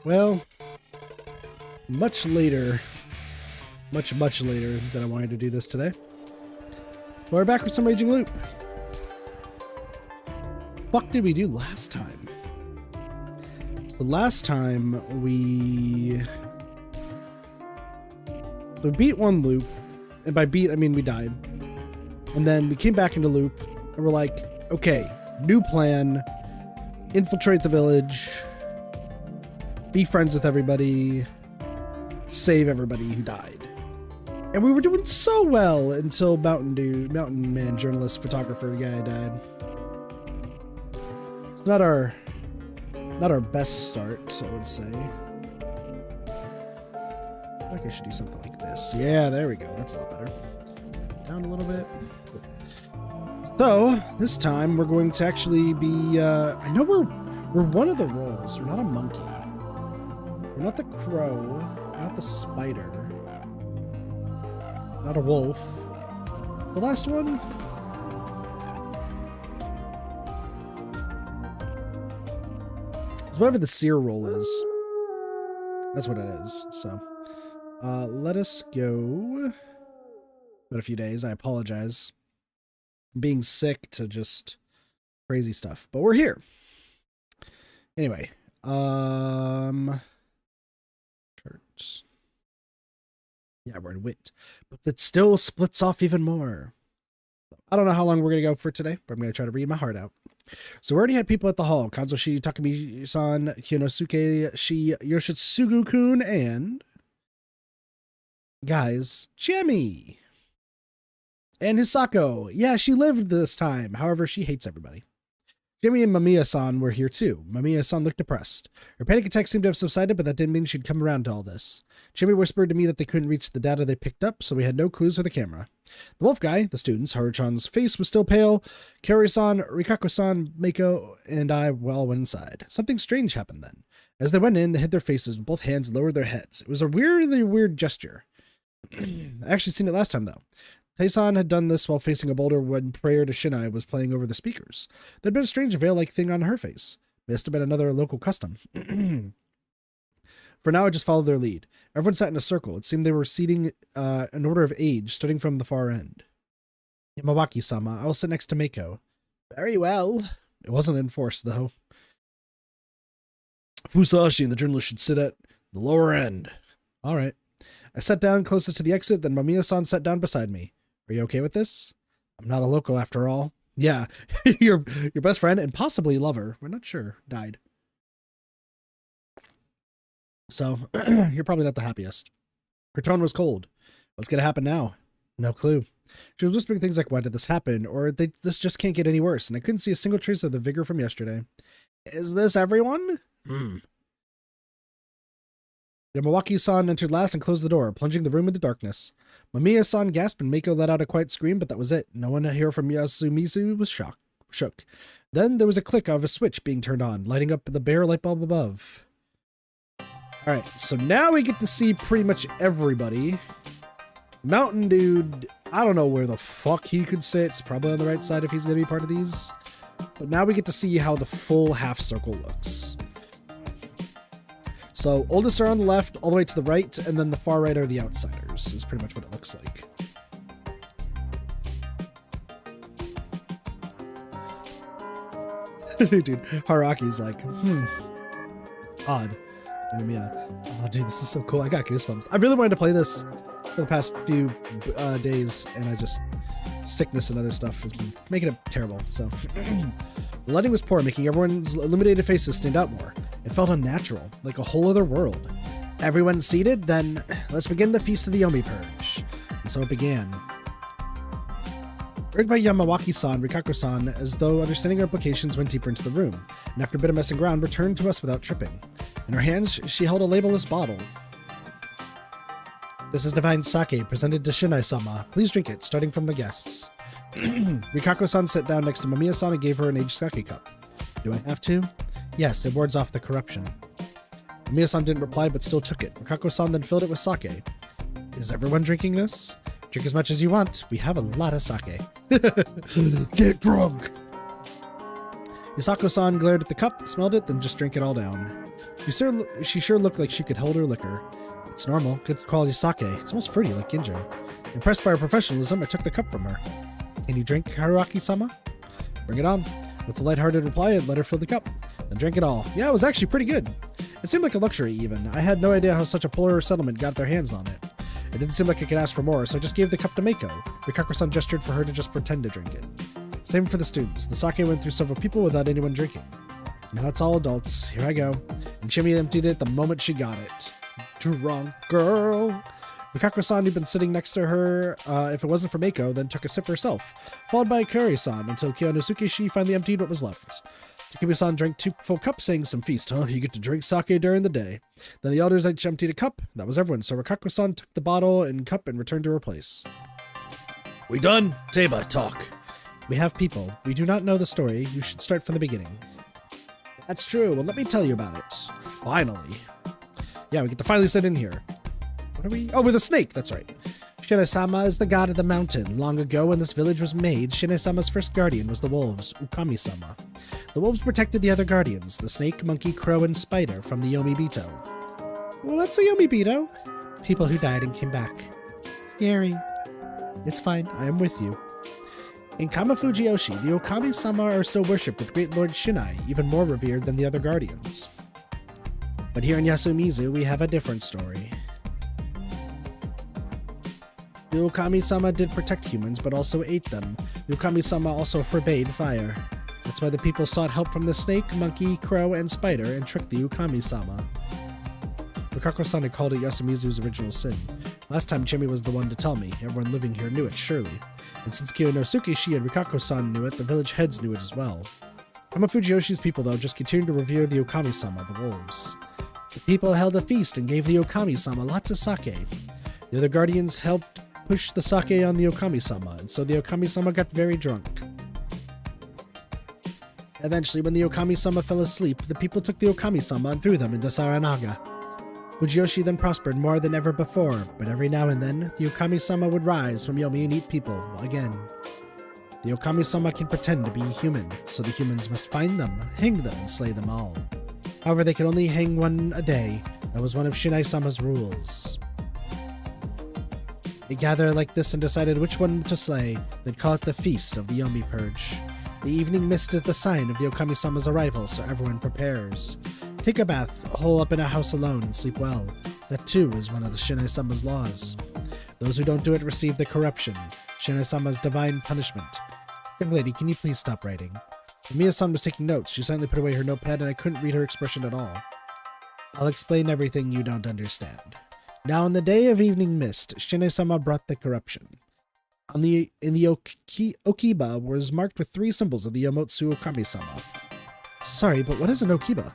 Well, much later, much later than I wanted to do this today. We're back with some Raging Loop. What did we do last time? So last time we beat one loop, and by beat I mean we died. And then we came back into loop, and we're like, okay, new plan, infiltrate the village, be friends with everybody, save everybody who died. And we were doing so well until Mountain Man, journalist, photographer guy died. It's not our best start, I would say. I think I should do something like this. Yeah, there we go. That's a lot better. Down a little bit. So this time we're going to actually be. I know we're one of the roles. We're not a monkey. We're not the crow. We're not the spider. Not a wolf. It's the last one. Whatever the seer role is, that's what it is. So let us go. But a few days. I apologize. I'm being sick to just crazy stuff, but we're here anyway. Charts. Yeah, we're in wit, but that still splits off even more. I don't know how long we're gonna go for today, but I'm gonna try to read my heart out. So we already had people at the hall: Kanzoshi, Takumi-san, Kyonosuke, Shi, Yoshitsugu-kun, and guys, Jimmy. And Hisako. Yeah, she lived this time. However, she hates everybody. Jimmy and Mamiya-san were here too. Mamiya-san looked depressed. Her panic attack seemed to have subsided, but that didn't mean she'd come around to all this. Jimmy whispered to me that they couldn't reach the data they picked up, so we had no clues for the camera. The wolf guy, the students, Haruchan's face was still pale. Kaori-san, Rikako-san, Mako, and I all went inside. Something strange happened then. As they went in, they hid their faces with both hands and lowered their heads. It was a really weird gesture. I actually seen it last time, though. Tae-san had done this while facing a boulder when Prayer to Shinai was playing over the speakers. There'd been a strange veil-like thing on her face. Must have been another local custom. For now, I just followed their lead. Everyone sat in a circle. It seemed they were seating in order of age, starting from the far end. Yamawaki-sama, I will sit next to Mako. Very well. It wasn't enforced, though. Fusashi and the journalist should sit at the lower end. All right. I sat down closest to the exit, then Mamiya-san sat down beside me. Are you okay with this? I'm not a local after all. Yeah, your best friend and possibly lover, we're not sure, died. So, you're probably not the happiest. Her tone was cold. What's going to happen now? No clue. She was whispering things like, why did this happen? Or this just can't get any worse, and I couldn't see a single trace of the vigor from yesterday. Is this everyone? Yamawaki-san entered last and closed the door, plunging the room into darkness. Mamiya-san gasped and Mako let out a quiet scream, but that was it. No one here from Yasumizu was shook. Then there was a click of a switch being turned on, lighting up the bare light bulb above. Alright, so now we get to see pretty much everybody. Mountain Dude, I don't know where the fuck he could sit. It's probably on the right side if he's going to be part of these. But now we get to see how the full half circle looks. So, oldest are on the left, all the way to the right, and then the far right are the outsiders, is pretty much what it looks like. Dude, Haraki's like, odd. Oh, dude, this is so cool. I got goosebumps. I really wanted to play this for the past few days, and I just... sickness and other stuff has been making it terrible, so... The lighting was poor, making everyone's illuminated faces stand out more. It felt unnatural, like a whole other world. Everyone seated? Then let's begin the Feast of the Yomi Purge. And so it began. Urged by Yamawaki-san, Rikako-san, as though understanding our implications, went deeper into the room, and after a bit of messing around, returned to us without tripping. In her hands, she held a labelless bottle. This is divine sake, presented to Shinai-sama. Please drink it, starting from the guests. Rikako-san sat down next to Mamiya-san and gave her an aged sake cup. Do I have to? Yes, it wards off the corruption. Mamiya-san didn't reply, but still took it. Rikako-san then filled it with sake. Is everyone drinking this? Drink as much as you want. We have a lot of sake. Get drunk! Yasako-san glared at the cup, smelled it, then just drank it all down. She sure looked like she could hold her liquor. It's normal, good quality sake. It smells fruity like ginjo. Impressed by her professionalism, I took the cup from her. Can you drink, Haruaki-sama? Bring it on. With a lighthearted reply, I let her fill the cup. Then drank it all. Yeah, it was actually pretty good. It seemed like a luxury, even. I had no idea how such a poor settlement got their hands on it. It didn't seem like I could ask for more, so I just gave the cup to Meiko. Rikako-san gestured for her to just pretend to drink it. Same for the students. The sake went through several people without anyone drinking. Now it's all adults. Here I go. And Shimi emptied it the moment she got it. Drunk girl. Rikako-san, who'd been sitting next to her, if it wasn't for Meiko, then took a sip herself, followed by Kari-san until Kyonosuke finally emptied what was left. Takumi-san drank 2 full cups, saying, "Some feast, huh? You get to drink sake during the day." Then the elders each emptied a cup. That was everyone, so Rikako-san took the bottle and cup and returned to her place. We done? Teba, talk. We have people. We do not know the story. You should start from the beginning. That's true. Well, let me tell you about it. Finally. Yeah, we get to finally sit in here. What are we? Oh, with a snake. That's right. Shine-sama is the god of the mountain. Long ago, when this village was made, Shine-sama's first guardian was the wolves, Ukami-sama. The wolves protected the other guardians, the snake, monkey, crow, and spider, from the Yomibito. What's a Yomibito? People who died and came back. Scary. It's fine. I am with you. In Kamafuji-oshi, the Okami-sama are still worshipped with Great Lord Shinai, even more revered than the other guardians. But here in Yasumizu, we have a different story. The Okami-sama did protect humans, but also ate them. The Okami-sama also forbade fire. That's why the people sought help from the snake, monkey, crow, and spider, and tricked the Okami-sama. Rikako-san had called it Yasumizu's original sin. Last time Jimmy was the one to tell me. Everyone living here knew it, surely. And since Kyonosuke and Rikako-san knew it, the village heads knew it as well. Kamafuji-oshi's people, though, just continued to revere the Okami-sama, the wolves. The people held a feast and gave the Okami-sama lots of sake. The other guardians helped push the sake on the Okami-sama, and so the Okami-sama got very drunk. Eventually, when the Okami-sama fell asleep, the people took the Okami-sama and threw them into Saranaga. Fujiyoshi then prospered more than ever before, but every now and then, the Okami-sama would rise from Yomi and eat people again. The Okami-sama can pretend to be human, so the humans must find them, hang them, and slay them all. However, they could only hang one a day. That was one of Shinai-sama's rules. They gathered like this and decided which one to slay, then call it the Feast of the Yomi Purge. The evening mist is the sign of the Okami-sama's arrival, so everyone prepares. Take a bath, hole up in a house alone, and sleep well. That too is one of the Shinai-sama's laws. Those who don't do it receive the corruption, Shinai-sama's divine punishment. Young lady, can you please stop writing? When Mia-san was taking notes, she silently put away her notepad and I couldn't read her expression at all. I'll explain everything you don't understand. Now, on the day of evening mist, Shinai-sama brought the corruption. In the Okiba was marked with 3 symbols of the Yomotsu Okami-sama. Sorry, but what is an Okiba?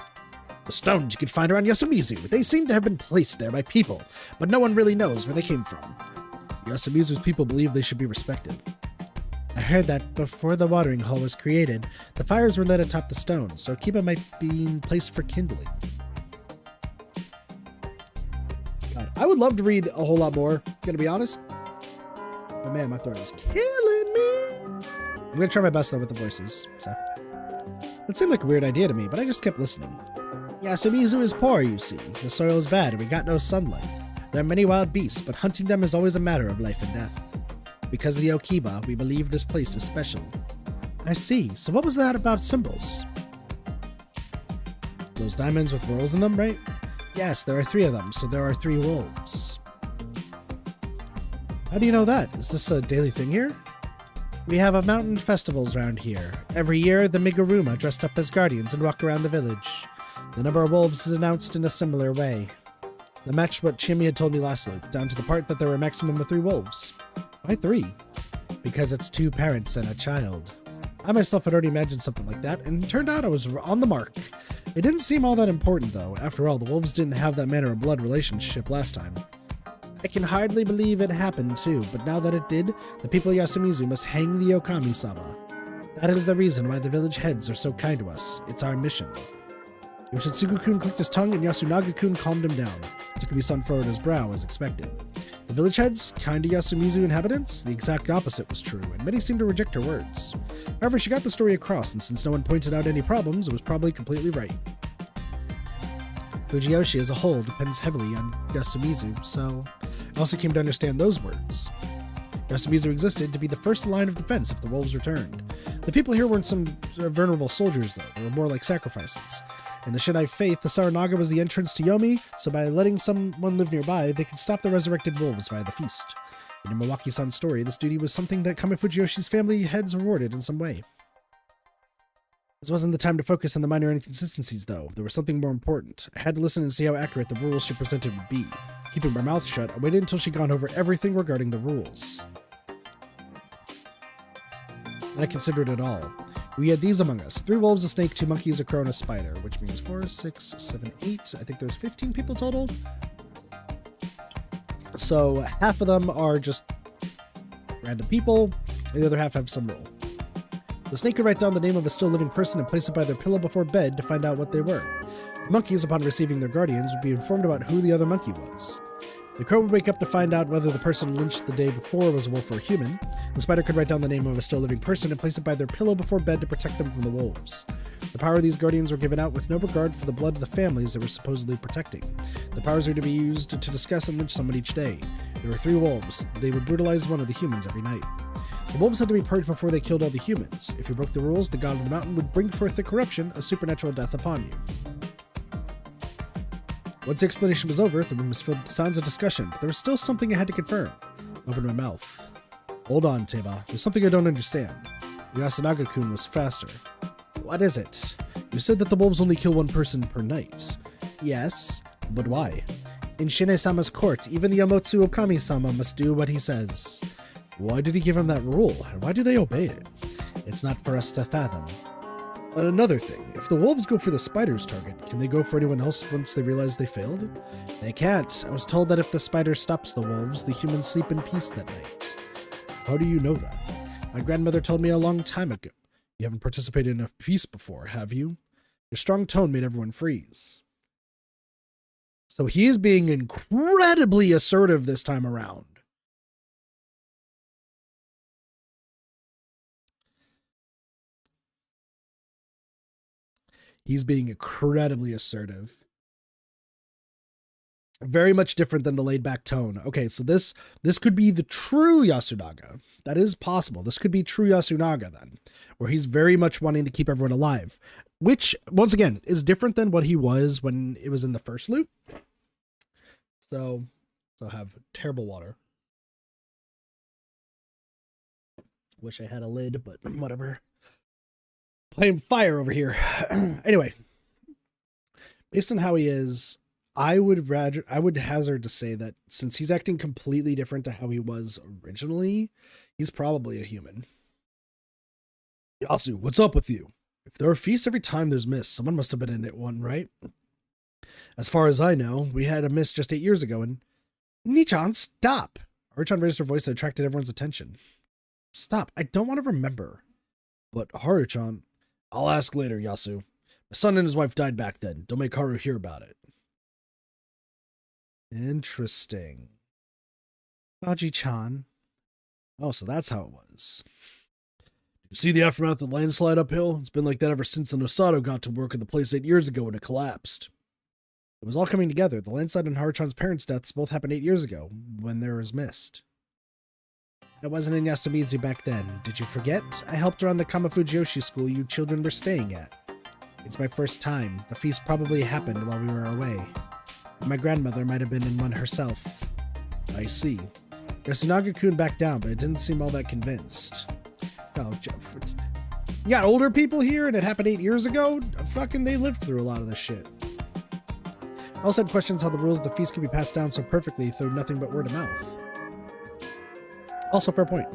The stones you can find around Yasumizu. They seem to have been placed there by people, but no one really knows where they came from. Yasumizu's people believe they should be respected. I heard that before the watering hole was created, the fires were lit atop the stones, so Okiba might be placed for kindling. God, I would love to read a whole lot more, gonna be honest. But man, my throat is killing me. I'm gonna try my best though with the voices, so. That seemed like a weird idea to me, but I just kept listening. Yasumizu is poor, you see. The soil is bad and we got no sunlight. There are many wild beasts, but hunting them is always a matter of life and death. Because of the Okiba, we believe this place is special. I see. So what was that about symbols? Those diamonds with rolls in them, right? Yes, there are 3 of them, so there are 3 wolves. How do you know that? Is this a daily thing here? We have mountain festivals around here. Every year, the Miguruma dressed up as guardians and walk around the village. The number of wolves is announced in a similar way. The matched what Chimmy had told me last loop, down to the part that there were a maximum of 3 wolves. Why 3? Because it's 2 parents and a child. I myself had already imagined something like that, and it turned out I was on the mark. It didn't seem all that important, though. After all, the wolves didn't have that manner of blood relationship last time. I can hardly believe it happened, too, but now that it did, the people of Yasumizu must hang the Okami-sama. That is the reason why the village heads are so kind to us. It's our mission. Yoshitsugu-kun clicked his tongue, and Yasunaga-kun calmed him down. Takumi-san furrowed his brow, as expected. The village heads, kind to Yasumizu inhabitants, the exact opposite was true, and many seemed to reject her words. However, she got the story across, and since no one pointed out any problems, it was probably completely right. Fujiyoshi as a whole depends heavily on Yasumizu, so I also came to understand those words. Yasumizu existed to be the first line of defense if the wolves returned. The people here weren't some venerable soldiers, though. They were more like sacrifices. In the Shinai faith, the Saranaga was the entrance to Yomi, so by letting someone live nearby, they could stop the resurrected wolves via the feast. In Iwaki-san's story, this duty was something that Kame Fujiyoshi's family heads rewarded in some way. This wasn't the time to focus on the minor inconsistencies, though. There was something more important. I had to listen and see how accurate the rules she presented would be. Keeping my mouth shut, I waited until she'd gone over everything regarding the rules. And I considered it all. We had these among us. 3 wolves, a snake, 2 monkeys, a crow, and a spider, which means 4, 6, 7, 8. I think there's 15 people total. So half of them are just random people, and the other half have some role. The snake could write down the name of a still living person and place it by their pillow before bed to find out what they were. The monkeys, upon receiving their guardians, would be informed about who the other monkey was. The crow would wake up to find out whether the person lynched the day before was a wolf or a human. The spider could write down the name of a still living person and place it by their pillow before bed to protect them from the wolves. The power of these guardians were given out with no regard for the blood of the families they were supposedly protecting. The powers were to be used to discuss and lynch someone each day. There were 3 wolves. They would brutalize one of the humans every night. The wolves had to be purged before they killed all the humans. If you broke the rules, the god of the mountain would bring forth the corruption, a supernatural death upon you. Once the explanation was over, the room was filled with the sounds of discussion, but there was still something I had to confirm. I opened my mouth. Hold on, Teba. There's something I don't understand. Yasunaga-kun was faster. What is it? You said that the wolves only kill 1 person per night. Yes, but why? In Shine-sama's court, even the Yamotsu Okami-sama must do what he says. Why did he give him that rule, and why do they obey it? It's not for us to fathom. Another thing, if the wolves go for the spider's target, can they go for anyone else once they realize they failed? They can't. I was told that if the spider stops the wolves, the humans sleep in peace that night. How do you know that? My grandmother told me a long time ago. You haven't participated in a feast before, have you? Your strong tone made everyone freeze. So he is being incredibly assertive this time around. He's being incredibly assertive. Very much different than the laid-back tone. Okay, so this could be the true Yasunaga. That is possible. This could be true Yasunaga then, where he's very much wanting to keep everyone alive, which, once again, is different than what he was when it was in the first loop. So have terrible water. Wish I had a lid, but whatever. Playing fire over here. Anyway, based on how he is, I would hazard to say that since he's acting completely different to how he was originally, he's probably a human. Yasu, what's up with you? If there are feasts every time there's mist, someone must have been in it one, right? As far as I know, we had a mist just 8 years ago, and Nichan, stop! Haruchan raised her voice that attracted everyone's attention. Stop, I don't want to remember. But Haruchan, I'll ask later, Yasu. My son and his wife died back then. Don't make Haru hear about it. Interesting. Baji-chan. Oh, so that's how it was. Did you see the aftermath of the landslide uphill? It's been like that ever since the Nosato got to work at the place 8 years ago when it collapsed. It was all coming together. The landslide and Haruchan's parents' deaths both happened 8 years ago, when there was mist. I wasn't in Yasumizu back then. Did you forget? I helped run the Kame Fujiyoshi school you children were staying at. It's my first time. The feast probably happened while we were away. My grandmother might have been in one herself. I see. Yasunaga-kun backed down, but it didn't seem all that convinced. Oh, you got older people here and it happened 8 years ago? Fucking they lived through a lot of this shit. I also had questions how the rules of the feast could be passed down so perfectly through nothing but word of mouth. Also, fair point.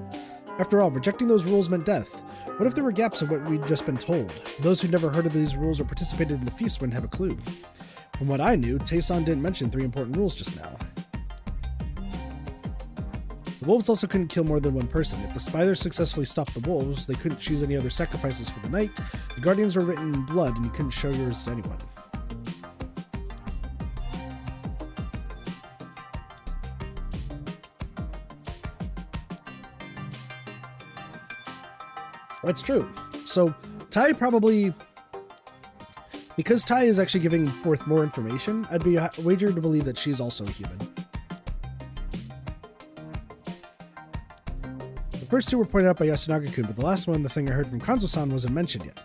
After all, rejecting those rules meant death. What if there were gaps in what we'd just been told? Those who never heard of these rules or participated in the feast wouldn't have a clue. From what I knew, Tae-san didn't mention 3 important rules just now. The wolves also couldn't kill more than 1 person. If the spiders successfully stopped the wolves, they couldn't choose any other sacrifices for the night. The guardians were written in blood, and you couldn't show yours to anyone. That's true. So, Tai probably, Because Ty is actually giving forth more information, I'd be wagered to believe that she's also a human. The first two were pointed out by Yasunaga-kun, but the last one, the thing I heard from Kanzo-san, wasn't mentioned yet.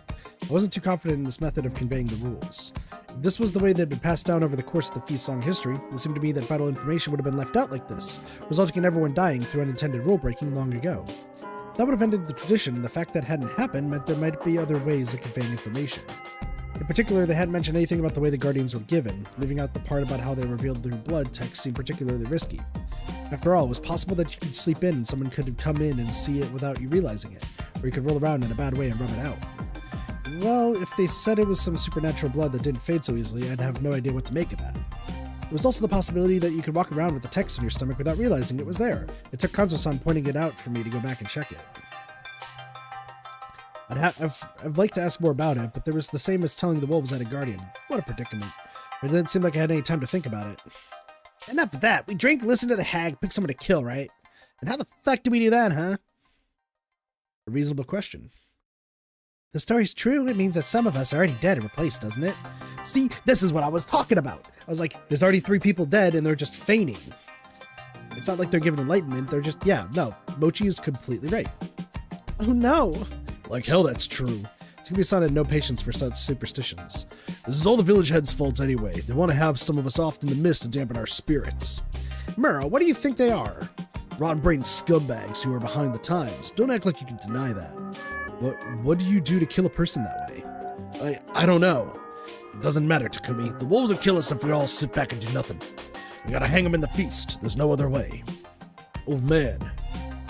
I wasn't too confident in this method of conveying the rules. If this was the way they'd been passed down over the course of the feast's long history, it seemed to me that vital information would have been left out like this, resulting in everyone dying through unintended rule-breaking long ago. That would have ended the tradition, and the fact that hadn't happened meant there might be other ways of conveying information. In particular, they hadn't mentioned anything about the way the Guardians were given. Leaving out the part about how they revealed their blood text seemed particularly risky. After all, it was possible that you could sleep in and someone could come in and see it without you realizing it, or you could roll around in a bad way and rub it out. Well, if they said it was some supernatural blood that didn't fade so easily, I'd have no idea what to make of that. There was also the possibility that you could walk around with the text in your stomach without realizing it was there. It took Kanzo-san pointing it out for me to go back and check it. I'd like to ask more about it, but there was the same as telling the wolves I had a guardian. What a predicament. It didn't seem like I had any time to think about it. Enough of that. We drink, listen to the hag, pick someone to kill, right? And how the fuck do we do that, huh? A reasonable question. If the story's true, it means that some of us are already dead and replaced, doesn't it? See, this is what I was talking about. I was like, there's already 3 people dead and they're just feigning. It's not like they're given enlightenment, they're just, yeah, no, Mochi is completely right. Oh no! Like hell that's true. Tsukumi-san had no patience for such superstitions. This is all the village heads' fault anyway. They want to have some of us off in the mist to dampen our spirits. Mura, what do you think they are? Rotten-brained scumbags who are behind the times. Don't act like you can deny that. But what do you do to kill a person that way? I don't know. It doesn't matter, Takumi. The wolves will kill us if we all sit back and do nothing. We gotta hang them in the feast. There's no other way. Oh man.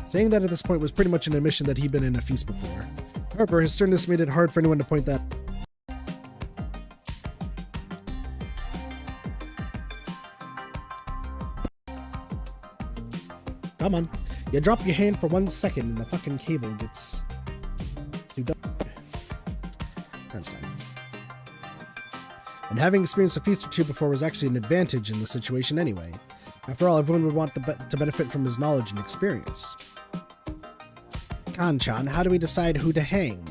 Saying that at this point was pretty much an admission that he'd been in a feast before. However, his sternness made it hard for anyone to point that. Come on. You drop your hand for 1 second and the fucking cable gets too dark. That's fine. And having experienced a feast or two before was actually an advantage in the situation anyway. After all, everyone would want to benefit from his knowledge and experience. Kanchan, how do we decide who to hang?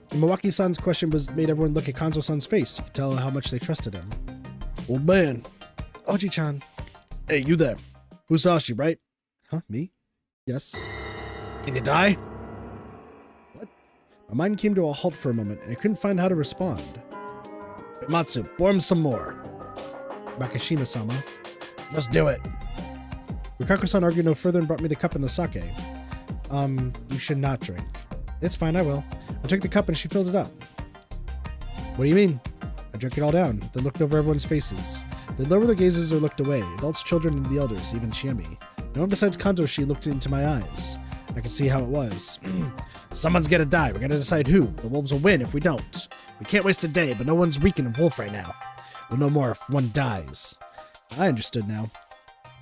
Mawaki-san's question made everyone look at Kanzo-san's face. You could tell how much they trusted him. Old man. Oji-chan. Hey, you there. Musashi, right? Huh? Me? Yes. Can you die? What? My mind came to a halt for a moment, and I couldn't find how to respond. Matsu, pour him some more. Makishima-sama. Let's do it. Rikako-san argued no further and brought me the cup and the sake. You should not drink. It's fine, I will. I took the cup and she filled it up. What do you mean? I drank it all down, then looked over everyone's faces. They lowered their gazes or looked away, adults, children, and the elders, even Chiemi. No one besides Kantoshi looked into my eyes. I could see how it was. Someone's gonna die. We gotta decide who. The wolves will win if we don't. We can't waste a day, but no one's reeking of wolf right now. We'll know more if one dies. I understood now.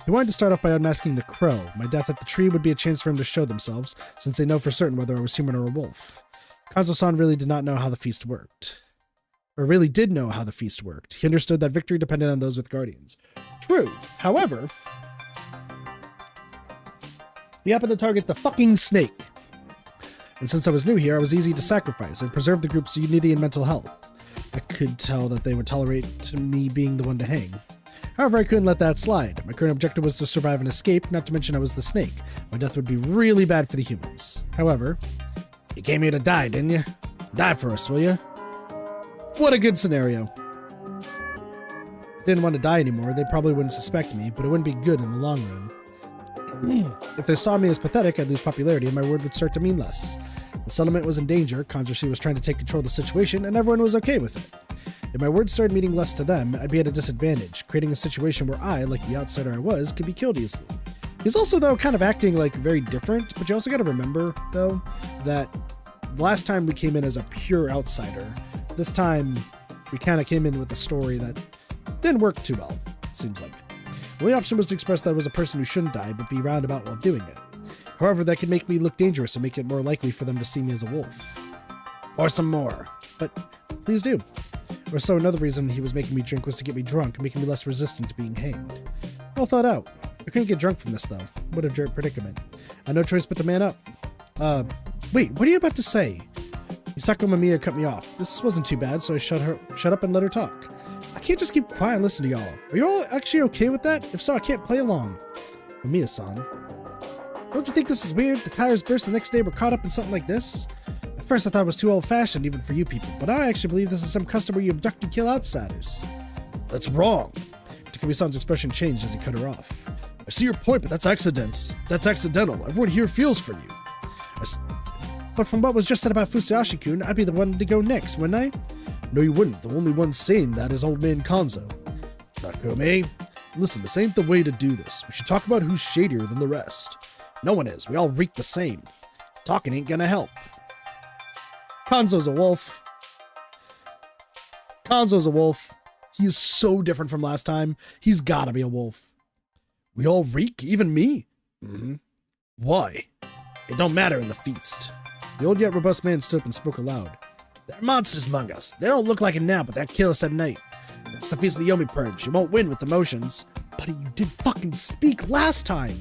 He wanted to start off by unmasking the crow. My death at the tree would be a chance for him to show themselves, since they know for certain whether I was human or a wolf. Kanzo-san really did not know how the feast worked. Or really did know how the feast worked. He understood that victory depended on those with guardians. True. However, we happened to target the fucking snake. And since I was new here, I was easy to sacrifice and preserve the group's unity and mental health. I could tell that they would tolerate me being the one to hang. However, I couldn't let that slide. My current objective was to survive and escape, not to mention I was the snake. My death would be really bad for the humans. However, you came here to die, didn't you? Die for us, will you? What a good scenario. If they didn't want to die anymore, they probably wouldn't suspect me, but it wouldn't be good in the long run. If they saw me as pathetic, I'd lose popularity and my word would start to mean less. The settlement was in danger, Kanjoshi was trying to take control of the situation, and everyone was okay with it. If my words started meaning less to them, I'd be at a disadvantage, creating a situation where I, like the outsider I was, could be killed easily. He's also, though, kind of acting like very different, but you also gotta remember, though, that last time we came in as a pure outsider. This time, we kind of came in with a story that didn't work too well, it seems like. The only option was to express that I was a person who shouldn't die, but be roundabout while doing it. However, that could make me look dangerous and make it more likely for them to see me as a wolf. Or some more. But please do. Or so another reason he was making me drink was to get me drunk, making me less resistant to being hanged. Well thought out. I couldn't get drunk from this, though. What a jerk predicament. I had no choice but to man up. Wait, what are you about to say? Hisako Mamiya cut me off. This wasn't too bad, so I shut up and let her talk. I can't just keep quiet and listen to y'all. Are you all actually okay with that? If so, I can't play along. Mamiya-san. Don't you think this is weird? The tires burst the next day, we're caught up in something like this? At first I thought it was too old-fashioned even for you people, but now I actually believe this is some custom where you abduct and kill outsiders. That's wrong. Takumi-san's expression changed as he cut her off. I see your point, but that's accidental. Everyone here feels for you. But from what was just said about Fusashi-kun, I'd be the one to go next, wouldn't I? No, you wouldn't. The only one saying that is old man Kanzo. Takumi, listen, this ain't the way to do this. We should talk about who's shadier than the rest. No one is. We all reek the same. Talking ain't gonna help. Kanzo's a wolf. Kanzo's a wolf. He is so different from last time. He's gotta be a wolf. We all reek? Even me? Mm-hmm. Why? It don't matter in the feast. The old yet robust man stood up and spoke aloud. There are monsters among us. They don't look like it now, but they'll kill us at night. That's the feast of the Yomi Purge. You won't win with emotions. Buddy, you did fucking speak last time.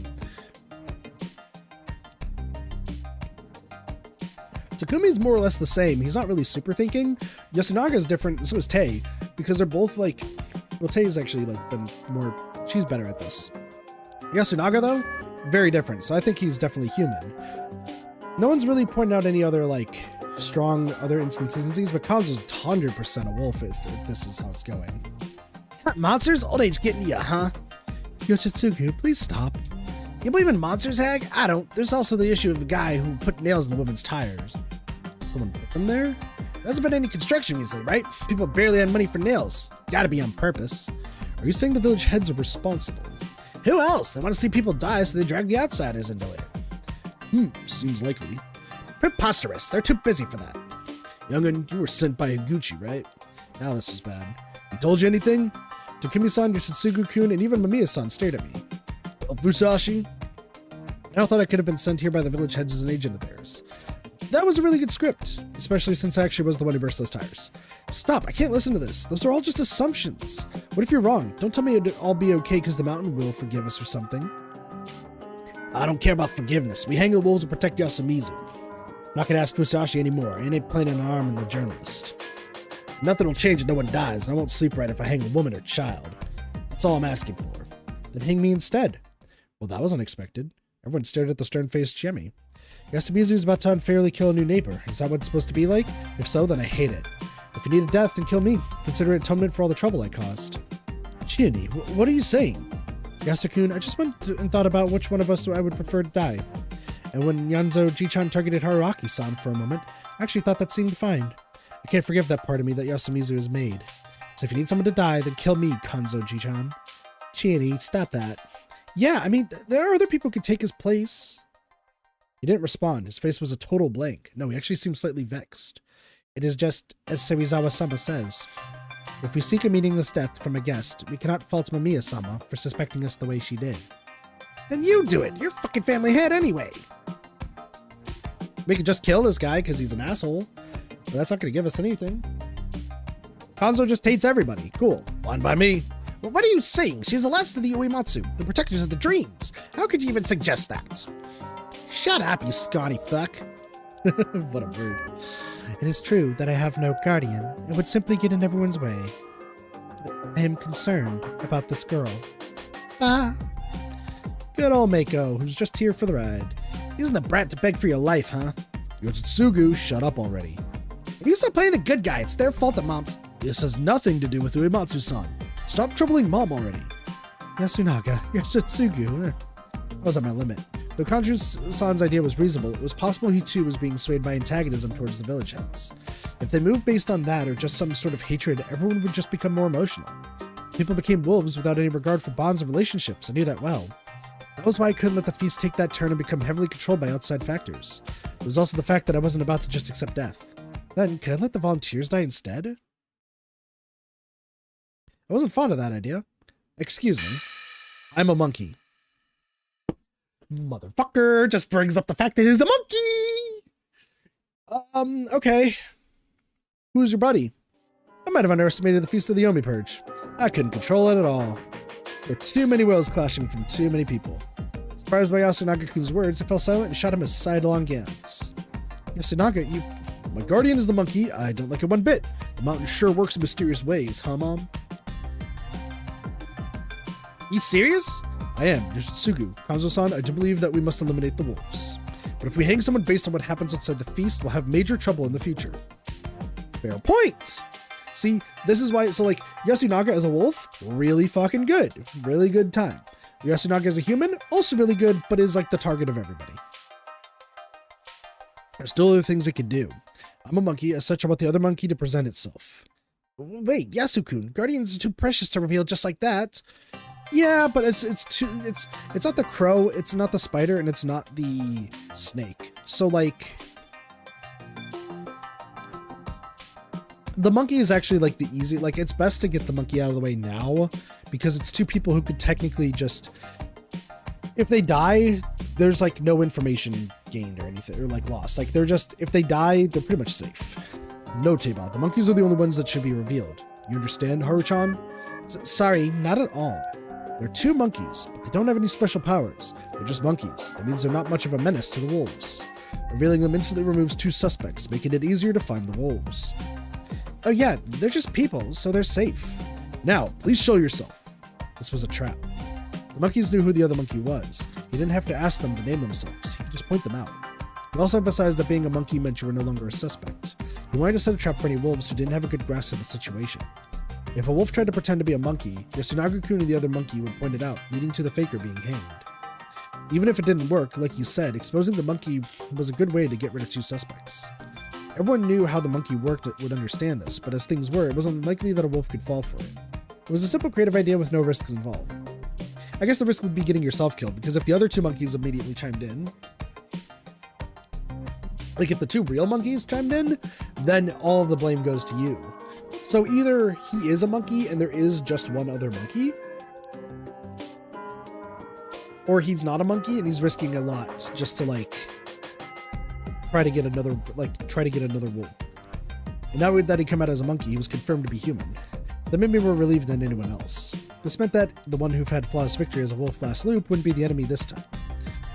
Takumi's more or less the same. He's not really super thinking. Yasunaga is different, and so is Tei, because they're both like... Well, Tei's actually like been more... She's better at this. Yasunaga, though, very different, so I think he's definitely human. No one's really pointed out any other, like, strong other inconsistencies, but Kanzo's 100% a wolf if this is how it's going. Monsters? Old age getting you, huh? Yoshitsugu, please stop. You believe in monsters, Hag? I don't. There's also the issue of a guy who put nails in the woman's tires. Someone put them there? There hasn't been any construction recently, right? People barely had money for nails. Gotta be on purpose. Are you saying the village heads are responsible? Who else? They want to see people die, so they drag the outsiders into it. Seems likely. Preposterous. They're too busy for that. Young'un, you were sent by Higuchi, right? Now this was bad. He told you anything? Takumi-san, Yoshitsugu-kun, and even Mamiya-san stared at me. Oh, Fusashi? I thought I could have been sent here by the village heads as an agent of theirs. That was a really good script, especially since I actually was the one who burst those tires. Stop, I can't listen to this. Those are all just assumptions. What if you're wrong? Don't tell me it'll all be okay because the mountain will forgive us or something. I don't care about forgiveness. We hang the wolves and protect Yasumizu. I'm not gonna ask Fusashi anymore. I ain't planning on arming the journalist. Nothing will change if no one dies, and I won't sleep right if I hang a woman or child. That's all I'm asking for. Then hang me instead. Well, that was unexpected. Everyone stared at the stern-faced Jimmy. Yasumizu is about to unfairly kill a new neighbor. Is that what it's supposed to be like? If so, then I hate it. If you need a death, then kill me. Consider it atonement for all the trouble I caused. Chini, what are you saying? Yasukun, I just went and thought about which one of us I would prefer to die. And when Yanzo Jichan targeted Haruaki-san for a moment, I actually thought that seemed fine. I can't forgive that part of me that Yasumizu has made. So if you need someone to die, then kill me, Kanzo Jichan. Chini, stop that. Yeah, I mean, there are other people who could take his place. He didn't respond. His face was a total blank. No, he actually seemed slightly vexed. It is just as Sewizawa-sama says. If we seek a meaningless death from a guest, we cannot fault Mamiya-sama for suspecting us the way she did. Then you do it! You're fucking family head anyway! We could just kill this guy because he's an asshole, but that's not going to give us anything. Kanzo just hates everybody. Cool. Fine by me. Well, what are you saying? She's the last of the Uematsu, the protectors of the dreams. How could you even suggest that? Shut up, you scrawny fuck. What a bird. It is true that I have no guardian. It would simply get in everyone's way. I am concerned about this girl. Ah. Good old Mako, who's just here for the ride. Using the brat to beg for your life, huh? Yoshitsugu, shut up already. If you stop playing the good guy, it's their fault that mom's... This has nothing to do with Uematsu-san. Stop troubling mom already. Yasunaga, Yoshitsugu. I was at my limit. Though Kanju-san's idea was reasonable, it was possible he too was being swayed by antagonism towards the village heads. If they moved based on that or just some sort of hatred, everyone would just become more emotional. People became wolves without any regard for bonds and relationships. I knew that well. That was why I couldn't let the feast take that turn and become heavily controlled by outside factors. It was also the fact that I wasn't about to just accept death. Then, could I let the volunteers die instead? I wasn't fond of that idea. Excuse me. I'm a monkey. Motherfucker just brings up the fact that he's a monkey! Okay. Who's your buddy? I might have underestimated the Feast of the Yomi Purge. I couldn't control it at all. There were too many wills clashing from too many people. Surprised by Yasunaga-kun's words, I fell silent and shot him a sidelong glance. Yasunaga, My guardian is the monkey. I don't like it one bit. The mountain sure works in mysterious ways, huh, Mom? You serious? I am, Yoshitsugu. Kanzo-san, I do believe that we must eliminate the wolves. But if we hang someone based on what happens outside the feast, we'll have major trouble in the future. Fair point. See, this is why, so like, Yasunaga as a wolf, really fucking good. Really good time. Yasunaga as a human, also really good, but is like the target of everybody. There's still other things we can do. I'm a monkey, as such I want the other monkey to present itself. Wait, Yasukun, guardians are too precious to reveal just like that. Yeah, but it's not the crow, it's not the spider, and it's not the snake. So like, the monkey is actually like the easy, like it's best to get the monkey out of the way now, because it's two people who could technically just, if they die, there's like no information gained or anything, or like lost. Like they're just, if they die, they're pretty much safe. No, Teba, the monkeys are the only ones that should be revealed. You understand, Haruchan? Sorry, not at all. They're two monkeys, but they don't have any special powers. They're just monkeys. That means they're not much of a menace to the wolves. Revealing them instantly removes two suspects, making it easier to find the wolves. Oh yeah, they're just people, so they're safe. Now, please show yourself. This was a trap. The monkeys knew who the other monkey was. He didn't have to ask them to name themselves. He could just point them out. He also emphasized that being a monkey meant you were no longer a suspect. He wanted to set a trap for any wolves who didn't have a good grasp of the situation. If a wolf tried to pretend to be a monkey, Yasunaga-kun and the other monkey would point it out, leading to the faker being hanged. Even if it didn't work, like you said, exposing the monkey was a good way to get rid of two suspects. Everyone knew how the monkey worked would understand this, but as things were, it was unlikely that a wolf could fall for it. It was a simple creative idea with no risks involved. I guess the risk would be getting yourself killed, because if the other two monkeys immediately chimed in, like if the two real monkeys chimed in, then all of the blame goes to you. So either he is a monkey and there is just one other monkey, or he's not a monkey and he's risking a lot just to like try to get another wolf. And now that he come out as a monkey, he was confirmed to be human. That made me more relieved than anyone else. This meant that the one who had flawless victory as a wolf last loop wouldn't be the enemy this time.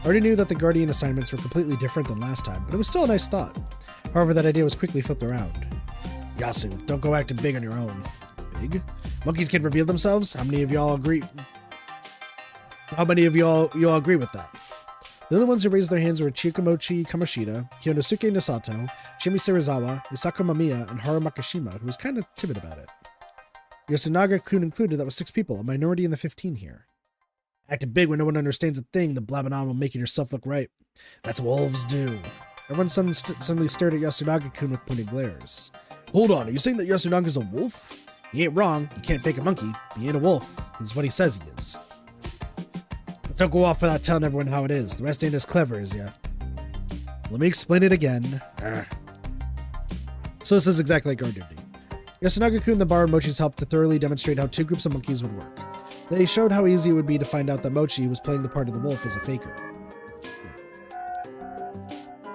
I already knew that the guardian assignments were completely different than last time, but it was still a nice thought. However, that idea was quickly flipped around. Yasu, don't go acting big on your own. Big? Monkeys can reveal themselves? How many of y'all agree with that? The only ones who raised their hands were Chikamochi Kamoshida, Kyonosuke Nosato, Shimi Serizawa, Isako Mamiya, and Haru Makishima, who was kind of timid about it. Yasunaga-kun included, that was 6 people, a minority in the 15 here. Acting big when no one understands a thing, the blabbing on will making yourself look right. That's what wolves do. Everyone suddenly stared at Yasunaga-kun with pointed glares. Hold on, are you saying that Yasunaga's a wolf? He ain't wrong, you can't fake a monkey, but he ain't a wolf. He's what he says he is. But don't go off without telling everyone how it is. The rest ain't as clever as ya. Let me explain it again. So this is exactly like our duty. Yasunaga-kun then borrowed Mochi's help to thoroughly demonstrate how 2 groups of monkeys would work. They showed how easy it would be to find out that Mochi was playing the part of the wolf as a faker.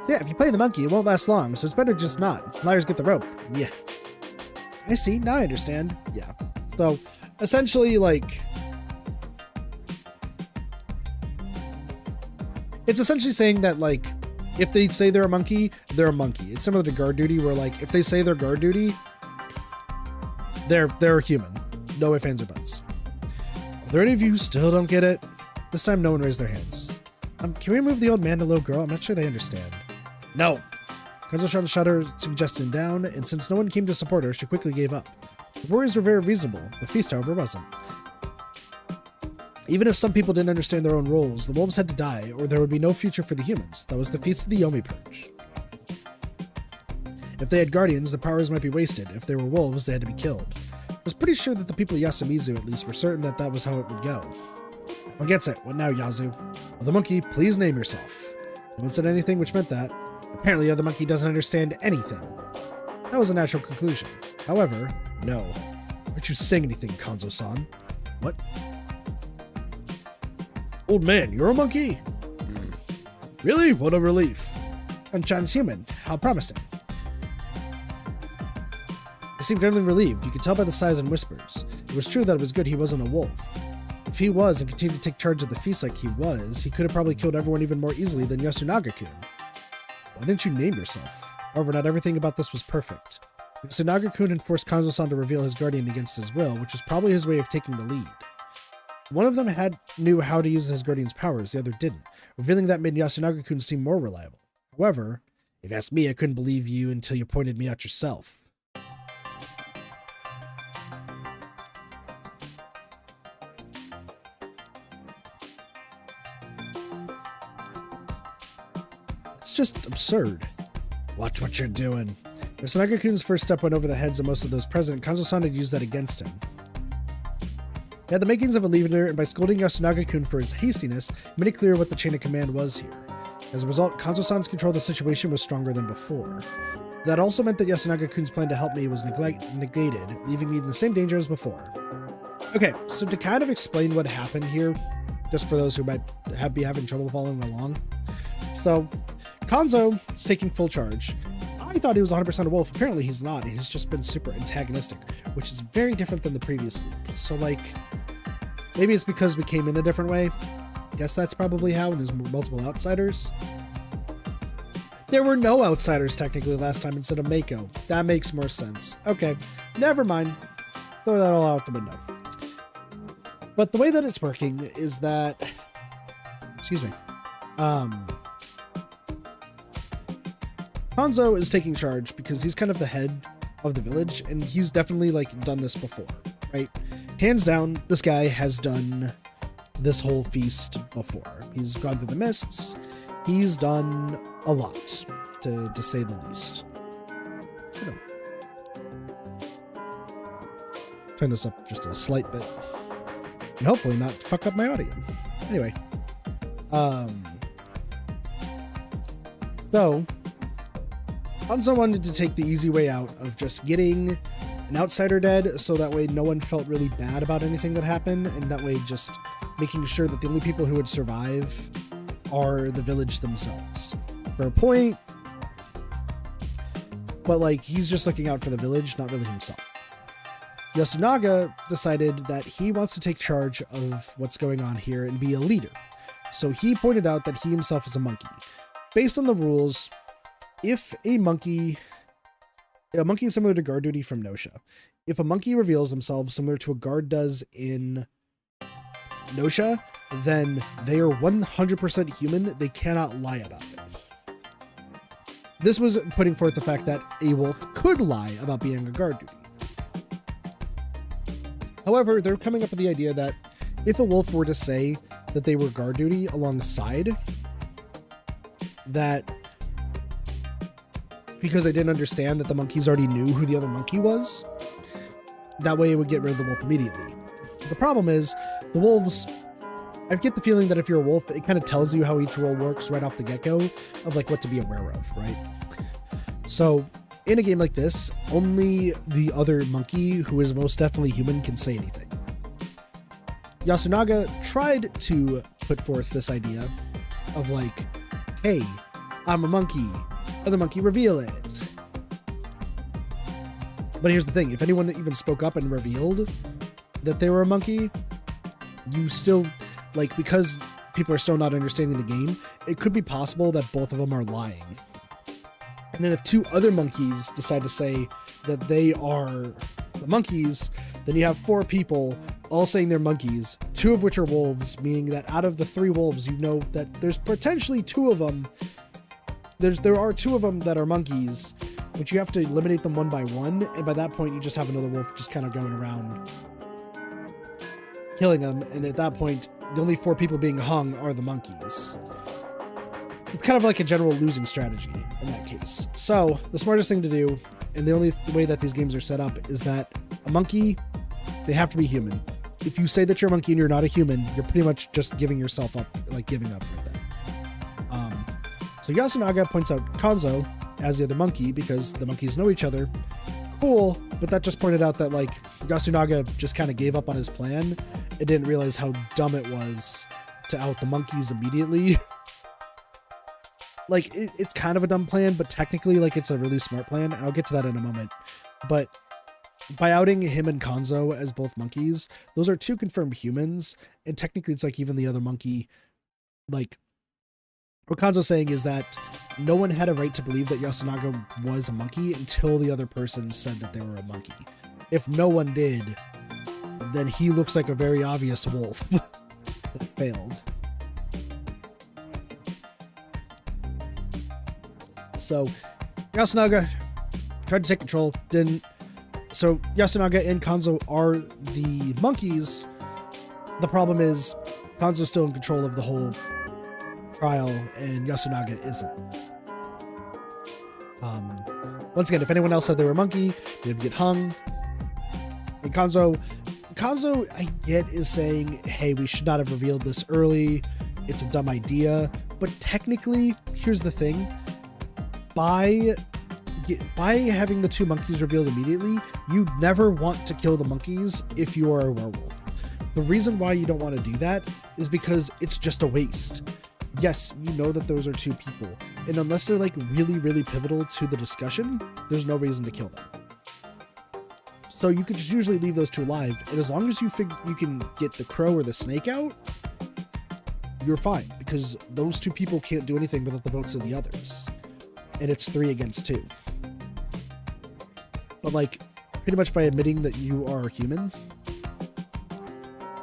So yeah, if you play the monkey, it won't last long, so it's better just not. Liars get the rope. Yeah. I see, now I understand. Yeah. So, essentially, like, it's essentially saying that, like, if they say they're a monkey, they're a monkey. It's similar to guard duty, where, like, if they say they're guard duty, they're human. No ifs, ands, or buts. Are there any of you who still don't get it? This time, no one raised their hands. Can we move the old man and the little girl? I'm not sure they understand. No. Kanzo shut her suggestion down, and since no one came to support her, she quickly gave up. The worries were very reasonable. The feast, however, wasn't. Even if some people didn't understand their own roles, the wolves had to die, or there would be no future for the humans. That was the feast of the Yomi Purge. If they had guardians, the powers might be wasted. If they were wolves, they had to be killed. I was pretty sure that the people of Yasumizu, at least, were certain that that was how it would go. Everyone gets it. What now, Yazu? Well, the monkey, please name yourself. No one said anything, which meant that apparently the other monkey doesn't understand anything. That was a natural conclusion. However, no. Why don't you saying anything, Kanzo-san? What? Old man, you're a monkey? Really? What a relief. Kanchan's human. How promising. He seemed generally relieved. You could tell by the sighs and whispers. It was true that it was good he wasn't a wolf. If he was and continued to take charge of the feast like he was, he could have probably killed everyone even more easily than Yasunaga-kun. Why didn't you name yourself? However, not everything about this was perfect. Yasunaga-kun had forced Kanzo-san to reveal his guardian against his will, which was probably his way of taking the lead. One of them knew how to use his guardian's powers, the other didn't. Revealing that made Yasunaga-kun seem more reliable. However, if you ask me, I couldn't believe you until you pointed me out yourself. It's just absurd. Watch what you're doing. Yasunaga-kun's first step went over the heads of most of those present. Kanzo-san had used that against him. He had the makings of a leader, and by scolding Yasunaga-kun for his hastiness, he made it clear what the chain of command was here. As a result, Kanzo-san's control of the situation was stronger than before. That also meant that Yasunaga-kun's plan to help me was negated, leaving me in the same danger as before. Okay, so to kind of explain what happened here, just for those who might be having trouble following along. So, Kanzo is taking full charge. I thought he was 100% a wolf. Apparently he's not. He's just been super antagonistic, which is very different than the previous loop. So, like, maybe it's because we came in a different way. Guess that's probably how, and there's multiple outsiders. There were no outsiders technically last time instead of Mako. That makes more sense. Okay, never mind. Throw that all out the window. But the way that it's working is that... Excuse me. Hanzo is taking charge because he's kind of the head of the village, and he's definitely, like, done this before, right? Hands down, this guy has done this whole feast before. He's gone through the mists. He's done a lot, to say the least. Turn this up just a slight bit, and hopefully not fuck up my audio. Anyway, so Hanzo wanted to take the easy way out of just getting an outsider dead, so that way no one felt really bad about anything that happened, and that way just making sure that the only people who would survive are the village themselves. For a point, but like, he's just looking out for the village, not really himself. Yasunaga decided that he wants to take charge of what's going on here and be a leader. So he pointed out that he himself is a monkey. Based on the rules, if a monkey is similar to guard duty from Nosha. If a monkey reveals themselves similar to a guard does in Nosha, then they are 100% human. They cannot lie about it. This was putting forth the fact that a wolf could lie about being a guard duty. However, they're coming up with the idea that if a wolf were to say that they were guard duty alongside, that because they didn't understand that the monkeys already knew who the other monkey was, that way it would get rid of the wolf immediately. The problem is, the wolves, I get the feeling that if you're a wolf, it kind of tells you how each role works right off the get-go of like what to be aware of, right? So in a game like this, only the other monkey, who is most definitely human, can say anything. Yasunaga tried to put forth this idea of like, hey, I'm a monkey. Other monkey, reveal it. But here's the thing, if anyone even spoke up and revealed that they were a monkey, you still, like, because people are still not understanding the game, it could be possible that both of them are lying. And then if two other monkeys decide to say that they are the monkeys, then you have four people all saying they're monkeys, two of which are wolves, meaning that out of the three wolves, you know that there's potentially two of them. There are two of them that are monkeys, but you have to eliminate them one by one, and by that point you just have another wolf just kind of going around killing them, and at that point the only four people being hung are the monkeys. It's kind of like a general losing strategy in that case. So the smartest thing to do, and the only way that these games are set up, is that a monkey, they have to be human. If you say that you're a monkey and you're not a human, you're pretty much just giving yourself up, like giving up right there. So Yasunaga points out Kanzo as the other monkey because the monkeys know each other. Cool, but that just pointed out that like Yasunaga just kind of gave up on his plan and didn't realize how dumb it was to out the monkeys immediately. Like, it's kind of a dumb plan, but technically, like, it's a really smart plan, and I'll get to that in a moment. But by outing him and Kanzo as both monkeys, those are two confirmed humans, and technically it's like even the other monkey, like, what Kanzo's saying is that no one had a right to believe that Yasunaga was a monkey until the other person said that they were a monkey. If no one did, then he looks like a very obvious wolf that failed. So Yasunaga tried to take control, didn't. So Yasunaga and Kanzo are the monkeys. The problem is Kanzo's still in control of the whole trial and Yasunaga isn't. Once again, if anyone else said they were a monkey, they'd get hung. And Kanzo, I get, is saying, hey, we should not have revealed this early. It's a dumb idea. But technically, here's the thing. By having the two monkeys revealed immediately, you never want to kill the monkeys if you are a werewolf. The reason why you don't want to do that is because it's just a waste. Yes, you know that those are two people, and unless they're like really, really pivotal to the discussion, there's no reason to kill them. So you could just usually leave those two alive, and as long as you can get the crow or the snake out, you're fine, because those two people can't do anything without the votes of the others. And it's 3 against 2. But like, pretty much by admitting that you are human,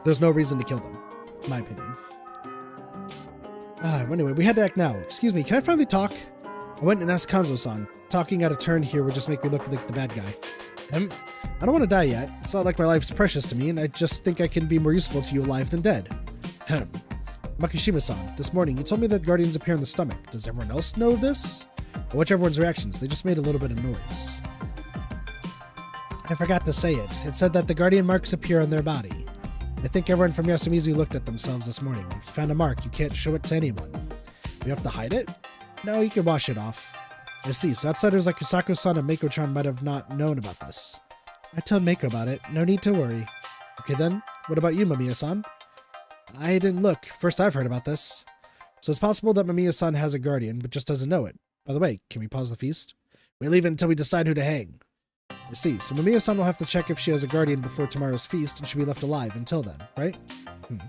there's no reason to kill them, in my opinion. Anyway, we had to act now. Excuse me, can I finally talk? I went and asked Kanzo-san. Talking out of turn here would just make me look like the bad guy. I don't want to die yet. It's not like my life's precious to me, and I just think I can be more useful to you alive than dead. Makishima-san, this morning you told me that guardians appear in the stomach. Does everyone else know this? I watch everyone's reactions. They just made a little bit of noise. I forgot to say it. It said that the guardian marks appear on their body. I think everyone from Yasumizu looked at themselves this morning. If you found a mark, you can't show it to anyone. You have to hide it? No, you can wash it off. I see, so outsiders like Kusako-san and Mako-chan might have not known about this. I told Mako about it. No need to worry. Okay then, what about you, Mamiya-san? I didn't look. First I've heard about this. So it's possible that Mamiya-san has a guardian, but just doesn't know it. By the way, can we pause the feast? We leave it until we decide who to hang. I see, so Mamiya-san will have to check if she has a guardian before tomorrow's feast and should be left alive until then, right? And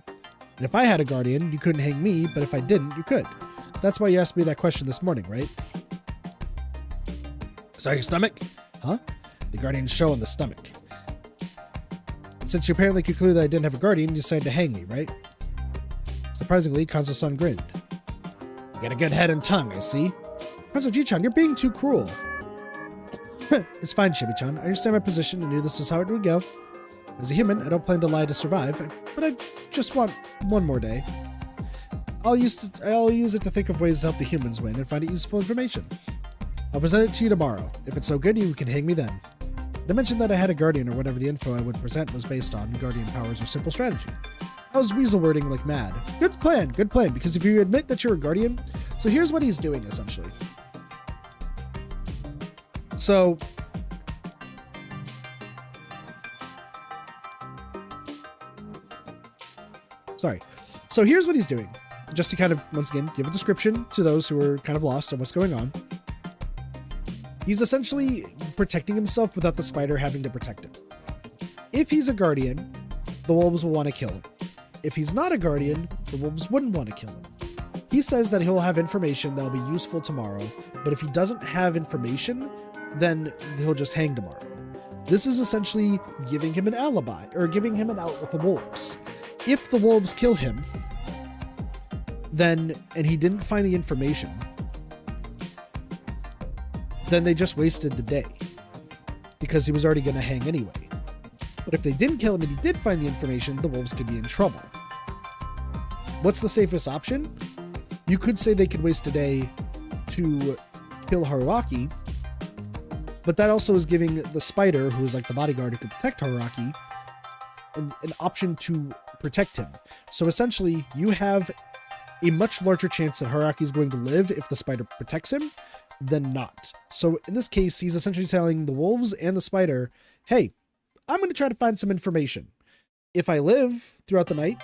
if I had a guardian, you couldn't hang me, but if I didn't, you could. That's why you asked me that question this morning, right? Sorry, your stomach? Huh? The guardian's show on the stomach. Since you apparently concluded that I didn't have a guardian, you decided to hang me, right? Surprisingly, Kanzo-san grinned. You got a good head and tongue, I see. Kanzo-ji-chan, you're being too cruel. It's fine, Chibi-chan. I understand my position and knew this was how it would go. As a human, I don't plan to lie to survive, but I just want one more day. I'll use it to think of ways to help the humans win and find it useful information. I'll present it to you tomorrow. If it's so good, you can hang me then. I mentioned that I had a guardian or whatever the info I would present was based on guardian powers or simple strategy. I was weasel wording like mad. Good plan, because if you admit that you're a guardian, so here's what he's doing essentially. So here's what he's doing. Just to kind of, once again, give a description to those who are kind of lost on what's going on. He's essentially protecting himself without the spider having to protect him. If he's a guardian, the wolves will want to kill him. If he's not a guardian, the wolves wouldn't want to kill him. He says that he'll have information that'll be useful tomorrow, but if he doesn't have information, then he'll just hang tomorrow. This is essentially giving him an alibi, or giving him an out with the wolves. If the wolves kill him, and he didn't find the information, then they just wasted the day, because he was already going to hang anyway. But if they didn't kill him and he did find the information, the wolves could be in trouble. What's the safest option? You could say they could waste a day to kill Haruaki, but that also is giving the spider, who is like the bodyguard who could protect Haruaki, an option to protect him. So essentially, you have a much larger chance that Haruaki is going to live if the spider protects him than not. So in this case, he's essentially telling the wolves and the spider, hey, I'm going to try to find some information. If I live throughout the night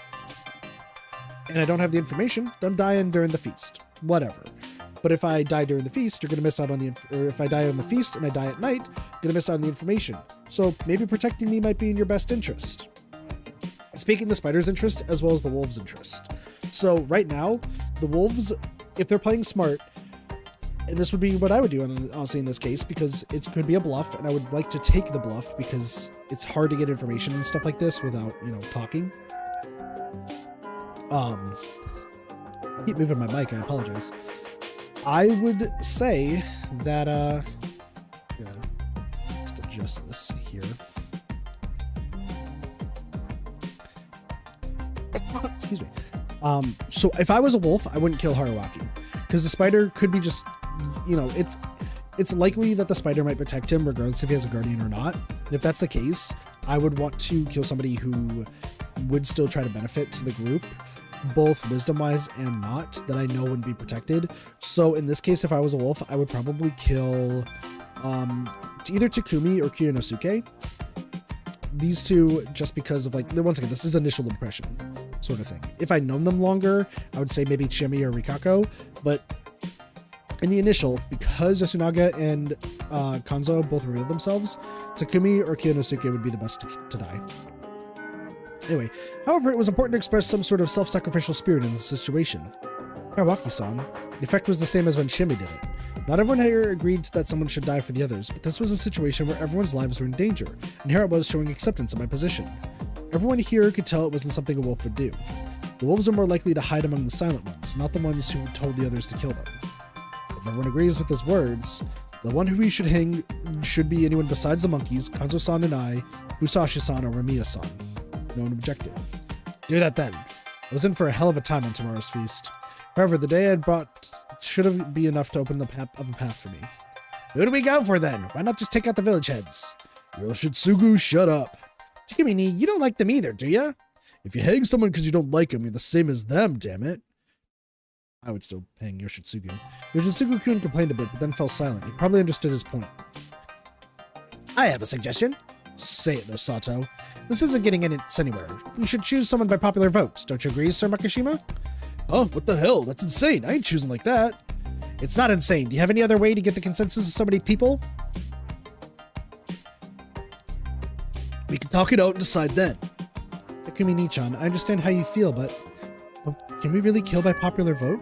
and I don't have the information, then I'm dying during the feast. Whatever. But if I die during the feast, you're going to miss out on or if I die on the feast and I die at night, you're going to miss out on the information. So maybe protecting me might be in your best interest. Speaking the spider's interest as well as the wolves' interest. So right now, the wolves if they're playing smart, and this would be what I would do, honestly, in this case, because it could be a bluff, and I would like to take the bluff because it's hard to get information and stuff like this without, talking. I keep moving my mic, I apologize. I would say that, just adjust this here. Excuse me. So if I was a wolf, I wouldn't kill Haruwaki, because the spider could be just, it's likely that the spider might protect him regardless if he has a guardian or not. And if that's the case, I would want to kill somebody who would still try to benefit to the group, both wisdom-wise and not, that I know wouldn't be protected. So in this case, if I was a wolf, I would probably kill either Takumi or Kiyonosuke. These two, just because of, once again, this is initial impression sort of thing. If I'd known them longer, I would say maybe Chimi or Rikako, but in the initial, because Yasunaga and Kanzo both revealed themselves, Takumi or Kiyonosuke would be the best to die. Anyway, however, it was important to express some sort of self-sacrificial spirit in this situation. Haruwaki-san, the effect was the same as when Chimi did it. Not everyone here agreed that someone should die for the others, but this was a situation where everyone's lives were in danger, and here I was showing acceptance of my position. Everyone here could tell it wasn't something a wolf would do. The wolves are more likely to hide among the silent ones, not the ones who told the others to kill them. If everyone agrees with his words, the one who we should hang should be anyone besides the monkeys, Kanzo-san and I, Musashi-san or Ramiya-san. No one objected. Do that then. I was in for a hell of a time on tomorrow's feast. However, the day I'd brought should be enough to open up a path for me. Who do we go for then? Why not just take out the village heads? Yoshitsugu, shut up. Takumi-ni, you don't like them either, do ya? If you hang someone because you don't like them, you're the same as them, damn it. I would still hang Yoshitsugu. Yoshitsugu-kun complained a bit, but then fell silent. He probably understood his point. I have a suggestion. Say it, though, Sato. This isn't getting us anywhere. We should choose someone by popular vote. Don't you agree, Sir Makishima? Oh, what the hell? That's insane. I ain't choosing like that. It's not insane. Do you have any other way to get the consensus of so many people? We can talk it out and decide then. Takumi Nichan, I understand how you feel, but can we really kill by popular vote?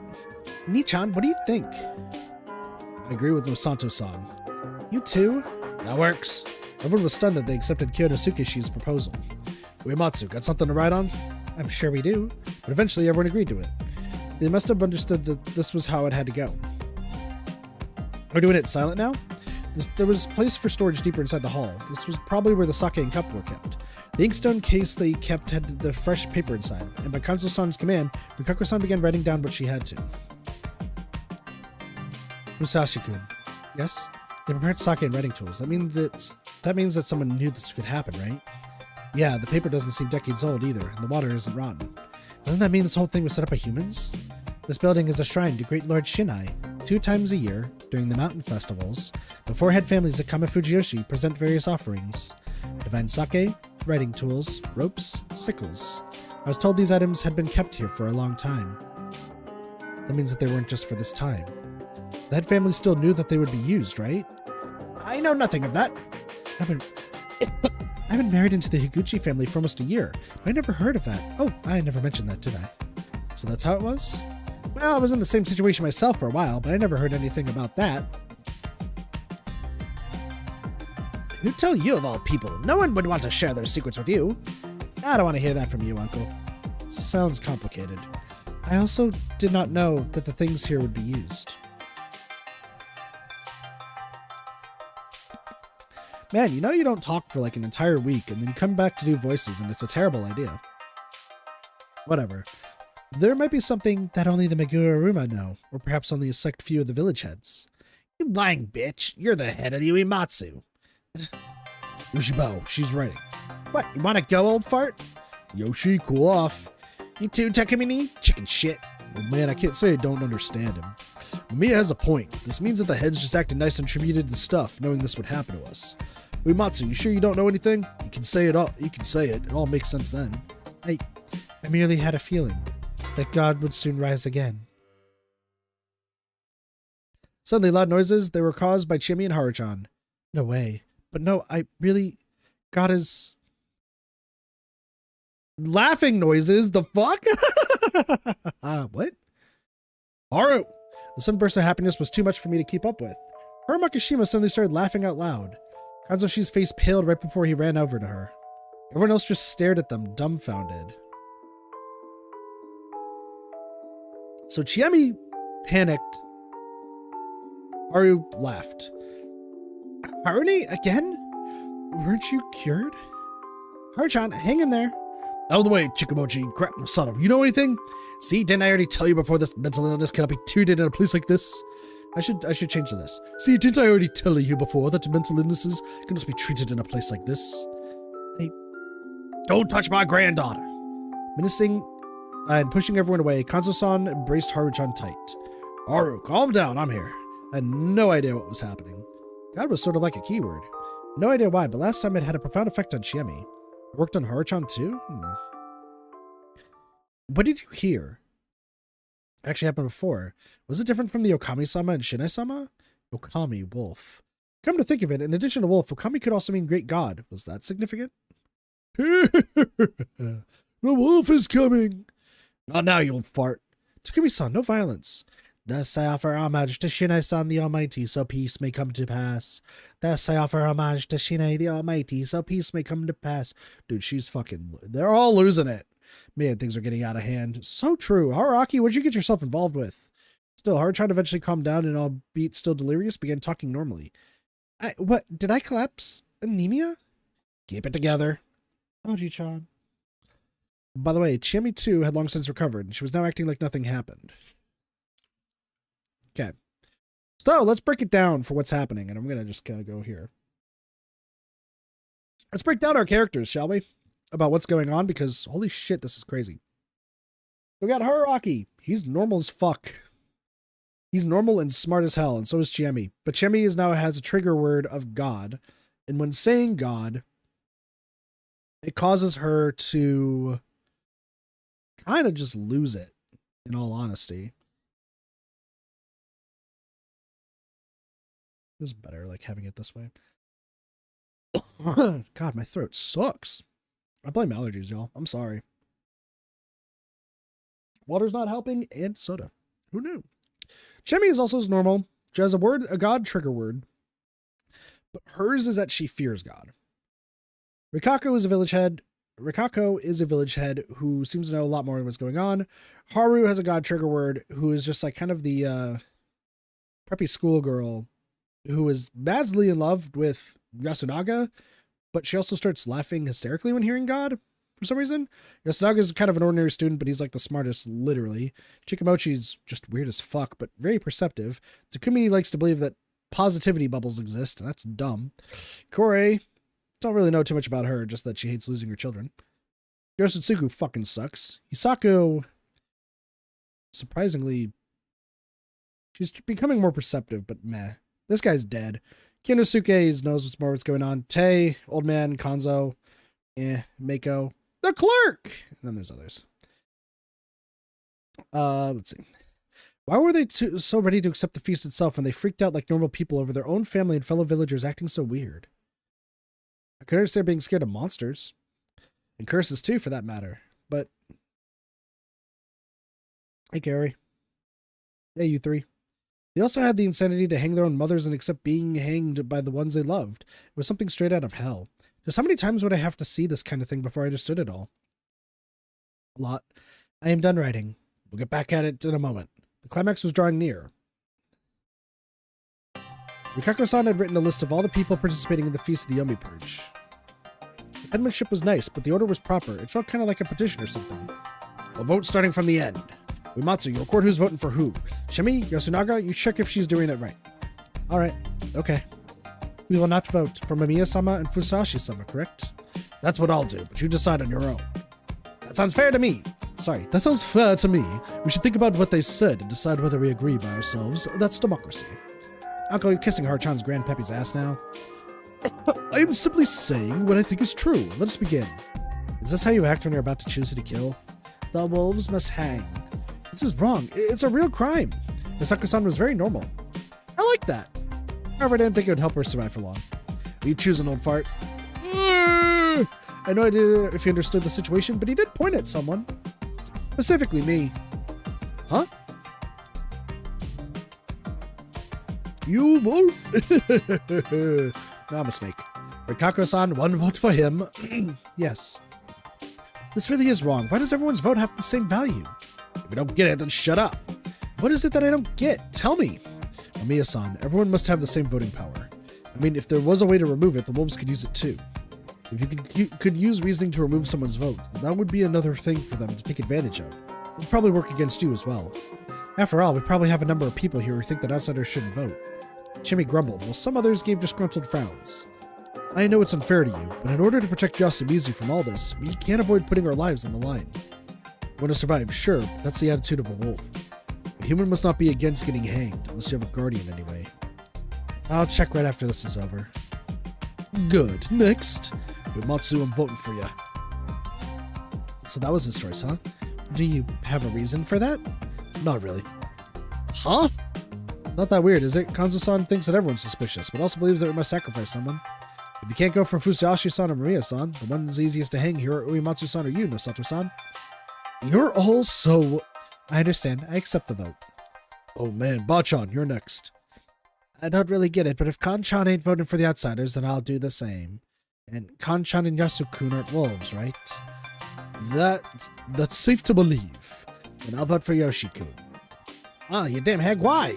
Nichan, what do you think? I agree with Nosanto-san. You too? That works. Everyone was stunned that they accepted Kiyonosuke-shi's proposal. Uematsu, got something to write on? I'm sure we do, but eventually everyone agreed to it. They must have understood that this was how it had to go. We're doing it silent now? There was a place for storage deeper inside the hall. This was probably where the sake and cup were kept. The inkstone case they kept had the fresh paper inside, and by Kanzo-san's command, Rikako-san began writing down what she had to. Musashi-kun. Yes? They prepared sake and writing tools. That means that someone knew this could happen, right? Yeah, the paper doesn't seem decades old either, and the water isn't rotten. Doesn't that mean this whole thing was set up by humans? This building is a shrine to Great Lord Shinai. 2 times a year, during the mountain festivals, the 4 head families of Kame Fujiyoshi present various offerings. Divine sake, writing tools, ropes, sickles. I was told these items had been kept here for a long time. That means that they weren't just for this time. The head family still knew that they would be used, right? I know nothing of that. I've been married into the Higuchi family for almost a year, but I never heard of that. Oh, I never mentioned that, did I? So that's how it was? Well, I was in the same situation myself for a while, but I never heard anything about that. Who tell you of all people? No one would want to share their secrets with you. I don't want to hear that from you, Uncle. Sounds complicated. I also did not know that the things here would be used. Man, you know you don't talk for like an entire week, and then you come back to do voices, and it's a terrible idea. Whatever. There might be something that only the Meguraruma know, or perhaps only a select few of the village heads. You lying bitch! You're the head of the Uematsu. Ushibo, she's writing. What, you wanna go, old fart? Yoshi, cool off. You too, Takumi-ni? Chicken shit. Oh man, I can't say I don't understand him. Mamiya has a point. This means that the heads just acted nice and attributed the stuff, knowing this would happen to us. Uematsu, you sure you don't know anything? You can say it all. You can say it. It all makes sense then. I merely had a feeling that God would soon rise again. Suddenly, loud noises. They were caused by Chimi and Haruchan. No way. But no, God is... Laughing noises? The fuck? What? Haru! The sudden burst of happiness was too much for me to keep up with. Her and Makishima suddenly started laughing out loud. Kanzoshi's face paled right before he ran over to her. Everyone else just stared at them, dumbfounded. So Chiemi panicked. Haru laughed. Haruni, again? Weren't you cured? Haru-chan, hang in there. Out of the way, Chikamochi. Crap, son of, you know anything? See, didn't I already tell you before this mental illness cannot be treated in a place like this? I should change to this. See, didn't I already tell you before that mental illnesses cannot be treated in a place like this? Hey, don't touch my granddaughter. Menacing and pushing everyone away, Kanzo-san embraced Haru-chan tight. Haru, calm down, I'm here. I had no idea what was happening. God was sort of like a keyword. No idea why, but last time it had a profound effect on Chiemi. It worked on Haru-chan too? What did you hear? Actually happened before. Was it different from the Okami-sama and Shinai-sama? Okami, wolf. Come to think of it, in addition to wolf, Okami could also mean great god. Was that significant? The wolf is coming. Not now, you old fart. Takumi-san, no violence. Thus I offer homage to Shinai-san the Almighty, so peace may come to pass. Thus I offer homage to Shinai the Almighty, so peace may come to pass. Dude, she's fucking... They're all losing it. Man, things are getting out of hand. So true. Haruaki, what'd you get yourself involved with? Still, Haru-chan eventually calmed down and, albeit still delirious, began talking normally. What? Did I collapse? Anemia? Keep it together. Oji-chan. By the way, Chiemi too had long since recovered, and she was now acting like nothing happened. Okay. So, let's break it down for what's happening, and I'm going to just kind of go here. Let's break down our characters, shall we? About what's going on, because holy shit, this is crazy. We got Haruaki. He's normal as fuck. He's normal and smart as hell, and so is Chiemi. But Chiemi now has a trigger word of God, and when saying God, it causes her to kind of just lose it, in all honesty. It was better, like, having it this way. God, my throat sucks. I blame allergies, y'all. I'm sorry. Water's not helping, and soda. Who knew? Chiemi is also normal. She has a god trigger word. But hers is that she fears God. Rikako is a village head. Who seems to know a lot more than what's going on. Haru has a god trigger word who is just like kind of the preppy schoolgirl who is madly in love with Yasunaga, but she also starts laughing hysterically when hearing God for some reason. Yasunaga is kind of an ordinary student, but he's like the smartest, literally. Chikamochi's just weird as fuck, but very perceptive. Takumi likes to believe that positivity bubbles exist. That's dumb. Korei, don't really know too much about her, just that she hates losing her children. Yoshitsugu fucking sucks. Hisako, surprisingly, she's becoming more perceptive, but meh. This guy's dead. Kinosuke knows what's going on. Tei, Old Man, Kanzo, Mako, the clerk! And then there's others. Let's see. Why were they so ready to accept the feast itself when they freaked out like normal people over their own family and fellow villagers acting so weird? I could understand being scared of monsters. And curses too, for that matter. But... Hey, Gary. Hey, you three. They also had the insanity to hang their own mothers and accept being hanged by the ones they loved. It was something straight out of hell. Just how many times would I have to see this kind of thing before I understood it all? A lot. I am done writing. We'll get back at it in a moment. The climax was drawing near. Rikako-san had written a list of all the people participating in the Feast of the Yomi Purge. The penmanship was nice, but the order was proper. It felt kind of like a petition or something. A vote starting from the end. Uematsu, you record who's voting for who. Shimi, Yasunaga, you check if she's doing it right. Alright, okay. We will not vote for Mamiya-sama and Fusashi-sama, correct? That's what I'll do, but you decide on your own. That sounds fair to me. Sorry, that sounds fair to me. We should think about what they said and decide whether we agree by ourselves. That's democracy. Uncle, you're kissing Har-chan's grandpappy's ass now. I am simply saying what I think is true. Let us begin. Is this how you act when you're about to choose who to kill? The wolves must hang. This is wrong. It's a real crime. Misako-san was very normal. I like that. However, I didn't think it would help her survive for long. You choose an old fart. I had no idea if he understood the situation, but he did point at someone. Specifically me. Huh? You wolf! No, I'm a snake. Rikako-san, one vote for him. Yes. This really is wrong. Why does everyone's vote have the same value? If you don't get it, then shut up. What is it that I don't get? Tell me. Mamiya-san, everyone must have the same voting power. I mean, if there was a way to remove it, the wolves could use it too. If you could use reasoning to remove someone's vote, that would be another thing for them to take advantage of. It would probably work against you as well. After all, we probably have a number of people here who think that outsiders shouldn't vote. Chimmy grumbled, while some others gave disgruntled frowns. I know it's unfair to you, but in order to protect Yasumizu from all this, we can't avoid putting our lives on the line. Want to survive, sure, but that's the attitude of a wolf. A human must not be against getting hanged, unless you have a guardian anyway. I'll check right after this is over. Good. Next. Uematsu, I'm voting for you. So that was his choice, huh? Do you have a reason for that? Not really. Huh? Not that weird, is it? Kanzo-san thinks that everyone's suspicious, but also believes that we must sacrifice someone. If you can't go for Fusayashi-san or Maria-san, the ones easiest to hang here are Uematsu-san or you, Nosato-san. You're all so... I understand. I accept the vote. Oh man, Bachan, you're next. I don't really get it, but if Kanchan ain't voting for the outsiders, then I'll do the same. And Kanchan and Yasukun aren't wolves, right? That's safe to believe. And I'll vote for Yoshi-kun. Ah, you damn hag, why?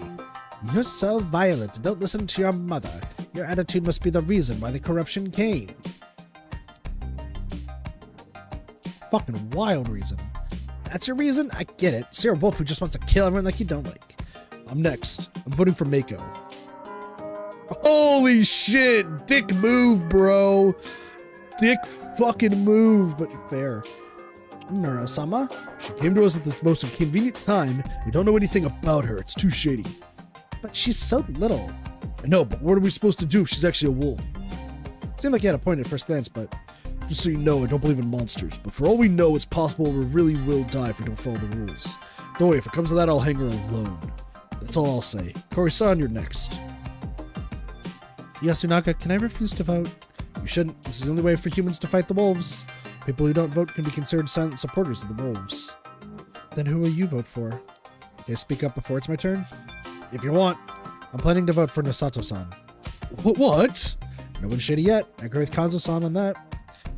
You're so violent. Don't listen to your mother. Your attitude must be the reason why the corruption came. Fucking wild reason. That's your reason? I get it. So you're a wolf who just wants to kill everyone like you don't like. I'm next. I'm voting for Mako. Holy shit! Dick move, bro. Dick fucking move, but fair. Muro-sama? She came to us at this most inconvenient time. We don't know anything about her. It's too shady. But she's so little. I know, but what are we supposed to do if she's actually a wolf? It seemed like you had a point at first glance, but just so you know, I don't believe in monsters. But for all we know, it's possible we really will die if we don't follow the rules. Don't worry, if it comes to that, I'll hang her alone. That's all I'll say. Kori-san, you're next. Yasunaga, can I refuse to vote? You shouldn't. This is the only way for humans to fight the wolves. People who don't vote can be considered silent supporters of the wolves. Then who will you vote for? Can I speak up before it's my turn? If you want. I'm planning to vote for Nosato-san. What? No one's shady yet. I agree with Kanzo-san on that.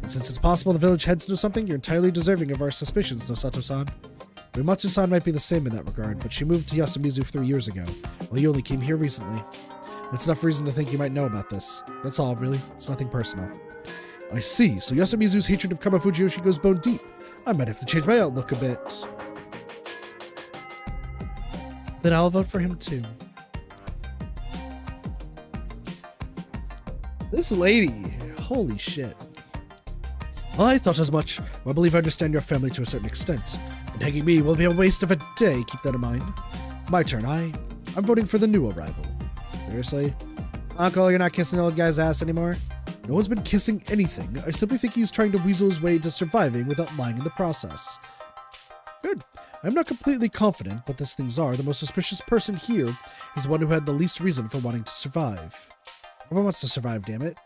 And since it's possible the village heads know something, you're entirely deserving of our suspicions, Nosato-san. Uematsu-san might be the same in that regard, but she moved to Yasumizu 3 years ago, while you only came here recently. That's enough reason to think you might know about this. That's all, really. It's nothing personal. I see. So Yasumizu's hatred of Kamafuji Yoshi goes bone deep. I might have to change my outlook a bit. Then I'll vote for him too. This lady. Holy shit. I thought as much. Well, I believe I understand your family to a certain extent. But hanging me will be a waste of a day. Keep that in mind. My turn. I'm voting for the new arrival. Seriously? Uncle, you're not kissing the old guy's ass anymore? No one's been kissing anything. I simply think he's trying to weasel his way to surviving without lying in the process. Good. I'm not completely confident, but as things are, the most suspicious person here is the one who had the least reason for wanting to survive. Everyone wants to survive, damn it.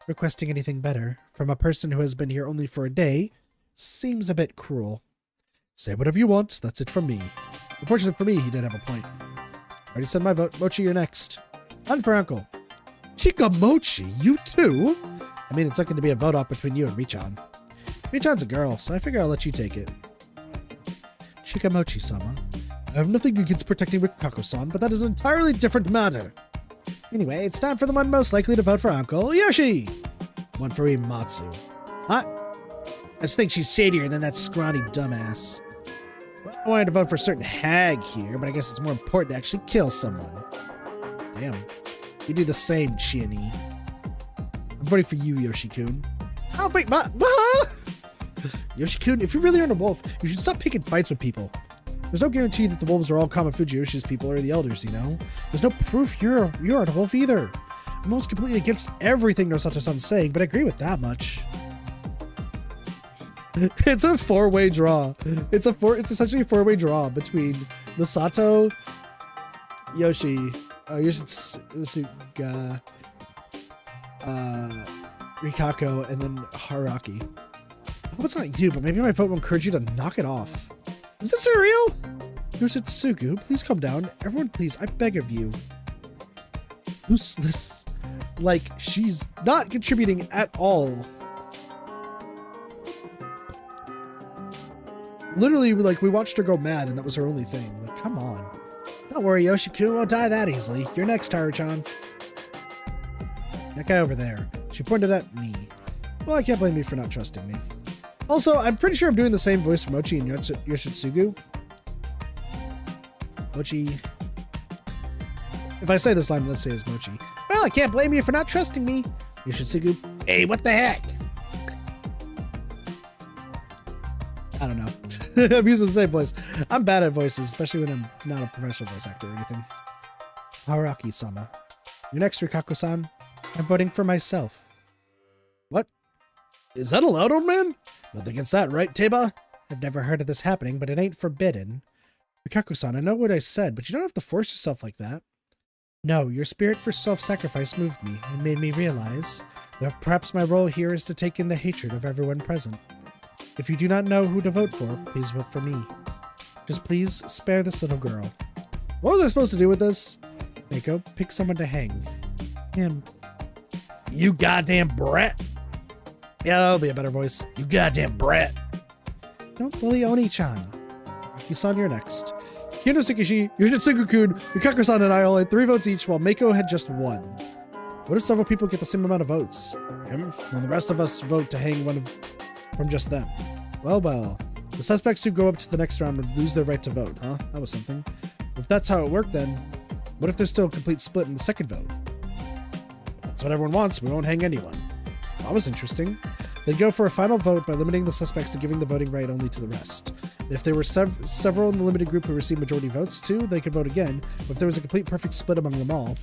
Requesting anything better from a person who has been here only for a day seems a bit cruel. Say whatever you want, that's it from me. Unfortunately for me, he did have a point. Already said my vote. Mochi, you're next. On for Uncle. Chikamochi, you too? I mean, it's looking to be a vote-off between you and Richan. Richan's a girl, so I figure I'll let you take it. Chikamochi-sama. I have nothing against protecting Rikako-san, but that is an entirely different matter. Anyway, it's time for the one most likely to vote for Uncle, Yoshi! One for Uematsu. Huh? I just think she's shadier than that scrawny dumbass. Well, I wanted to vote for a certain hag here, but I guess it's more important to actually kill someone. Damn. You do the same, Chiani. I'm voting for you, Yoshi-kun. Oh, wait, what? Yoshi-kun, if you really aren't a wolf, you should stop picking fights with people. There's no guarantee that the wolves are all Kamafuji Yoshi's people or the elders, you know? There's no proof you aren't a wolf either. I'm almost completely against everything Nosato-san's saying, but I agree with that much. It's a four-way draw. It's essentially a four-way draw between Nosato, Yoshi, Yoshitsuga, Rikako, and then Haraki. I hope it's not you, but maybe my vote will encourage you to knock it off. Is this real? Yoshitsugu, please calm down. Everyone, please, I beg of you. useless. Like, she's not contributing at all. Literally, like, we watched her go mad, and that was her only thing. Like, come on. Don't worry, Yoshi-kun won't die that easily. You're next, Taru-chan. That guy over there. She pointed at me. Well, I can't blame you for not trusting me. Also, I'm pretty sure I'm doing the same voice for Mochi and Yoshitsugu. Mochi. If I say this line, let's say it's Mochi. Well, I can't blame you for not trusting me. Yoshitsugu. Hey, what the heck? I don't know. I'm using the same voice. I'm bad at voices, especially when I'm not a professional voice actor or anything. Haraki-sama. You're next, Rikaku-san. I'm voting for myself. What? Is that allowed, old man? Nothing against that, right, Teba? I've never heard of this happening, but it ain't forbidden. Rikaku-san, I know what I said, but you don't have to force yourself like that. No, your spirit for self-sacrifice moved me and made me realize that perhaps my role here is to take in the hatred of everyone present. If you do not know who to vote for, please vote for me. Just please spare this little girl. What was I supposed to do with this? Mako, pick someone to hang. Him. You goddamn brat. Yeah, that'll be a better voice. You goddamn brat. Don't bully Oni-chan. Aki-san, you're next. Kino Tsukishi, Yoshitsugu-kun, Rikaku-san, and I all had 3 votes each, while Mako had just 1. What if several people get the same amount of votes? Him? When the rest of us vote to hang one from just them. Well, well. The suspects who go up to the next round would lose their right to vote, huh? That was something. If that's how it worked, then what if there's still a complete split in the second vote? That's what everyone wants. We won't hang anyone. That was interesting. They'd go for a final vote by limiting the suspects and giving the voting right only to the rest. If there were several in the limited group who received majority votes too, they could vote again. But if there was a complete perfect split among them all,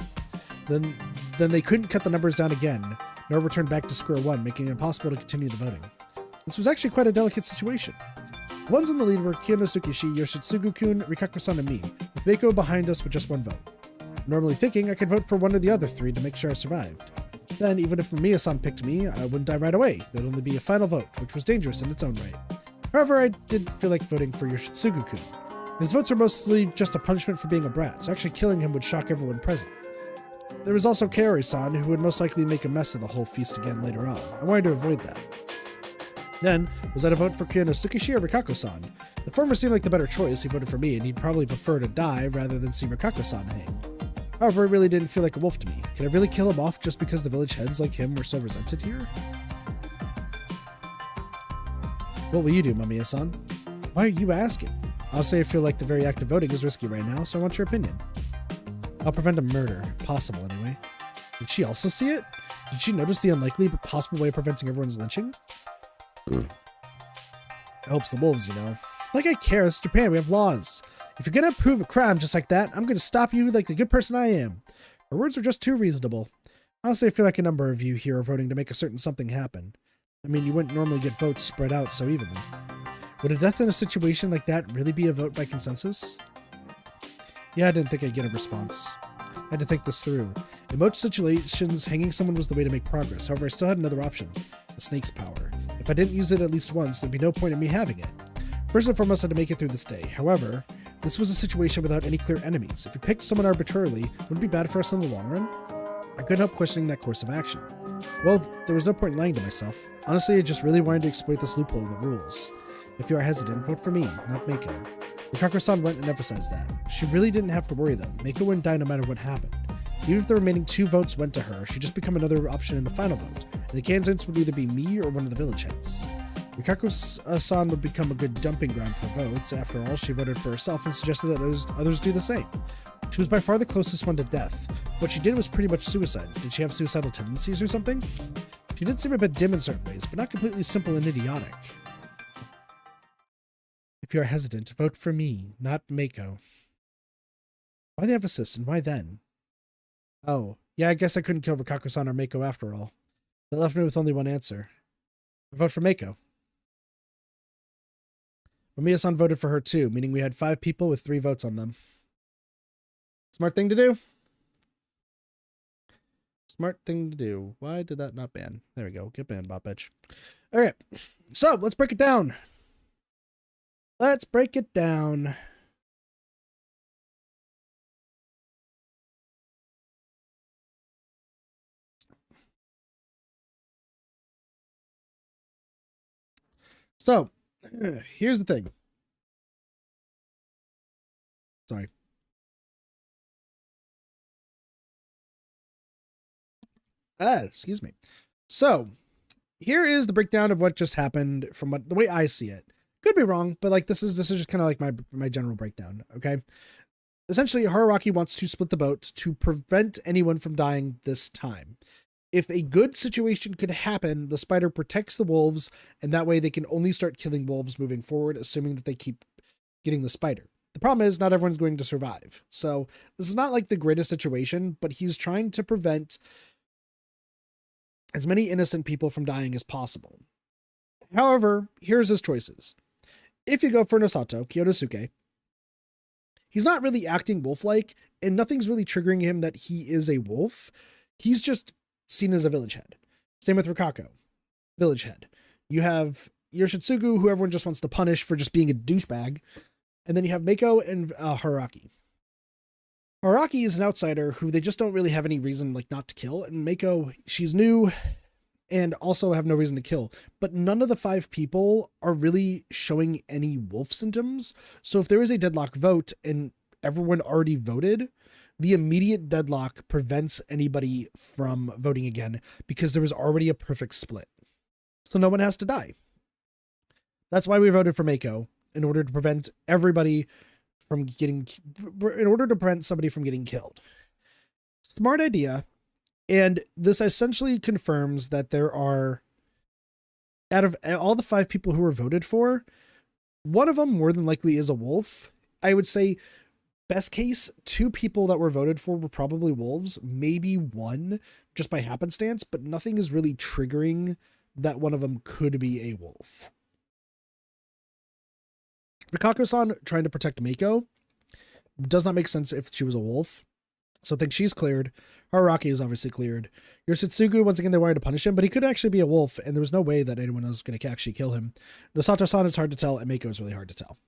then they couldn't cut the numbers down again, nor return back to square one, making it impossible to continue the voting. This was actually quite a delicate situation. The ones in the lead were Kino Tsukishi, Yoshitsugu-kun, Rikaku-san, and me, with Mako behind us with just 1 vote. Normally thinking I could vote for one of the other 3 to make sure I survived. Then, even if Mamiya-san picked me, I wouldn't die right away. There'd only be a final vote, which was dangerous in its own right. However, I did feel like voting for Yoshitsugu-kun. His votes were mostly just a punishment for being a brat, so actually killing him would shock everyone present. There was also Kaori-san, who would most likely make a mess of the whole feast again later on. I wanted to avoid that. Then, was that a vote for Kino Tsukishi or Rikaku-san? The former seemed like the better choice. He voted for me, and he'd probably prefer to die rather than see Rikaku-san hang. However, it really didn't feel like a wolf to me. Could I really kill him off just because the village heads like him were so resented here? What will you do, Mamiya-san? Why are you asking? Honestly, I feel like the very act of voting is risky right now, so I want your opinion. I'll prevent a murder. Possible, anyway. Did she also see it? Did she notice the unlikely but possible way of preventing everyone's lynching? It helps the wolves, you know. Like I care, it's Japan, we have laws. If you're gonna prove a crime just like that, I'm gonna stop you like the good person I am. Her words are just too reasonable. Honestly, I feel like a number of you here are voting to make a certain something happen. I mean, you wouldn't normally get votes spread out so evenly. Would a death in a situation like that really be a vote by consensus? Yeah, I didn't think I'd get a response. I had to think this through. In most situations, hanging someone was the way to make progress. However, I still had another option. The snake's power. If I didn't use it at least once, there'd be no point in me having it. First and foremost, I had to make it through this day. However, this was a situation without any clear enemies. If we picked someone arbitrarily, wouldn't it be bad for us in the long run? I couldn't help questioning that course of action. Well, there was no point in lying to myself. Honestly, I just really wanted to exploit this loophole in the rules. If you are hesitant, vote for me, not Mako. Rikaku-san went and emphasized that. She really didn't have to worry though. Mako wouldn't die no matter what happened. Even if the remaining 2 votes went to her, she'd just become another option in the final vote, and the candidates would either be me or one of the village heads. Rikaku-san would become a good dumping ground for votes. After all, she voted for herself and suggested that others do the same. She was by far the closest one to death. What she did was pretty much suicide. Did she have suicidal tendencies or something? She did seem a bit dim in certain ways, but not completely simple and idiotic. If you are hesitant, vote for me, not Mako. Why the emphasis, and why then? Oh, yeah, I guess I couldn't kill Rikaku-san or Mako after all. That left me with only one answer. I vote for Mako. Mamiya-san voted for her too, meaning we had 5 people with 3 votes on them. Smart thing to do. Smart thing to do. Why did that not ban? There we go. Get banned, bot bitch. Alright, so let's break it down. Let's break it down. So, here's the thing. Sorry. Excuse me. So, here is the breakdown of what just happened from the way I see it. Could be wrong, but like this is just kind of like my general breakdown, okay? Essentially, Hararaki wants to split the boat to prevent anyone from dying this time. If a good situation could happen, the spider protects the wolves, and that way they can only start killing wolves moving forward, assuming that they keep getting the spider. The problem is not everyone's going to survive. So this is not like the greatest situation, but he's trying to prevent as many innocent people from dying as possible. However, here's his choices. If you go for Nosato, Kyonosuke, he's not really acting wolf-like, and nothing's really triggering him that he is a wolf. He's just seen as a village head. Same with Rikako, village head. You have Yoshitsugu, who everyone just wants to punish for just being a douchebag. And then you have Mako and Hararaki. Hararaki is an outsider who they just don't really have any reason like not to kill. And Mako, she's new and also have no reason to kill. But none of the 5 people are really showing any wolf symptoms. So if there is a deadlock vote and everyone already voted, the immediate deadlock prevents anybody from voting again because there was already a perfect split. So no one has to die. That's why we voted for Mako, in order to prevent everybody from getting, in order to prevent somebody from getting killed. Smart idea. And this essentially confirms that there are, out of all the 5 people who were voted for, one of them more than likely is a wolf. I would say best case, 2 people that were voted for were probably wolves, maybe 1 just by happenstance, but nothing is really triggering that one of them could be a wolf. Rikako-san trying to protect Mako does not make sense if she was a wolf. So I think she's cleared. Hararaki is obviously cleared. Yoshitsugu, once again, they wanted to punish him, but he could actually be a wolf, and there was no way that anyone else was going to actually kill him. Nosato-san is hard to tell, and Mako is really hard to tell.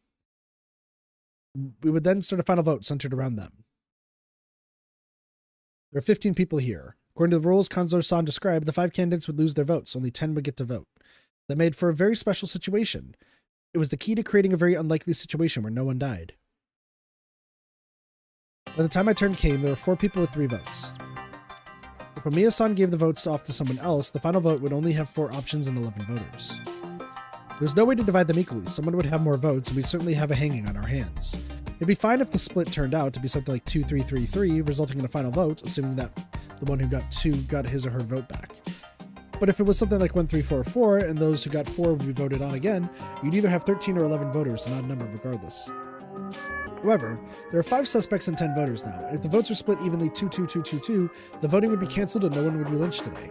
We would then start a final vote centered around them. There are 15 people here. According to the rules Kanzo-san described, the 5 candidates would lose their votes. Only 10 would get to vote. That made for a very special situation. It was the key to creating a very unlikely situation where no one died. By the time my turn came, there were 4 people with 3 votes. If Mamiya-san gave the votes off to someone else, the final vote would only have 4 options and 11 voters. There's no way to divide them equally. Someone would have more votes, and we'd certainly have a hanging on our hands. It'd be fine if the split turned out to be something like 2-3-3-3, resulting in a final vote, assuming that the one who got 2 got his or her vote back. But if it was something like 1-3-4-4, and those who got 4 would be voted on again, you'd either have 13 or 11 voters, an odd number regardless. However, there are 5 suspects and 10 voters now, and if the votes were split evenly 2-2-2-2-2, the voting would be cancelled and no one would be lynched today.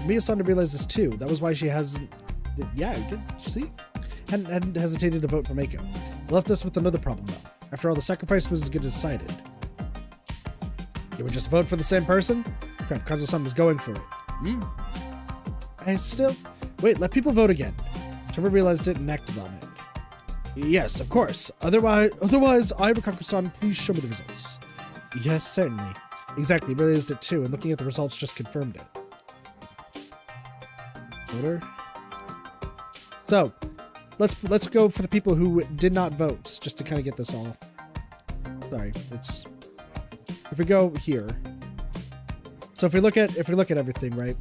Mia-san realized this too. That was why she hasn't... Yeah, you can see? Hadn't hesitated to vote for Mako. It left us with another problem, though. After all, the sacrifice was as good as decided. You would just vote for the same person? Crap, Kanzo-san was going for it. I still... Wait, let people vote again. Trevor realized it and acted on it. Yes, of course. Otherwise, I, Rikako-san, please show me the results. Yes, certainly. Exactly, realized it too, and looking at the results just confirmed it. Voter. So, let's go for the people who did not vote, just to kind of get this all. Sorry, it's... If we go here... So if we look at everything, right?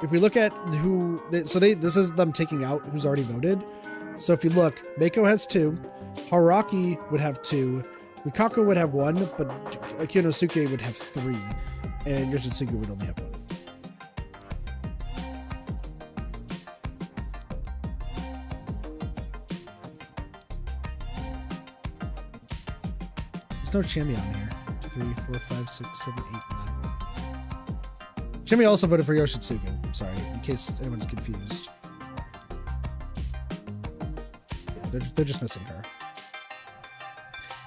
If we look at who, this is them taking out who's already voted. So if you look, Mako has 2, Hararaki would have 2, Rikako would have 1, but Kyonosuke would have 3, and Yoshitsugu would only have 1. There's no Chami on here. 3, 4, 5, 6, 7, 8, 9. Chimi also voted for Yoshitsugu. I'm sorry, in case anyone's confused. They're just missing her.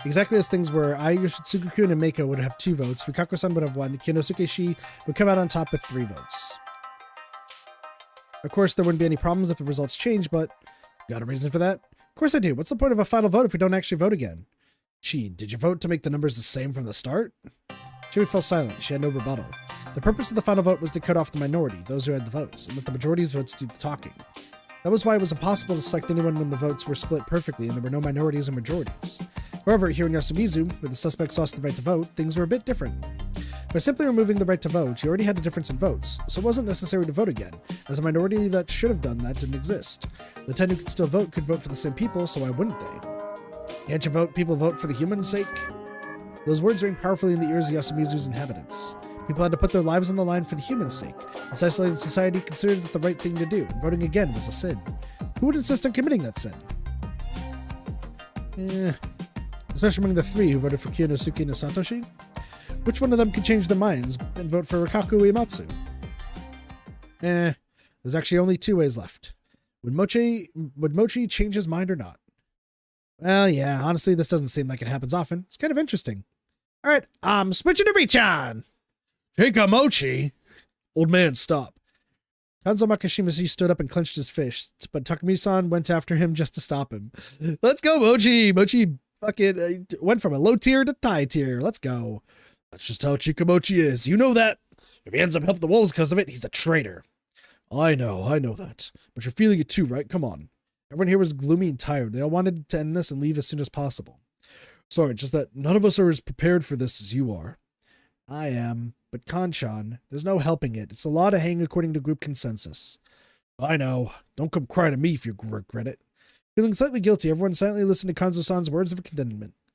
Exactly as things were, I, Yoshitsugu-kun, and Mako would have 2 votes. Rikako-san would have 1. Kyonosuke-shi would come out on top with 3 votes. Of course, there wouldn't be any problems if the results change, but got a reason for that? Of course I do. What's the point of a final vote if we don't actually vote again? Gee, did you vote to make the numbers the same from the start? Jimmy fell silent. She had no rebuttal. The purpose of the final vote was to cut off the minority, those who had the votes, and let the majority's votes do the talking. That was why it was impossible to select anyone when the votes were split perfectly and there were no minorities or majorities. However, here in Yasumizu, where the suspects lost the right to vote, things were a bit different. By simply removing the right to vote, you already had a difference in votes, so it wasn't necessary to vote again, as a minority that should have done that didn't exist. The 10 who could still vote could vote for the same people, so why wouldn't they? Can't you vote people vote for the human's sake? Those words rang powerfully in the ears of Yasumizu's inhabitants. People had to put their lives on the line for the human's sake. This isolated society considered it the right thing to do, and voting again was a sin. Who would insist on committing that sin? Especially among the 3 who voted for Kiyonosuke no Satoshi? Which one of them could change their minds and vote for Rikaku Uematsu? There's actually only 2 ways left. Would Mochi change his mind or not? Well, yeah, honestly, this doesn't seem like it happens often. It's kind of interesting. Alright, I'm switching to Reach-On! Take a Mochi! Old man, stop. Kanzo Makashimashi stood up and clenched his fist, but Takumi-san went after him just to stop him. Let's go, Mochi! Mochi fucking went from a low tier to high tier. Let's go. That's just how Chikamochi is. You know that. If he ends up helping the wolves because of it, he's a traitor. I know that. But you're feeling it too, right? Come on. Everyone here was gloomy and tired. They all wanted to end this and leave as soon as possible. Sorry, just that none of us are as prepared for this as you are. I am. But Kanchan, there's no helping it. It's a law to hang according to group consensus. I know. Don't come cry to me if you regret it. Feeling slightly guilty, everyone silently listened to Kanzo-san's words of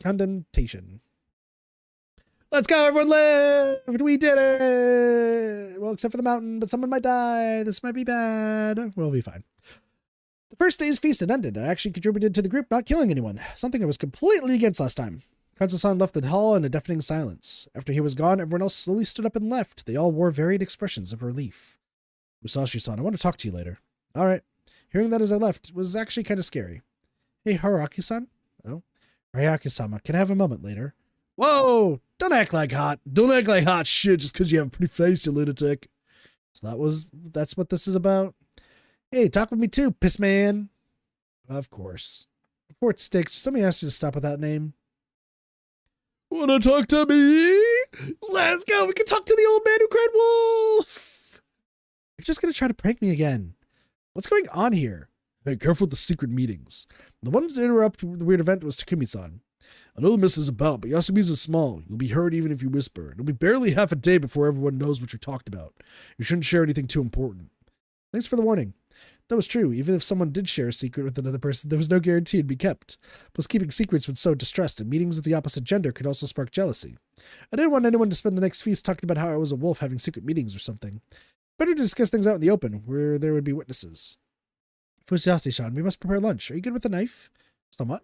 condemnation. Let's go, everyone lived! We did it! Well, except for the mountain, but someone might die. This might be bad. We'll be fine. The first day's feast had ended. I actually contributed to the group not killing anyone, something I was completely against last time. Kanzo-san left the hall in a deafening silence. After he was gone, everyone else slowly stood up and left. They all wore varied expressions of relief. Musashi-san, I want to talk to you later. All right. Hearing that as I left was actually kind of scary. Hey, Haraki-san? Oh. Haraki-sama, can I have a moment later? Whoa! Don't act like hot. Don't act like hot shit just because you have a pretty face, you lunatic. So that's what this is about? Hey, talk with me too, piss man. Of course. Before it sticks, somebody asked you to stop with that name. Wanna talk to me? Let's go. We can talk to the old man who cried wolf. You're just gonna try to prank me again. What's going on here? Hey, careful with the secret meetings. The one to interrupt the weird event was Takumi-san. I know the mess is about, but Yasumi's small. You'll be heard even if you whisper. It'll be barely half a day before everyone knows what you're talked about. You shouldn't share anything too important. Thanks for the warning. That was true. Even if someone did share a secret with another person, there was no guarantee it'd be kept. Plus, keeping secrets would sow distrust, and meetings with the opposite gender could also spark jealousy. I didn't want anyone to spend the next feast talking about how I was a wolf having secret meetings or something. Better to discuss things out in the open, where there would be witnesses. Fusiyashi-san, we must prepare lunch. Are you good with a knife? Somewhat.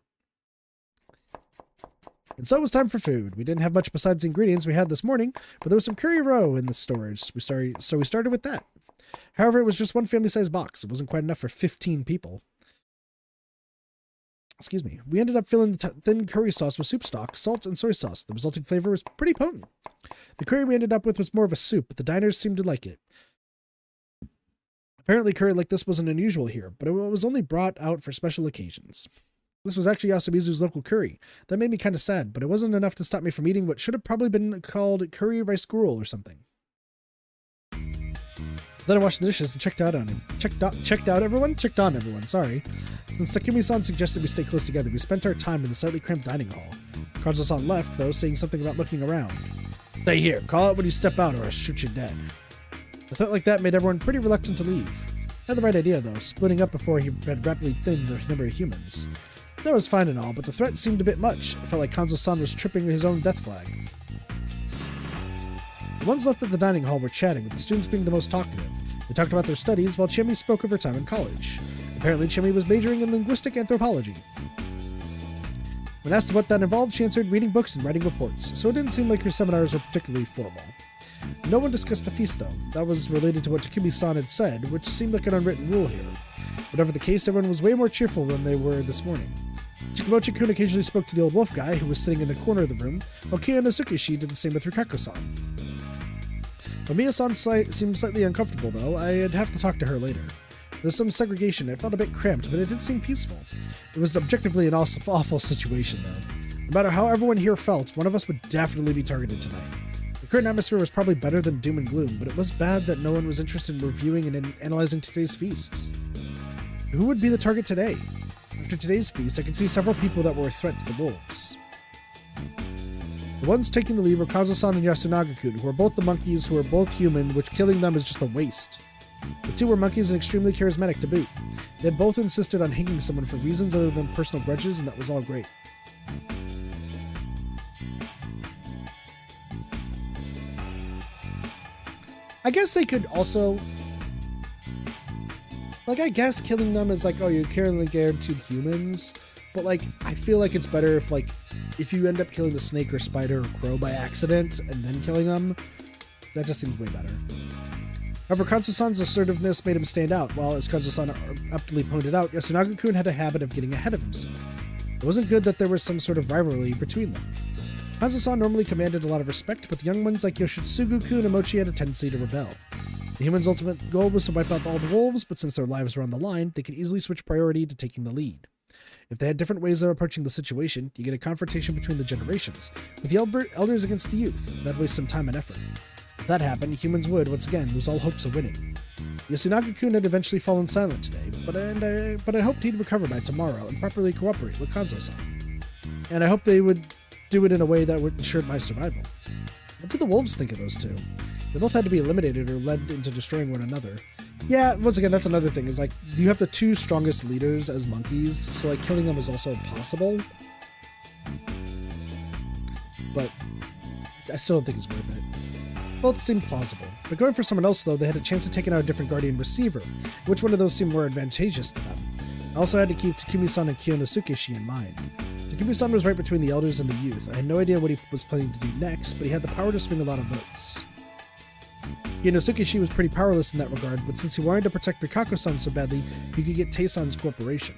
And so it was time for food. We didn't have much besides the ingredients we had this morning, but there was some curry roe in the storage, so we started with that. However, it was just one family-sized box. It wasn't quite enough for 15 people. Excuse me. We ended up filling the thin curry sauce with soup stock, salt, and soy sauce. The resulting flavor was pretty potent. The curry we ended up with was more of a soup, but the diners seemed to like it. Apparently, curry like this wasn't unusual here, but it was only brought out for special occasions. This was actually Yasumizu's local curry. That made me kind of sad, but it wasn't enough to stop me from eating what should have probably been called curry rice gruel or something. Then I washed the dishes and checked on everyone, sorry. Since Takumi-san suggested we stay close together, we spent our time in the slightly cramped dining hall. Kanzo-san left, though, saying something about looking around. Stay here, call out when you step out or I'll shoot you dead. A threat like that made everyone pretty reluctant to leave. Had the right idea, though, splitting up before he had rapidly thinned the number of humans. That was fine and all, but the threat seemed a bit much. It felt like Kanzo-san was tripping his own death flag. The ones left at the dining hall were chatting, with the students being the most talkative. They talked about their studies, while Chimi spoke of her time in college. Apparently, Chimi was majoring in linguistic anthropology. When asked what that involved, she answered reading books and writing reports, so it didn't seem like her seminars were particularly formal. No one discussed the feast, though. That was related to what Takumi-san had said, which seemed like an unwritten rule here. Whatever the case, everyone was way more cheerful than they were this morning. Chikamochi-kun occasionally spoke to the old wolf guy, who was sitting in the corner of the room, while Kia no Tsukishi did the same with Rikaku-san. Mamiya-san seemed slightly uncomfortable, though. I'd have to talk to her later. There was some segregation. It felt a bit cramped, but it did seem peaceful. It was objectively an awful situation, though. No matter how everyone here felt, one of us would definitely be targeted tonight. The current atmosphere was probably better than doom and gloom, but it was bad that no one was interested in reviewing and analyzing today's feasts. Who would be the target today? After today's feast, I could see several people that were a threat to the wolves. The ones taking the lead were Kazuo-san and Yasunaga-kun, who are both the monkeys who are both human, which killing them is just a waste. The two were monkeys and extremely charismatic to boot. They had both insisted on hanging someone for reasons other than personal grudges, and that was all great. I guess they could also... Like, I guess killing them is like, oh, you're currently guaranteed humans, but like, I feel like it's better if like, if you end up killing the snake or spider or crow by accident and then killing them, that just seems way better. However, Kazuo-san's assertiveness made him stand out, while, as Kazuo-san aptly pointed out, Yasunaga-kun had a habit of getting ahead of himself. It wasn't good that there was some sort of rivalry between them. Kazuo-san normally commanded a lot of respect, but the young ones like Yoshitsugu-kun and Mochi had a tendency to rebel. The humans' ultimate goal was to wipe out all the wolves, but since their lives were on the line, they could easily switch priority to taking the lead. If they had different ways of approaching the situation, you get a confrontation between the generations, with the elders against the youth. That'd waste some time and effort. If that happened, humans would, once again, lose all hopes of winning. Yasunaga-kun had eventually fallen silent today, but I hoped he'd recover by tomorrow and properly cooperate with Kazuo-san. And I hoped they would do it in a way that would ensure my survival. What did the wolves think of those two? They both had to be eliminated or led into destroying one another. Yeah, once again, that's another thing, is like, you have the two strongest leaders as monkeys, so like, killing them is also possible. But I still don't think it's worth it. Both seem plausible. But going for someone else, though, they had a chance of taking out a different guardian receiver. Which one of those seemed more advantageous to them? I also had to keep Takumi-san and Kiyonosuke-shi in mind. Takumi-san was right between the elders and the youth. I had no idea what he was planning to do next, but he had the power to swing a lot of votes. Kiyonosuke-shi was pretty powerless in that regard, but since he wanted to protect Rikako-san so badly, he could get Tae-san's cooperation.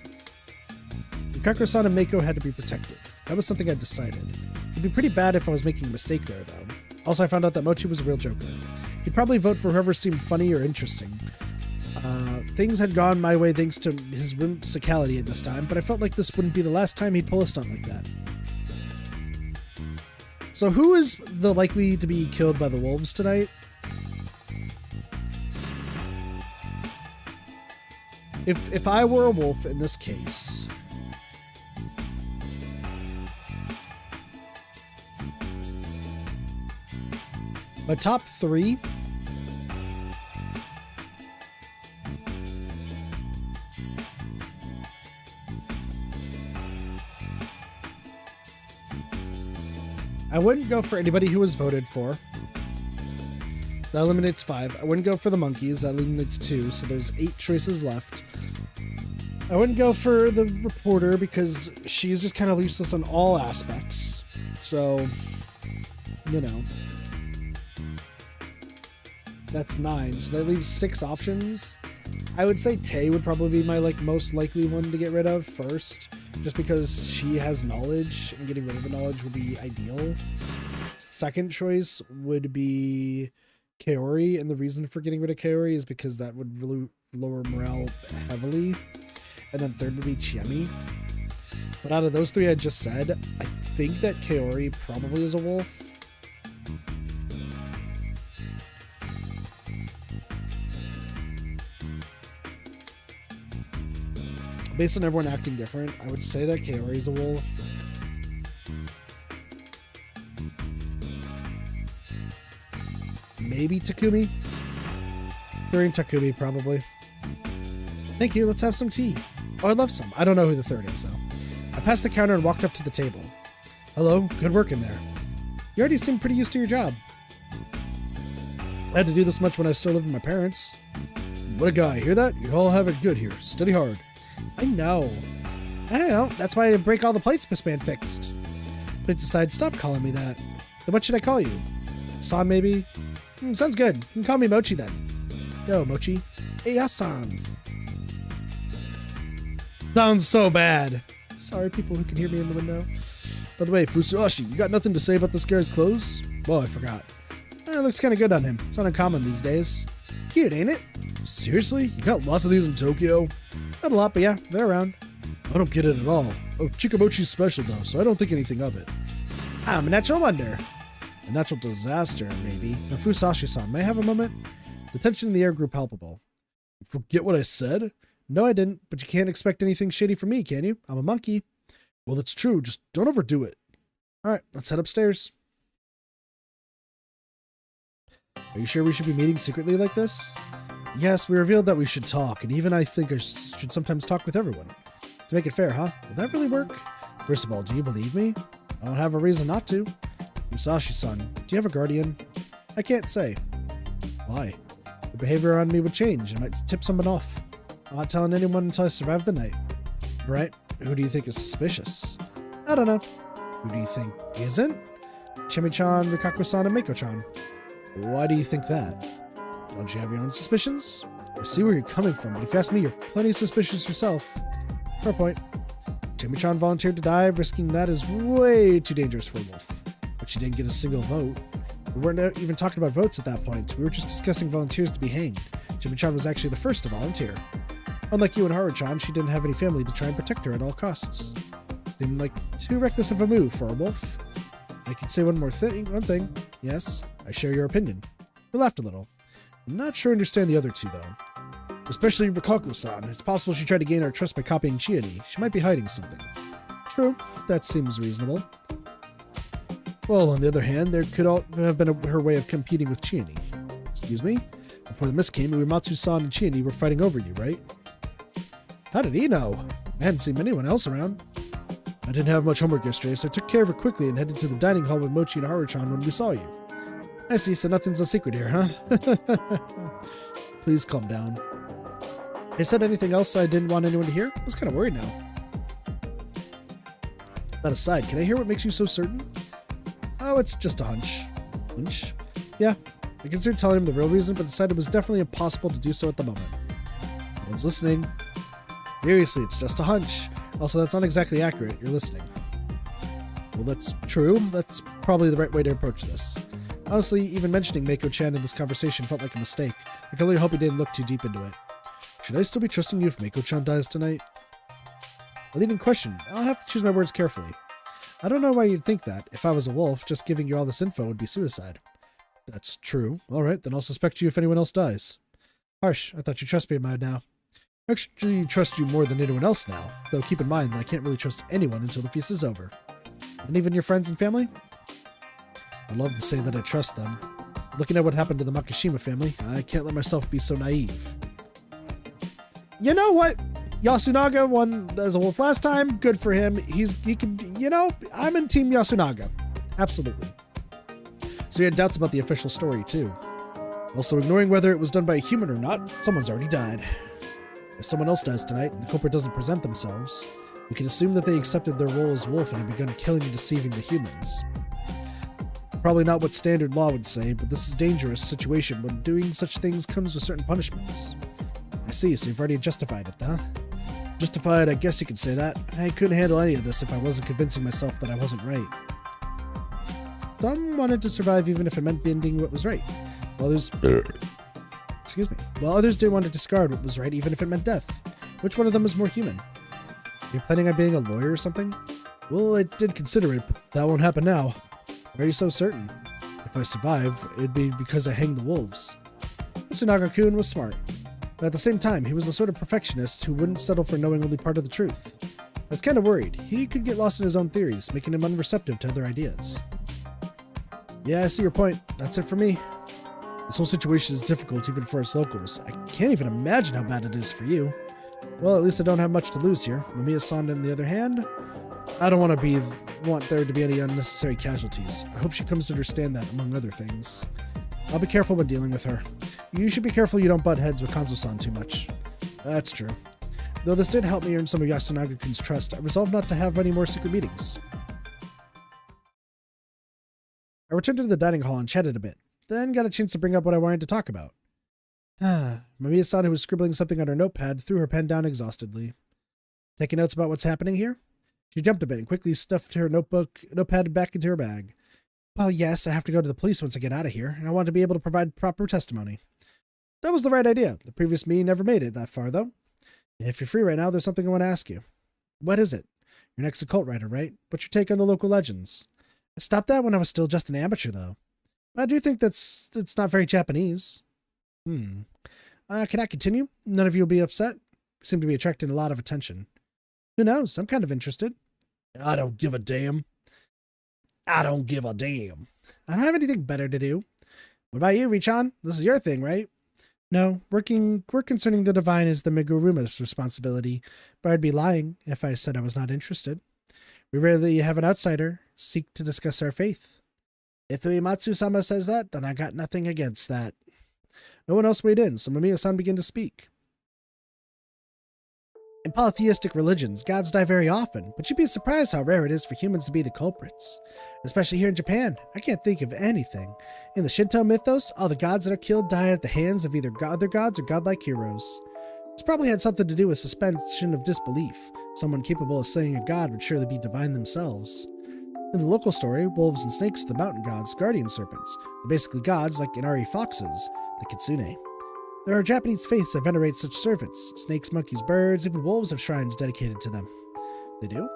Rikako-san and Meiko had to be protected. That was something I decided. It'd be pretty bad if I was making a mistake there, though. Also, I found out that Mochi was a real joker. He'd probably vote for whoever seemed funny or interesting. Things had gone my way thanks to his whimsicality at this time, but I felt like this wouldn't be the last time he'd pull a stunt like that. So who is the likely to be killed by the wolves tonight? If I were a wolf in this case... My top three... I wouldn't go for anybody who was voted for. That eliminates 5. I wouldn't go for the monkeys. That eliminates 2, so there's 8 choices left. I wouldn't go for the reporter because she's just kind of useless on all aspects. So, you know. That's 9. So that leaves 6 options. I would say Tae would probably be my most likely one to get rid of first, just because she has knowledge and getting rid of the knowledge would be ideal. Second choice would be Kaori, and the reason for getting rid of Kaori is because that would really lower morale heavily. And then third would be Chiemi. But out of those 3 I just said, I think that Kaori probably is a wolf. Based on everyone acting different, I would say that Kaori is a wolf. Maybe Takumi? During Takumi, probably. Thank you, let's have some tea. Oh, I'd love some. I don't know who the third is, though. I passed the counter and walked up to the table. Hello, good work in there. You already seem pretty used to your job. I had to do this much when I still lived with my parents. What a guy, hear that? You all have it good here. Study hard. I know. That's why I didn't break all the plates Miss Man fixed. Plates aside, stop calling me that. Then what should I call you? San, maybe? Sounds good. You can call me Mochi then. Yo, Mochi. Hey, San. Sounds so bad. Sorry, people who can hear me in the window. By the way, Fusuashi, you got nothing to say about this guy's clothes? Well, I forgot. It looks kind of good on him. It's not uncommon these days. Cute, ain't it? Seriously? You got lots of these in Tokyo? Not a lot, but yeah, they're around. I don't get it at all. Oh, Chikamochi's special though, so I don't think anything of it. I'm a natural wonder. A natural disaster, maybe. Now, Fusashi-san, may I have a moment? The tension in the air grew palpable. Forget what I said? No, I didn't, but you can't expect anything shady from me, can you? I'm a monkey. Well, that's true. Just don't overdo it. All right, let's head upstairs. Are you sure we should be meeting secretly like this? Yes, we revealed that we should talk, and even I think I should sometimes talk with everyone. To make it fair, huh? Will that really work? First of all, do you believe me? I don't have a reason not to. Musashi-san, do you have a guardian? I can't say. Why? Your behavior around me would change. It might tip someone off. I'm not telling anyone until I survive the night. Right? Who do you think is suspicious? I don't know. Who do you think isn't? Chimi-chan, Rikaku-san, and Mako-chan. Why do you think that? Don't you have your own suspicions? I see where you're coming from, but if you ask me, you're plenty suspicious yourself. Fair point. Chimi-chan volunteered to die, risking that is way too dangerous for a wolf. But she didn't get a single vote. We weren't even talking about votes at that point. We were just discussing volunteers to be hanged. Chimi-chan was actually the first to volunteer. Unlike you and Haru-chan, she didn't have any family to try and protect her at all costs. Seemed like too reckless of a move for a wolf. I could say one thing. Yes, I share your opinion. We laughed a little. I'm not sure I understand the other two, though. Especially Rikaku-san. It's possible she tried to gain our trust by copying Chiedi. She might be hiding something. True, that seems reasonable. Well, on the other hand, there could have been her way of competing with Chiedi. Excuse me? Before the mist came, Uematsu-san and Chiedi were fighting over you, right? How did he know? I hadn't seen anyone else around. I didn't have much homework yesterday, so I took care of it quickly and headed to the dining hall with Mochi and Haru-chan when we saw you. I see, so nothing's a secret here, huh? Please calm down. I said anything else I didn't want anyone to hear? I was kind of worried now. That aside, can I hear what makes you so certain? Oh, it's just a hunch. Hunch? Yeah. I considered telling him the real reason, but decided it was definitely impossible to do so at the moment. No one's listening. Seriously, it's just a hunch. Also, that's not exactly accurate. You're listening. Well, that's true. That's probably the right way to approach this. Honestly, even mentioning Mako-chan in this conversation felt like a mistake. I can only hope he didn't look too deep into it. Should I still be trusting you if Mako-chan dies tonight? A leading question. I'll have to choose my words carefully. I don't know why you'd think that. If I was a wolf, just giving you all this info would be suicide. That's true. Alright, then I'll suspect you if anyone else dies. Harsh, I thought you trust me by now. I actually trust you more than anyone else now, though keep in mind that I can't really trust anyone until the feast is over. And even your friends and family? I'd love to say that I trust them. Looking at what happened to the Makishima family, I can't let myself be so naive. You know what? Yasunaga won as a wolf last time. Good for him. He can, I'm in Team Yasunaga. Absolutely. So he had doubts about the official story, too. Also, ignoring whether it was done by a human or not, someone's already died. If someone else dies tonight and the culprit doesn't present themselves, we can assume that they accepted their role as wolf and have begun killing and deceiving the humans. Probably not what standard law would say, but this is a dangerous situation when doing such things comes with certain punishments. I see, so you've already justified it, huh? Justified, I guess you could say that. I couldn't handle any of this if I wasn't convincing myself that I wasn't right. Some wanted to survive even if it meant bending what was right. While others didn't want to discard what was right even if it meant death. Which one of them is more human? Are you planning on being a lawyer or something? Well, I did consider it, but that won't happen now. Why are you so certain? If I survive, it'd be because I hanged the wolves. Tsunaga-kun was smart, but at the same time, he was the sort of perfectionist who wouldn't settle for knowing only part of the truth. I was kind of worried. He could get lost in his own theories, making him unreceptive to other ideas. Yeah, I see your point. That's it for me. This whole situation is difficult even for us locals. I can't even imagine how bad it is for you. Well, at least I don't have much to lose here. Mamiya-san, on the other hand, I don't want there to be any unnecessary casualties. I hope she comes to understand that, among other things. I'll be careful when dealing with her. You should be careful you don't butt heads with Kanzo-san too much. That's true. Though this did help me earn some of Yasunaga-kun's trust, I resolved not to have any more secret meetings. I returned to the dining hall and chatted a bit, then got a chance to bring up what I wanted to talk about. Mamiya-san, who was scribbling something on her notepad, threw her pen down exhaustedly. Taking notes about what's happening here? She jumped a bit and quickly stuffed her notepad back into her bag. Well, yes, I have to go to the police once I get out of here, and I want to be able to provide proper testimony. That was the right idea. The previous me never made it that far, though. If you're free right now, there's something I want to ask you. What is it? You're an ex-occult writer, right? What's your take on the local legends? I stopped that when I was still just an amateur, though. But I do think it's not very Japanese. Can I continue? None of you will be upset? You seem to be attracting a lot of attention. Who knows? I'm kind of interested. I don't give a damn. I don't give a damn. I don't have anything better to do. What about you, Richan? This is your thing, right? No, work concerning the divine is the Miguruma's responsibility, but I'd be lying if I said I was not interested. We rarely have an outsider seek to discuss our faith. If Uematsu-sama says that, then I got nothing against that. No one else weighed in, so Mamiya-san began to speak. In polytheistic religions, gods die very often, but you'd be surprised how rare it is for humans to be the culprits. Especially here in Japan, I can't think of anything. In the Shinto mythos, all the gods that are killed die at the hands of either other gods or godlike heroes. This probably had something to do with suspension of disbelief. Someone capable of slaying a god would surely be divine themselves. In the local story, wolves and snakes are the mountain gods, guardian serpents. They're basically gods like Inari foxes, the kitsune. There are Japanese faiths that venerate such servants. Snakes, monkeys, birds, even wolves have shrines dedicated to them. They do?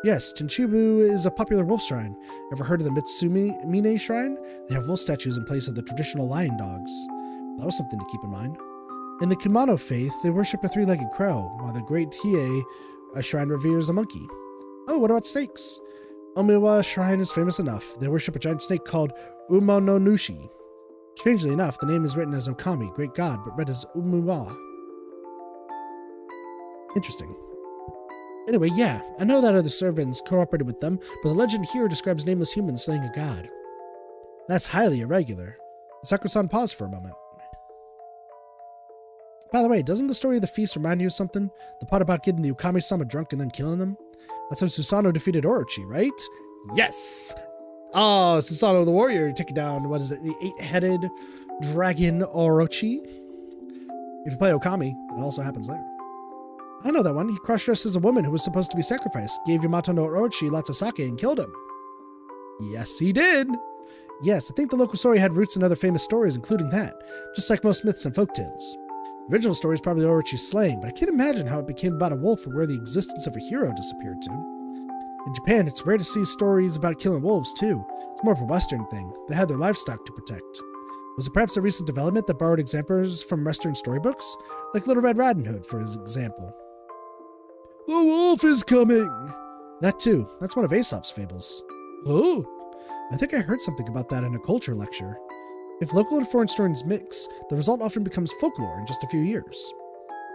Yes, Chinchibu is a popular wolf shrine. Ever heard of the Mitsumine shrine? They have wolf statues in place of the traditional lion dogs. That was something to keep in mind. In the Kumano faith, they worship a three-legged crow, while the Great Hiei shrine reveres a monkey. Oh, what about snakes? Omiwa shrine is famous enough. They worship a giant snake called Umononushi. Strangely enough, the name is written as Okami, great god, but read as Umuwa. Interesting. Anyway, yeah, I know that other servants cooperated with them, but the legend here describes nameless humans slaying a god. That's highly irregular. Sakura-san paused for a moment. By the way, doesn't the story of the feast remind you of something? The part about getting the Ukami-sama drunk and then killing them? That's how Susanoo defeated Orochi, right? Yes! Oh, Susanoo the warrior taking down, what is it, the 8-headed dragon Orochi? If you play Okami, it also happens there. I know that one. He cross-dressed as a woman who was supposed to be sacrificed, gave Yamato no Orochi lots of sake, and killed him. Yes, he did! Yes, I think the local story had roots in other famous stories, including that, just like most myths and folktales. The original story is probably Orochi's slaying, but I can't imagine how it became about a wolf or where the existence of a hero disappeared to. In Japan, it's rare to see stories about killing wolves, too. It's more of a Western thing. They had their livestock to protect. Was it perhaps a recent development that borrowed examples from Western storybooks? Like Little Red Riding Hood, for example. The wolf is coming! That too. That's one of Aesop's fables. Oh! I think I heard something about that in a culture lecture. If local and foreign stories mix, the result often becomes folklore in just a few years.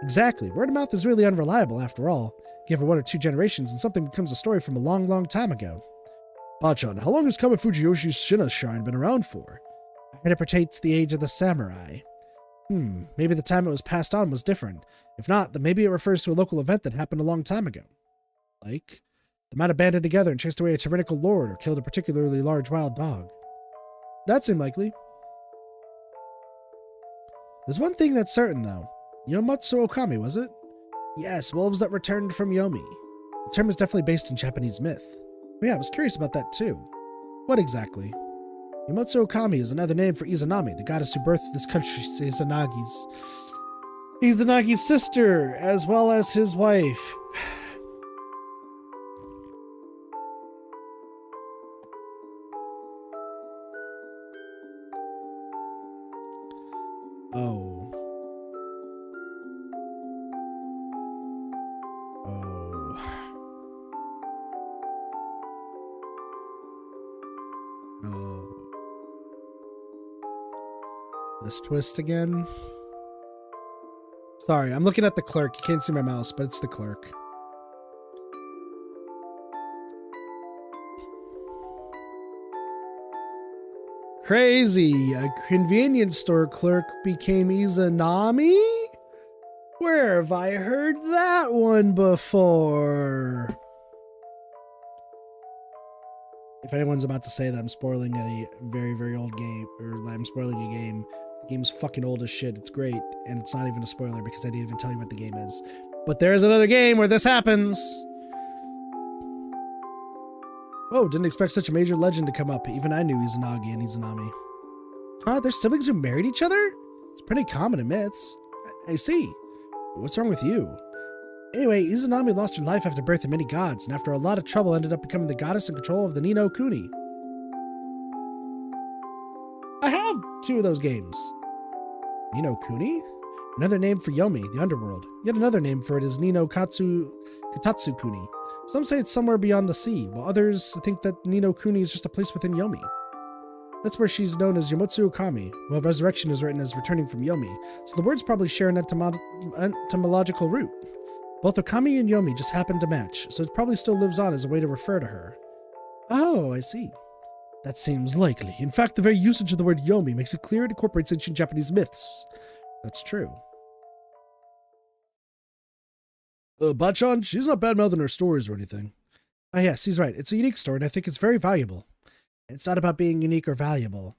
Exactly. Word of mouth is really unreliable, after all. Give it 1 or 2 generations and something becomes a story from a long, long time ago. Bachan, how long has Kamifujiyoshi's Shina Shrine been around for? It interpretates the age of the samurai. Maybe the time it was passed on was different. If not, then maybe it refers to a local event that happened a long time ago. Like, they might have banded together and chased away a tyrannical lord or killed a particularly large wild dog. That seemed likely. There's one thing that's certain, though. Yomatsu Okami, was it? Yes, wolves that returned from Yomi. The term is definitely based in Japanese myth. But yeah, I was curious about that too. What exactly? Yomatsu Okami is another name for Izanami, the goddess who birthed this country's Izanagi's sister, as well as his wife. Oh. This twist again. Sorry, I'm looking at the clerk. You can't see my mouse, but it's the clerk. Crazy. A convenience store clerk became Izanami? Where have I heard that one before? If anyone's about to say that I'm spoiling a very, very old game, or I'm spoiling a game, the game's fucking old as shit. It's great, and it's not even a spoiler because I didn't even tell you what the game is. But there's another game where this happens! Oh, didn't expect such a major legend to come up. Even I knew Izanagi and Izanami. Huh? They're siblings who married each other? It's pretty common in myths. I see. What's wrong with you? Anyway, Izanami lost her life after birth of many gods, and after a lot of trouble ended up becoming the goddess in control of the Ni no Kuni. I have 2 of those games. Nino Kuni? Another name for Yomi, the underworld. Yet another name for it is Katatsu Kuni. Some say it's somewhere beyond the sea, while others think that Nino Kuni is just a place within Yomi. That's where she's known as Yomotsu Okami, while resurrection is written as returning from Yomi, so the words probably share an etymological root. Both Okami and Yomi just happen to match, so it probably still lives on as a way to refer to her. Oh, I see. That seems likely. In fact, the very usage of the word Yomi makes it clear it incorporates ancient Japanese myths. That's true. Bachan, she's not bad-mouthing her stories or anything. Ah, yes, he's right. It's a unique story, and I think it's very valuable. It's not about being unique or valuable.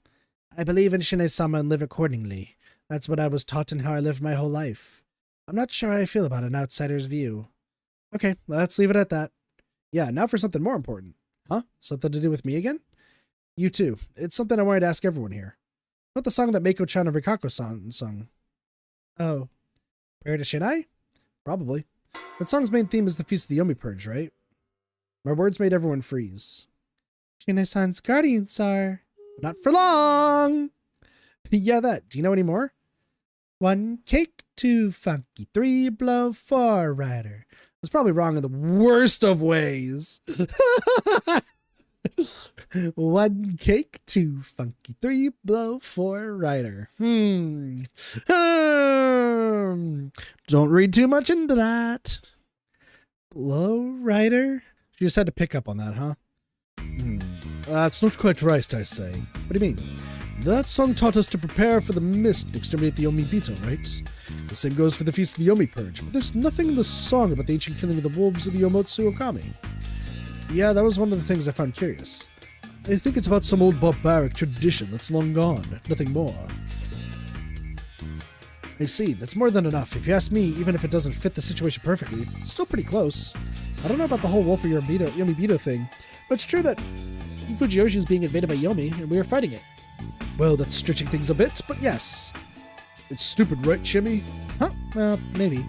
I believe in Shine-sama and live accordingly. That's what I was taught and how I lived my whole life. I'm not sure how I feel about an outsider's view. Okay, let's leave it at that. Yeah, now for something more important. Huh? Something to do with me again? You too. It's something I wanted to ask everyone here. What the song that Meiko-chan and Rikako-san sung? Oh. Prayer to Shinai? Probably. That song's main theme is the Feast of the Yomi Purge, right? My words made everyone freeze. Shinai-san's guardians are... Not for long! Yeah, that. Do you know any more? 1 cake, 2 funky, 3 blow, 4 rider. It's probably wrong in the worst of ways. 1 cake, 2 funky, 3 blow, 4 rider. Don't read too much into that. Blow rider? She just had to pick up on that, huh? That's not quite right, I say. What do you mean? That song taught us to prepare for the mist and exterminate the Yomibito, right? The same goes for the Feast of the Yomi Purge, but there's nothing in the song about the ancient killing of the wolves of the Yomotsu Okami. Yeah, that was one of the things I found curious. I think it's about some old barbaric tradition that's long gone, nothing more. I see, that's more than enough. If you ask me, even if it doesn't fit the situation perfectly, it's still pretty close. I don't know about the whole wolf of Yomibito thing, but it's true that Fujiyoshi is being invaded by Yomi, and we are fighting it. Well, that's stretching things a bit, but yes. It's stupid, right, Shimmy? Huh? Well, maybe.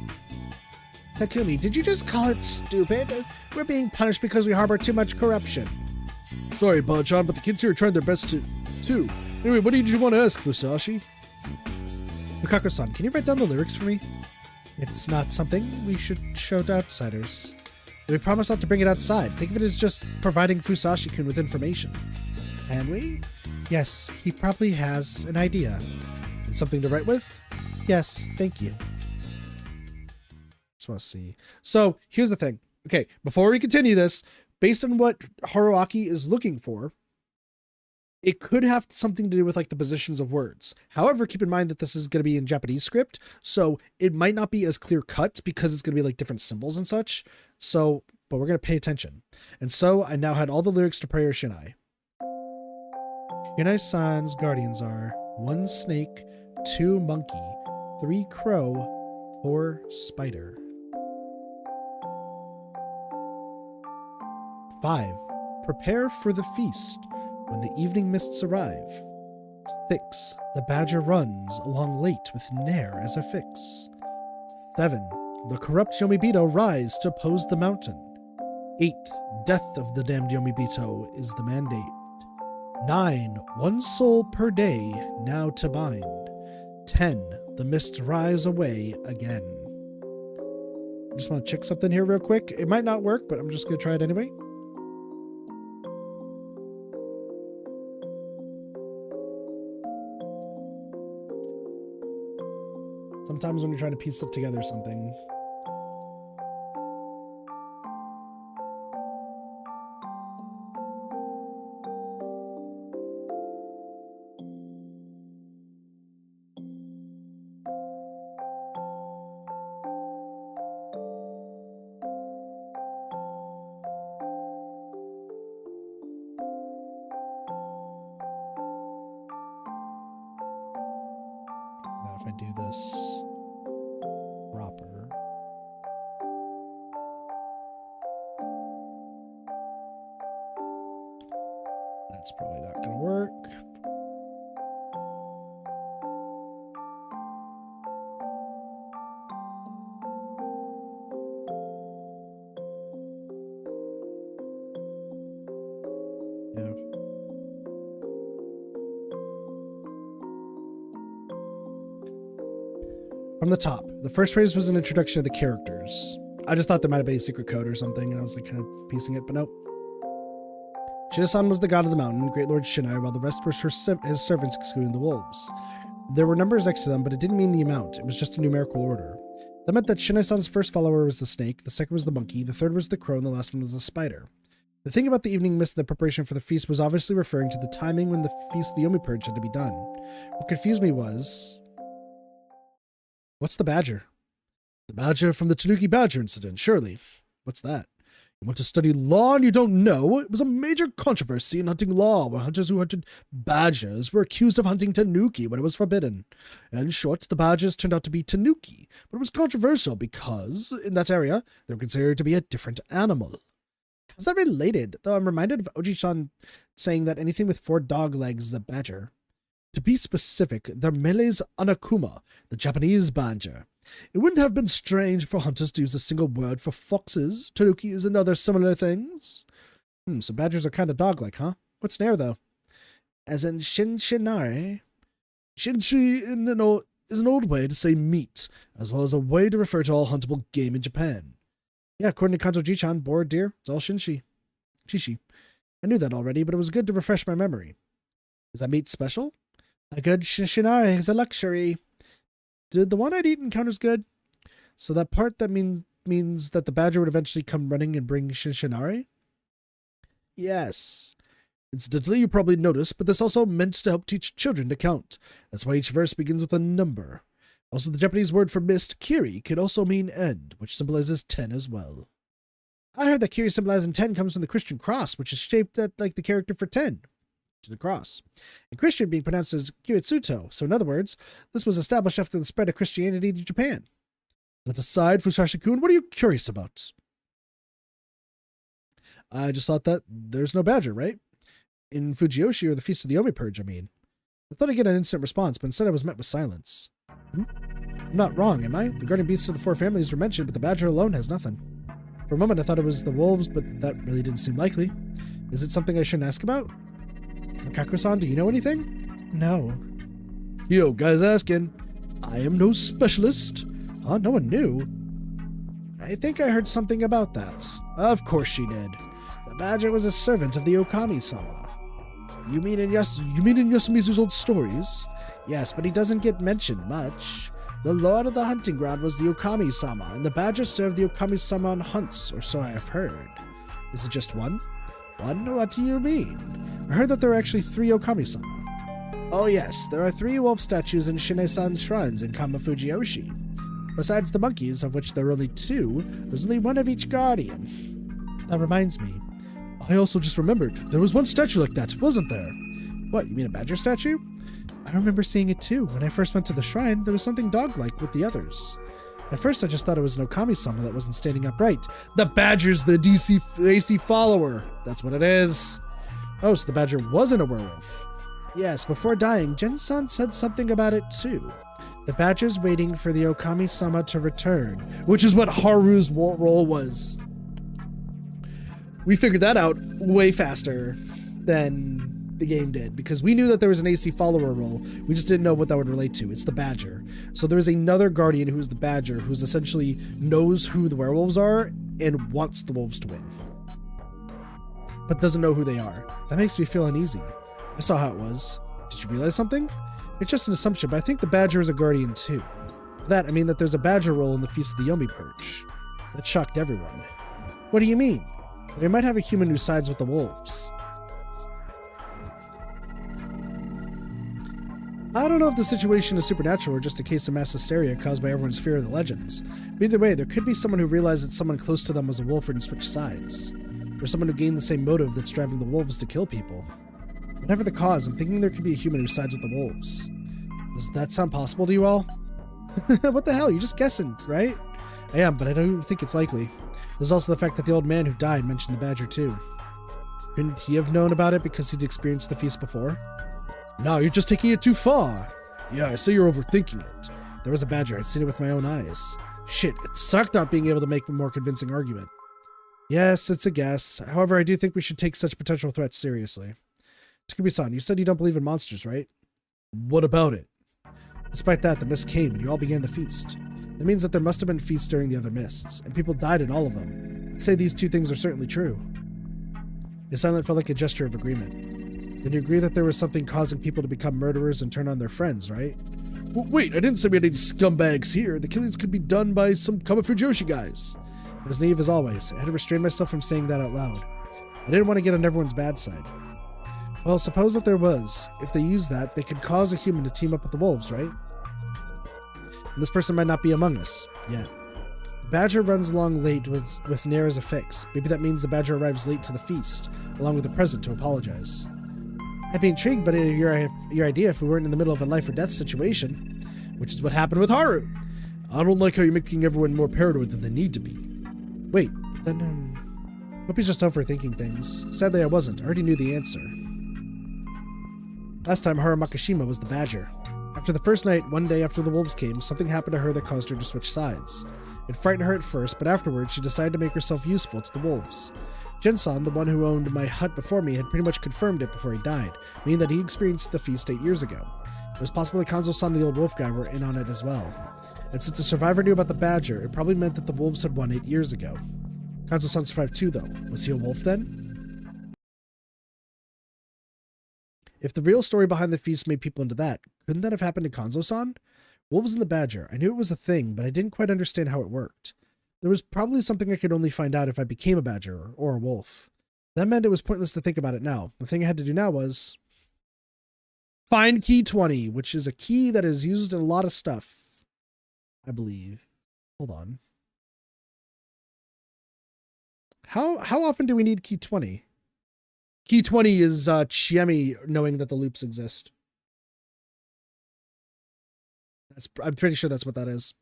Takumi, did you just call it stupid? We're being punished because we harbor too much corruption. Sorry, Bachan, but the kids here are trying their best too. Anyway, what did you want to ask, Fusashi? Mikako-san, can you write down the lyrics for me? It's not something we should show to outsiders. We promise not to bring it outside. Think of it as just providing Fusashi-kun with information. Can we? Yes, he probably has an idea. And something to write with? Yes, thank you. Just want to see. So, here's the thing. Okay, before we continue this, based on what Haruaki is looking for, it could have something to do with like the positions of words. However, keep in mind that this is going to be in Japanese script, so it might not be as clear cut because it's going to be like different symbols and such. So, but we're going to pay attention. And so I now had all the lyrics to Prayer Shinai. Shinai-san's guardians are 1 snake, 2 monkey, 3 crow, 4 spider. 5. Prepare for the feast when the evening mists arrive. 6. The badger runs along late with Nair as a fix. 7. The corrupt Yomibito rise to oppose the mountain. 8. Death of the damned Yomibito is the mandate. 9. 1 soul per day now to bind. 10. The mists rise away again. I just want to check something here real quick. It might not work, but I'm just going to try it anyway. Sometimes when you're trying to piece it together something. Now if I do this proper. That's probably not going to work. Yeah. From the top, the first phrase was an introduction of the characters. I just thought there might have been a secret code or something, and I was like kind of piecing it, but nope. Shinasan was the god of the mountain, Great Lord Shinai, while the rest were his servants, excluding the wolves. There were numbers next to them, but it didn't mean the amount. It was just a numerical order. That meant that Shinai-san's first follower was the snake, the second was the monkey, the third was the crow, and the last one was the spider. The thing about the evening mist and the preparation for the feast was obviously referring to the timing when the feast of the Yomi Purge had to be done. What confused me was... What's the badger? The badger from the Tanuki badger incident, surely. What's that? You want to study law and you don't know? It was a major controversy in hunting law, where hunters who hunted badgers were accused of hunting tanuki when it was forbidden. In short, the badgers turned out to be tanuki, but it was controversial because, in that area, they were considered to be a different animal. Is that related? Though I'm reminded of Oji-chan saying that anything with 4 dog legs is a badger. To be specific, they're Malay's anakuma, the Japanese badger. It wouldn't have been strange for hunters to use a single word for foxes, tanukis, and other similar things. So badgers are kind of dog-like, huh? What's near, though? As in shinshinare? Shinshi is an old way to say meat, as well as a way to refer to all huntable game in Japan. Yeah, according to Kanzo-ji-chan, boar, deer, it's all shinshi. Shishi. I knew that already, but it was good to refresh my memory. Is that meat special? A good shinshinare is a luxury. Did the one I'd eaten count as good? So that part that means that the badger would eventually come running and bring shinshinare? Yes. Incidentally, you probably noticed, but this also meant to help teach children to count. That's why each verse begins with a number. Also, the Japanese word for mist, kiri, could also mean end, which symbolizes 10 as well. I heard that kiri symbolizing 10 comes from the Christian cross, which is shaped like the character for 10. The cross. And Christian being pronounced as Kiritsuto, so in other words, this was established after the spread of Christianity to Japan. That aside, Fusashi-kun, what are you curious about? I just thought that there's no badger, right? In Fujiyoshi, or the Feast of the Yomi Purge, I mean. I thought I'd get an instant response, but instead I was met with silence. I'm not wrong, am I? The guardian beasts of the 4 families were mentioned, but the badger alone has nothing. For a moment I thought it was the wolves, but that really didn't seem likely. Is it something I shouldn't ask about? Kakuro-san, do you know anything? No. Yo, guys asking. I am no specialist. Huh? No one knew? I think I heard something about that. Of course she did. The badger was a servant of the Okami-sama. You mean in Yasumizu's old stories? Yes, but he doesn't get mentioned much. The lord of the hunting ground was the Okami-sama, and the badger served the Okami-sama on hunts, or so I have heard. Is it just one? One? What do you mean? I heard that there are actually 3 Okami-sama. Oh yes, there are 3 wolf statues in Shinai-san shrines in Kamafujiyoshi. Besides the monkeys, of which there are only 2, there's only 1 of each guardian. That reminds me. I also just remembered, there was one statue like that, wasn't there? What, you mean a badger statue? I remember seeing it too. When I first went to the shrine, there was something dog-like with the others. At first I just thought it was an Okami-sama that wasn't standing upright. The badger's the AC follower. That's what it is. Oh, so the badger wasn't a werewolf. Yes, before dying, Jen-san said something about it too. The badger's waiting for the Okami-sama to return, which is what Haru's role was. We figured that out way faster than the game did, because we knew that there was an AC follower role. We just didn't know what that would relate to. It's the badger. So there's another guardian who's the badger, who's essentially knows who the werewolves are and wants the wolves to win, but doesn't know who they are. That makes me feel uneasy. I saw how it was. Did you realize something? It's just an assumption, but I think the badger is a guardian too. By that, I mean that there's a badger role in the Feast of the Yomi Purge. That shocked everyone. What do you mean? We might have a human who sides with the wolves. I don't know if the situation is supernatural or just a case of mass hysteria caused by everyone's fear of the legends. But either way, there could be someone who realized that someone close to them was a wolf and switched sides. Or someone who gained the same motive that's driving the wolves to kill people. Whatever the cause, I'm thinking there could be a human who sides with the wolves. Does that sound possible to you all? What the hell? You're just guessing, right? I am, but I don't think it's likely. There's also the fact that the old man who died mentioned the badger too. Couldn't he have known about it because he'd experienced the feast before? No, you're just taking it too far. Yeah, I see you're overthinking it. There was a badger. I'd seen it with my own eyes. Shit, it sucked not being able to make a more convincing argument. Yes, it's a guess. However, I do think we should take such potential threats seriously. Takumi-san, you said you don't believe in monsters, right? What about it? Despite that, the mist came and you all began the feast. That means that there must have been feasts during the other mists, and people died in all of them. I'd say these two things are certainly true. Your silence felt like a gesture of agreement. Then you agree that there was something causing people to become murderers and turn on their friends, right? Well, wait, I didn't say we had any scumbags here. The killings could be done by some Kamafujoshi guys. As naive as always, I had to restrain myself from saying that out loud. I didn't want to get on everyone's bad side. Well, suppose that there was. If they used that, they could cause a human to team up with the wolves, right? And this person might not be among us yet. The badger runs along late with Nair as a fix. Maybe that means the badger arrives late to the feast, along with a present to apologize. I'd be intrigued by your idea if we weren't in the middle of a life or death situation, which is what happened with Haru. I don't like how you're making everyone more paranoid than they need to be. Wait, then, hope he's just overthinking things. Sadly, I wasn't. I already knew the answer. Last time, Haru Makishima was the badger. After the first night, one day after the wolves came, something happened to her that caused her to switch sides. It frightened her at first, but afterwards she decided to make herself useful to the wolves. Jinsan, the one who owned my hut before me, had pretty much confirmed it before he died, meaning that he experienced the feast 8 years ago. It was possible that Kanzo-san and the old wolf guy were in on it as well. And since the survivor knew about the badger, it probably meant that the wolves had won 8 years ago. Kanzo-san survived too, though. Was he a wolf then? If the real story behind the feast made people into that, couldn't that have happened to Kanzo-san? Wolves and the badger. I knew it was a thing, but I didn't quite understand how it worked. There was probably something I could only find out if I became a badger or a wolf. That meant it was pointless to think about it now. The thing I had to do now was find key 20, which is a key that is used in a lot of stuff, I believe. Hold on. How often do we need key 20? Key 20 is Chiemi knowing that the loops exist. I'm pretty sure that's what that is.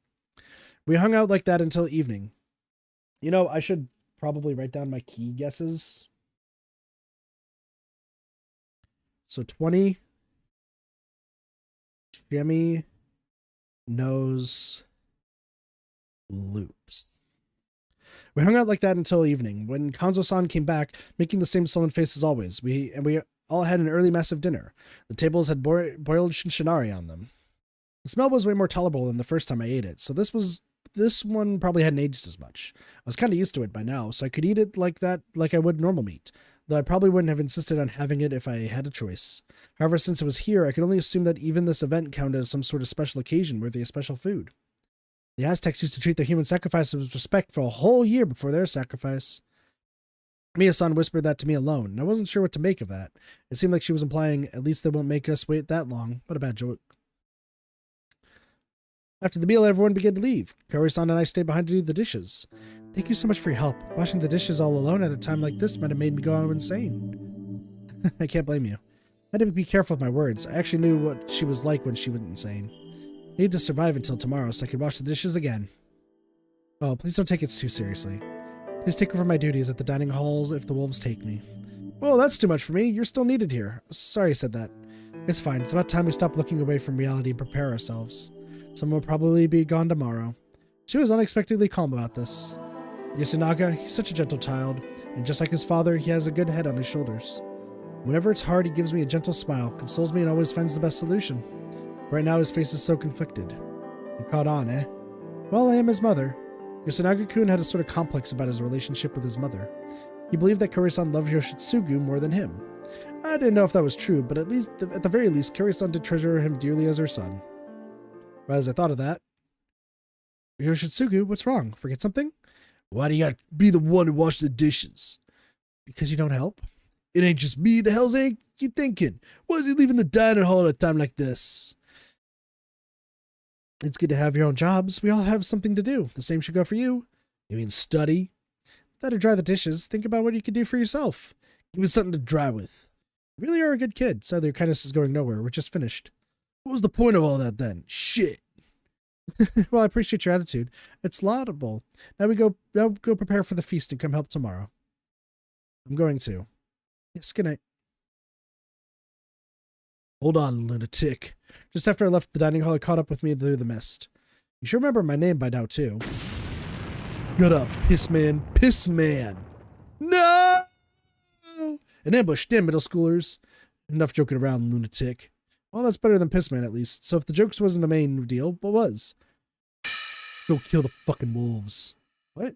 We hung out like that until evening. You know, I should probably write down my key guesses. So 20. Chiemi knows loops. We hung out like that until evening, when Kanzo-san came back, making the same sullen face as always. We all had an early massive dinner. The tables had boiled shinshinari on them. The smell was way more tolerable than the first time I ate it, so this one probably hadn't aged as much. I was kind of used to it by now, so I could eat it like that, like I would normal meat, though I probably wouldn't have insisted on having it if I had a choice. However, since it was here, I could only assume that even this event counted as some sort of special occasion worthy of special food. The Aztecs used to treat their human sacrifices with respect for a whole year before their sacrifice. Miya-san whispered that to me alone, and I wasn't sure what to make of that. It seemed like she was implying, at least they won't make us wait that long. What a bad joke. After the meal, everyone began to leave. Kaori-san and I stayed behind to do the dishes. Thank you so much for your help. Washing the dishes all alone at a time like this might have made me go insane. I can't blame you. I had to be careful with my words. I actually knew what she was like when she went insane. I need to survive until tomorrow so I can wash the dishes again. Oh, please don't take it too seriously. Please take over my duties at the dining halls if the wolves take me. Whoa, that's too much for me. You're still needed here. Sorry I said that. It's fine. It's about time we stop looking away from reality and prepare ourselves. Someone will probably be gone tomorrow. She was unexpectedly calm about this. Yasunaga, he's such a gentle child, and just like his father, he has a good head on his shoulders. Whenever it's hard, he gives me a gentle smile, consoles me, and always finds the best solution. Right now, his face is so conflicted. You caught on, eh? Well, I am his mother. Yasunaga-kun had a sort of complex about his relationship with his mother. He believed that Kaori-san loved Yoshitsugu more than him. I didn't know if that was true, but at the very least, Kaori-san did treasure him dearly as her son. Right as I thought of that. Yoshitsugu, what's wrong? Forget something? Why do you gotta be the one who washes the dishes? Because you don't help? It ain't just me, the hell's ain't you thinking? Why is he leaving the dining hall at a time like this? It's good to have your own jobs. We all have something to do. The same should go for you. You mean study? That'll dry the dishes. Think about what you could do for yourself. Give us something to dry with. You really are a good kid. Sadly, your kindness is going nowhere. We're just finished. What was the point of all that then? Shit. Well, I appreciate your attitude. It's laudable. Now go prepare for the feast and come help tomorrow. I'm going to. Yes, good night. Hold on, lunatic. Just after I left the dining hall, he caught up with me through the mist. You should remember my name by now, too. Shut up, piss man. Piss man. No! An ambush. Damn, middle schoolers. Enough joking around, lunatic. Well, that's better than Pissman, at least. So if the jokes wasn't the main deal, what was? Go kill the fucking wolves. What?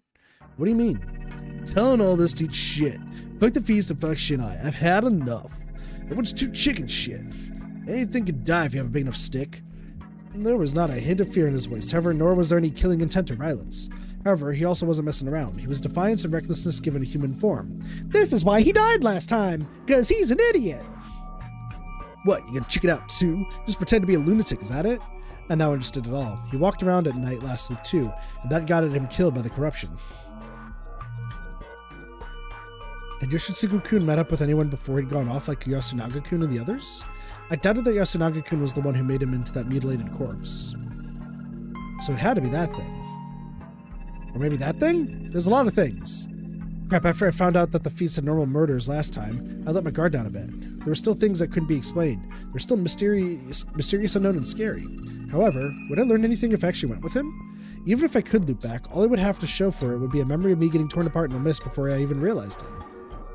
What do you mean? Telling all this to eat shit. Fuck the feast and fuck Shinai. I've had enough. Everyone's too chicken shit. Anything can die if you have a big enough stick. And there was not a hint of fear in his voice, however, nor was there any killing intent or violence. However, he also wasn't messing around. He was defiance and recklessness given a human form. This is why he died last time, because he's an idiot. What, you gonna chicken out too? Just pretend to be a lunatic, is that it? And now understood it all. He walked around at night last week too, and that got at him killed by the corruption. Had Yoshitsugu-kun met up with anyone before he'd gone off like Yasunaga-kun and the others? I doubted that Yasunaga-kun was the one who made him into that mutilated corpse. So it had to be that thing. Or maybe that thing? There's a lot of things. Crap, after I found out that the feast had normal murders last time, I let my guard down a bit. There were still things that couldn't be explained. They were still mysterious, unknown, and scary. However, would I learn anything if I actually went with him? Even if I could loop back, all I would have to show for it would be a memory of me getting torn apart in the mist before I even realized it.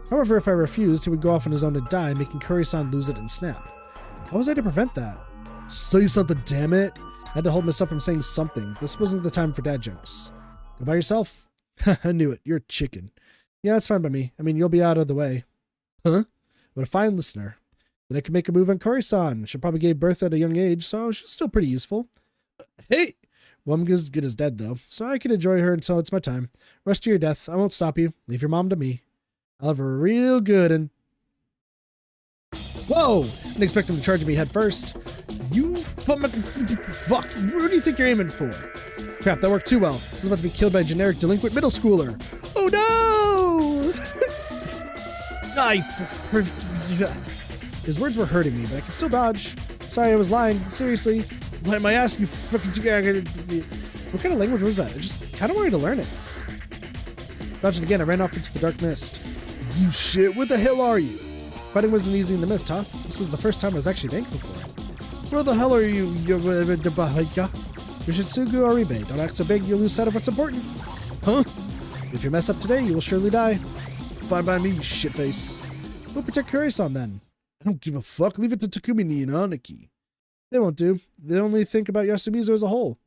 However, if I refused, he would go off on his own and die, making Kuri-san lose it and snap. How was I to prevent that? Say something, damn it! I had to hold myself from saying something. This wasn't the time for dad jokes. Go by yourself? I knew it. You're a chicken. Yeah, that's fine by me. I mean, you'll be out of the way. Huh? What a fine listener. Then I could make a move on Kuri-san. She probably gave birth at a young age, so she's still pretty useful. Hey! Well, I'm as good as dead, though, so I can enjoy her until it's my time. Rush to your death. I won't stop you. Leave your mom to me. I'll have her real good and... Whoa! Didn't expect him to charge me head first. You fuck! What do you think you're aiming for? Crap, that worked too well. I was about to be killed by a generic delinquent middle schooler. Oh no! His words were hurting me, but I could still dodge. Sorry, I was lying. Seriously. Wipe my ass, you fucking... What kind of language was that? I just kind of wanted to learn it. Dodging again, I ran off into the dark mist. You shit, what the hell are you? Fighting wasn't easy in the mist, huh? This was the first time I was actually thankful for it. Where the hell are you? Yoshitsugu Oribe. Don't act so big, you'll lose sight of what's important. Huh? If you mess up today, you will surely die. Fine by me, you shitface. We'll protect Kuri-san then. I don't give a fuck. Leave it to Takumi and Aniki. They won't do. They only think about Yasumizu as a whole.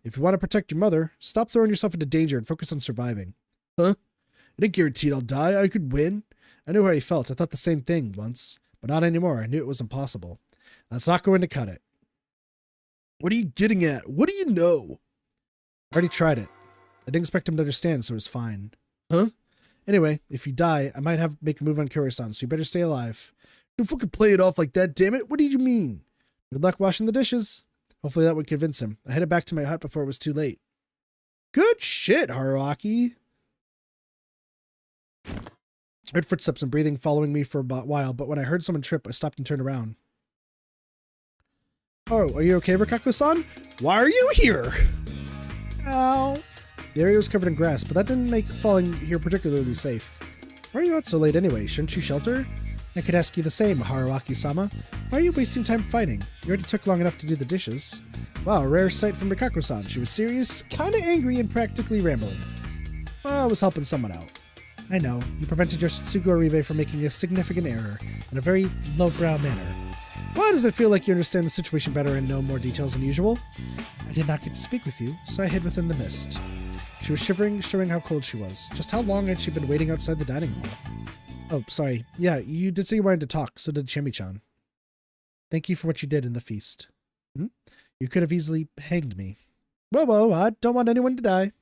If you want to protect your mother, stop throwing yourself into danger and focus on surviving. Huh? I didn't guarantee I'll die. I could win. I knew how he felt. I thought the same thing once, but not anymore. I knew it was impossible. That's not going to cut it. What are you getting at? What do you know? I already tried it. I didn't expect him to understand, so it was fine. Huh? Anyway, if you die, I might have to make a move on Kuri-san, so you better stay alive. Don't fucking play it off like that, damn it. What did you mean? Good luck washing the dishes. Hopefully that would convince him. I headed back to my hut before it was too late. Good shit, Haruaki. I heard footsteps and breathing following me for a while, but when I heard someone trip, I stopped and turned around. Oh, are you okay, Rikaku-san? Why are you here? Ow. The area was covered in grass, but that didn't make falling here particularly safe. Why are you out so late anyway? Shouldn't you shelter? I could ask you the same, Haruaki-sama. Why are you wasting time fighting? You already took long enough to do the dishes. Wow, a rare sight from Rikaku-san. She was serious, kinda angry, and practically rambling. Well, I was helping someone out. I know. You prevented Yoshitsugu Oribe from making a significant error in a very lowbrow manner. Why does it feel like you understand the situation better and know more details than usual? I did not get to speak with you, so I hid within the mist. She was shivering, showing how cold she was. Just how long had she been waiting outside the dining hall? Oh, sorry. Yeah, you did say you wanted to talk, so did Shemi-chan. Thank you for what you did in the feast. You could have easily hanged me. Whoa, I don't want anyone to die.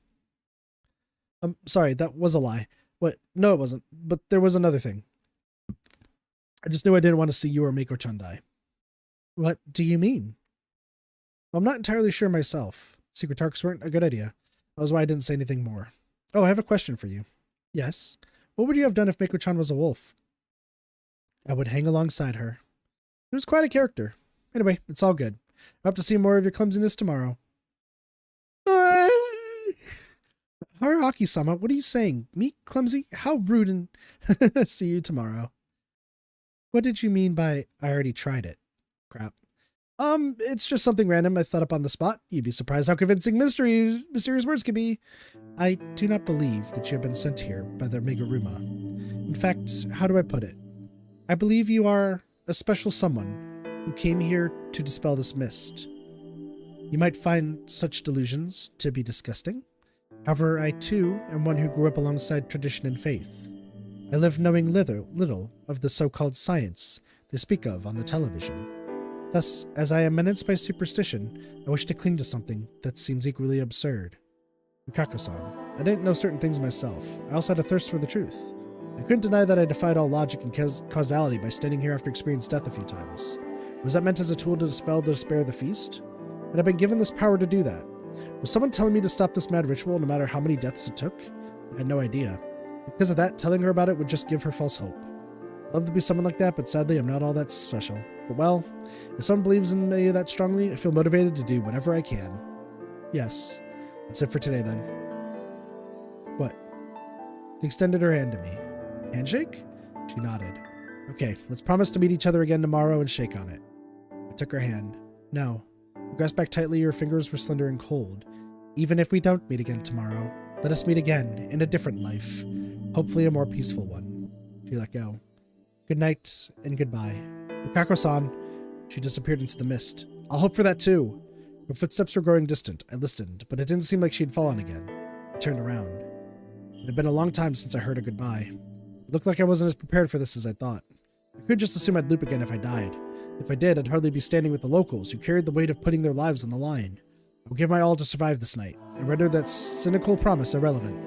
Sorry, that was a lie. What? No, it wasn't. But there was another thing. I just knew I didn't want to see you or Mako-chan die. What do you mean? Well, I'm not entirely sure myself. Secret talks weren't a good idea. That was why I didn't say anything more. Oh, I have a question for you. Yes? What would you have done if Mako-chan was a wolf? I would hang alongside her. She was quite a character. Anyway, it's all good. I hope to see more of your clumsiness tomorrow. Haruaki-sama, what are you saying? Me clumsy? How rude and... See you tomorrow. What did you mean by I already tried it? Crap. It's just something random I thought up on the spot. You'd be surprised how convincing mysterious words can be. I do not believe that you have been sent here by the Meguruma. In fact, how do I put it? I believe you are a special someone who came here to dispel this mist. You might find such delusions to be disgusting. However, I too am one who grew up alongside tradition and faith. I live knowing little of the so-called science they speak of on the television. Thus, as I am menaced by superstition, I wish to cling to something that seems equally absurd. Rikako-san, I didn't know certain things myself. I also had a thirst for the truth. I couldn't deny that I defied all logic and causality by standing here after experiencing death a few times. Was that meant as a tool to dispel the despair of the feast? Had I been given this power to do that? Was someone telling me to stop this mad ritual no matter how many deaths it took? I had no idea. Because of that, telling her about it would just give her false hope. I'd love to be someone like that, but sadly I'm not all that special. But well, if someone believes in me that strongly, I feel motivated to do whatever I can. Yes, that's it for today then. What? She extended her hand to me. Handshake? She nodded. Okay, let's promise to meet each other again tomorrow and shake on it. I took her hand. No. I grasped back tightly, her fingers were slender and cold. Even if we don't meet again tomorrow, let us meet again in a different life. Hopefully a more peaceful one. She let go. Good night and goodbye. Rikako-san. She disappeared into the mist. I'll hope for that too. Her footsteps were growing distant. I listened, but it didn't seem like she'd fallen again. I turned around. It had been a long time since I heard a goodbye. It looked like I wasn't as prepared for this as I thought. I could just assume I'd loop again if I died. If I did, I'd hardly be standing with the locals who carried the weight of putting their lives on the line. I would give my all to survive this night, and render that cynical promise irrelevant.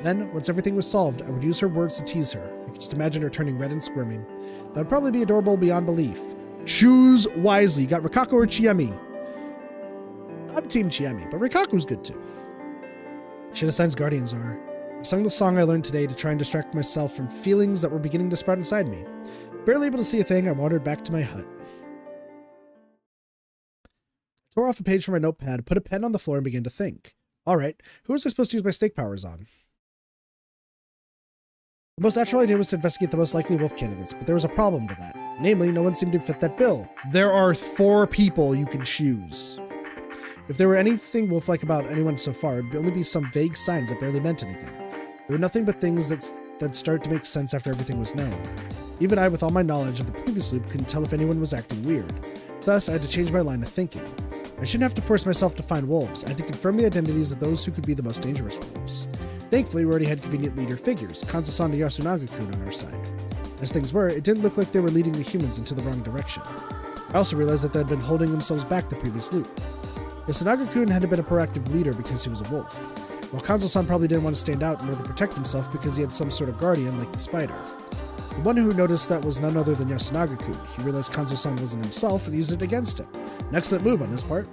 Then, once everything was solved, I would use her words to tease her. I could just imagine her turning red and squirming. That would probably be adorable beyond belief. Choose wisely. You got Rikako or Chiemi? I'm Team Chiemi, but Rikaku's good too. Shida-san's guardians are. I sung the song I learned today to try and distract myself from feelings that were beginning to sprout inside me. Barely able to see a thing, I wandered back to my hut. I tore off a page from my notepad, put a pen on the floor, and began to think. Alright, who was I supposed to use my stake powers on? The most natural idea was to investigate the most likely wolf candidates, but there was a problem to that. Namely, no one seemed to fit that bill. There are 4 people you can choose. If there were anything wolf-like about anyone so far, it'd only be some vague signs that barely meant anything. There were nothing but things that started to make sense after everything was known. Even I, with all my knowledge of the previous loop, couldn't tell if anyone was acting weird. Thus, I had to change my line of thinking. I shouldn't have to force myself to find wolves. I had to confirm the identities of those who could be the most dangerous wolves. Thankfully, we already had convenient leader figures, Kanzo-san and Yasunaga-kun, on our side. As things were, it didn't look like they were leading the humans into the wrong direction. I also realized that they had been holding themselves back the previous loop. Yasunaga-kun had been a proactive leader because he was a wolf, while Kanzo-san probably didn't want to stand out in order to protect himself because he had some sort of guardian like the spider. The one who noticed that was none other than Yasunaga-kun. He realized Kanzo-san wasn't himself and used it against him. An excellent move on his part.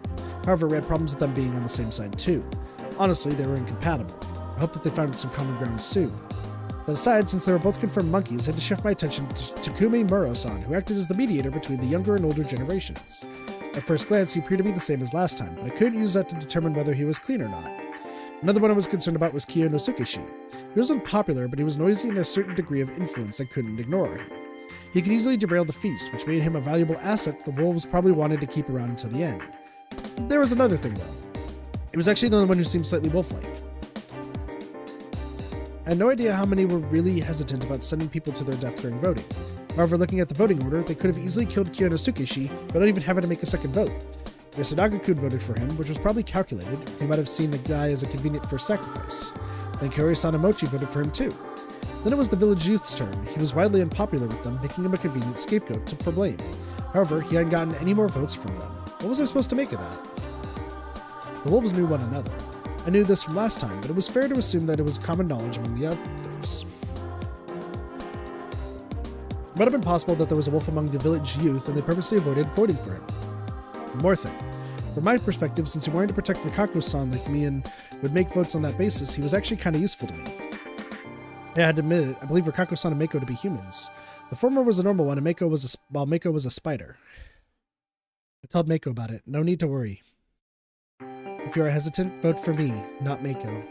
However, we had problems with them being on the same side too. Honestly, they were incompatible. I hope that they found some common ground soon. That aside, since they were both confirmed monkeys, I had to shift my attention to Takumi Muro-san, who acted as the mediator between the younger and older generations. At first glance, he appeared to be the same as last time, but I couldn't use that to determine whether he was clean or not. Another one I was concerned about was Kiyo no Tsukeshi. He wasn't popular, but he was noisy and a certain degree of influence I couldn't ignore. He could easily derail the feast, which made him a valuable asset the wolves probably wanted to keep around until the end. There was another thing, though. He was actually the only one who seemed slightly wolf-like. I had no idea how many were really hesitant about sending people to their death during voting. However, looking at the voting order, they could have easily killed Kiyo no Tsukeshi without even having to make a second vote. Yasunaga-kun voted for him, which was probably calculated. He might have seen the guy as a convenient first sacrifice. Then Kaori-san and Mochi voted for him too. Then it was the village youth's turn. He was widely unpopular with them, making him a convenient scapegoat for blame. However, he hadn't gotten any more votes from them. What was I supposed to make of that? The wolves knew one another. I knew this from last time, but it was fair to assume that it was common knowledge among the others. It might have been possible that there was a wolf among the village youth and they purposely avoided voting for him. One more thing. From my perspective, since he wanted to protect Rikako-san like me and would make votes on that basis, he was actually kind of useful to me. Yeah, I had to admit it, I believe Rikako-san and Mako to be humans. The former was a normal one, and while Mako was a spider. I told Mako about it. No need to worry. If you are hesitant, vote for me, not Mako.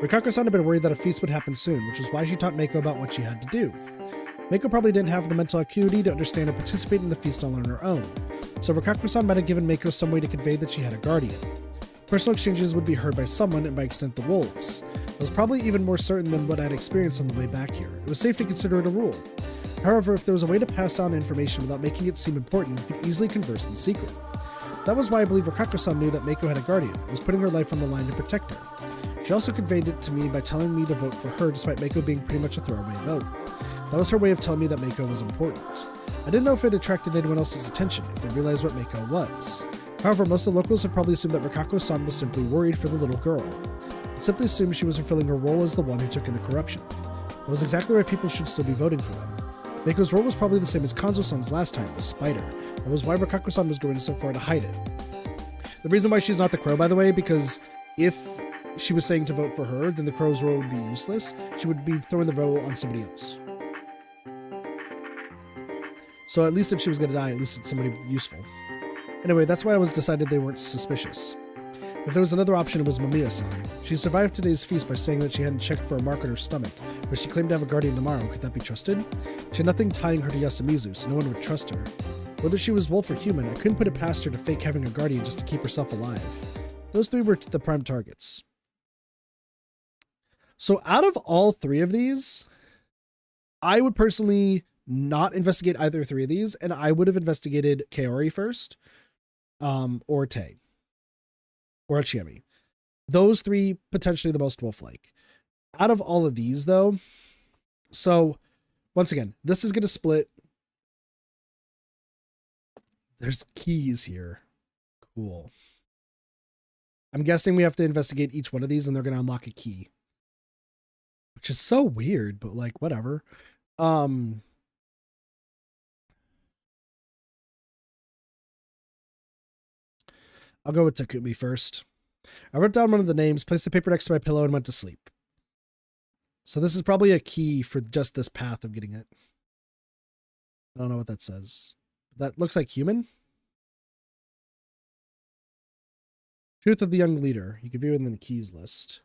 Rikako-san had been worried that a feast would happen soon, which was why she taught Mako about what she had to do. Mako probably didn't have the mental acuity to understand and participate in the feast all on her own, so Rikako-san might have given Mako some way to convey that she had a guardian. Personal exchanges would be heard by someone, and by extent the wolves. I was probably even more certain than what I'd experienced on the way back here. It was safe to consider it a rule. However, if there was a way to pass on information without making it seem important, we could easily converse in secret. That was why I believe Rokako-san knew that Meiko had a guardian and was putting her life on the line to protect her. She also conveyed it to me by telling me to vote for her despite Meiko being pretty much a throwaway vote. That was her way of telling me that Meiko was important. I didn't know if it attracted anyone else's attention, if they realized what Meiko was. However, most of the locals had probably assumed that Rokako-san was simply worried for the little girl. They simply assumed she was fulfilling her role as the one who took in the corruption. That was exactly why people should still be voting for them. Meiko's role was probably the same as Kanzo-san's last time, the spider. That was why Rokako-san was going so far to hide it. The reason why she's not the crow, by the way, because if she was saying to vote for her, then the crow's role would be useless. She would be throwing the vote on somebody else. So at least if she was going to die, at least it's somebody useful. Anyway, that's why I was decided they weren't suspicious. If there was another option, it was Mamiya-san. She survived today's feast by saying that she hadn't checked for a mark on her stomach, but she claimed to have a guardian tomorrow. Could that be trusted? She had nothing tying her to Yasumizu, so no one would trust her. Whether she was wolf or human, I couldn't put it past her to fake having a guardian just to keep herself alive. Those three were the prime targets. So out of all three of these, I would personally not investigate either three of these, and I would have investigated Kaori first, or Tei, or Achiemi. Those three potentially the most wolf-like. Out of all of these, though, so once again, this is going to split. There's keys here. Cool. I'm guessing we have to investigate each one of these, and they're going to unlock a key, which is so weird, but like whatever. I'll go with Takumi first. I wrote down one of the names, placed the paper next to my pillow, and went to sleep. So this is probably a key for just this path of getting it. I don't know what that says. That looks like human. Truth of the Young Leader. You can view it in the keys list.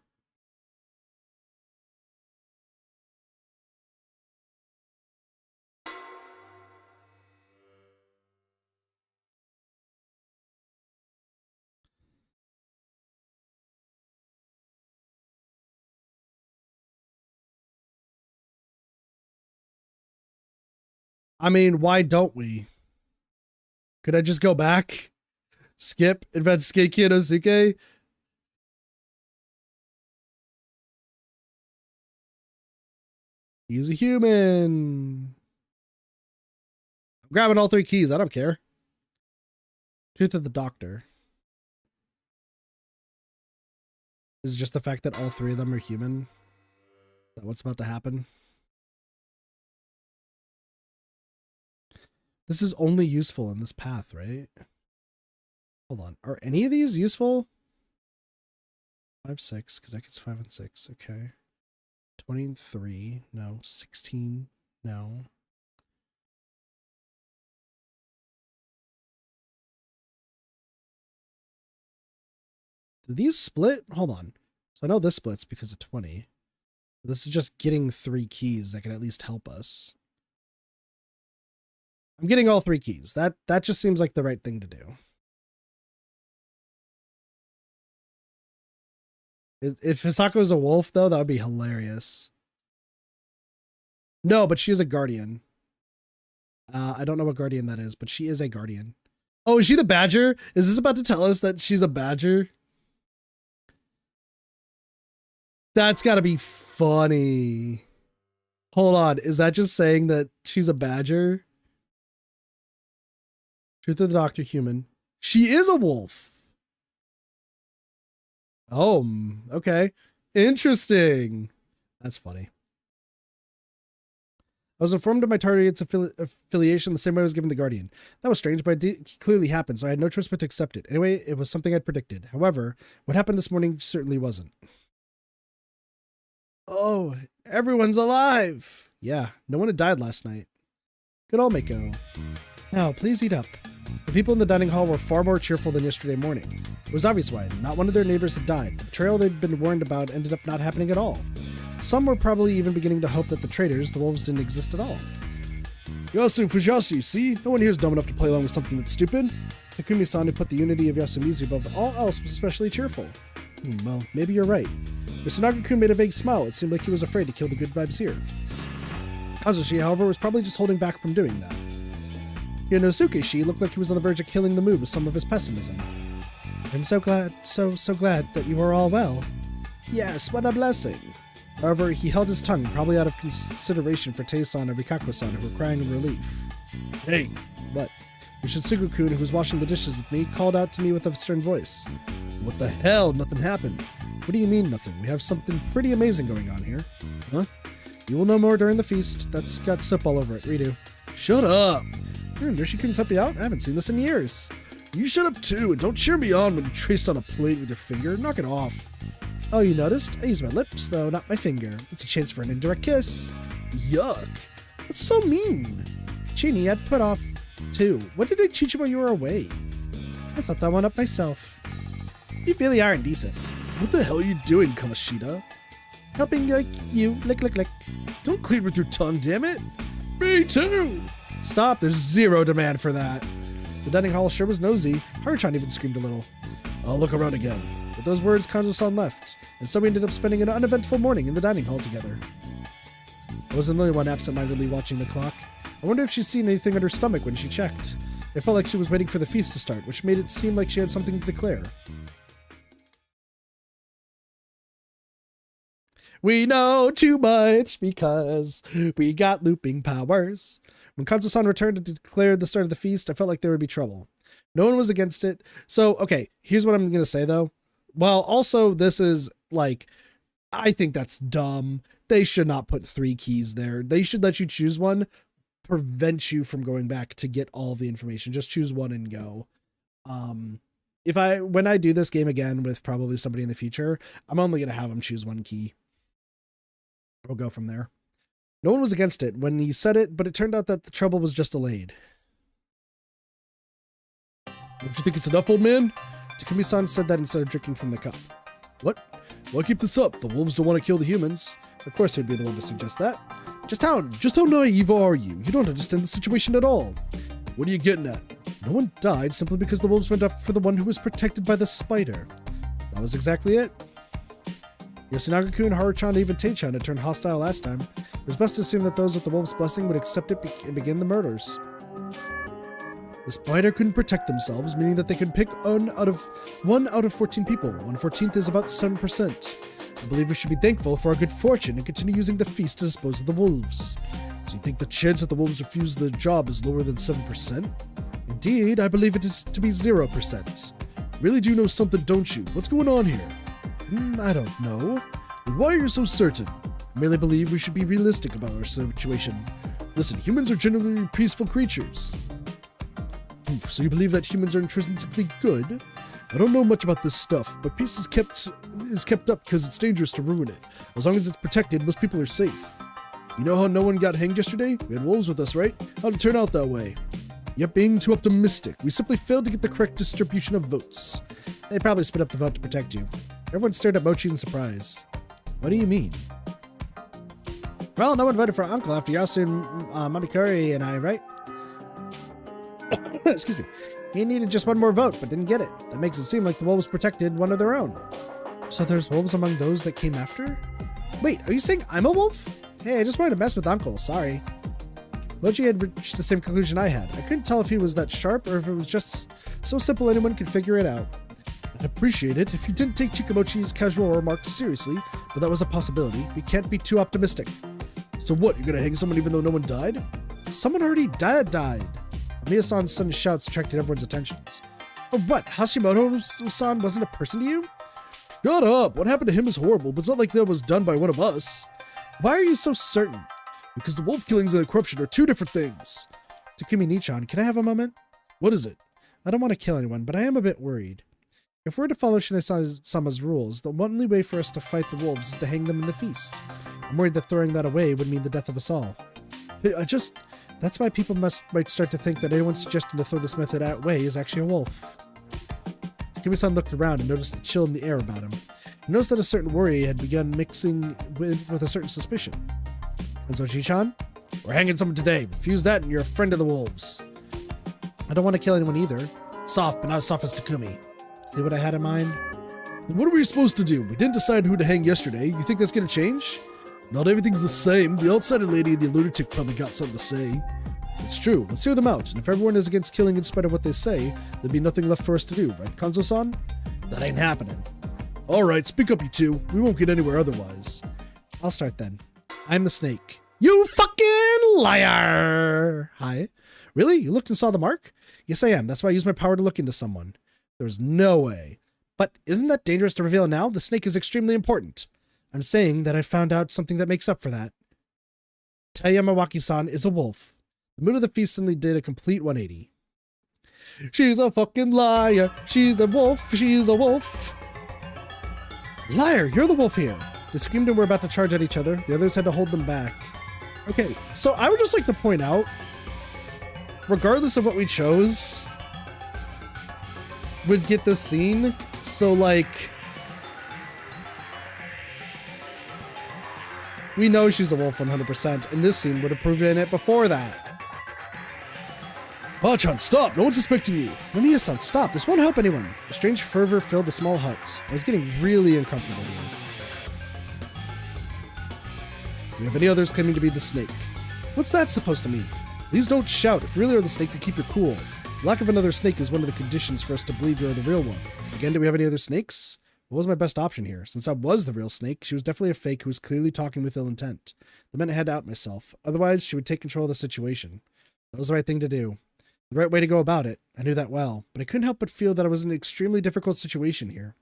I mean, why don't we? Could I just go back? Skip, investigate Kinosuke? He's a human. I'm grabbing all three keys. I don't care. Truth of the Doctor. Is just the fact that all three of them are human. Is that what's about to happen? This is only useful in this path, right? Hold on. Are any of these useful? 5, 6, because that gets 5 and 6. Okay. 23. No. 16. No. Do these split? Hold on. So I know this splits because of 20. This is just getting 3 keys that can at least help us. I'm getting all 3 keys. That just seems like the right thing to do. If Hisako is a wolf, though, that would be hilarious. No, but she is a guardian. I don't know what guardian that is, but she is a guardian. Oh, is she the badger? Is this about to tell us that she's a badger? That's got to be funny. Hold on. Is that just saying that she's a badger? Truth of the Doctor, human. She is a wolf. Oh, okay. Interesting. That's funny. I was informed of my target's affiliation the same way I was given the Guardian. That was strange, but it clearly happened, so I had no choice but to accept it. Anyway, it was something I'd predicted. However, what happened this morning certainly wasn't. Oh, everyone's alive! Yeah, no one had died last night. Good old Mako. Now, please eat up. The people in the dining hall were far more cheerful than yesterday morning. It was obvious why. Not one of their neighbors had died. The betrayal they'd been warned about ended up not happening at all. Some were probably even beginning to hope that the traitors, the wolves, didn't exist at all. Yasu Fujashi, see? No one here is dumb enough to play along with something that's stupid. Takumi-san, who put the unity of Yasumizu above all else, was especially cheerful. Well, maybe you're right. Mr. Nagakun made a vague smile. It seemed like he was afraid to kill the good vibes here. Kazushi, however, was probably just holding back from doing that. Yonosuke-shi looked like he was on the verge of killing the mood with some of his pessimism. I'm so glad, so glad that you are all well. Yes, what a blessing. However, he held his tongue, probably out of consideration for Tei-san and Rikako-san, who were crying in relief. Hey! What? Yoshitsugu-kun, who was washing the dishes with me, called out to me with a stern voice. What the hell? Nothing happened. What do you mean, nothing? We have something pretty amazing going on here. Huh? You will know more during the feast. That's got soap all over it. Redo. Shut up! Yoshi couldn't help you out? I haven't seen this in years. You shut up too, and don't cheer me on when you traced on a plate with your finger. Knock it off. Oh, you noticed? I used my lips, though, not my finger. It's a chance for an indirect kiss. Yuck. That's so mean. Chini, I'd put off, too. What did they teach you while you were away? I thought that one up myself. You really are indecent. What the hell are you doing, Kamashita? Helping, you. Lick, lick, lick. Don't clean with your tongue, damn it. Me too. Stop, there's zero demand for that. The dining hall sure was nosy. Haruchan even screamed a little. I'll look around again. With those words, Kanzo-san left, and so we ended up spending an uneventful morning in the dining hall together. I wasn't the only one absent-mindedly watching the clock. I wonder if she'd seen anything in her stomach when she checked. It felt like she was waiting for the feast to start, which made it seem like she had something to declare. We know too much because we got looping powers. When Kanzo-san returned and declared the start of the feast, I felt like there would be trouble. No one was against it. So, okay, here's what I'm going to say, though. Well, also, this is, like, I think that's dumb. They should not put 3 keys there. They should let you choose one, prevent you from going back to get all the information. Just choose one and go. When I do this game again with probably somebody in the future, I'm only going to have them choose 1 key. We'll go from there. No one was against it when he said it, but it turned out that the trouble was just delayed. Don't you think it's enough, old man? Takumi-san said that instead of drinking from the cup. What? Why keep this up? The wolves don't want to kill the humans. Of course he'd be the one to suggest that. Just how naive are you? You don't understand the situation at all. What are you getting at? No one died simply because the wolves went after the one who was protected by the spider. That was exactly it. Yoshinaga-kun, Haruchan, and even Tei-chan had turned hostile last time. It was best to assume that those with the wolf's blessing would accept it and begin the murders. The spider couldn't protect themselves, meaning that they could pick 1 out of 14 people. 1/14 is about 7%. I believe we should be thankful for our good fortune and continue using the feast to dispose of the wolves. So you think the chance that the wolves refuse the job is lower than 7%? Indeed, I believe it is to be 0%. Really do know something, don't you? What's going on here? I don't know. Then why are you so certain? I merely believe we should be realistic about our situation. Listen, humans are generally peaceful creatures. So you believe that humans are intrinsically good? I don't know much about this stuff, but peace is kept up because it's dangerous to ruin it. As long as it's protected, most people are safe. You know how no one got hanged yesterday? We had wolves with us, right? How'd it turn out that way? You're being too optimistic. We simply failed to get the correct distribution of votes. They probably split up the vote to protect you. Everyone stared at Mochi in surprise. What do you mean? Well, no one voted for Uncle after Yasu and Mamikuri and I, right? Excuse me. He needed just 1 more vote, but didn't get it. That makes it seem like the wolves protected one of their own. So there's wolves among those that came after? Wait, are you saying I'm a wolf? Hey, I just wanted to mess with Uncle, sorry. Mochi had reached the same conclusion I had. I couldn't tell if he was that sharp or if it was just so simple anyone could figure it out. I'd appreciate it if you didn't take Chikamochi's casual remarks seriously, but that was a possibility. We can't be too optimistic. So what, you're gonna hang someone even though no one died? Someone already died. Miya-san's sudden shouts attracted everyone's attentions. Oh, what? Hashimoto-san wasn't a person to you? Shut up! What happened to him is horrible, but it's not like that was done by one of us. Why are you so certain? Because the wolf killings and the corruption are 2 different things. Takumi Nichan, can I have a moment? What is it? I don't want to kill anyone, but I am a bit worried. If we're to follow Shine-sama's rules, the only way for us to fight the wolves is to hang them in the feast. I'm worried that throwing that away would mean the death of us all. That's why people might start to think that anyone suggesting to throw this method away is actually a wolf. Takumi-san looked around and noticed the chill in the air about him. He noticed that a certain worry had begun mixing with a certain suspicion. And so, Chi-chan, we're hanging someone today. Refuse that and you're a friend of the wolves. I don't want to kill anyone either. Soft, but not as soft as Takumi. See what I had in mind? What are we supposed to do? We didn't decide who to hang yesterday. You think that's gonna change? Not everything's the same. The outsider lady and the lunatic probably got something to say. It's true. Let's hear them out. And if everyone is against killing in spite of what they say, there'd be nothing left for us to do, right, Kanzo-san? That ain't happening. Alright, speak up, you two. We won't get anywhere otherwise. I'll start then. I'm the snake. You fucking liar! Hi. Really? You looked and saw the mark? Yes, I am. That's why I used my power to look into someone. There's no way. But isn't that dangerous to reveal now? The snake is extremely important. I'm saying that I found out something that makes up for that. Tayamawaki-san is a wolf. The mood of the feast suddenly did a complete 180. She's a fucking liar. She's a wolf. She's a wolf. Liar, you're the wolf here. They screamed and were about to charge at each other. The others had to hold them back. Okay, so I would just like to point out, regardless of what we chose, would get this scene. So, like, we know she's a wolf 100%, and this scene would have proven it before that. Bachan, stop! No one's suspecting you! Mamiya-san, stop! This won't help anyone! A strange fervor filled the small hut. I was getting really uncomfortable here. Do we have any others claiming to be the snake? What's that supposed to mean? Please don't shout. If you really are the snake, then keep your cool. The lack of another snake is one of the conditions for us to believe you're the real one. Again, do we have any other snakes? What was my best option here? Since I was the real snake, she was definitely a fake who was clearly talking with ill intent. The meant I had to out myself. Otherwise, she would take control of the situation. That was the right thing to do. The right way to go about it. I knew that well, but I couldn't help but feel that I was in an extremely difficult situation here.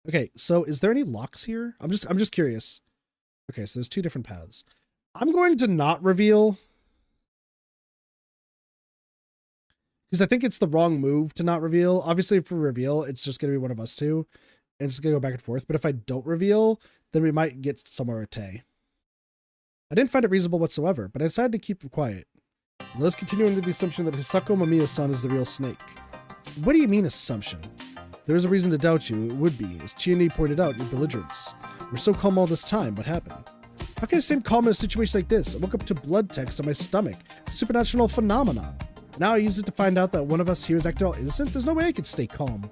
Okay, so is there any locks here? I'm just curious. Okay, so there's two different paths. I'm going to not reveal, because I think it's the wrong move to not reveal. Obviously, if we reveal, it's just going to be one of us two, and it's going to go back and forth. But if I don't reveal, then we might get somewhere at Tay. I didn't find it reasonable whatsoever, but I decided to keep quiet. And let's continue under the assumption that Hisako Mamiya-san is the real snake. What do you mean, assumption? If there is a reason to doubt you, it would be, as Chiane pointed out, your belligerence. We're so calm all this time. What happened? How can I stay calm in a situation like this? I woke up to blood text on my stomach. It's a supernatural phenomenon. Now I use it to find out that one of us here is acting all innocent. There's no way I could stay calm.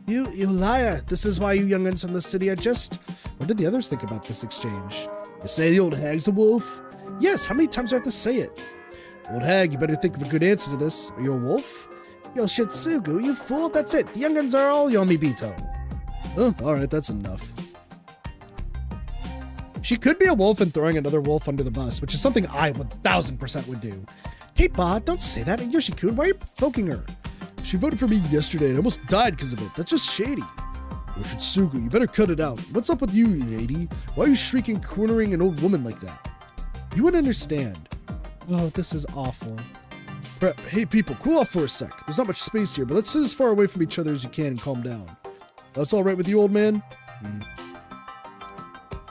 You liar. This is why you young'uns from the city are just... What did the others think about this exchange? You say the old hag's a wolf? Yes, how many times do I have to say it? Old hag, you better think of a good answer to this. Are you a wolf? Yo, Shitsugu, you fool. That's it. The young'uns are all Yomibito. Oh, alright, that's enough. She could be a wolf and throwing another wolf under the bus, which is something I 1000% would do. Hey, Ba, don't say that. Yoshi-kun, why are you provoking her? She voted for me yesterday and almost died because of it. That's just shady. Yoshitsugu, you better cut it out. What's up with you, lady? Why are you shrieking, cornering an old woman like that? You wouldn't understand. Oh, this is awful. Prep, hey people, cool off for a sec. There's not much space here, but let's sit as far away from each other as you can and calm down. That's all right with you, old man?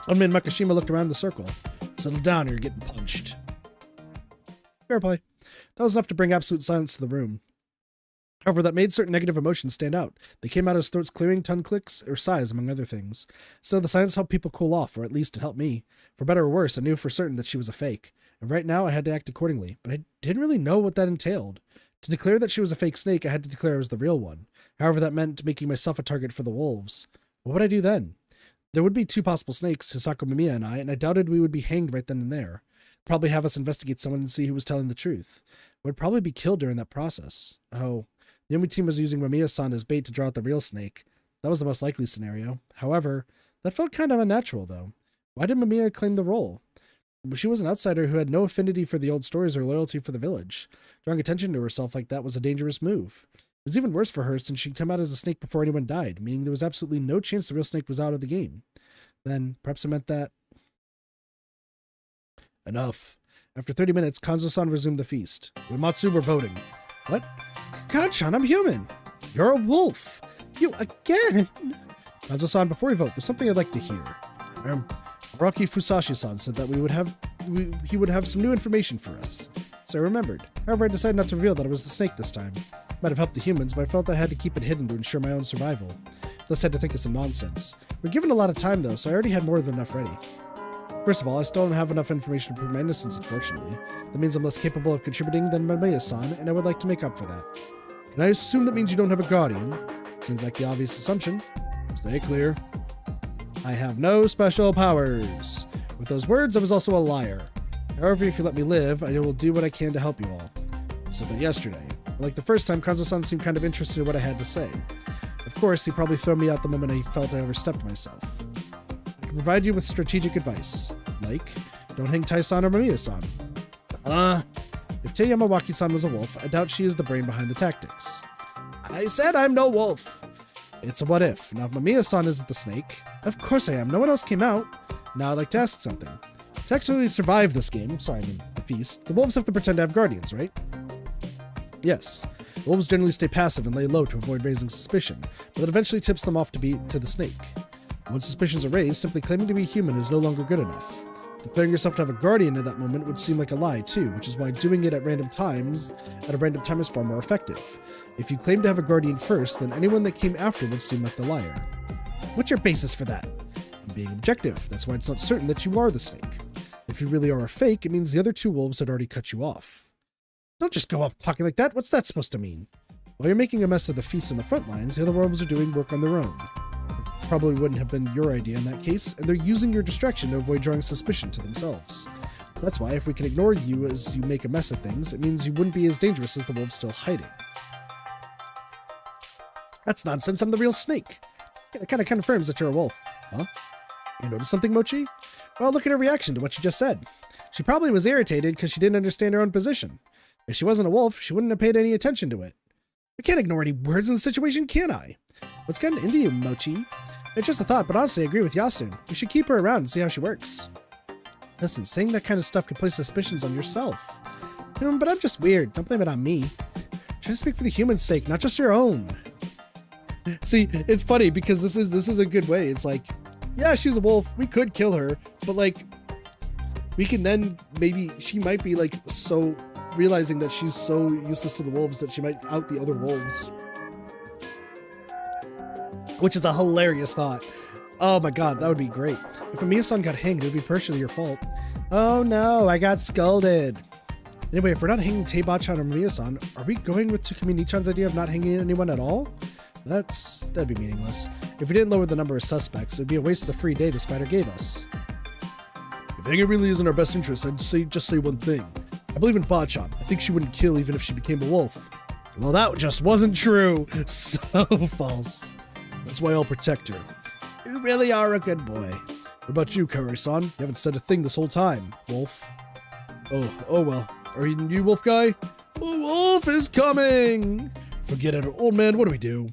Old man Makishima looked around the circle. Settle down or you're getting punched. Fair play. That was enough to bring absolute silence to the room. However, that made certain negative emotions stand out. They came out as throats clearing, tongue clicks, or sighs, among other things. So the silence helped people cool off, or at least it helped me. For better or worse, I knew for certain that she was a fake. And right now I had to act accordingly, but I didn't really know what that entailed. To declare that she was a fake snake, I had to declare I was the real one. However, that meant making myself a target for the wolves. What would I do then? There would be two possible snakes, Hisako Mamiya and I doubted we would be hanged right then and there. Probably have us investigate someone and see who was telling the truth. Would probably be killed during that process. Oh, the Yomi team was using Mamiya-san as bait to draw out the real snake. That was the most likely scenario. However, that felt kind of unnatural, though. Why did Mamiya claim the role? She was an outsider who had no affinity for the old stories or loyalty for the village. Drawing attention to herself like that was a dangerous move. It was even worse for her since she'd come out as a snake before anyone died, meaning there was absolutely no chance the real snake was out of the game. Then, perhaps it meant that... Enough. After 30 minutes, Kanzo-san resumed the feast. Uematsu were voting. What? God-chan, I'm human. You're a wolf. You again? Kanzo-san, before we vote, there's something I'd like to hear. Araki Fusashi-san said that he would have some new information for us. So I remembered. However, I decided not to reveal that it was the snake this time. Might have helped the humans, but I felt I had to keep it hidden to ensure my own survival. Thus I had to think of some nonsense. We're given a lot of time though, so I already had more than enough ready. First of all, I still don't have enough information to prove my innocence, unfortunately. That means I'm less capable of contributing than Mamiya-san, and I would like to make up for that. And I assume that means you don't have a guardian. Seems like the obvious assumption. Stay clear. I have no special powers. With those words, I was also a liar. However, if you let me live, I will do what I can to help you all. I said that yesterday. Like the first time, Kanzo-san seemed kind of interested in what I had to say. Of course, he probably threw me out the moment he felt I overstepped myself. I can provide you with strategic advice. Like, don't hang Tai-san or Mamiya-san. If Tei Yamawaki-san was a wolf, I doubt she is the brain behind the tactics. I said I'm no wolf. It's a what if. Now, if Mamiya-san isn't the snake, of course I am. No one else came out. Now I'd like to ask something. To actually survive this game, the feast, the wolves have to pretend to have guardians, right? Yes. Wolves generally stay passive and lay low to avoid raising suspicion, but that eventually tips them off to the snake. Once suspicions are raised, simply claiming to be human is no longer good enough. Declaring yourself to have a guardian at that moment would seem like a lie too, which is why doing it at a random time is far more effective. If you claim to have a guardian first, then anyone that came after would seem like the liar. What's your basis for that? I'm being objective. That's why it's not certain that you are the snake. If you really are a fake, it means the other two wolves had already cut you off. Don't just go up talking like that. What's that supposed to mean? While you're making a mess of the feast in the front lines, the other wolves are doing work on their own. It probably wouldn't have been your idea in that case, and they're using your distraction to avoid drawing suspicion to themselves. That's why if we can ignore you as you make a mess of things, it means you wouldn't be as dangerous as the wolves still hiding. That's nonsense. I'm the real snake. It kind of confirms that you're a wolf. Huh? You notice something, Mochi? Well, look at her reaction to what she just said. She probably was irritated because she didn't understand her own position. If she wasn't a wolf, she wouldn't have paid any attention to it. I can't ignore any words in the situation, can I? What's gotten into you, Mochi? It's just a thought, but honestly, I agree with Yasun. You should keep her around and see how she works. Listen, saying that kind of stuff could place suspicions on yourself. But I'm just weird. Don't blame it on me. Try to speak for the human's sake, not just your own. See, it's funny because this is a good way. It's like, yeah, she's a wolf. We could kill her, but like, we can then she might be like so realizing that she's so useless to the wolves that she might out the other wolves. Which is a hilarious thought. Oh my god, that would be great. If Mamiya-san got hanged, it would be partially your fault. Oh no, I got scolded. Anyway, if we're not hanging Teiba-chan or Mamiya-san, are we going with Takumi-nichan's idea of not hanging anyone at all? That'd be meaningless. If we didn't lower the number of suspects, it'd be a waste of the free day the spider gave us. If hanging really is in our best interest, I'd just say one thing. I believe in Ba-chan. I think she wouldn't kill even if she became a wolf. Well, that just wasn't true. So false. That's why I'll protect her. You really are a good boy. What about you, Kaori-san? You haven't said a thing this whole time, wolf. Oh well. Are you wolf guy? The wolf is coming! Forget it. Old man, what do we do?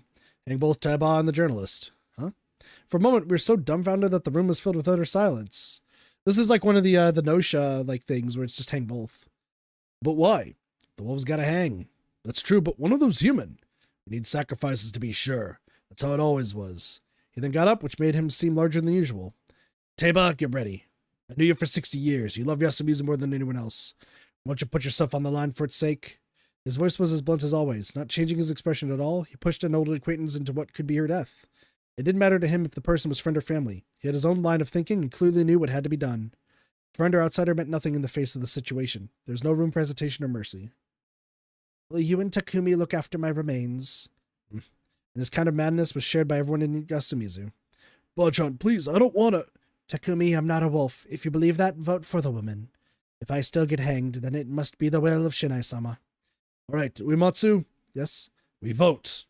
Hang both Taiba and the journalist. Huh? For a moment, we were so dumbfounded that the room was filled with utter silence. This is like one of the Nosha like things where it's just hang both. But why? The wolves gotta hang. That's true, but one of them's human. We need sacrifices to be sure. That's how it always was. He then got up, which made him seem larger than usual. Teiba, get ready. I knew you for 60 years. You love Yasumizu more than anyone else. Won't you put yourself on the line for its sake? His voice was as blunt as always. Not changing his expression at all, he pushed an old acquaintance into what could be her death. It didn't matter to him if the person was friend or family. He had his own line of thinking and clearly knew what had to be done. Friend or outsider meant nothing in the face of the situation. There was no room for hesitation or mercy. Will you and Takumi look after my remains? And his kind of madness was shared by everyone in Yasumizu. Ba-chan, please, I don't want to... Takumi, I'm not a wolf. If you believe that, vote for the woman. If I still get hanged, then it must be the will of Shinai-sama. All right, Uematsu, yes, we vote.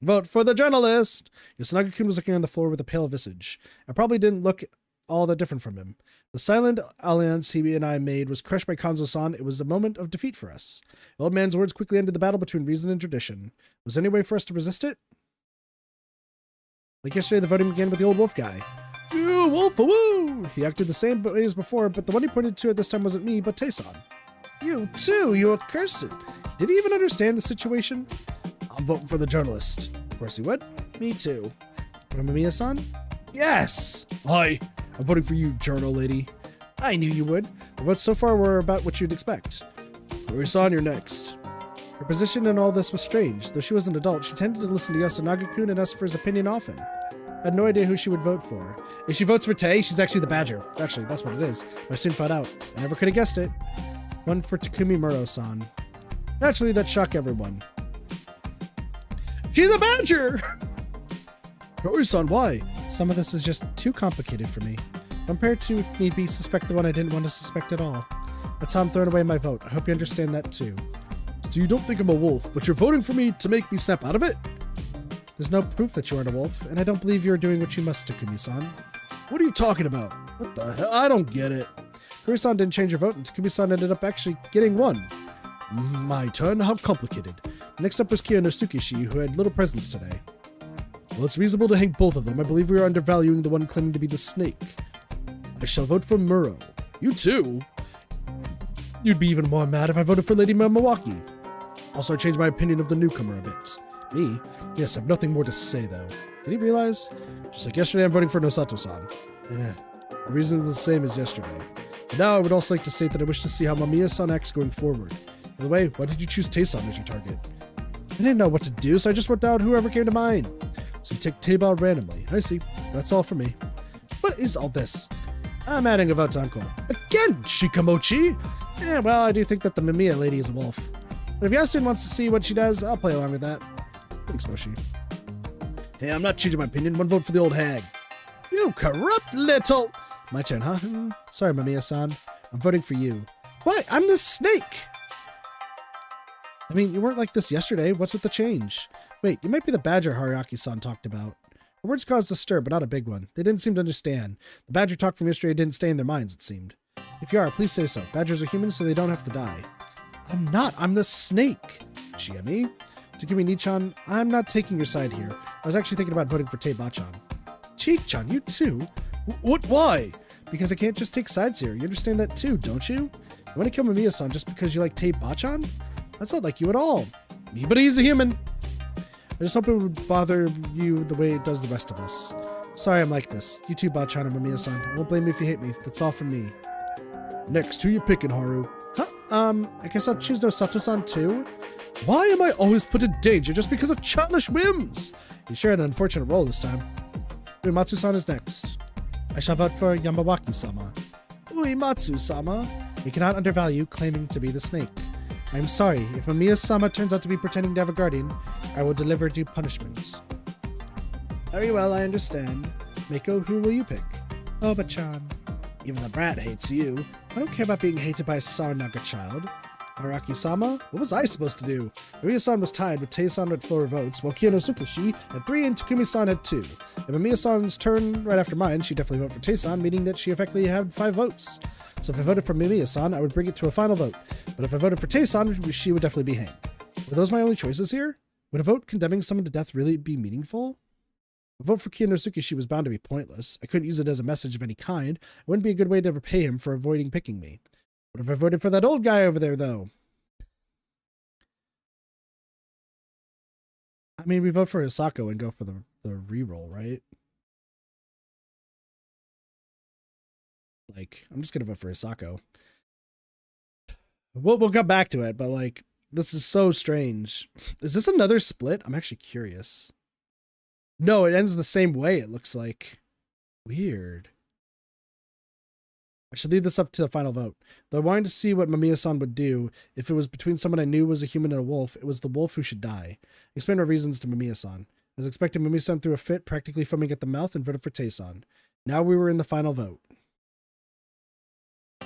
Vote for the journalist! Yasunagi-kun was looking on the floor with a pale visage. I probably didn't look all that different from him. The silent alliance he and I made was crushed by Kanzo-san. It was a moment of defeat for us. The old man's words quickly ended the battle between reason and tradition. Was there any way for us to resist it? Like yesterday, the voting began with the old wolf guy. You wolf-a-woo! He acted the same way as before, but the one he pointed to at this time wasn't me, but Tei-san. You too, you accursed. Did he even understand the situation? I'm voting for the journalist. Of course he would. Me too. Mamiya-san? Yes! Hi, I'm voting for you, journal lady. I knew you would. The votes so far were about what you'd expect. Kaori-san, you're next. Her position in all this was strange. Though she was an adult, she tended to listen to Yasunagi-kun and ask for his opinion often. I had no idea who she would vote for. If she votes for Tei, she's actually the badger. Actually, that's what it is. But I soon found out. I never could have guessed it. One for Takumi Muro-san. Naturally, that shocked everyone. She's a badger! Tori-san, why? Some of this is just too complicated for me. Compared to, if need be, suspect the one I didn't want to suspect at all. That's how I'm throwing away my vote. I hope you understand that too. So you don't think I'm a wolf, but you're voting for me to make me snap out of it? There's no proof that you aren't a wolf, and I don't believe you're doing what you must, Takumi-san. What are you talking about? What the hell? I don't get it. Takumi-san didn't change your vote, and Takumi-san ended up actually getting one. My turn? How complicated. Next up was Kiyonotsukishi, who had little presence today. Well, it's reasonable to hang both of them. I believe we are undervaluing the one claiming to be the snake. I shall vote for Muro. You too? You'd be even more mad if I voted for Lady Mamawaki. Also, I changed my opinion of the newcomer a bit. Me? Yes, I have nothing more to say, though. Did he realize? Just like yesterday, I'm voting for Nosato-san. The reason is the same as yesterday. But now I would also like to state that I wish to see how Mamiya-san acts going forward. By the way, why did you choose Tae-san as your target? I didn't know what to do, so I just went down whoever came to mind. So you take Tae-ba randomly. I see. That's all for me. What is all this? I'm adding a vote to Uncle. Again, Shikamochi? Yeah, well, I do think that the Mamiya lady is a wolf. But if Yasun wants to see what she does, I'll play along with that. Thanks, Moshi. Hey, I'm not changing my opinion. One vote for the old hag. You corrupt little... My turn, huh? Sorry, Mamiya-san. I'm voting for you. What? I'm the snake! I mean, you weren't like this yesterday. What's with the change? Wait, you might be the badger Haruaki-san talked about. Her words caused a stir, but not a big one. They didn't seem to understand. The badger talk from yesterday didn't stay in their minds, it seemed. If you are, please say so. Badgers are humans, so they don't have to die. I'm not. I'm the snake. Shiami? Takumi Nichan, I'm not taking your side here. I was actually thinking about voting for Tae-ba-chan. Cheek-chan, you too? What? Why? Because I can't just take sides here. You understand that too, don't you? You want to kill Mamiya-san just because you like Tae-ba-chan? That's not like you at all. Me, but he's a human. I just hope it would bother you the way it does the rest of us. Sorry I'm like this. You too, Ba-chan and Mamiya-san. I won't blame me if you hate me. That's all from me. Next, who you picking, Haru? Huh? I guess I'll choose Nosato-san too? Why am I always put in danger just because of childish whims? You sure had an unfortunate role this time. Uematsu-san is next. I shall vote for Yamawaki-sama. Uematsu-sama? We cannot undervalue claiming to be the snake. I'm sorry, if Mamiya-sama turns out to be pretending to have a guardian, I will deliver due punishments. Very well, I understand. Mako, who will you pick? Oba-chan. Even the brat hates you. I don't care about being hated by a Saranaga child. Araki-sama? What was I supposed to do? Mamiya-san was tied with Tae-san had 4 votes, while Kiyonotsukishi had 3 and Takumi-san had 2. If Mamiya-san's turn right after mine, she'd definitely vote for Tae-san, meaning that she effectively had 5 votes. So if I voted for Mamiya-san, I would bring it to a final vote. But if I voted for Tae-san, she would definitely be hanged. Were those my only choices here? Would a vote condemning someone to death really be meaningful? A vote for Kiyonotsukishi was bound to be pointless. I couldn't use it as a message of any kind. It wouldn't be a good way to repay him for avoiding picking me. What if I voted for that old guy over there, though? I mean, we vote for Hisako and go for the reroll, right? Like, I'm just gonna vote for Hisako. We'll come back to it, but like, this is so strange. Is this another split? I'm actually curious. No, it ends the same way, it looks like. Weird. I should leave this up to the final vote. Though I wanted to see what Mamiya-san would do if it was between someone I knew was a human and a wolf, it was the wolf who should die. I explained our reasons to Mamiya-san. As expected, Mamiya-san threw a fit, practically foaming at the mouth, and voted for Tae-san. Now we were in the final vote.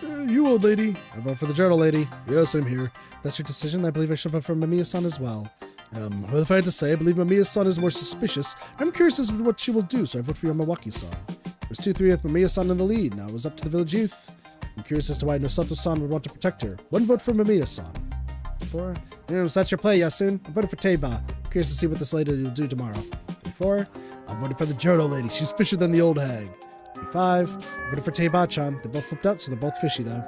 You old lady. I vote for the journal lady. Yes, I'm here. If that's your decision, I believe I should vote for Mamiya-san as well. What if I had to say, I believe Mamiya-san is more suspicious. I'm curious as to what she will do, so I vote for Yamawaki-san. It was 2-3 with Mamiya-san in the lead. Now it was up to the village youth. I'm curious as to why Nosato-san would want to protect her. 1 vote for Mamiya-san. 4. So that's your play, Yasun. I voted for Tae-ba. I'm curious to see what this lady will do tomorrow. 4. I'm voting for the journal lady. She's fishier than the old hag. 5. I voted for Tae-ba-chan. They both flipped out, so they're both fishy, though.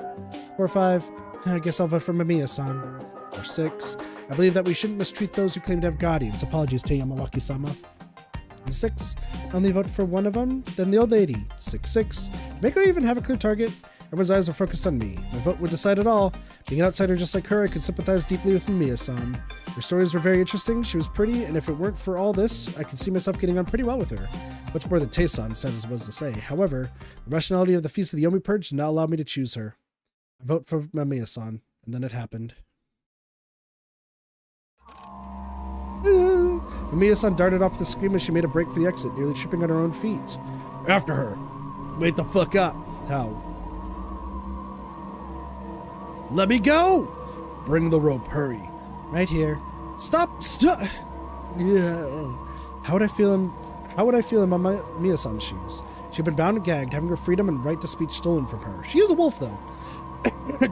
4-5. I guess I'll vote for Mamiya-san. 6. I believe that we shouldn't mistreat those who claim to have guardians. Apologies to Yamawaki-sama. 6. I only vote for one of them, then the old lady. 6-6. Make her even have a clear target. Everyone's eyes were focused on me. My vote would decide it all. Being an outsider just like her, I could sympathize deeply with Mamiya-san. Her stories were very interesting, she was pretty, and if it weren't for all this, I could see myself getting on pretty well with her. Much more than Tae-san said as was to say. However, the rationality of the Feast of the Yomi Purge did not allow me to choose her. I vote for Mamiya-san, and then it happened. Mamiya-san darted off the scream as she made a break for the exit, nearly tripping on her own feet. After her. Wait the fuck up. How? Let me go! Bring the rope, hurry. Right here. Stop! Yeah. How would I feel in Mamiya-san's shoes? She had been bound and gagged, having her freedom and right to speech stolen from her. She is a wolf, though.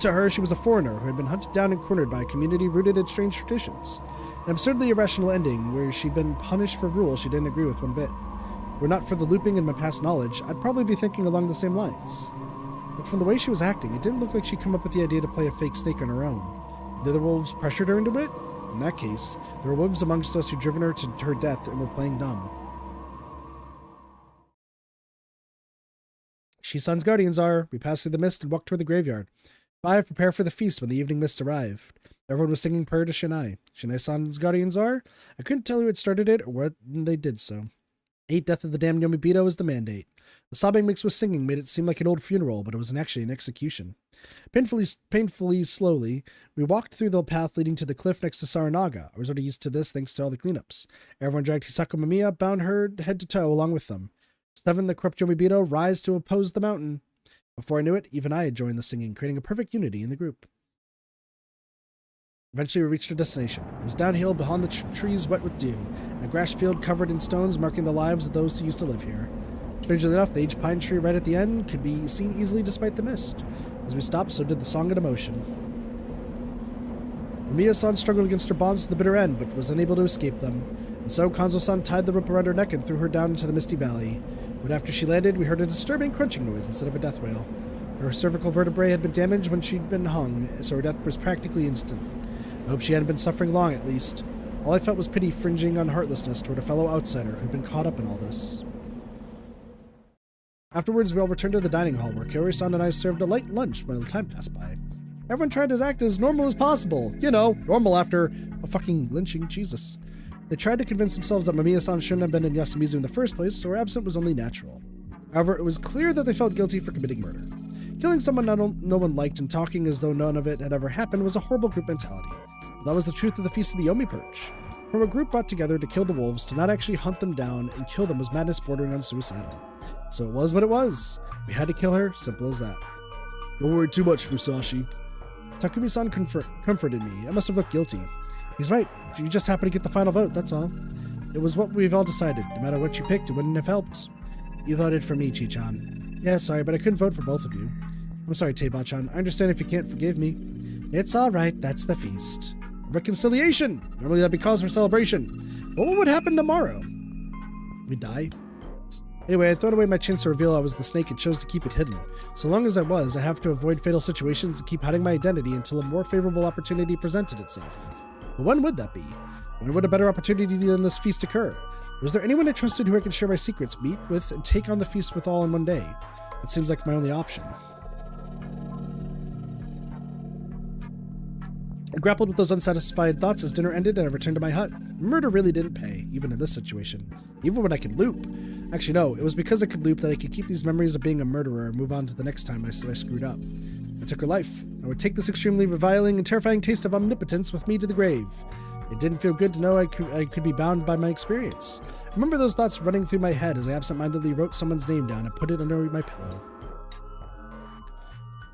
To her, she was a foreigner who had been hunted down and cornered by a community rooted in strange traditions. An absurdly irrational ending where she'd been punished for rules she didn't agree with one bit. Were not for the looping in my past knowledge, I'd probably be thinking along the same lines. But from the way she was acting, it didn't look like she'd come up with the idea to play a fake snake on her own. The other wolves pressured her into it? In that case, there were wolves amongst us who'd driven her to her death and were playing dumb. Shisan's guardians are. We passed through the mist and walked toward the graveyard. 5. Prepare for the feast when the evening mists arrived. Everyone was singing prayer to Shinai. Shinai-san's guardians are. I couldn't tell who had started it or when they did so. 8. Death of the damned Yomibito is the mandate. The sobbing mixed with singing made it seem like an old funeral, but it was actually an execution. Painfully slowly, we walked through the path leading to the cliff next to Saranaga. I was already used to this thanks to all the cleanups. Everyone dragged Hisako Mamiya, bound her head to toe along with them. 7. The corrupt Yomibito rise to oppose the mountain. Before I knew it, even I had joined the singing, creating a perfect unity in the group. Eventually we reached our destination. It was downhill behind the trees wet with dew, and a grass field covered in stones marking the lives of those who used to live here. Strangely enough, the aged pine tree right at the end could be seen easily despite the mist. As we stopped, so did the song in emotion. Mamiya-san struggled against her bonds to the bitter end, but was unable to escape them. And so Kanzo-san tied the rope around her neck and threw her down into the misty valley. But after she landed, we heard a disturbing crunching noise instead of a death wail. Her cervical vertebrae had been damaged when she'd been hung, so her death was practically instant. I hope she hadn't been suffering long, at least. All I felt was pity fringing on heartlessness toward a fellow outsider who'd been caught up in all this. Afterwards, we all returned to the dining hall, where Kaori-san and I served a light lunch while the time passed by. Everyone tried to act as normal as possible. You know, normal after a fucking lynching, Jesus. They tried to convince themselves that Mamiya-san shouldn't have been in Yasumizu in the first place, so her absence was only natural. However, it was clear that they felt guilty for committing murder. Killing someone no one liked and talking as though none of it had ever happened was a horrible group mentality. But that was the truth of the Feast of the Yomi Purge. From a group brought together to kill the wolves, to not actually hunt them down and kill them was madness bordering on suicidal. So it was what it was. We had to kill her, simple as that. Don't worry too much, Fusashi. Takumi-san comforted me. I must have looked guilty. He's right. You just happened to get the final vote, that's all. It was what we've all decided. No matter what you picked, it wouldn't have helped. You voted for me, Chi-chan. Yeah, sorry, but I couldn't vote for both of you. I'm sorry, Teiba-chan. I understand if you can't forgive me. It's all right. That's the feast. Reconciliation! Normally that'd be cause for celebration. But what would happen tomorrow? We die? Anyway, I thrown away my chance to reveal I was the snake and chose to keep it hidden. So long as I was, I have to avoid fatal situations and keep hiding my identity until a more favorable opportunity presented itself. But when would that be? When would a better opportunity than this feast occur? Was there anyone I trusted who I could share my secrets, meet with, and take on the feast with all in one day? It seems like my only option. I grappled with those unsatisfied thoughts as dinner ended and I returned to my hut. Murder really didn't pay, even in this situation. Even when I could loop. Actually, no, it was because I could loop that I could keep these memories of being a murderer and move on to the next time I screwed up. I took her life. I would take this extremely reviling and terrifying taste of omnipotence with me to the grave. It didn't feel good to know I could be bound by my experience. I remember those thoughts running through my head as I absentmindedly wrote someone's name down and put it under my pillow.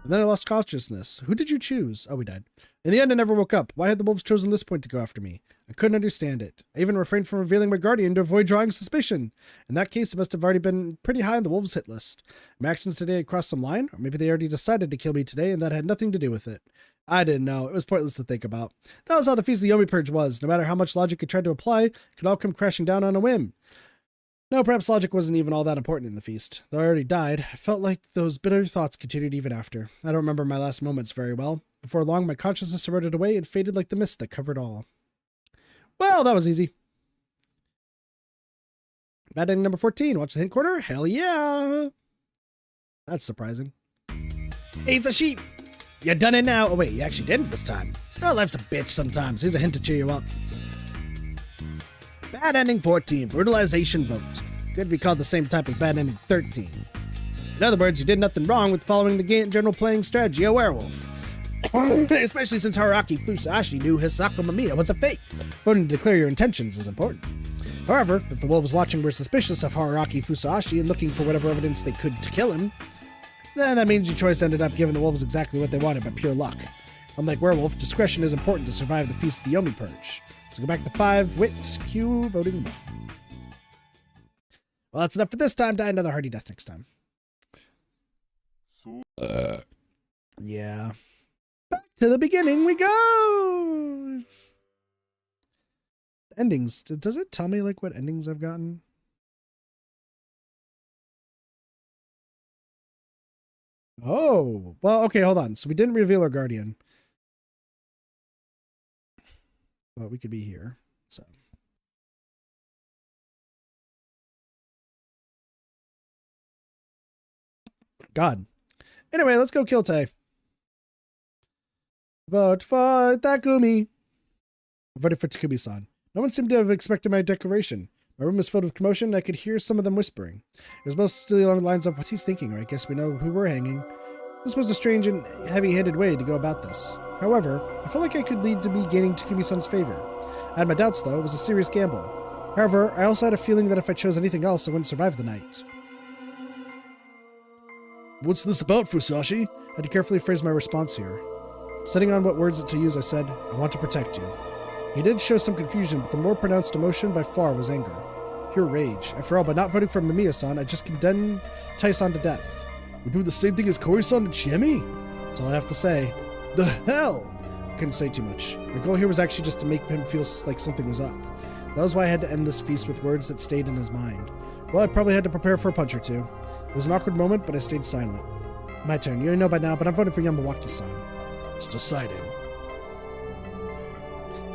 And then I lost consciousness. Who did you choose? Oh, we died. In the end, I never woke up. Why had the wolves chosen this point to go after me? I couldn't understand it. I even refrained from revealing my guardian to avoid drawing suspicion. In that case, it must have already been pretty high on the wolves' hit list. My actions today had crossed some line, or maybe they already decided to kill me today and that had nothing to do with it. I didn't know. It was pointless to think about. That was how the Feast of the Yomi Purge was. No matter how much logic I tried to apply, it could all come crashing down on a whim. No, perhaps logic wasn't even all that important in the feast. Though I already died, I felt like those bitter thoughts continued even after. I don't remember my last moments very well. Before long, my consciousness eroded away and faded like the mist that covered all. Well, that was easy. Bad ending number 14. Watch the hint corner? Hell yeah! That's surprising. Hey, it's a sheep! You done it now! Oh wait, you actually didn't this time. Oh, life's a bitch sometimes. Here's a hint to cheer you up. Bad ending 14. Brutalization vote. Could be called the same type as bad ending 13. In other words, you did nothing wrong with following the general playing strategy of werewolf. Especially since Haraki Fusashi knew Hisako Mamiya was a fake. Voting to declare your intentions is important. However, if the wolves watching were suspicious of Hararaki Fusashi and looking for whatever evidence they could to kill him, then that means your choice ended up giving the wolves exactly what they wanted by pure luck. Unlike werewolf, discretion is important to survive the Feast of the Yomi Purge. So go back to 5, wit, Q, voting no. Well, that's enough for this time. Die another hearty death next time. Yeah. Back to the beginning we go! Endings. Does it tell me, like, what endings I've gotten? Oh, well, okay, hold on. So we didn't reveal our guardian. But we could be here, so. God. Anyway, let's go kill Tay. Vote for Takumi. I voted for Takumi-san. No one seemed to have expected my declaration. My room was filled with commotion, and I could hear some of them whispering. It was mostly along the lines of, what's he thinking? Or I guess we know who we're hanging. This was a strange and heavy-handed way to go about this. However, I felt like I could lead to me gaining Takumi-san's favor. I had my doubts, though. It was a serious gamble. However, I also had a feeling that if I chose anything else, I wouldn't survive the night. What's this about, Fusashi? I had to carefully phrase my response here. Setting on what words to use, I said, I want to protect you. He did show some confusion, but the more pronounced emotion by far was anger. Pure rage. After all, by not voting for Mamiya-san, I just condemned Tai-san to death. We're doing the same thing as Kori-san and Chemi? That's all I have to say. The hell? I couldn't say too much. My goal here was actually just to make him feel like something was up. That was why I had to end this feast with words that stayed in his mind. Well, I probably had to prepare for a punch or two. It was an awkward moment, but I stayed silent. My turn. You know by now, but I'm voting for Yamawaki-san. It's decided.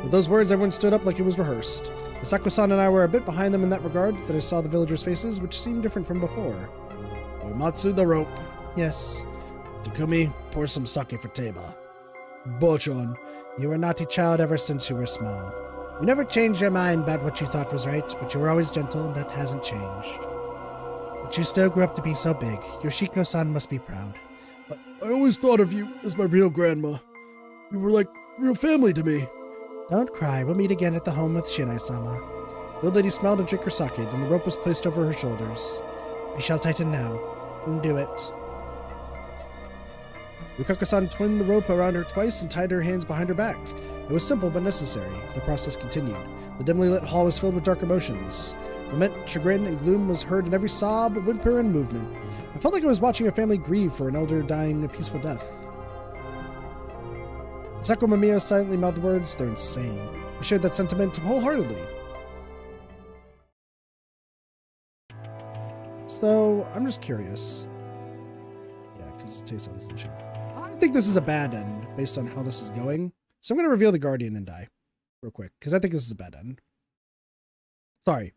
With those words, everyone stood up like it was rehearsed. Misako-san and I were a bit behind them in that regard, that I saw the villagers' faces, which seemed different from before. Oimatsu the rope. Yes. Takumi, pour some sake for Teba. Bochon. You were a naughty child ever since you were small. You never changed your mind about what you thought was right, but you were always gentle, and that hasn't changed. But you still grew up to be so big. Yoshiko-san must be proud. I always thought of you as my real grandma. You were like real family to me. Don't cry. We'll meet again at the home with Shinai-sama. The old lady smiled and drank her sake, then the rope was placed over her shoulders. I shall tighten now. Do it. Rukaka-san twined the rope around her twice and tied her hands behind her back. It was simple but necessary. The process continued. The dimly lit hall was filled with dark emotions. Lament, chagrin, and gloom was heard in every sob, whimper, and movement. I felt like I was watching a family grieve for an elder dying a peaceful death. Misako Mamiya silently mouthed words, they're insane. I shared that sentiment wholeheartedly. So, I'm just curious. Yeah, because Tay-san's the shit. I think this is a bad end, based on how this is going. So I'm going to reveal the Guardian and die. Real quick, because I think this is a bad end. Sorry.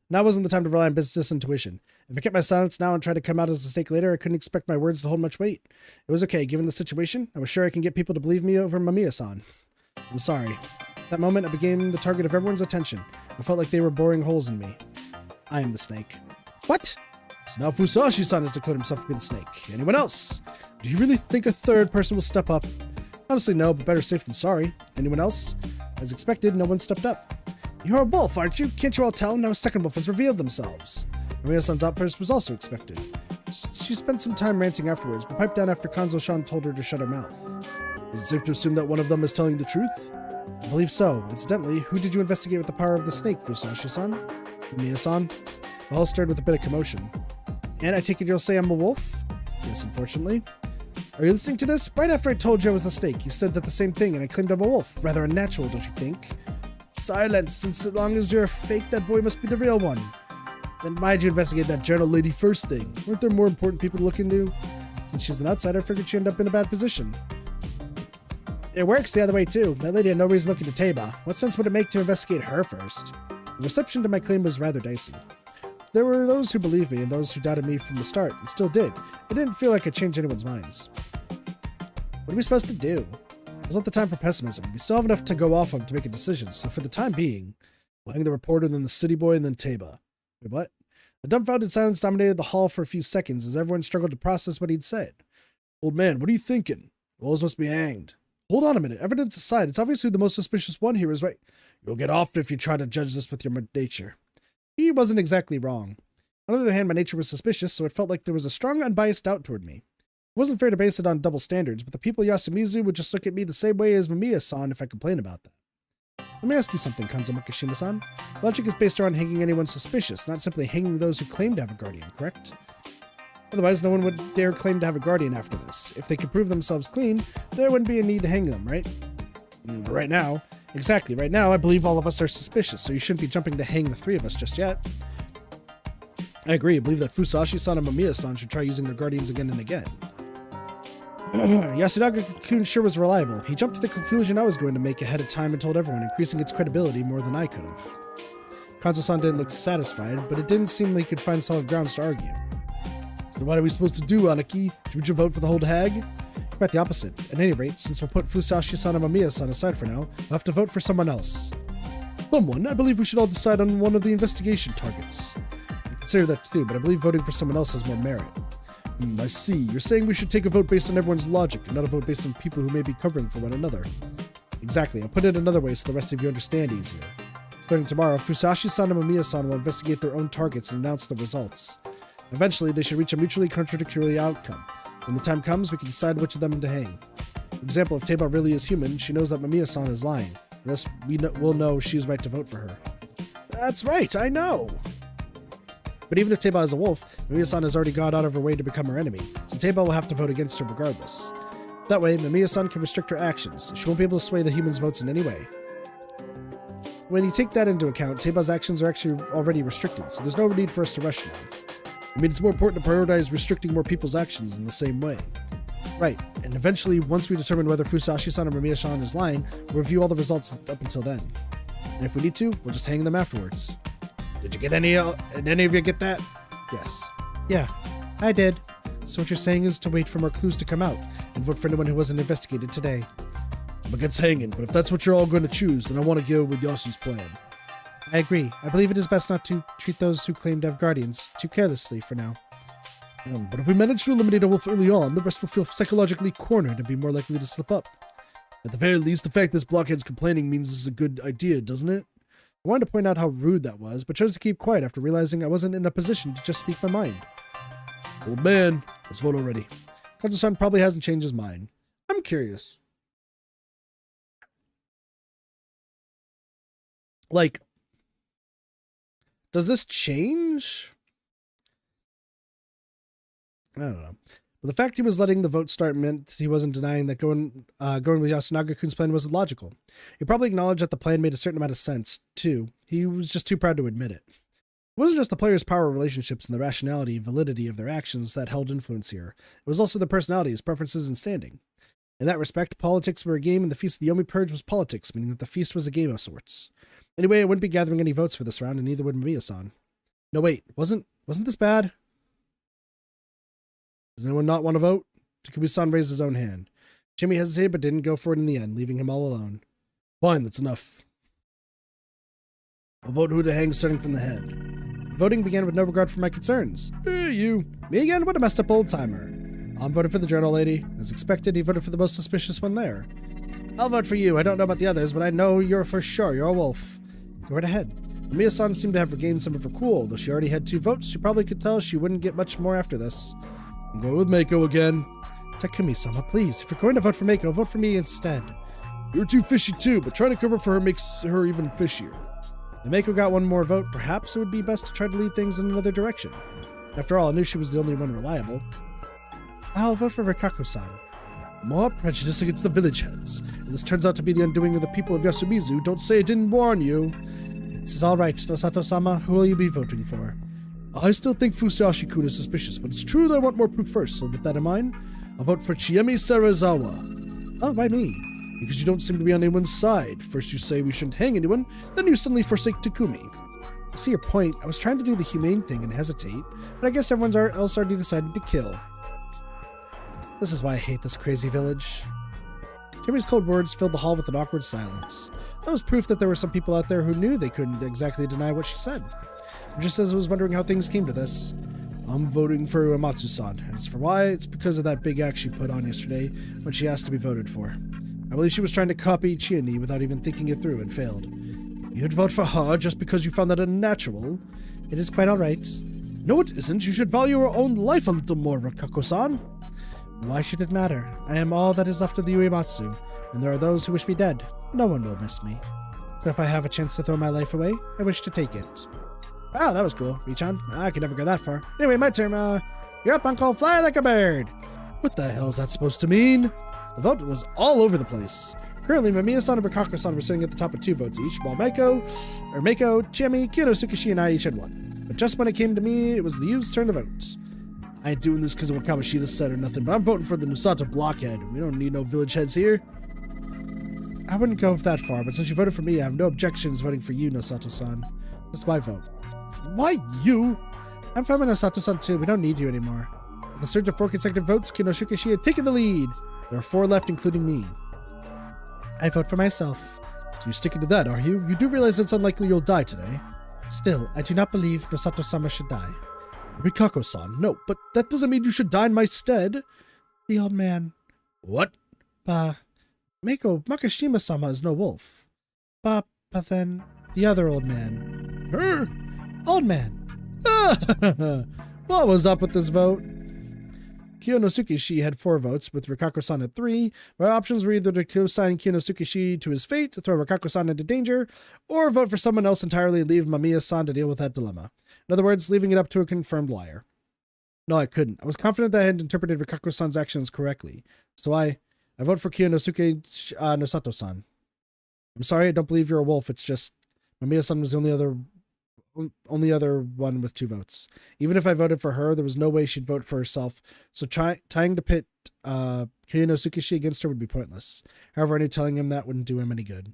Now wasn't the time to rely on business intuition. If I kept my silence now and tried to come out as a snake later, I couldn't expect my words to hold much weight. It was okay, given the situation. I was sure I can get people to believe me over Mamiya-san. I'm sorry. At that moment, I became the target of everyone's attention. I felt like they were boring holes in me. I am the snake. What? So now Fusashi-san has declared himself to be the snake. Anyone else? Do you really think a third person will step up? Honestly, no, but better safe than sorry. Anyone else? As expected, no one stepped up. You're a wolf, aren't you? Can't you all tell? Now a second wolf has revealed themselves. Mamiya-san's outburst was also expected. She spent some time ranting afterwards, but piped down after Kanzo-shan told her to shut her mouth. Is it safe to assume that one of them is telling the truth? I believe so. Incidentally, who did you investigate with the power of the snake, Fusashi-san? Mamiya-san? The hall stirred with a bit of commotion. And I take it you'll say I'm a wolf? Yes, unfortunately. Are you listening to this? Right after I told you I was the snake, you said that the same thing and I claimed I'm a wolf. Rather unnatural, don't you think? Silence, since as long as you're a fake, that boy must be the real one. Then why'd you investigate that journal lady first thing? Weren't there more important people to look into? Since she's an outsider, I figured she'd end up in a bad position. It works the other way too. That lady had no reason looking to Teba. What sense would it make to investigate her first? The reception to my claim was rather dicey. There were those who believed me and those who doubted me from the start, and still did. It didn't feel like I changed anyone's minds. What are we supposed to do? It's not the time for pessimism. We still have enough to go off of to make a decision, so for the time being, we'll hang the reporter, then the city boy, and then Teba. Wait, what? The dumbfounded silence dominated the hall for a few seconds as everyone struggled to process what he'd said. Old man, what are you thinking? Wolves must be hanged. Hold on a minute. Evidence aside, it's obviously the most suspicious one here is right. You'll get off if you try to judge this with your nature. He wasn't exactly wrong. On the other hand, my nature was suspicious, so it felt like there was a strong, unbiased doubt toward me. It wasn't fair to base it on double standards, but the people of Yasumizu would just look at me the same way as Mamiya-san if I complain about that. Let me ask you something, Kanzo Makishima-san. Logic is based around hanging anyone suspicious, not simply hanging those who claim to have a guardian, correct? Otherwise, no one would dare claim to have a guardian after this. If they could prove themselves clean, there wouldn't be a need to hang them, right? But right now, I believe all of us are suspicious, so you shouldn't be jumping to hang the three of us just yet. I agree. I believe that Fusashi-san and Mamiya-san should try using their guardians again and again. Yasunaga-kun sure was reliable. He jumped to the conclusion I was going to make ahead of time and told everyone, increasing its credibility more than I could have. Kanzo-san didn't look satisfied, but it didn't seem like he could find solid grounds to argue. So what are we supposed to do, Anaki? Would you vote for the whole hag? Quite the opposite. At any rate, since we'll put Fusashi-san and Mamiya-san aside for now, we'll have to vote for someone else. Someone? I believe we should all decide on one of the investigation targets. I consider that too, but I believe voting for someone else has more merit. I see. You're saying we should take a vote based on everyone's logic, and not a vote based on people who may be covering for one another. Exactly. I'll put it another way so the rest of you understand easier. Starting tomorrow, Fusashi-san and Mamiya-san will investigate their own targets and announce the results. Eventually, they should reach a mutually contradictory outcome. When the time comes, we can decide which of them to hang. For example, if Teba really is human, she knows that Mamiya-san is lying. Thus, we'll know she's right to vote for her. That's right, I know! But even if Teba is a wolf, Mamiya-san has already gone out of her way to become her enemy, so Teba will have to vote against her regardless. That way, Mamiya-san can restrict her actions. She won't be able to sway the humans' votes in any way. When you take that into account, Teba's actions are actually already restricted, so there's no need for us to rush now. I mean, it's more important to prioritize restricting more people's actions in the same way. Right, and eventually, once we determine whether Fusashi-san or Mamiya-san is lying, we'll review all the results up until then. And if we need to, we'll just hang them afterwards. Did you get any of you get that? Yes. Yeah, I did. So what you're saying is to wait for more clues to come out, and vote for anyone who wasn't investigated today. I'm against hanging, but if that's what you're all going to choose, then I want to go with Yasu's plan. I agree. I believe it is best not to treat those who claim to have guardians too carelessly for now. But if we manage to eliminate a wolf early on, the rest will feel psychologically cornered and be more likely to slip up. At the very least, the fact this blockhead's complaining means this is a good idea, doesn't it? I wanted to point out how rude that was, but chose to keep quiet after realizing I wasn't in a position to just speak my mind. Old man, let's vote already. Kanzo-san probably hasn't changed his mind. I'm curious. Like, does this change? I don't know. But the fact he was letting the vote start meant he wasn't denying that going with Yasunaga-kun's plan wasn't logical. He probably acknowledged that the plan made a certain amount of sense, too. He was just too proud to admit it. It wasn't just the players' power relationships and the rationality and validity of their actions that held influence here. It was also their personalities, preferences, and standing. In that respect, politics were a game and the Feast of the Yomi Purge was politics, meaning that the feast was a game of sorts. Anyway, I wouldn't be gathering any votes for this round, and neither would Mamiya-san. No, wait, wasn't this bad? Does anyone not want to vote? Takumi-san raised his own hand. Jimmy hesitated but didn't go for it in the end, leaving him all alone. Fine, that's enough. I'll vote who to hang starting from the head. Voting began with no regard for my concerns. Hey, you. Me again? What a messed up old timer. I'm voting for the journal lady. As expected, he voted for the most suspicious one there. I'll vote for you. I don't know about the others, but I know you're for sure. You're a wolf. Go right ahead. Mamiya-san seemed to have regained some of her cool. Though she already had 2 votes, she probably could tell she wouldn't get much more after this. I'm going with Mako again. Takumi-sama, please. If you're going to vote for Mako, vote for me instead. You're too fishy too, but trying to cover for her makes her even fishier. If Mako got one more vote, perhaps it would be best to try to lead things in another direction. After all, I knew she was the only one reliable. I'll vote for Rikaku-san. More prejudice against the village heads. If this turns out to be the undoing of the people of Yasumizu, don't say I didn't warn you. It's all right, Nosato-sama. Who will you be voting for? I still think Fusashi-kun is suspicious, but it's true that I want more proof first, so with that in mind, I'll vote for Chiemi Sarazawa. Oh, why me? Because you don't seem to be on anyone's side. First you say we shouldn't hang anyone, then you suddenly forsake Takumi. I see your point. I was trying to do the humane thing and hesitate, but I guess everyone else already decided to kill. This is why I hate this crazy village. Jimmy's cold words filled the hall with an awkward silence. That was proof that there were some people out there who knew they couldn't exactly deny what she said. Just as I was wondering how things came to this. I'm voting for Uematsu-san, and as for why, it's because of that big act she put on yesterday when she asked to be voted for. I believe she was trying to copy Chiani without even thinking it through and failed. You'd vote for her just because you found that unnatural? It is quite all right. No, it isn't. You should value your own life a little more, Rikako-san. Why should it matter? I am all that is left of the Uematsu, and there are those who wish me dead. No one will miss me. But if I have a chance to throw my life away, I wish to take it. Wow, that was cool, Richan. I could never go that far. Anyway, my turn. You're up, Uncle. Fly like a bird. What the hell is that supposed to mean? The vote was all over the place. Currently, Mamiya-san and Rikako-san were sitting at the top with 2 votes each, while Mako, Chemi, Kyono Tsukishi, and I each had 1. But just when it came to me, it was the youth's turn to vote. I ain't doing this because of what Kamoshida said or nothing, but I'm voting for the Nusata blockhead. We don't need no village heads here. I wouldn't go that far, but since you voted for me, I have no objections voting for you, Nosato-san. That's my vote. Why you? I'm fine with Nosato-san too. We don't need you anymore. With a surge of 4 consecutive votes, Kyono Tsukishi had taken the lead. There are 4 left, including me. I vote for myself. So you're sticking to that, are you? You do realize it's unlikely you'll die today. Still, I do not believe Nosato-sama should die. Rikako-san, no, but that doesn't mean you should die in my stead. The old man. What? Mako Makishima-sama is no wolf. But then, the other old man. Her? Old man. What was up with this vote? Kyono Tsukishi had 4 votes, with Rikako-san at 3. My options were either to co-sign Kyono Tsukishi to his fate, to throw Rikako-san into danger, or vote for someone else entirely and leave Mamiya-san to deal with that dilemma. In other words, leaving it up to a confirmed liar. No, I couldn't. I was confident that I had interpreted Rikako-san's actions correctly. So I vote for Kyonosuke Nosato-san. I'm sorry, I don't believe you're a wolf. It's just Mamiya-san was the only other one with 2 votes. Even if I voted for her, there was no way she'd vote for herself. So trying to pit Kyonosuke against her would be pointless. However, I knew telling him that wouldn't do him any good.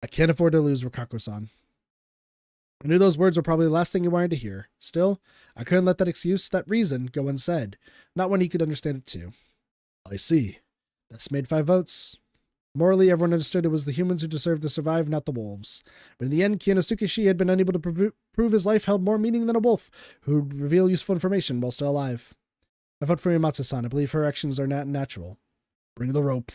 I can't afford to lose Rikako-san. I knew those words were probably the last thing he wanted to hear. Still, I couldn't let that excuse, that reason, go unsaid. Not when he could understand it too. I see. That's made 5 votes. Morally, everyone understood it was the humans who deserved to survive, not the wolves. But in the end, Kyonosuke had been unable to prove his life held more meaning than a wolf, who would reveal useful information while still alive. I vote for Yamatsu-san. I believe her actions are not natural. Bring the rope.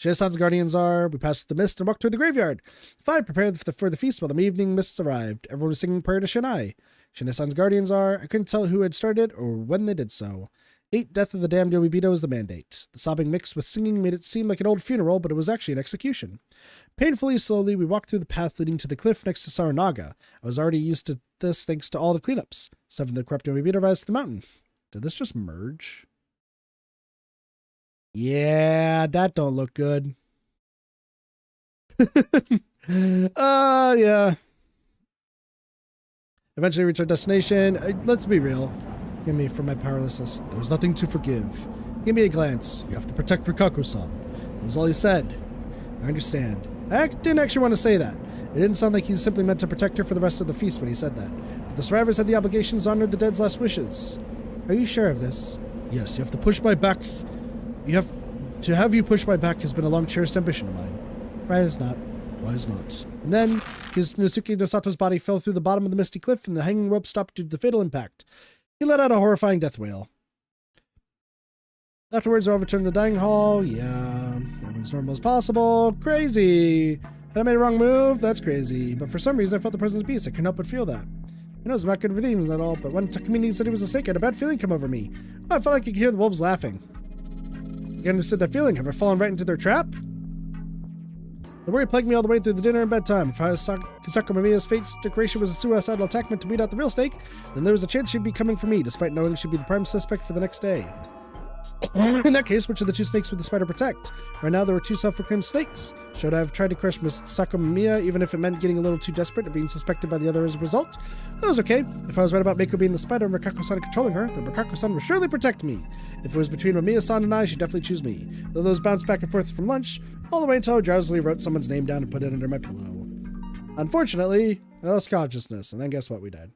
Shina-san's guardians are, we passed the mist and walked toward the graveyard. 5 prepared for the feast while the evening mists arrived. Everyone was singing prayer to Shinai. Shina-san's guardians are, I couldn't tell who had started or when they did so. 8, death of the damned Yobibito is the mandate. The sobbing mixed with singing made it seem like an old funeral, but it was actually an execution. Painfully slowly, we walked through the path leading to the cliff next to Saranaga. I was already used to this thanks to all the cleanups. 7 of the corrupt Yobibito rise to the mountain. Did this just merge? Yeah, that don't look good. Yeah. Eventually reached our destination. Let's be real. Forgive me for my powerlessness. There was nothing to forgive. Give me a glance. You have to protect Rikako-san. That was all he said. I understand. I didn't actually want to say that. It didn't sound like he simply meant to protect her for the rest of the feast when he said that. But the survivors had the obligations to honor the dead's last wishes. Are you sure of this? Yes, you have to push my back. To have you push my back has been a long-cherished ambition of mine. Why is not? Why is not? And then, Nosuke Nosato's body fell through the bottom of the misty cliff and the hanging rope stopped due to the fatal impact. He let out a horrifying death wail. Afterwards, I overturned the dining hall. Yeah, everyone's normal as possible. Crazy. Had I made a wrong move? That's crazy. But for some reason, I felt the presence of peace. I couldn't help but feel that. Who knows, I'm not good for things at all, but when Takamine said he was a snake, I had a bad feeling come over me. Oh, I felt like I could hear the wolves laughing. You understood that feeling? Have I fallen right into their trap? The worry plagued me all the way through the dinner and bedtime. If Kisako Mamiya's fate's decoration was a suicidal attack meant to weed out the real snake, then there was a chance she'd be coming for me, despite knowing she'd be the prime suspect for the next day. In that case, which of the 2 snakes would the spider protect? Right now, there were 2 self-proclaimed snakes. Should I have tried to crush Miss Sakomamiya, even if it meant getting a little too desperate and being suspected by the other as a result? That was okay. If I was right about Mako being the spider and Rikako-san controlling her, then Rikako-san would surely protect me. If it was between Mamiya-san and I, she'd definitely choose me. Though those bounced back and forth from lunch, all the way until I drowsily wrote someone's name down and put it under my pillow. Unfortunately, I lost consciousness, and then guess what? We died.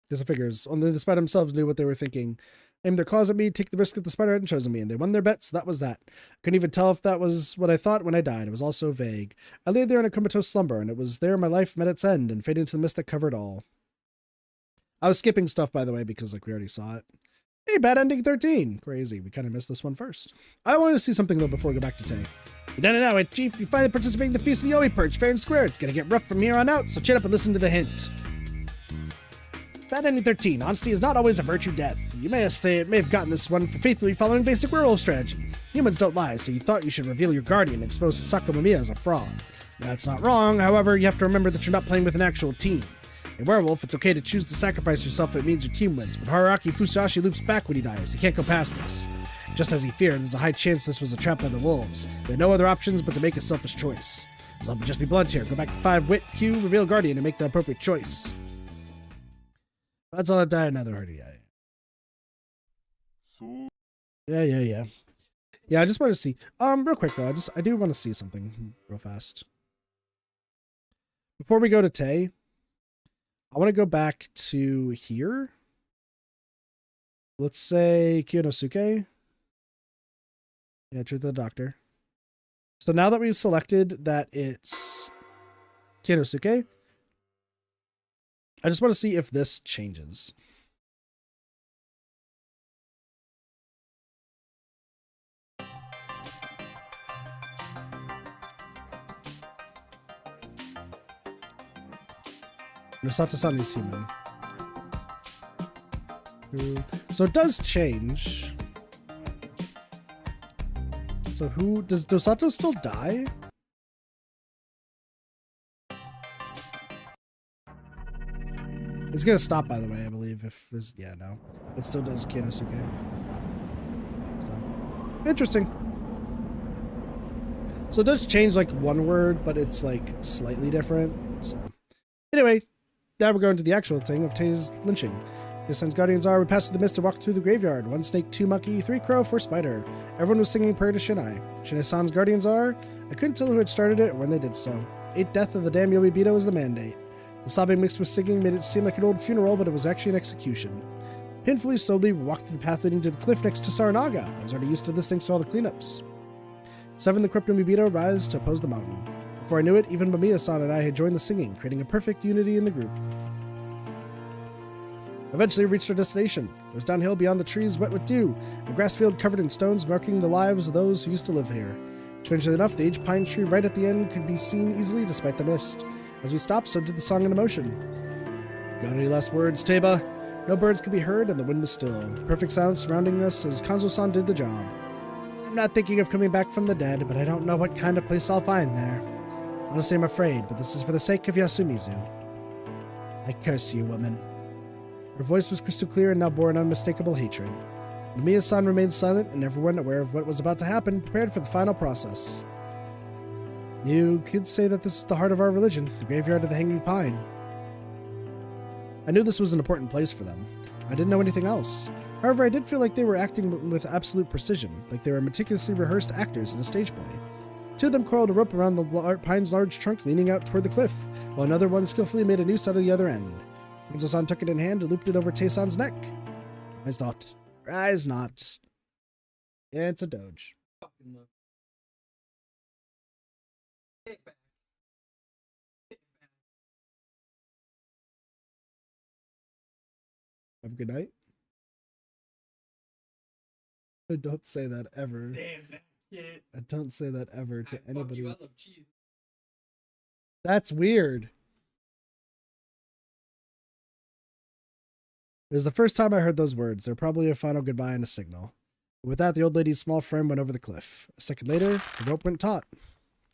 Because it figures, only the spider themselves knew what they were thinking. Aimed their claws at me, take the risk that the spider hadn't chosen me, and they won their bets, so that was that. I couldn't even tell if that was what I thought when I died. It was all so vague. I lay there in a comatose slumber, and it was there my life met its end and faded into the mist that covered all. I was skipping stuff, by the way, because we already saw it. Hey, bad ending 13. Crazy. We kind of missed this one first. I wanted to see something though before we go back to Tay. You done it now, Chief. You finally participate in the Feast of the Omi Perch, fair and square. It's gonna get rough from here on out, so chin up and listen to the hint. Bad ending 13. Honesty is not always a virtue death. You may have gotten this one for faithfully following basic werewolf strategy. Humans don't lie, so you thought you should reveal your guardian and expose Hisako Mamiya as a fraud. That's not wrong, however, you have to remember that you're not playing with an actual team. In werewolf, it's okay to choose to sacrifice yourself if it means your team wins, but Haruaki Fusashi loops back when he dies. He can't go past this. Just as he feared, there's a high chance this was a trap by the wolves. They had no other options but to make a selfish choice. So I'll just be blunt here. Go back to 5 wit, Q, reveal guardian, and make the appropriate choice. That's all I die another hardy guy. Yeah. Yeah, I just want to see. Real quick though, I do want to see something real fast. Before we go to Tay, I want to go back to here. Let's say Kiyonosuke. Yeah, Truth of the Doctor. So now that we've selected that it's Kiyonosuke, I just want to see if this changes. Nosato-san is human. So it does change. So who does Nosato still die? It's gonna stop, by the way, I believe. If there's, yeah, no, it still does Kiyonosuke. So interesting. So it does change like one word, but it's like slightly different. So anyway, now we're going to the actual thing of Tay's lynching. His son's guardians are, we passed through the mist and walked through the graveyard. 1 snake, 2 monkey, 3 crow, 4 spider. Everyone was singing prayer to Shinai. Shinai-san's guardians are, I couldn't tell who had started it or when they did so. 8 death of the damn Yomibito was the mandate. The sobbing mixed with singing made it seem like an old funeral, but it was actually an execution. Painfully, slowly, we walked through the path leading to the cliff next to Saranaga. I was already used to this thanks to all the cleanups. 7, the Crypto Yomibito rise to oppose the mountain. Before I knew it, even Mamiya-san and I had joined the singing, creating a perfect unity in the group. Eventually, we reached our destination. It was downhill beyond the trees wet with dew, a grass field covered in stones marking the lives of those who used to live here. Strangely enough, the aged pine tree right at the end could be seen easily despite the mist. As we stopped, so did the song in emotion. Got any last words, Teba? No birds could be heard, and the wind was still. Perfect silence surrounding us as Kanzo-san did the job. I'm not thinking of coming back from the dead, but I don't know what kind of place I'll find there. Honestly, I'm afraid, but this is for the sake of Yasumizu. I curse you, woman. Her voice was crystal clear and now bore an unmistakable hatred. Mamiya-san remained silent, and everyone, aware of what was about to happen, prepared for the final process. You could say that this is the heart of our religion, the graveyard of the Hanging Pine. I knew this was an important place for them. I didn't know anything else. However, I did feel like they were acting with absolute precision, like they were meticulously rehearsed actors in a stage play. 2 of them coiled a rope around the pine's large trunk leaning out toward the cliff, while another one skillfully made a noose out of the other end. Kanzo-san took it in hand and looped it over Tay-san's neck. Rise not. Rise not. Yeah, it's a doge. Have a good night. I don't say that ever. Damn that kid. I don't say that ever to anybody. I love cheese. That's weird. It was the first time I heard those words. They're probably a final goodbye and a signal. With that, the old lady's small frame went over the cliff. A second later, the rope went taut.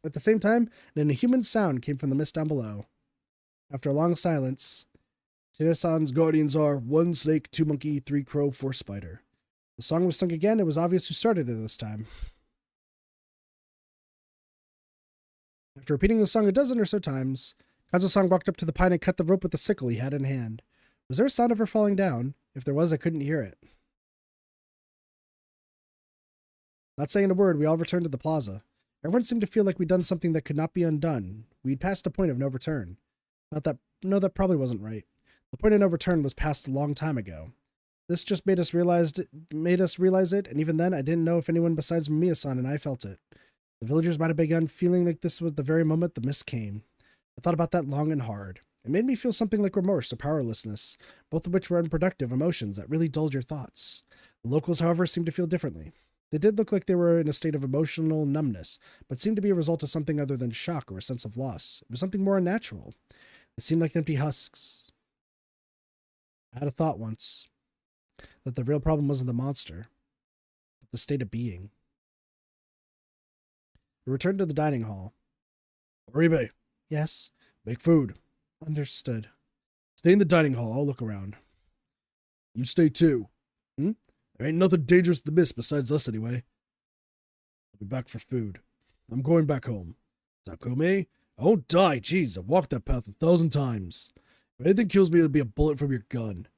At the same time, an inhuman sound came from the mist down below. After a long silence, Shina-san's guardians are 1 snake, 2 monkey, 3 crow, 4 spider. The song was sung again. It was obvious who started it this time. After repeating the song a dozen or so times, Kanzo-san walked up to the pine and cut the rope with the sickle he had in hand. Was there a sound of her falling down? If there was, I couldn't hear it. Not saying a word, we all returned to the plaza. Everyone seemed to feel like we'd done something that could not be undone. We'd passed a point of no return. That probably wasn't right. The point of no return was passed a long time ago. This just made us realize it, and even then, I didn't know if anyone besides Mamiya-san and I felt it. The villagers might have begun feeling like this was the very moment the mist came. I thought about that long and hard. It made me feel something like remorse or powerlessness, both of which were unproductive emotions that really dulled your thoughts. The locals, however, seemed to feel differently. They did look like they were in a state of emotional numbness, but seemed to be a result of something other than shock or a sense of loss. It was something more unnatural. It seemed like empty husks. I had a thought once that the real problem wasn't the monster, but the state of being. We returned to the dining hall. Oribe. Yes. Make food. Understood. Stay in the dining hall. I'll look around. You stay too. There ain't nothing dangerous to miss besides us anyway. I'll be back for food. I'm going back home. Takumi? I won't die. Jeez, I've walked that path 1,000 times. If anything kills me, it'll be a bullet from your gun.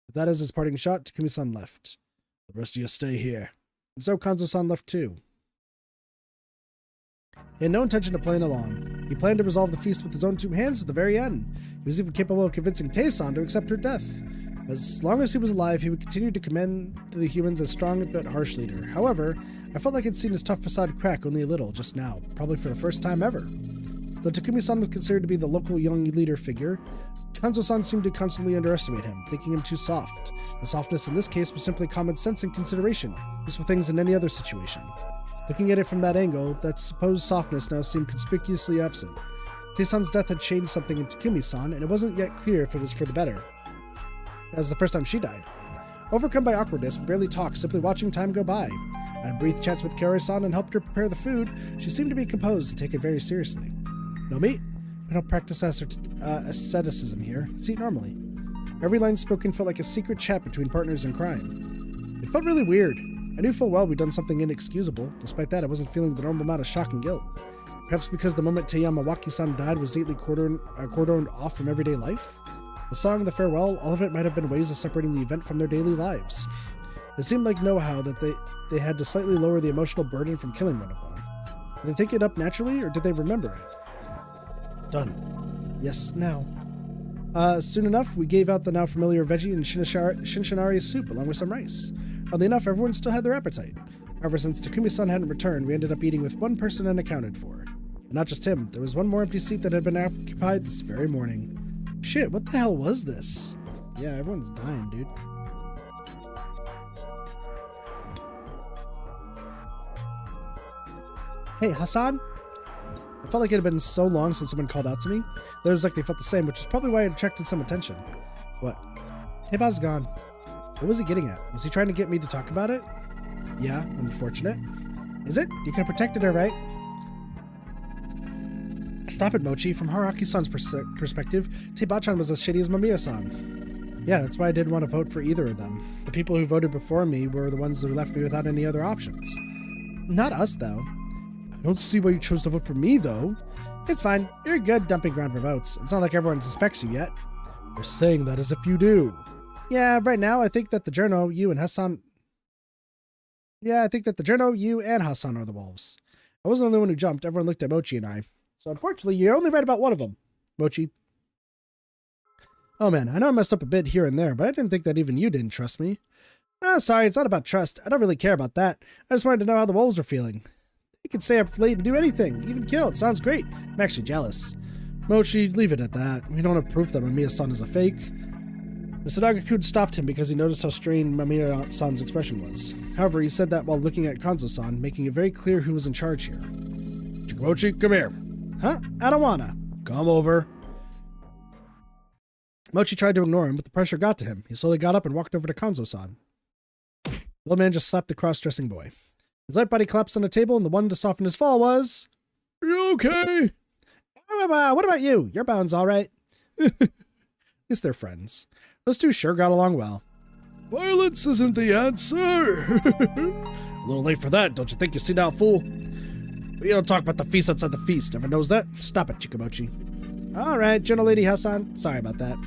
With that as his parting shot, Takumi-san left. The rest of you stay here. And so Kanzo-san left too. He had no intention of playing along. He planned to resolve the feast with his own 2 hands at the very end. He was even capable of convincing Tae-san to accept her death. As long as he was alive, he would continue to commend the humans as strong but harsh leader. However, I felt like I'd seen his tough facade crack only a little just now, probably for the first time ever. Though Takumi-san was considered to be the local young leader figure, Kanzo-san seemed to constantly underestimate him, thinking him too soft. The softness in this case was simply common sense and consideration, useful things in any other situation. Looking at it from that angle, that supposed softness now seemed conspicuously absent. Tae-san's death had changed something in Takumi-san, and it wasn't yet clear if it was for the better. That was the first time she died. Overcome by awkwardness, we barely talked, simply watching time go by. I had brief chats with Kaori-san and helped her prepare the food. She seemed to be composed and take it very seriously. No meat? We don't practice asceticism here. Let's eat normally. Every line spoken felt like a secret chat between partners in crime. It felt really weird. I knew full well we'd done something inexcusable. Despite that, I wasn't feeling the normal amount of shock and guilt. Perhaps because the moment Yamawaki-san died was neatly cordoned off from everyday life? The song, the farewell, all of it might have been ways of separating the event from their daily lives. It seemed like know-how that they had to slightly lower the emotional burden from killing one of them. Did they think it up naturally, or did they remember it? Done. Yes, now. Soon enough, we gave out the now familiar veggie and Shinshinari soup along with some rice. Oddly enough, everyone still had their appetite. However, since Takumi-san hadn't returned, we ended up eating with one person unaccounted for. And not just him, there was one more empty seat that had been occupied this very morning. Shit, what the hell was this? Yeah, everyone's dying, dude. Hey, Hassan? I felt like it had been so long since someone called out to me that it was like they felt the same, which is probably why it attracted some attention. What? Teba's gone. What was he getting at? Was he trying to get me to talk about it? Yeah, unfortunate. Is it? You could have protected her, right? Stop it, Mochi. From Haraki-san's perspective, Teba-chan was as shitty as Mamiya-san. Yeah, that's why I didn't want to vote for either of them. The people who voted before me were the ones who left me without any other options. Not us, though. I don't see why you chose to vote for me, though. It's fine. You're a good dumping ground for votes. It's not like everyone suspects you yet. You're saying that as if you do. Yeah, right now, I think that the journal, you and Hassan... Yeah, I think that the journal, you and Hassan are the wolves. I wasn't the only one who jumped. Everyone looked at Mochi and I. So unfortunately, you're only right about one of them, Mochi. Oh man, I know I messed up a bit here and there, but I didn't think that even you didn't trust me. Sorry, it's not about trust. I don't really care about that. I just wanted to know how the wolves were feeling. You can stay up late and do anything, even kill. It sounds great. I'm actually jealous. Mochi, leave it at that. We don't have proof that Mamiya-san is a fake. Mr. Nagakun stopped him because he noticed how strained Mamiya-san's expression was. However, he said that while looking at Kanzo-san, making it very clear who was in charge here. Chikamochi, come here. Huh? I don't wanna. Come over. Mochi tried to ignore him, but the pressure got to him. He slowly got up and walked over to Kanzo-san. The little man just slapped the cross-dressing boy. His light body collapsed on the table, and the one to soften his fall was... Are you okay? What about you? Your bound's all right. At least they're friends. Those two sure got along well. Violence isn't the answer. A little late for that, don't you think, you see now, fool? We don't talk about the feast outside the feast. Everyone knows that? Stop it, Chikamochi. All right, General Lady Hassan. Sorry about that.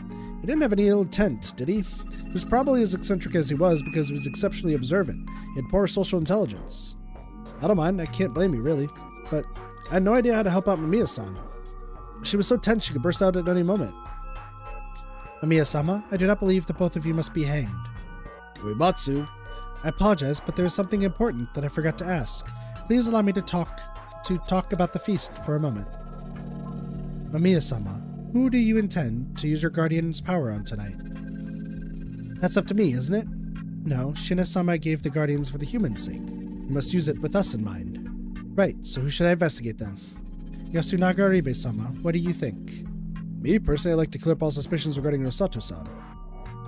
He didn't have any ill intent, did he? He was probably as eccentric as he was because he was exceptionally observant. He had poor social intelligence. I don't mind. I can't blame you, really. But I had no idea how to help out Mamiya-san. She was so tense she could burst out at any moment. Mamiya-sama, I do not believe that both of you must be hanged. Uematsu. I apologize, but there is something important that I forgot to ask. Please allow me to talk about the feast for a moment. Mamiya-sama, Who do you intend to use your guardian's power on tonight? That's up to me, isn't it? No, Shina-sama gave the guardians for the humans' sake. You must use it with us in mind. Right, so who should I investigate then? Yasunaga or Ibe-sama, what do you think? Me, personally, I'd like to clear up all suspicions regarding Rosato-san.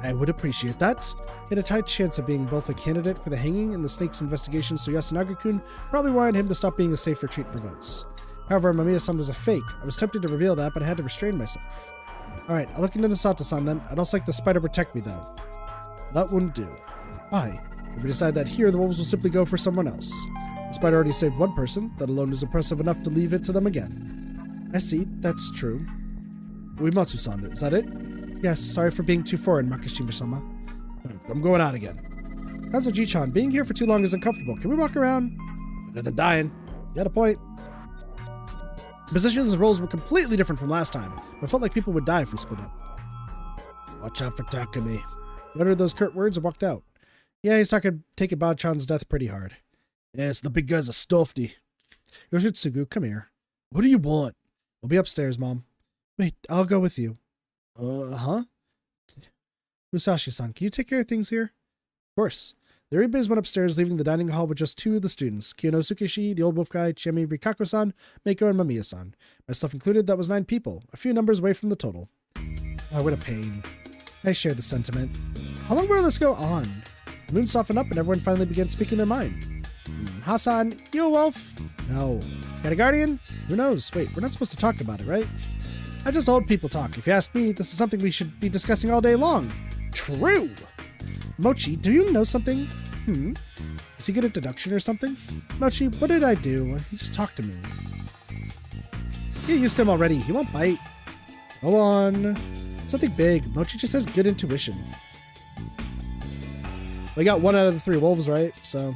I would appreciate that. He had a tight chance of being both a candidate for the hanging and the snake's investigation, so Yasunaga-kun probably wanted him to stop being a safe retreat for votes. However, Mamiya-san was a fake. I was tempted to reveal that, but I had to restrain myself. Alright, I'll look into Misato-san then. I'd also like the spider to protect me, though. That wouldn't do. Why? If we decide that here, the wolves will simply go for someone else. The spider already saved one person. That alone is impressive enough to leave it to them again. I see. That's true. Uematsu-san, is that it? Yes, sorry for being too foreign, Makishima-sama. I'm going out again. Kanzo-ji-chan, being here for too long is uncomfortable. Can we walk around? Better than dying. You had a point. Positions and roles were completely different from last time, but I felt like people would die if we split up. Watch out for Takumi. He uttered those curt words and walked out. Yeah, he's taking Bao-chan's death pretty hard. Yes, the big guy's a stofty. Yoshitsugu, come here. What do you want? We'll be upstairs, Mom. Wait, I'll go with you. Huh? Musashi-san, can you take care of things here? Of course. The Uribes went upstairs, leaving the dining hall with just two of the students, Kiyonosuke, the old wolf guy, Chiemi Rikako-san, Meiko, and Mamiya-san. Myself included, that was 9 people, a few numbers away from the total. Oh, what a pain. I share the sentiment. How long will this go on? The moon softened up and everyone finally began speaking their mind. Hassan, you a wolf? No. Got a guardian? Who knows? Wait, we're not supposed to talk about it, right? I just old people talk. If you ask me, this is something we should be discussing all day long. True! Mochi, do you know something? Is he good at deduction or something? Mochi, what did I do? He just talked to me. Get used to him already. He won't bite. Go on. It's nothing big. Mochi just has good intuition. We got 1 out of the 3 wolves right, so...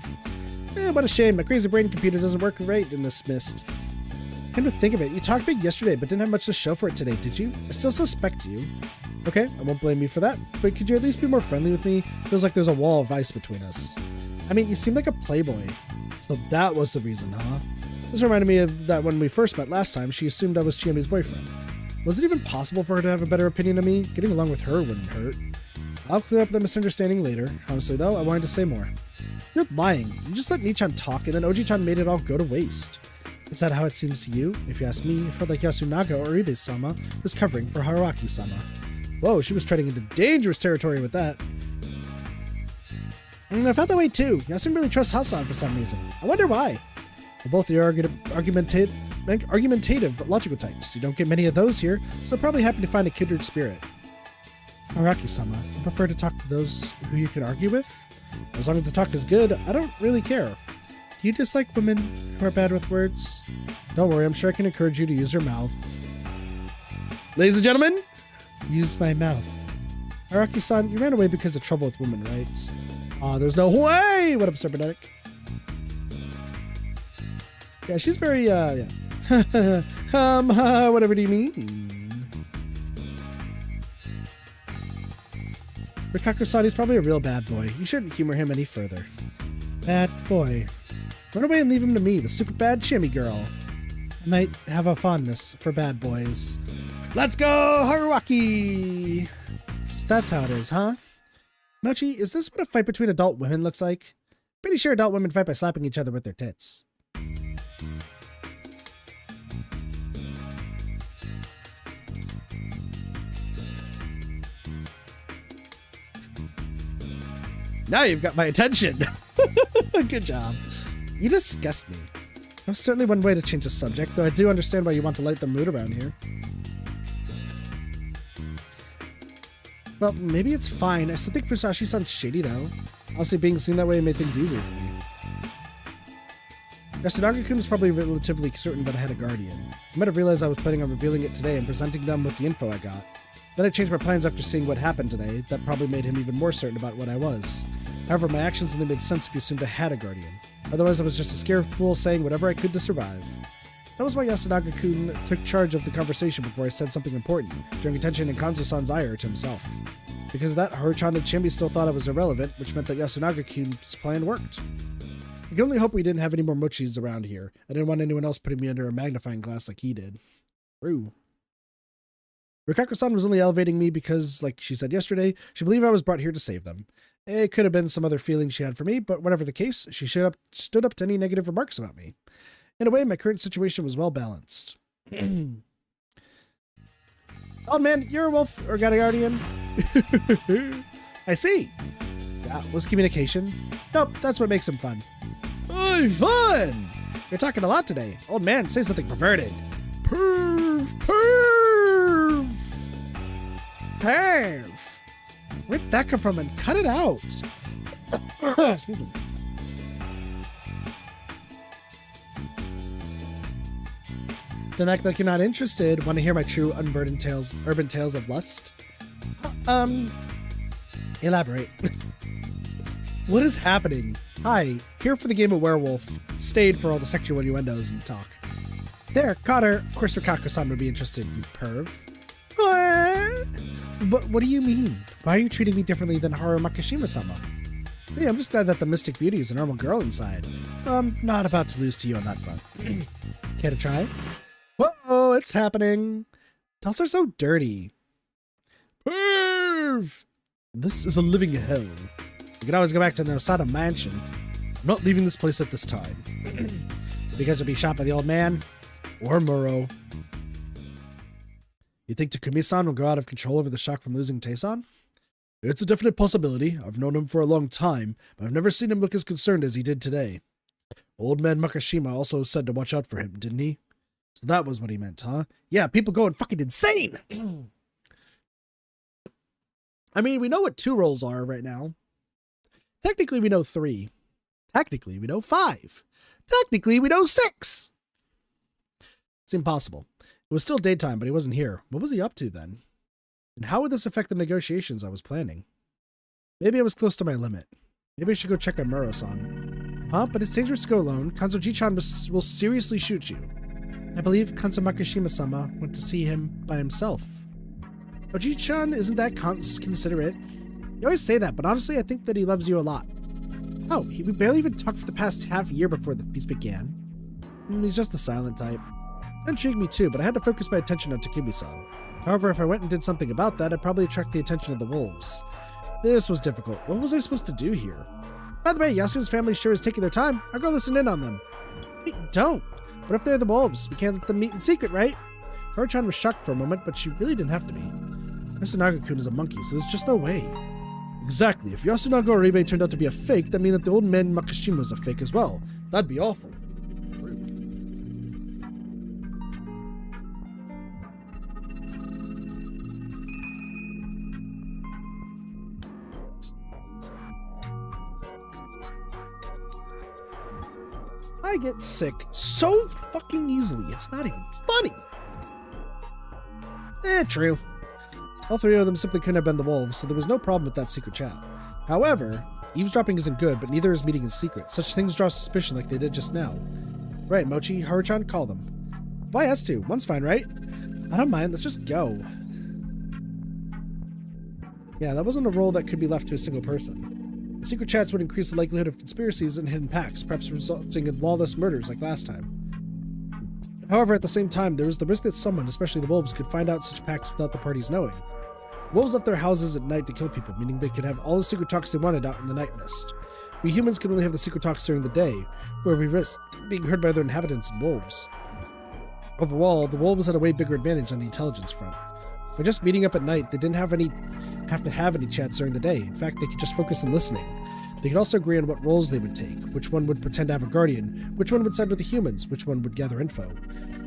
what a shame. My crazy brain computer doesn't work right in this mist. Come to think of it, you talked big yesterday, but didn't have much to show for it today, did you? I still suspect you. Okay, I won't blame you for that, but could you at least be more friendly with me? Feels like there's a wall of ice between us. I mean, you seem like a playboy. So that was the reason, huh? This reminded me of that when we first met last time, she assumed I was Chiemi's boyfriend. Was it even possible for her to have a better opinion of me? Getting along with her wouldn't hurt. I'll clear up the misunderstanding later. Honestly, though, I wanted to say more. You're lying. You just let Ni-chan talk, and then Oji-chan made it all go to waste. Is that how it seems to you? If you ask me, it felt like Yasunaga or Ibe-sama was covering for Haruaki-sama. Whoa, she was treading into dangerous territory with that. And I felt that way too. Yasun really trusts Hassan for some reason. I wonder why. We're both the argumentative, logical types. You don't get many of those here, so probably happy to find a kindred spirit. Haruaki-sama, you prefer to talk to those who you can argue with? As long as the talk is good, I don't really care. Do you dislike women who are bad with words? Don't worry, I'm sure I can encourage you to use your mouth. Ladies and gentlemen, use my mouth. Araki-san, you ran away because of trouble with women, right? There's no way! What up, Cybernetic? Yeah, she's very, yeah. Whatever do you mean? Rikako-san, he's probably a real bad boy. You shouldn't humor him any further. Bad boy. Run away and leave him to me, the super bad shimmy girl. I might have a fondness for bad boys. Let's go, Haruaki! So that's how it is, huh? Mochi, is this what a fight between adult women looks like? Pretty sure adult women fight by slapping each other with their tits. Now you've got my attention. Good job. You disgust me. That's certainly one way to change the subject, though I do understand why you want to light the mood around here. Well, maybe it's fine. I still think Fusashi-san's shady, though. Honestly, being seen that way made things easier for me. Yasunaga-kun was probably relatively certain that I had a guardian. I might have realized I was planning on revealing it today and presenting them with the info I got. Then I changed my plans after seeing what happened today. That probably made him even more certain about what I was. However, my actions only made sense if he assumed I had a guardian. Otherwise, I was just a scared fool saying whatever I could to survive. That was why Yasunaga-kun took charge of the conversation before I said something important, drawing attention and Kanzo-san's ire to himself. Because of that, Haruchan and Chiemi still thought I was irrelevant, which meant that Yasunaga-kun's plan worked. I can only hope we didn't have any more mochis around here. I didn't want anyone else putting me under a magnifying glass like he did. True. Rikako-san was only elevating me because, like she said yesterday, she believed I was brought here to save them. It could have been some other feeling she had for me, but whatever the case, she stood up to any negative remarks about me. In a way, my current situation was well balanced. Oh man, you're a wolf or got a guardian? I see. That was communication. Nope, that's what makes him fun. Oh, fun! You're talking a lot today. Old man, say something perverted. Perv! Perv! Perv! Where'd that come from? And cut it out. Excuse me. Don't act like you're not interested. Want to hear my true urban tales of lust? Elaborate. What is happening? Hi, here for the game of werewolf. Stayed for all the sexual innuendos and talk. There, caught her. Of course Rikako-san would be interested, you perv. But what do you mean? Why are you treating me differently than Haru Makishima-sama? Hey, I'm just glad that the Mystic Beauty is a normal girl inside. I'm not about to lose to you on that front. Care to try? Whoa, it's happening. Dolls are so dirty. Perv! This is a living hell. You can always go back to the Osada mansion. I'm not leaving this place at this time. Because you'll be shot by the old man or Muro. You think Takumi-san will go out of control over the shock from losing Taesan? It's a definite possibility. I've known him for a long time, but I've never seen him look as concerned as he did today. Old man Makishima also said to watch out for him, didn't he? So that was what he meant, huh? Yeah, people going fucking insane! I mean, we know what 2 roles are right now. Technically, we know 3. Technically, we know 5. Technically, we know 6! It's impossible. It was still daytime, but he wasn't here. What was he up to then? And how would this affect the negotiations I was planning? Maybe I was close to my limit. Maybe I should go check on Muro-san. Huh? But it's dangerous to go alone. Kanzo-ji-chan will seriously shoot you. I believe Kanzo Makishima-sama went to see him by himself. Oji-chan isn't that considerate. You always say that, but honestly, I think that he loves you a lot. Oh, we barely even talked for the past half year before the feast began. He's just the silent type. That intrigued me too, but I had to focus my attention on Takumi-san. However, if I went and did something about that, I'd probably attract the attention of the wolves. This was difficult. What was I supposed to do here? By the way, Yasuo's family sure is taking their time. I'll go listen in on them. Hey, don't! What if they're the wolves? We can't let them meet in secret, right? Haru-chan was shocked for a moment, but she really didn't have to be. Yasunaga-kun is a monkey, so there's just no way. Exactly. If Yasunaga Oribe turned out to be a fake, that means that the old man Makishima was a fake as well. That'd be awful. I get sick so fucking easily, it's not even funny. True. All 3 of them simply couldn't have been the wolves, so there was no problem with that secret chat. However, eavesdropping isn't good, but neither is meeting in secret. Such things draw suspicion like they did just now. Right, Mochi, Haru-chan, call them. Why us 2? One's fine, right? I don't mind, let's just go. Yeah, that wasn't a role that could be left to a single person. Secret chats would increase the likelihood of conspiracies and hidden pacts, perhaps resulting in lawless murders like last time. However, at the same time, there was the risk that someone, especially the wolves, could find out such pacts without the parties knowing. Wolves left their houses at night to kill people, meaning they could have all the secret talks they wanted out in the night mist. We humans can only have the secret talks during the day, where we risk being heard by other inhabitants and wolves. Overall, the wolves had a way bigger advantage on the intelligence front. By just meeting up at night, they didn't have to have any chats during the day. In fact, they could just focus on listening. They could also agree on what roles they would take, which one would pretend to have a guardian, which one would side with the humans, which one would gather info.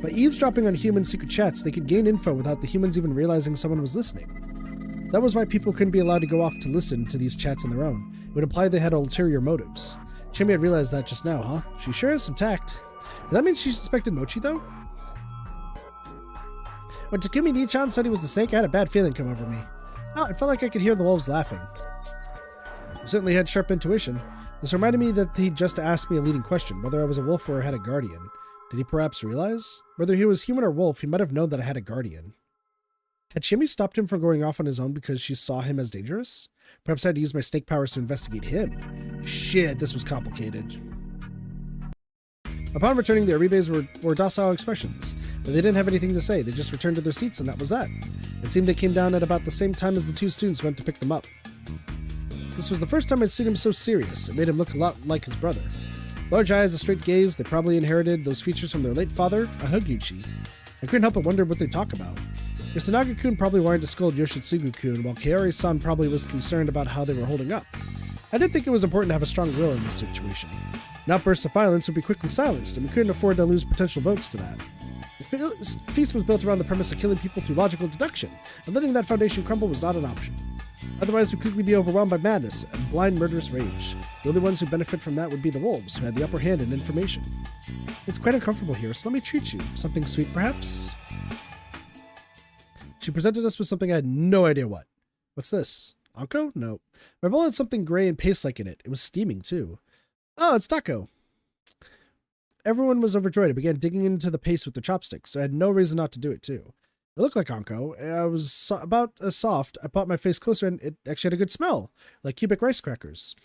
By eavesdropping on human secret chats, they could gain info without the humans even realizing someone was listening. That was why people couldn't be allowed to go off to listen to these chats on their own. It would imply they had ulterior motives. Chimmy had realized that just now, huh? She sure has some tact. Does that mean she suspected Mochi, though? When Takumi Ni-chan said he was the snake, I had a bad feeling come over me. Oh, it felt like I could hear the wolves laughing. I certainly had sharp intuition. This reminded me that he'd just asked me a leading question, whether I was a wolf or had a guardian. Did he perhaps realize? Whether he was human or wolf, he might have known that I had a guardian. Had Shimmy stopped him from going off on his own because she saw him as dangerous? Perhaps I had to use my snake powers to investigate him. Shit, this was complicated. Upon returning, the Aribes wore docile expressions, but they didn't have anything to say. They just returned to their seats, and that was that. It seemed they came down at about the same time as the two students went to pick them up. This was the first time I'd seen him so serious. It made him look a lot like his brother. Large eyes, a straight gaze, they probably inherited those features from their late father, a Higuchi. I couldn't help but wonder what they'd talk about. Yoshinaga-kun probably wanted to scold Yoshitsugu-kun, while Kaori-san probably was concerned about how they were holding up. I did think it was important to have a strong will in this situation. An outburst of violence would be quickly silenced, and we couldn't afford to lose potential votes to that. The feast was built around the premise of killing people through logical deduction, and letting that foundation crumble was not an option. Otherwise, we'd quickly be overwhelmed by madness and blind murderous rage. The only ones who benefit from that would be the wolves, who had the upper hand in information. It's quite uncomfortable here, so let me treat you. Something sweet, perhaps? She presented us with something I had no idea what. What's this? Anko? No. My bowl had something gray and paste-like in it. It was steaming, too. Oh, it's taco. Everyone was overjoyed and began digging into the paste with their chopsticks, so I had no reason not to do it, too. It looked like Anko. It was about as soft. I brought my face closer, and it actually had a good smell, like cubic rice crackers.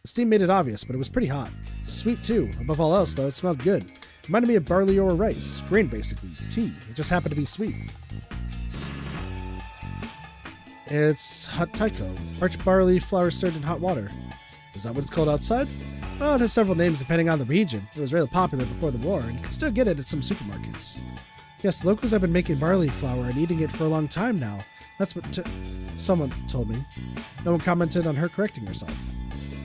The steam made it obvious, but it was pretty hot. Sweet, too. Above all else, though, it smelled good. It reminded me of barley or rice. Grain, basically. Tea. It just happened to be sweet. It's hot taiko. Parched barley flour stirred in hot water. Is that what it's called outside? Well, it has several names depending on the region. It was really popular before the war, and you can still get it at some supermarkets. Yes, locals have been making barley flour and eating it for a long time now. That's what someone told me. No one commented on her correcting herself.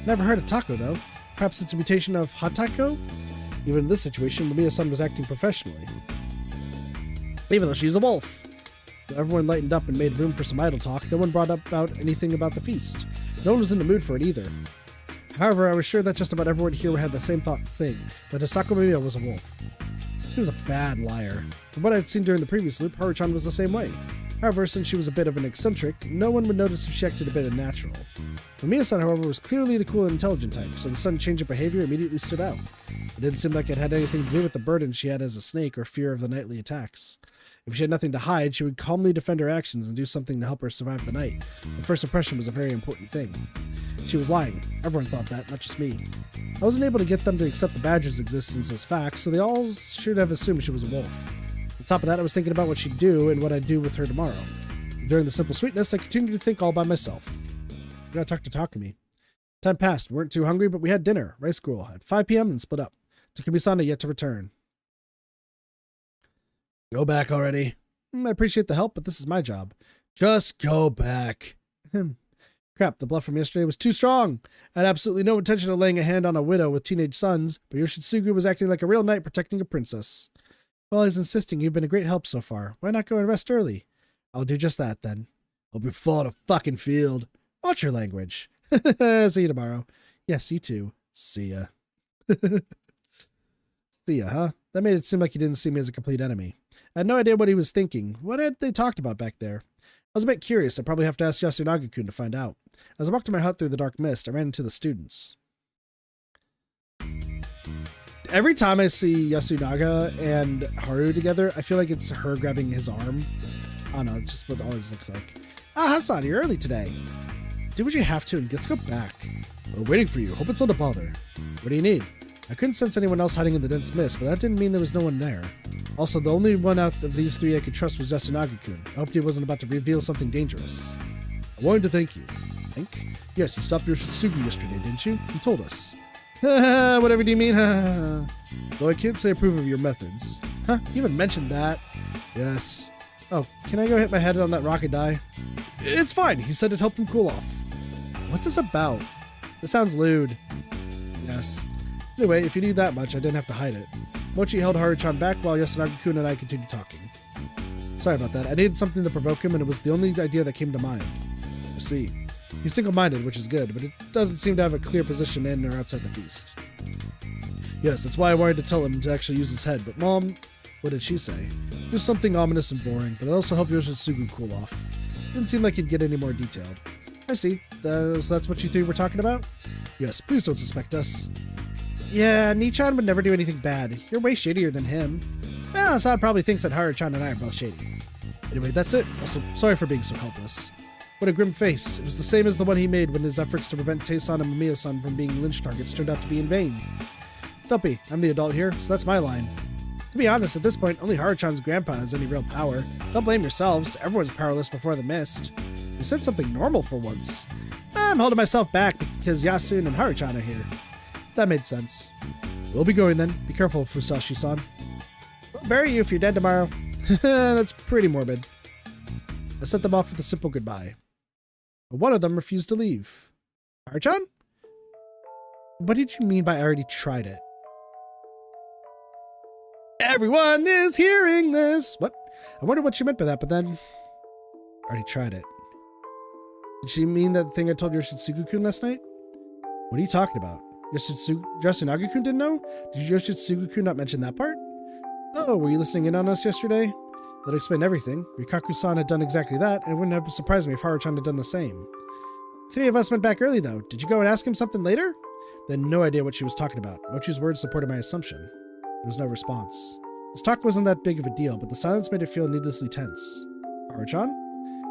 Never heard of taco, though. Perhaps it's a mutation of hot taiko? Even in this situation, Mamiya-san was acting professionally. Even though she's a wolf. Though everyone lightened up and made room for some idle talk, no one brought up anything about the feast. No one was in the mood for it either. However, I was sure that just about everyone here had the same thing, that Hisako Mamiya was a wolf. She was a bad liar. From what I had seen during the previous loop, Haru-chan was the same way. However, since she was a bit of an eccentric, no one would notice if she acted a bit unnatural. Mamiya-san, however, was clearly the cool and intelligent type, so the sudden change of behavior immediately stood out. It didn't seem like it had anything to do with the burden she had as a snake or fear of the nightly attacks. If she had nothing to hide, she would calmly defend her actions and do something to help her survive the night. The first impression was a very important thing. She was lying. Everyone thought that, not just me. I wasn't able to get them to accept the badger's existence as facts, so they all should have assumed she was a wolf. On top of that, I was thinking about what she'd do and what I'd do with her tomorrow. During the simple sweetness, I continued to think all by myself. I gotta talk to Takumi. Time passed. We weren't too hungry, but we had dinner, rice gruel, at 5 p.m. and split up. Takumi-san yet to return. Go back already. I appreciate the help, but this is my job. Just go back. Crap, the bluff from yesterday was too strong. I had absolutely no intention of laying a hand on a widow with teenage sons, but Yoshitsugu was acting like a real knight protecting a princess. Well, he's insisting you've been a great help so far. Why not go and rest early? I'll do just that, then. I'll be full in a fucking field. Watch your language. See you tomorrow. Yes, you too. See ya. See ya, huh? That made it seem like he didn't see me as a complete enemy. I had no idea what he was thinking. What had they talked about back there? I was a bit curious. I'd probably have to ask Yasunaga-kun to find out. As I walked to my hut through the dark mist, I ran into the students. Every time I see Yasunaga and Haru together, I feel like it's her grabbing his arm. I don't know, it's just what it always looks like. Ah, Hassan, you're early today. Do what you have to and let's go back. We're waiting for you. Hope it's not a bother. What do you need? I couldn't sense anyone else hiding in the dense mist, but that didn't mean there was no one there. Also, the only one out of these three I could trust was Yasunaga-kun. I hoped he wasn't about to reveal something dangerous. I wanted to thank you. Think? Yes, you stopped Yoshitsugu yesterday, didn't you? You told us. Whatever do you mean? Though I can't say I approve of your methods. Huh? You even mentioned that. Yes. Oh, can I go hit my head on that rock and die? It's fine. He said it helped him cool off. What's this about? This sounds lewd. Yes. Anyway, if you knew that much, I didn't have to hide it. Mochi held Haru-chan back while Yasunaga-kun and I continued talking. Sorry about that. I needed something to provoke him, and it was the only idea that came to mind. I see. He's single-minded, which is good, but it doesn't seem to have a clear position in or outside the feast. Yes, that's why I wanted to tell him to actually use his head, but Mom, what did she say? Just something ominous and boring, but it also helped Yoshitsugu cool off. Didn't seem like he'd get any more detailed. I see. So that's what you three were talking about? Yes, please don't suspect us. Yeah, Nichan would never do anything bad. You're way shadier than him. Well, Assad probably thinks that Haru-chan and I are both shady. Anyway, that's it. Also, sorry for being so helpless. What a grim face. It was the same as the one he made when his efforts to prevent Tae-san and Mamiya-san from being lynch targets turned out to be in vain. Don't be. I'm the adult here, so that's my line. To be honest, at this point, only Haruchan's grandpa has any real power. Don't blame yourselves. Everyone's powerless before the mist. You said something normal for once. I'm holding myself back because Yasun and Haruchan are here. That made sense. We'll be going then. Be careful, Fusashi-san. I'll bury you if you're dead tomorrow. That's pretty morbid. I sent them off with a simple goodbye. But one of them refused to leave. Haruchan? What did you mean by I already tried it? Everyone is hearing this. What? I wonder what she meant by that, but then... I already tried it. Did she mean that thing I told Yoshitsugu-kun last night? What are you talking about? Yasunagi-kun didn't know? Did Yoshitsugu-kun not mention that part? Oh, were you listening in on us yesterday? That'd explain everything. Rikaku-san had done exactly that, and it wouldn't have surprised me if Haruchan had done the same. The three of us went back early, though. Did you go and ask him something later? Then no idea what she was talking about. Mochi's words supported my assumption. There was no response. This talk wasn't that big of a deal, but the silence made it feel needlessly tense. Haruchan?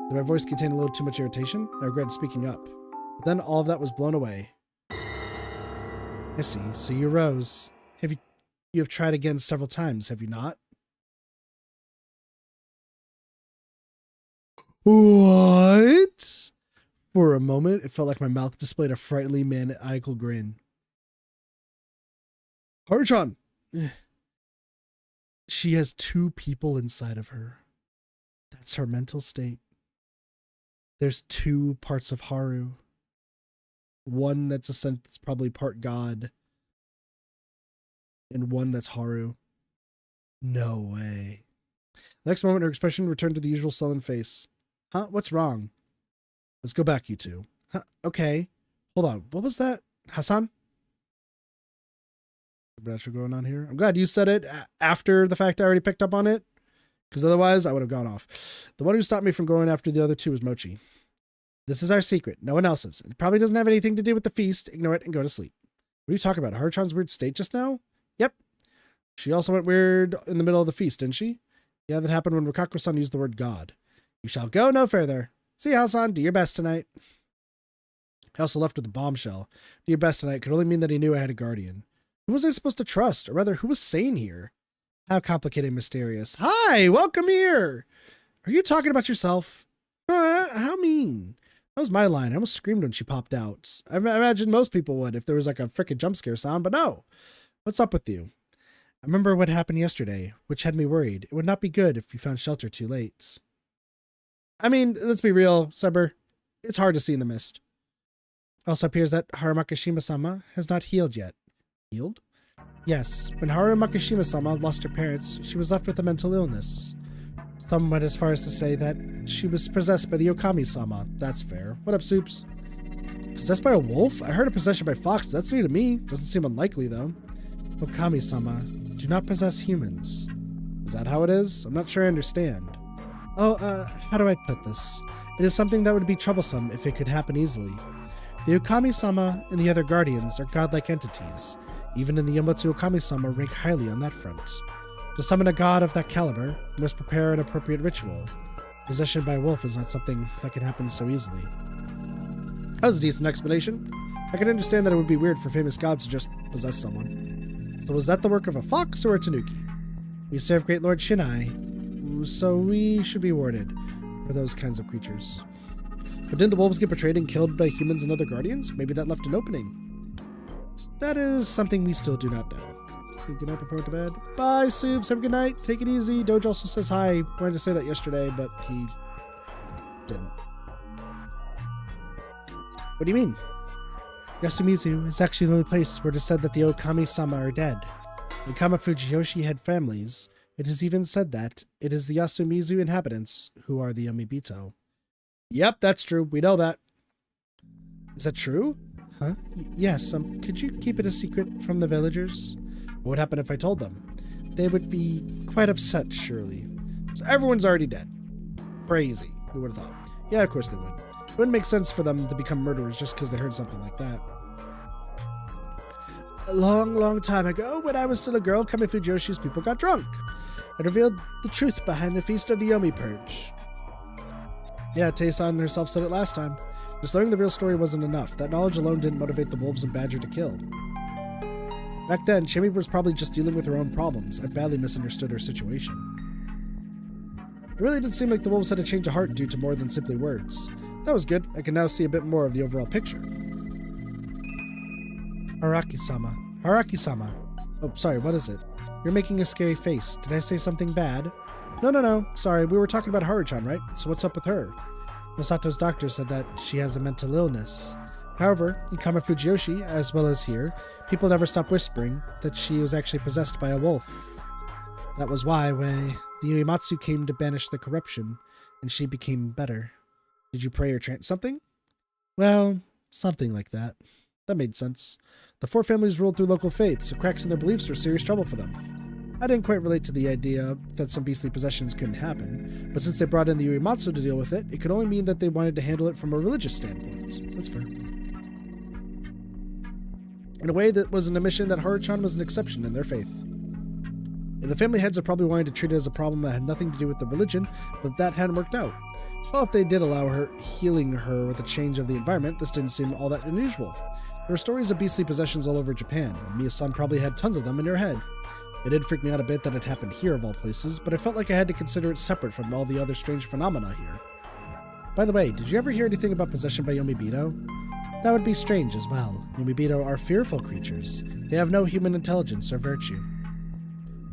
Did my voice contain a little too much irritation? I regretted speaking up. But then all of that was blown away. I see. So you rose. You have tried again several times, have you not? What? For a moment, it felt like my mouth displayed a frighteningly maniacal grin. Haruchan! She has two people inside of her. That's her mental state. There's two parts of Haru. One that's probably part God. And one that's Haru. No way. Next moment, her expression returned to the usual sullen face. Huh? What's wrong? Let's go back, you two. Huh? Okay. Hold on. What was that? Hassan? Supernatural going on here. I'm glad you said it after the fact I already picked up on it. Because otherwise, I would have gone off. The one who stopped me from going after the other two was Mochi. This is our secret. No one else's. It probably doesn't have anything to do with the feast. Ignore it and go to sleep. What are you talking about? Haruchan's weird state just now? Yep. She also went weird in the middle of the feast, didn't she? Yeah, that happened when Rikaku-san used the word God. You shall go no further. See you, Hassan. Do your best tonight. I also left with a bombshell. Do your best tonight could only mean that he knew I had a guardian. Who was I supposed to trust? Or rather, who was sane here? How complicated and mysterious. Hi, welcome here. Are you talking about yourself? How mean. That was my line. I almost screamed when she popped out. I imagine most people would if there was like a frickin' jump scare sound, but no. What's up with you? I remember what happened yesterday, which had me worried. It would not be good if you found shelter too late. I mean, let's be real, Saber. It's hard to see in the mist. Also appears that Haru Makishima-sama has not healed yet. Healed? Yes, when Haru Makishima-sama lost her parents, she was left with a mental illness. Some went as far as to say that she was possessed by the Okami-sama. That's fair. What up, Soups? Possessed by a wolf? I heard of possession by fox, but that's new to me. Doesn't seem unlikely, though. Okami-sama do not possess humans. Is that how it is? I'm not sure I understand. Oh, how do I put this? It is something that would be troublesome if it could happen easily. The Okami-sama and the other guardians are godlike entities. Even in the Yomotsu Okami-sama rank highly on that front. To summon a god of that caliber, you must prepare an appropriate ritual. Possession by a wolf is not something that can happen so easily. That was a decent explanation. I can understand that it would be weird for famous gods to just possess someone. So was that the work of a fox or a tanuki? We serve Great Lord Shinai, so we should be warded for those kinds of creatures. But didn't the wolves get betrayed and killed by humans and other guardians? Maybe that left an opening. That is something we still do not know. Good night before to bed. Bye, Soups. Have a good night. Take it easy. Doge also says hi. I wanted to say that yesterday, but he didn't. What do you mean? Yasumizu is actually the only place where it is said that the Okami-sama are dead. When Kama Fujiyoshi had families, it is even said that it is the Yasumizu inhabitants who are the Yomibito. Yep, that's true. We know that. Is that true? Huh? Yes, could you keep it a secret from the villagers? What would happen if I told them? They would be quite upset, surely. So everyone's already dead. Crazy. Who would have thought? Yeah, of course they would. It wouldn't make sense for them to become murderers just because they heard something like that. A long, long time ago, when I was still a girl, Kami Fujiyoshi's people got drunk and revealed the truth behind the Feast of the Yomi Purge. Yeah, Tae-san herself said it last time. Just learning the real story wasn't enough. That knowledge alone didn't motivate the wolves and badger to kill. Back then, Shimi was probably just dealing with her own problems. I badly misunderstood her situation. It really did seem like the wolves had a change of heart due to more than simply words. That was good. I can now see a bit more of the overall picture. Haraki-sama. Haraki-sama. Oh, sorry, what is it? You're making a scary face. Did I say something bad? No. Sorry, we were talking about Haru-chan, right? So what's up with her? Masato's doctor said that she has a mental illness. However, in Kama Fujiyoshi, as well as here, people never stop whispering that she was actually possessed by a wolf. That was why when the Uematsu came to banish the corruption, and she became better. Did you pray or chant something? Well, something like that. That made sense. The four families ruled through local faith, so cracks in their beliefs were serious trouble for them. I didn't quite relate to the idea that some beastly possessions couldn't happen, but since they brought in the Uematsu to deal with it, it could only mean that they wanted to handle it from a religious standpoint. That's fair. In a way, that was an admission that Haru-chan was an exception in their faith. And the family heads are probably wanting to treat it as a problem that had nothing to do with the religion, but that hadn't worked out. Well, if they did allow her, healing her with a change of the environment, this didn't seem all that unusual. There were stories of beastly possessions all over Japan. Miya-san probably had tons of them in her head. It did freak me out a bit that it happened here of all places, but I felt like I had to consider it separate from all the other strange phenomena here. By the way, did you ever hear anything about possession by Yomibido? That would be strange as well. Yomibido are fearful creatures. They have no human intelligence or virtue.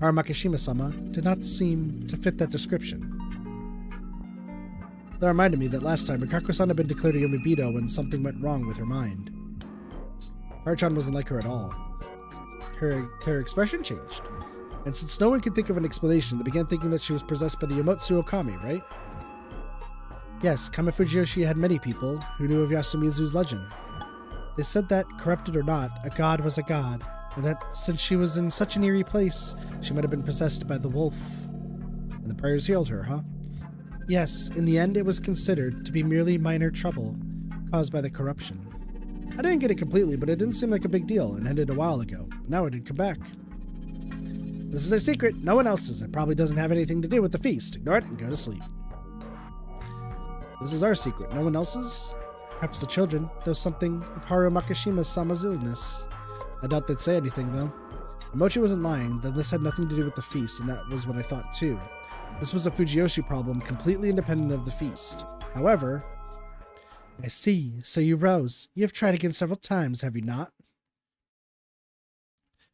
Our Makishima-sama did not seem to fit that description. That reminded me that last time Rikako-san had been declared a Yomibido when something went wrong with her mind. Haru-chan wasn't like her at all. Her expression changed. And since no one could think of an explanation, they began thinking that she was possessed by the Yomotsu Okami, right? Yes, Kama Fujiyoshi had many people who knew of Yasumizu's legend. They said that, corrupted or not, a god was a god, and that since she was in such an eerie place, she might have been possessed by the wolf. And the prayers healed her, huh? Yes, in the end it was considered to be merely minor trouble caused by the corruption. I didn't get it completely, but it didn't seem like a big deal and ended a while ago. But now it did come back. This is a secret. No one else's. It probably doesn't have anything to do with the feast. Ignore it and go to sleep. This is our secret. No one else's? Perhaps the children know something of Haru Makishima-sama's illness. I doubt they'd say anything, though. If Mochi wasn't lying, then this had nothing to do with the feast, and that was what I thought, too. This was a Fujiyoshi problem completely independent of the feast. However... I see. So you rose. You have tried again several times, have you not?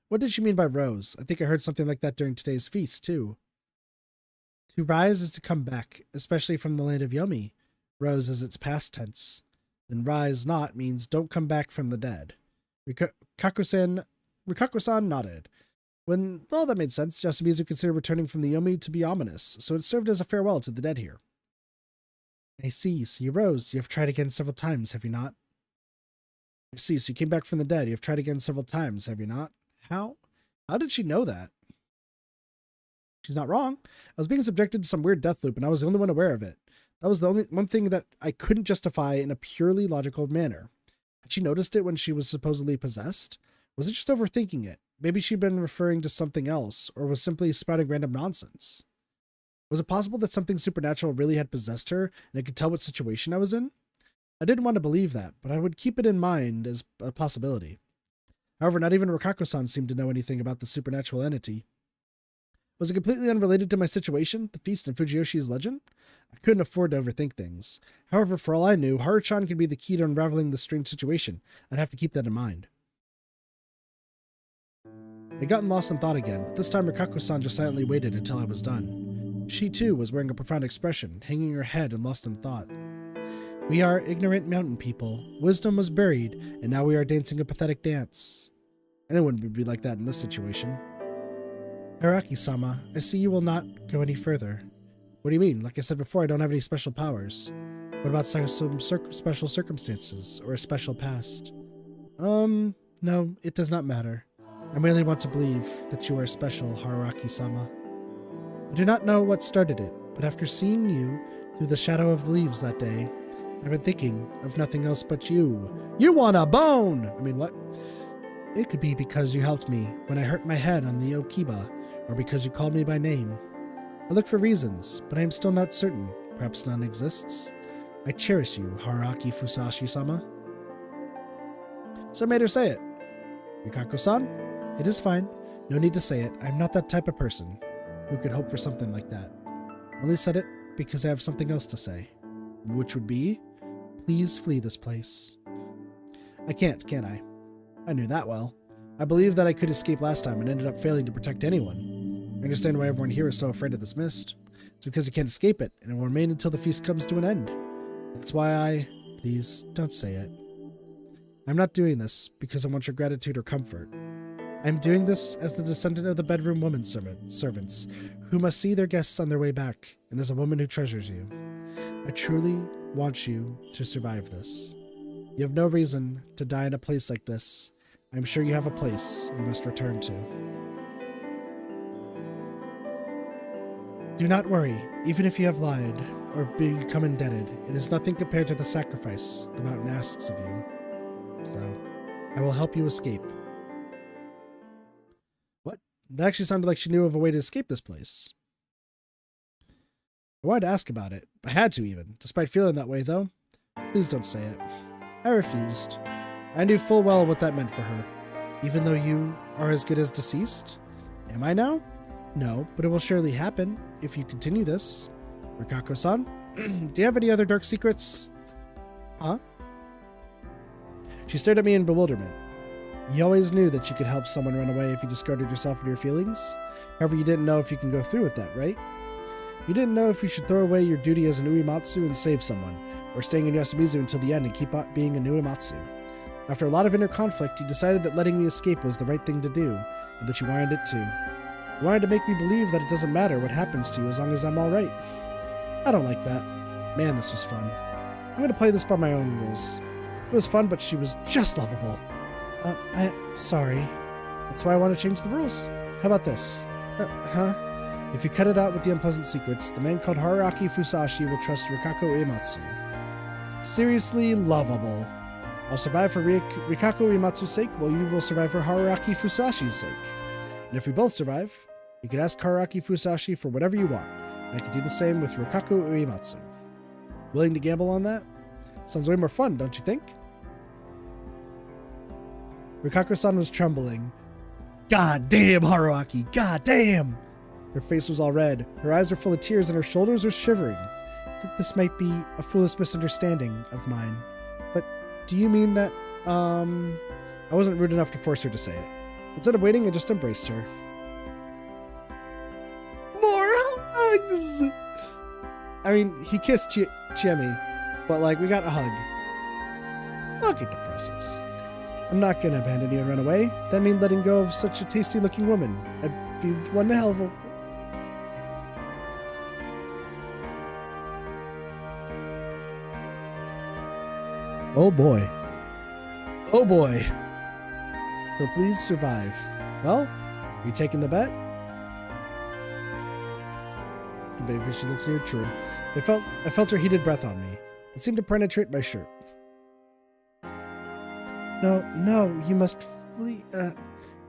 What did she mean by rose? I think I heard something like that during today's feast, too. To rise is to come back, especially from the land of Yomi. Rose is its past tense. Then rise not means don't come back from the dead. Rikako-san nodded. Well, that made sense. Yasumizu considered returning from the Yomi to be ominous, so it served as a farewell to the dead here. I see, so you rose. You have tried again several times, have you not? I see, so you came back from the dead. You have tried again several times, have you not? How? How did she know that? She's not wrong. I was being subjected to some weird death loop, and I was the only one aware of it. That was the only one thing that I couldn't justify in a purely logical manner. Had she noticed it when she was supposedly possessed? Was it just overthinking it? Maybe she'd been referring to something else, or was simply spouting random nonsense. Was it possible that something supernatural really had possessed her, and it could tell what situation I was in? I didn't want to believe that, but I would keep it in mind as a possibility. However, not even Rikako-san seemed to know anything about the supernatural entity. Was it completely unrelated to my situation, the feast and Fujiyoshi's legend? I couldn't afford to overthink things. However, for all I knew, Haru-chan could be the key to unraveling the strange situation. I'd have to keep that in mind. I'd gotten lost in thought again, but this time Rikako-san just silently waited until I was done. She, too, was wearing a profound expression, hanging her head and lost in thought. We are ignorant mountain people. Wisdom was buried, and now we are dancing a pathetic dance. Anyone would be like that in this situation. Araki-sama, I see you will not go any further. What do you mean? Like I said before, I don't have any special powers. What about some special circumstances, or a special past? No, it does not matter. I merely want to believe that you are special, Haruaki-sama. I do not know what started it, but after seeing you through the shadow of the leaves that day, I've been thinking of nothing else but you. You want a bone! I mean, what? It could be because you helped me when I hurt my head on the Okiba, or because you called me by name. I look for reasons, but I am still not certain. Perhaps none exists. I cherish you, Haruaki Fusashi-sama. So I made her say it. Rikako-san? It is fine. No need to say it. I'm not that type of person who could hope for something like that. I only said it because I have something else to say. Which would be, please flee this place. I can't, can I? I knew that well. I believed that I could escape last time and ended up failing to protect anyone. I understand why everyone here is so afraid of this mist. It's because you can't escape it, and it will remain until the feast comes to an end. That's why please, don't say it. I'm not doing this because I want your gratitude or comfort. I'm doing this as the descendant of the bedroom woman servants, who must see their guests on their way back, and as a woman who treasures you. I truly want you to survive this. You have no reason to die in a place like this. I'm sure you have a place you must return to. Do not worry, even if you have lied or become indebted, it is nothing compared to the sacrifice the mountain asks of you. So, I will help you escape. What? That actually sounded like she knew of a way to escape this place. I wanted to ask about it. I had to even, despite feeling that way though. Please don't say it. I refused. I knew full well what that meant for her. Even though you are as good as deceased? Am I now? No, but it will surely happen if you continue this. Rikako-san, do you have any other dark secrets? Huh? She stared at me in bewilderment. You always knew that you could help someone run away if you discarded yourself and your feelings. However, you didn't know if you can go through with that, right? You didn't know if you should throw away your duty as an Uematsu and save someone, or staying in Yasumizu until the end and keep on being an Uematsu. After a lot of inner conflict, you decided that letting me escape was the right thing to do, and that you wanted it too. You wanted to make me believe that it doesn't matter what happens to you as long as I'm alright. I don't like that. Man, this was fun. I'm going to play this by my own rules. It was fun, but she was just lovable. Sorry. That's why I want to change the rules. How about this? If you cut it out with the unpleasant secrets, the man called Haruaki Fusashi will trust Rikako Uematsu. Seriously lovable. I'll survive for Rikako Uematsu's sake, while you will survive for Haruaki Fusashi's sake. And if we both survive, you can ask Haruaki Fusashi for whatever you want, and I could do the same with Rikako Uematsu. Willing to gamble on that? Sounds way more fun, don't you think? Rikako-san was trembling. God damn, Haruaki! God damn! Her face was all red, her eyes were full of tears, and her shoulders were shivering. This might be a foolish misunderstanding of mine, but do you mean that, I wasn't rude enough to force her to say it. Instead of waiting, I just embraced her. More hugs! I mean, he kissed Chiemi, but like, we got a hug. Okay, depressors. I'm not gonna abandon you and run away. That means letting go of such a tasty-looking woman. I'd be one hell of a... Oh boy. Oh boy. So please survive. Well, are you taking the bet? The baby she looks here, true. I felt her heated breath on me. It seemed to penetrate my shirt. No, you must flee.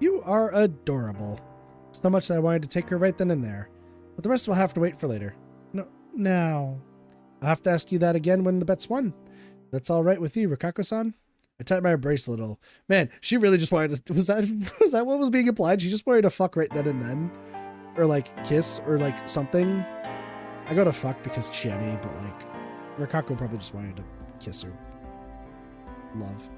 You are adorable. So much that I wanted to take her right then and there. But the rest will have to wait for later. No, now. I'll have to ask you that again when the bet's won. That's all right with you, Rikako-san? I tightened my embrace a little. Man, she really just wanted to... Was that what was being implied? She just wanted to fuck right then and then? Or like kiss or like something? I go to fuck because Chiemi, but like Rikako probably just wanted to kiss her. Love.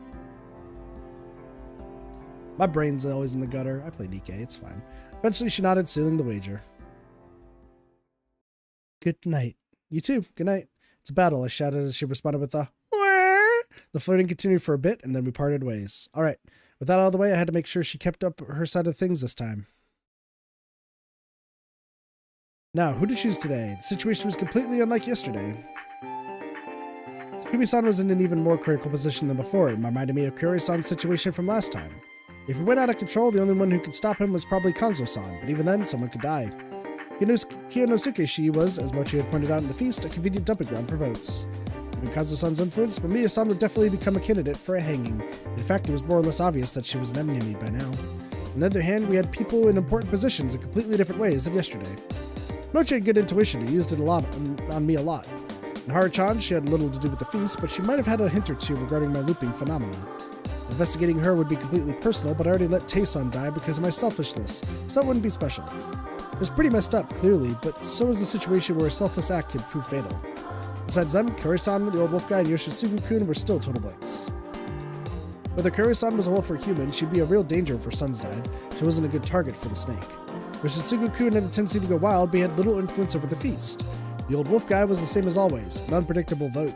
My brain's always in the gutter. I play Nikkei, it's fine. Eventually she nodded, sealing the wager. Good night. You too. Good night. It's a battle, I shouted as she responded with a Wah! The flirting continued for a bit, and then we parted ways. All right. With that out of the way, I had to make sure she kept up her side of things this time. Now, who to choose today? The situation was completely unlike yesterday. Takumi-san was in an even more critical position than before. It reminded me of Kyori-san's situation from last time. If he went out of control, the only one who could stop him was probably Kanzo-san, but even then, someone could die. Kiyonosuke was, as Mochi had pointed out in the feast, a convenient dumping ground for votes. Given Kanzo-san's influence, Mamiya-san would definitely become a candidate for a hanging. In fact, it was more or less obvious that she was an enemy by now. On the other hand, we had people in important positions in completely different ways than yesterday. Mochi had good intuition and used it a lot on me a lot. And Haru-chan, she had little to do with the feast, but she might have had a hint or two regarding my looping phenomena. Investigating her would be completely personal, but I already let Tae-san die because of my selfishness, so it wouldn't be special. It was pretty messed up, clearly, but so is the situation where a selfless act could prove fatal. Besides them, Kuri-san, the old wolf guy, and Yoshitsugu-kun were still total blanks. Whether Kuri-san was a wolf or human, she'd be a real danger if her sons died. She wasn't a good target for the snake. Yoshitsugu-kun had a tendency to go wild, but he had little influence over the feast. The old wolf guy was the same as always, an unpredictable vote.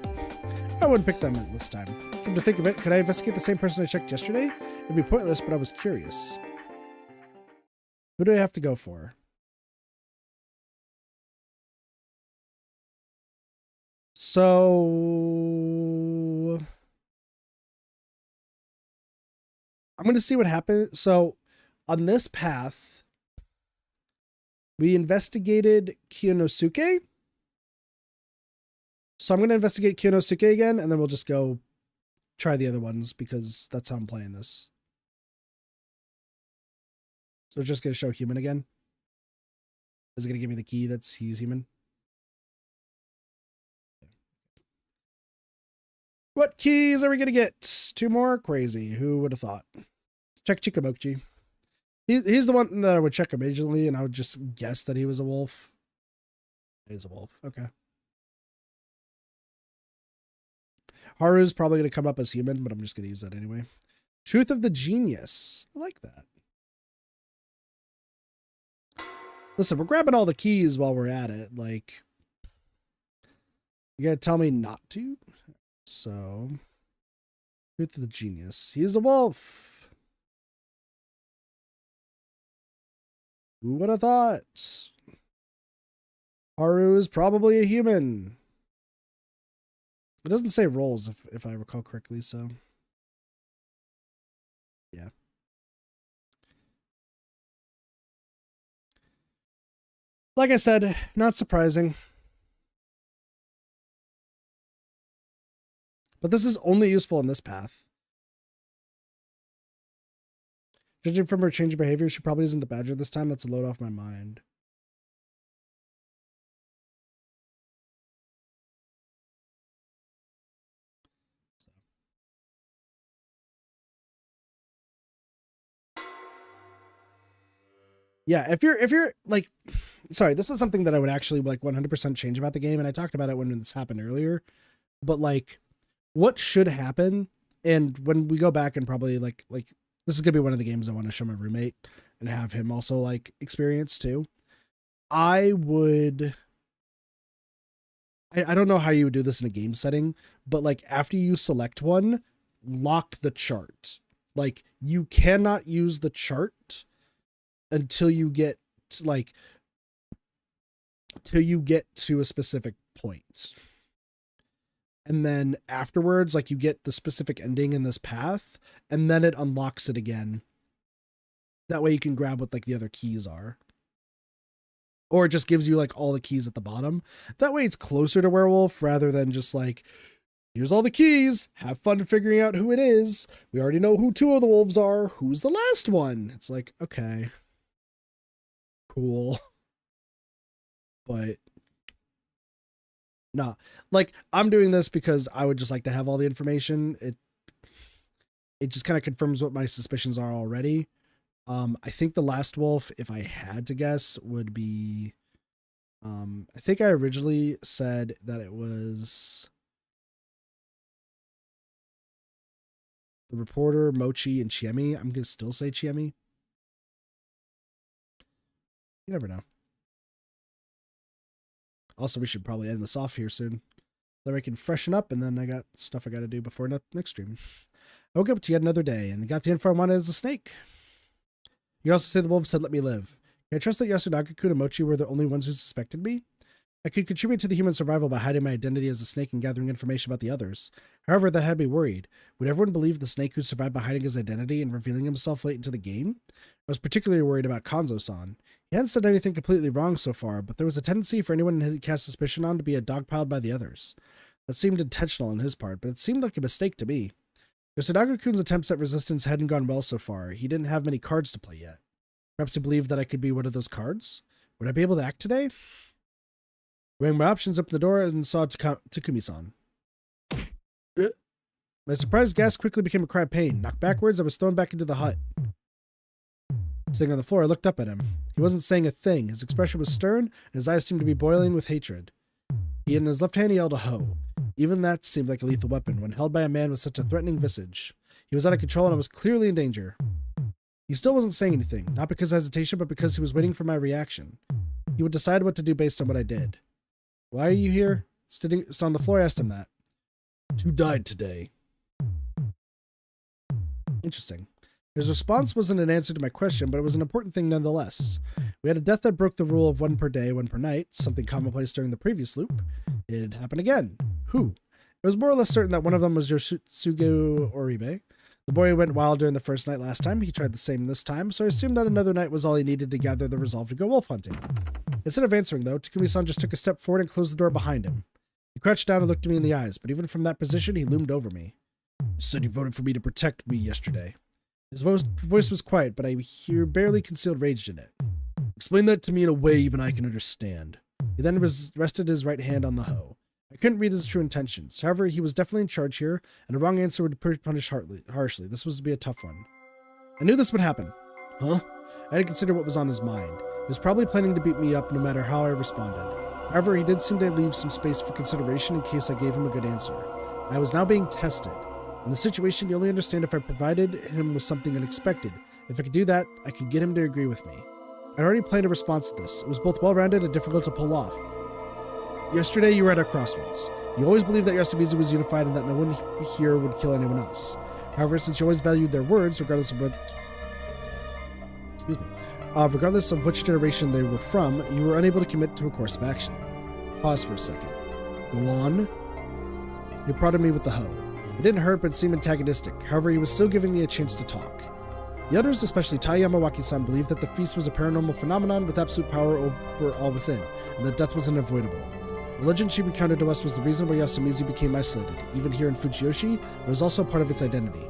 I wouldn't pick them this time. Come to think of it, could I investigate the same person I checked yesterday? It'd be pointless, but I was curious. Who do I have to go for? So I'm going to see what happens. So on this path, we investigated Kiyonosuke. So I'm going to investigate Kiyonosuke again, and then we'll just go try the other ones because that's how I'm playing this. So it's just going to show human again. Is it going to give me the key that's he's human? What keys are we going to get? 2 more? Crazy. Who would have thought? Let's check Chikamochi. He's the one that I would check immediately, and I would just guess that he was a wolf. He's a wolf. Okay. Haru's probably going to come up as human, but I'm just going to use that anyway. Truth of the Genius. I like that. Listen, we're grabbing all the keys while we're at it. Like, you got to tell me not to? So, Truth of the Genius. He is a wolf. Who would have thought? Haru is probably a human. It doesn't say roles, if I recall correctly, so. Yeah. Like I said, not surprising. But this is only useful in this path. Judging from her change of behavior, she probably isn't the badger this time. That's a load off my mind. So. Yeah, if you're like, sorry, this is something that I would actually like 100% change about the game, and I talked about it when this happened earlier. But like, what should happen? And when we go back and probably like this is gonna be one of the games I want to show my roommate and have him also like experience too. I don't know how you would do this in a game setting, but like after you select one, lock the chart. Like you cannot use the chart until you get like till you get to a specific point. And then afterwards, like you get the specific ending in this path, and then it unlocks it again. That way you can grab what like the other keys are. Or it just gives you like all the keys at the bottom. That way it's closer to werewolf rather than just like, here's all the keys. Have fun figuring out who it is. We already know who 2 of the wolves are. Who's the last one? It's like, okay. Cool. But nah, like I'm doing this because I would just like to have all the information. It just kind of confirms what my suspicions are already. I think the last wolf, if I had to guess, would be I think I originally said that it was the reporter, Mochi, and Chiemi. I'm gonna still say Chiemi. You never know. Also, we should probably end this off here soon. That I can freshen up, and then I got stuff I got to do before next stream. I woke up to yet another day, and got the info I wanted as a snake. You also say the wolves said, let me live. Can I trust that Yasunaga-kun and Mochi were the only ones who suspected me? I could contribute to the human survival by hiding my identity as a snake and gathering information about the others. However, that had me worried. Would everyone believe the snake who survived by hiding his identity and revealing himself late into the game? I was particularly worried about Kanzo-san. He hadn't said anything completely wrong so far, but there was a tendency for anyone to cast suspicion on to be dogpiled by the others. That seemed intentional on his part, but it seemed like a mistake to me. Yasunaga-kun's attempts at resistance hadn't gone well so far. He didn't have many cards to play yet. Perhaps he believed that I could be one of those cards? Would I be able to act today? Weighing my options, opened the door and saw Takumi-san. My surprised gasp quickly became a cry of pain. Knocked backwards, I was thrown back into the hut. Sitting on the floor, I looked up at him. He wasn't saying a thing. His expression was stern, and his eyes seemed to be boiling with hatred. In his left hand, he held a hoe. Even that seemed like a lethal weapon when held by a man with such a threatening visage. He was out of control, and I was clearly in danger. He still wasn't saying anything, not because of hesitation, but because he was waiting for my reaction. He would decide what to do based on what I did. Why are you here? Sitting on the floor, I asked him that. 2 died today. Interesting. His response wasn't an answer to my question, but it was an important thing nonetheless. We had a death that broke the rule of 1 per day, 1 per night, something commonplace during the previous loop. It happened again. Who? It was more or less certain that one of them was Yosuke Oribe. The boy went wild during the first night last time. He tried the same this time, so I assumed that another night was all he needed to gather the resolve to go wolf hunting. Instead of answering, though, Takumi-san just took a step forward and closed the door behind him. He crouched down and looked me in the eyes, but even from that position, he loomed over me. You said you voted for me to protect me yesterday. His voice was quiet, but I hear barely concealed rage in it. Explain that to me in a way even I can understand. He then rested his right hand on the hoe. I couldn't read his true intentions. However, he was definitely in charge here, and a wrong answer would punish harshly. This was to be a tough one. I knew this would happen. Huh? I had to consider what was on his mind. He was probably planning to beat me up no matter how I responded. However, he did seem to leave some space for consideration in case I gave him a good answer. I was now being tested. In the situation, you only understand if I provided him with something unexpected. If I could do that, I could get him to agree with me. I'd already planned a response to this. It was both well-rounded and difficult to pull off. Yesterday, you were at a crossroads. You always believed that Yasumizu was unified and that no one here would kill anyone else. However, since you always valued their words, regardless of which generation they were from, you were unable to commit to a course of action. Pause for a second. Go on. He prodded me with the hoe. It didn't hurt, but seemed antagonistic. However, he was still giving me a chance to talk. The others, especially Tai Yamawaki-san, believed that the feast was a paranormal phenomenon with absolute power over all within, and that death was unavoidable. The legend she recounted to us was the reason why Yasumizu became isolated. Even here in Fujiyoshi, it was also part of its identity.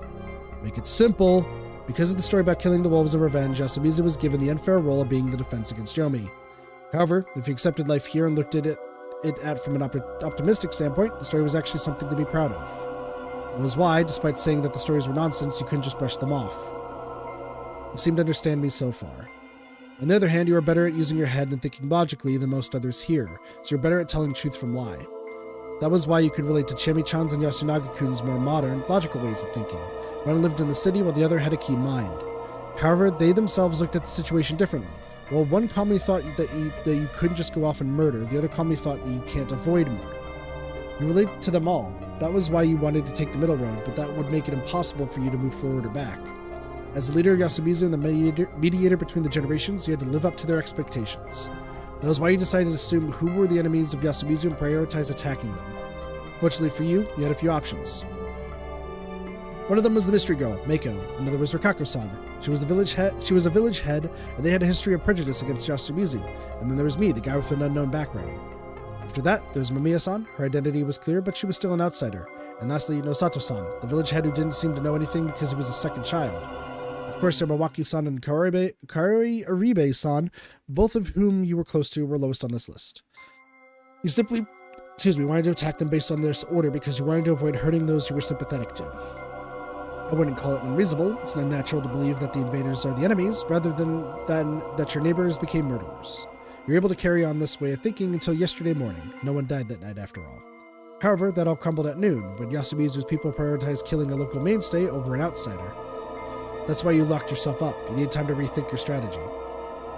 Make it simple. Because of the story about killing the wolves of revenge, Yasumizu was given the unfair role of being the defense against Yomi. However, if he accepted life here and looked at it from an optimistic standpoint, the story was actually something to be proud of. It was why, despite saying that the stories were nonsense, you couldn't just brush them off. You seem to understand me so far. On the other hand, you are better at using your head and thinking logically than most others here, so you're better at telling truth from lie. That was why you could relate to Chemi-chan's and Yasunaga-kun's more modern, logical ways of thinking. One lived in the city while the other had a keen mind. However, they themselves looked at the situation differently. While one calmly thought that you couldn't just go off and murder, the other calmly thought that you can't avoid murder. You relate to them all. That was why you wanted to take the middle road, but that would make it impossible for you to move forward or back. As the leader of Yasumizu and the mediator between the generations, you had to live up to their expectations. That was why you decided to assume who were the enemies of Yasumizu and prioritize attacking them. Fortunately for you, you had a few options. One of them was the mystery girl, Meiko. Another was Rikako-san. She was a village head, and they had a history of prejudice against Yasumizu. And then there was me, the guy with an unknown background. After that, there was Mamiya-san. Her identity was clear, but she was still an outsider. And lastly, Nosato-san, the village head who didn't seem to know anything because he was a second child. Of course, Yamawaki-san and Kaori Aribe-san, both of whom you were close to, were lowest on this list. You simply, wanted to attack them based on this order because you wanted to avoid hurting those you were sympathetic to. I wouldn't call it unreasonable. It's unnatural to believe that the invaders are the enemies, rather than that your neighbors became murderers. You were able to carry on this way of thinking until yesterday morning. No one died that night after all. However, that all crumbled at noon, when Yasumizu's people prioritized killing a local mainstay over an outsider. That's why you locked yourself up. You needed time to rethink your strategy.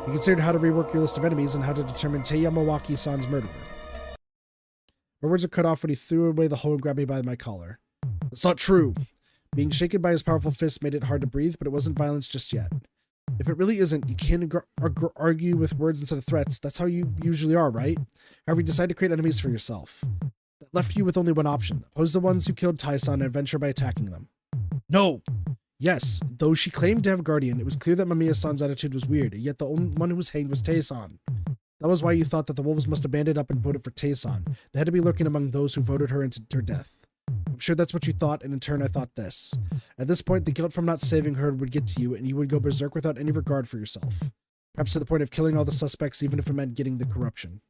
You considered how to rework your list of enemies and how to determine Tei Yamawaki-san's murderer. My words are cut off when he threw away the hoe and grabbed me by my collar. That's not true. Being shaken by his powerful fist made it hard to breathe, but it wasn't violence just yet. If it really isn't, you can't argue with words instead of threats. That's how you usually are, right? However, you decide to create enemies for yourself. That left you with only one option. Oppose the ones who killed Tai-san and adventure by attacking them. No! Yes, though she claimed to have a guardian, it was clear that Mamiya-san's attitude was weird, yet the only one who was hanged was Tei-san. That was why you thought that the wolves must have banded up and voted for Tei-san. They had to be lurking among those who voted her into her death. I'm sure that's what you thought, and in turn I thought this. At this point, the guilt from not saving her would get to you, and you would go berserk without any regard for yourself. Perhaps to the point of killing all the suspects, even if it meant getting the corruption.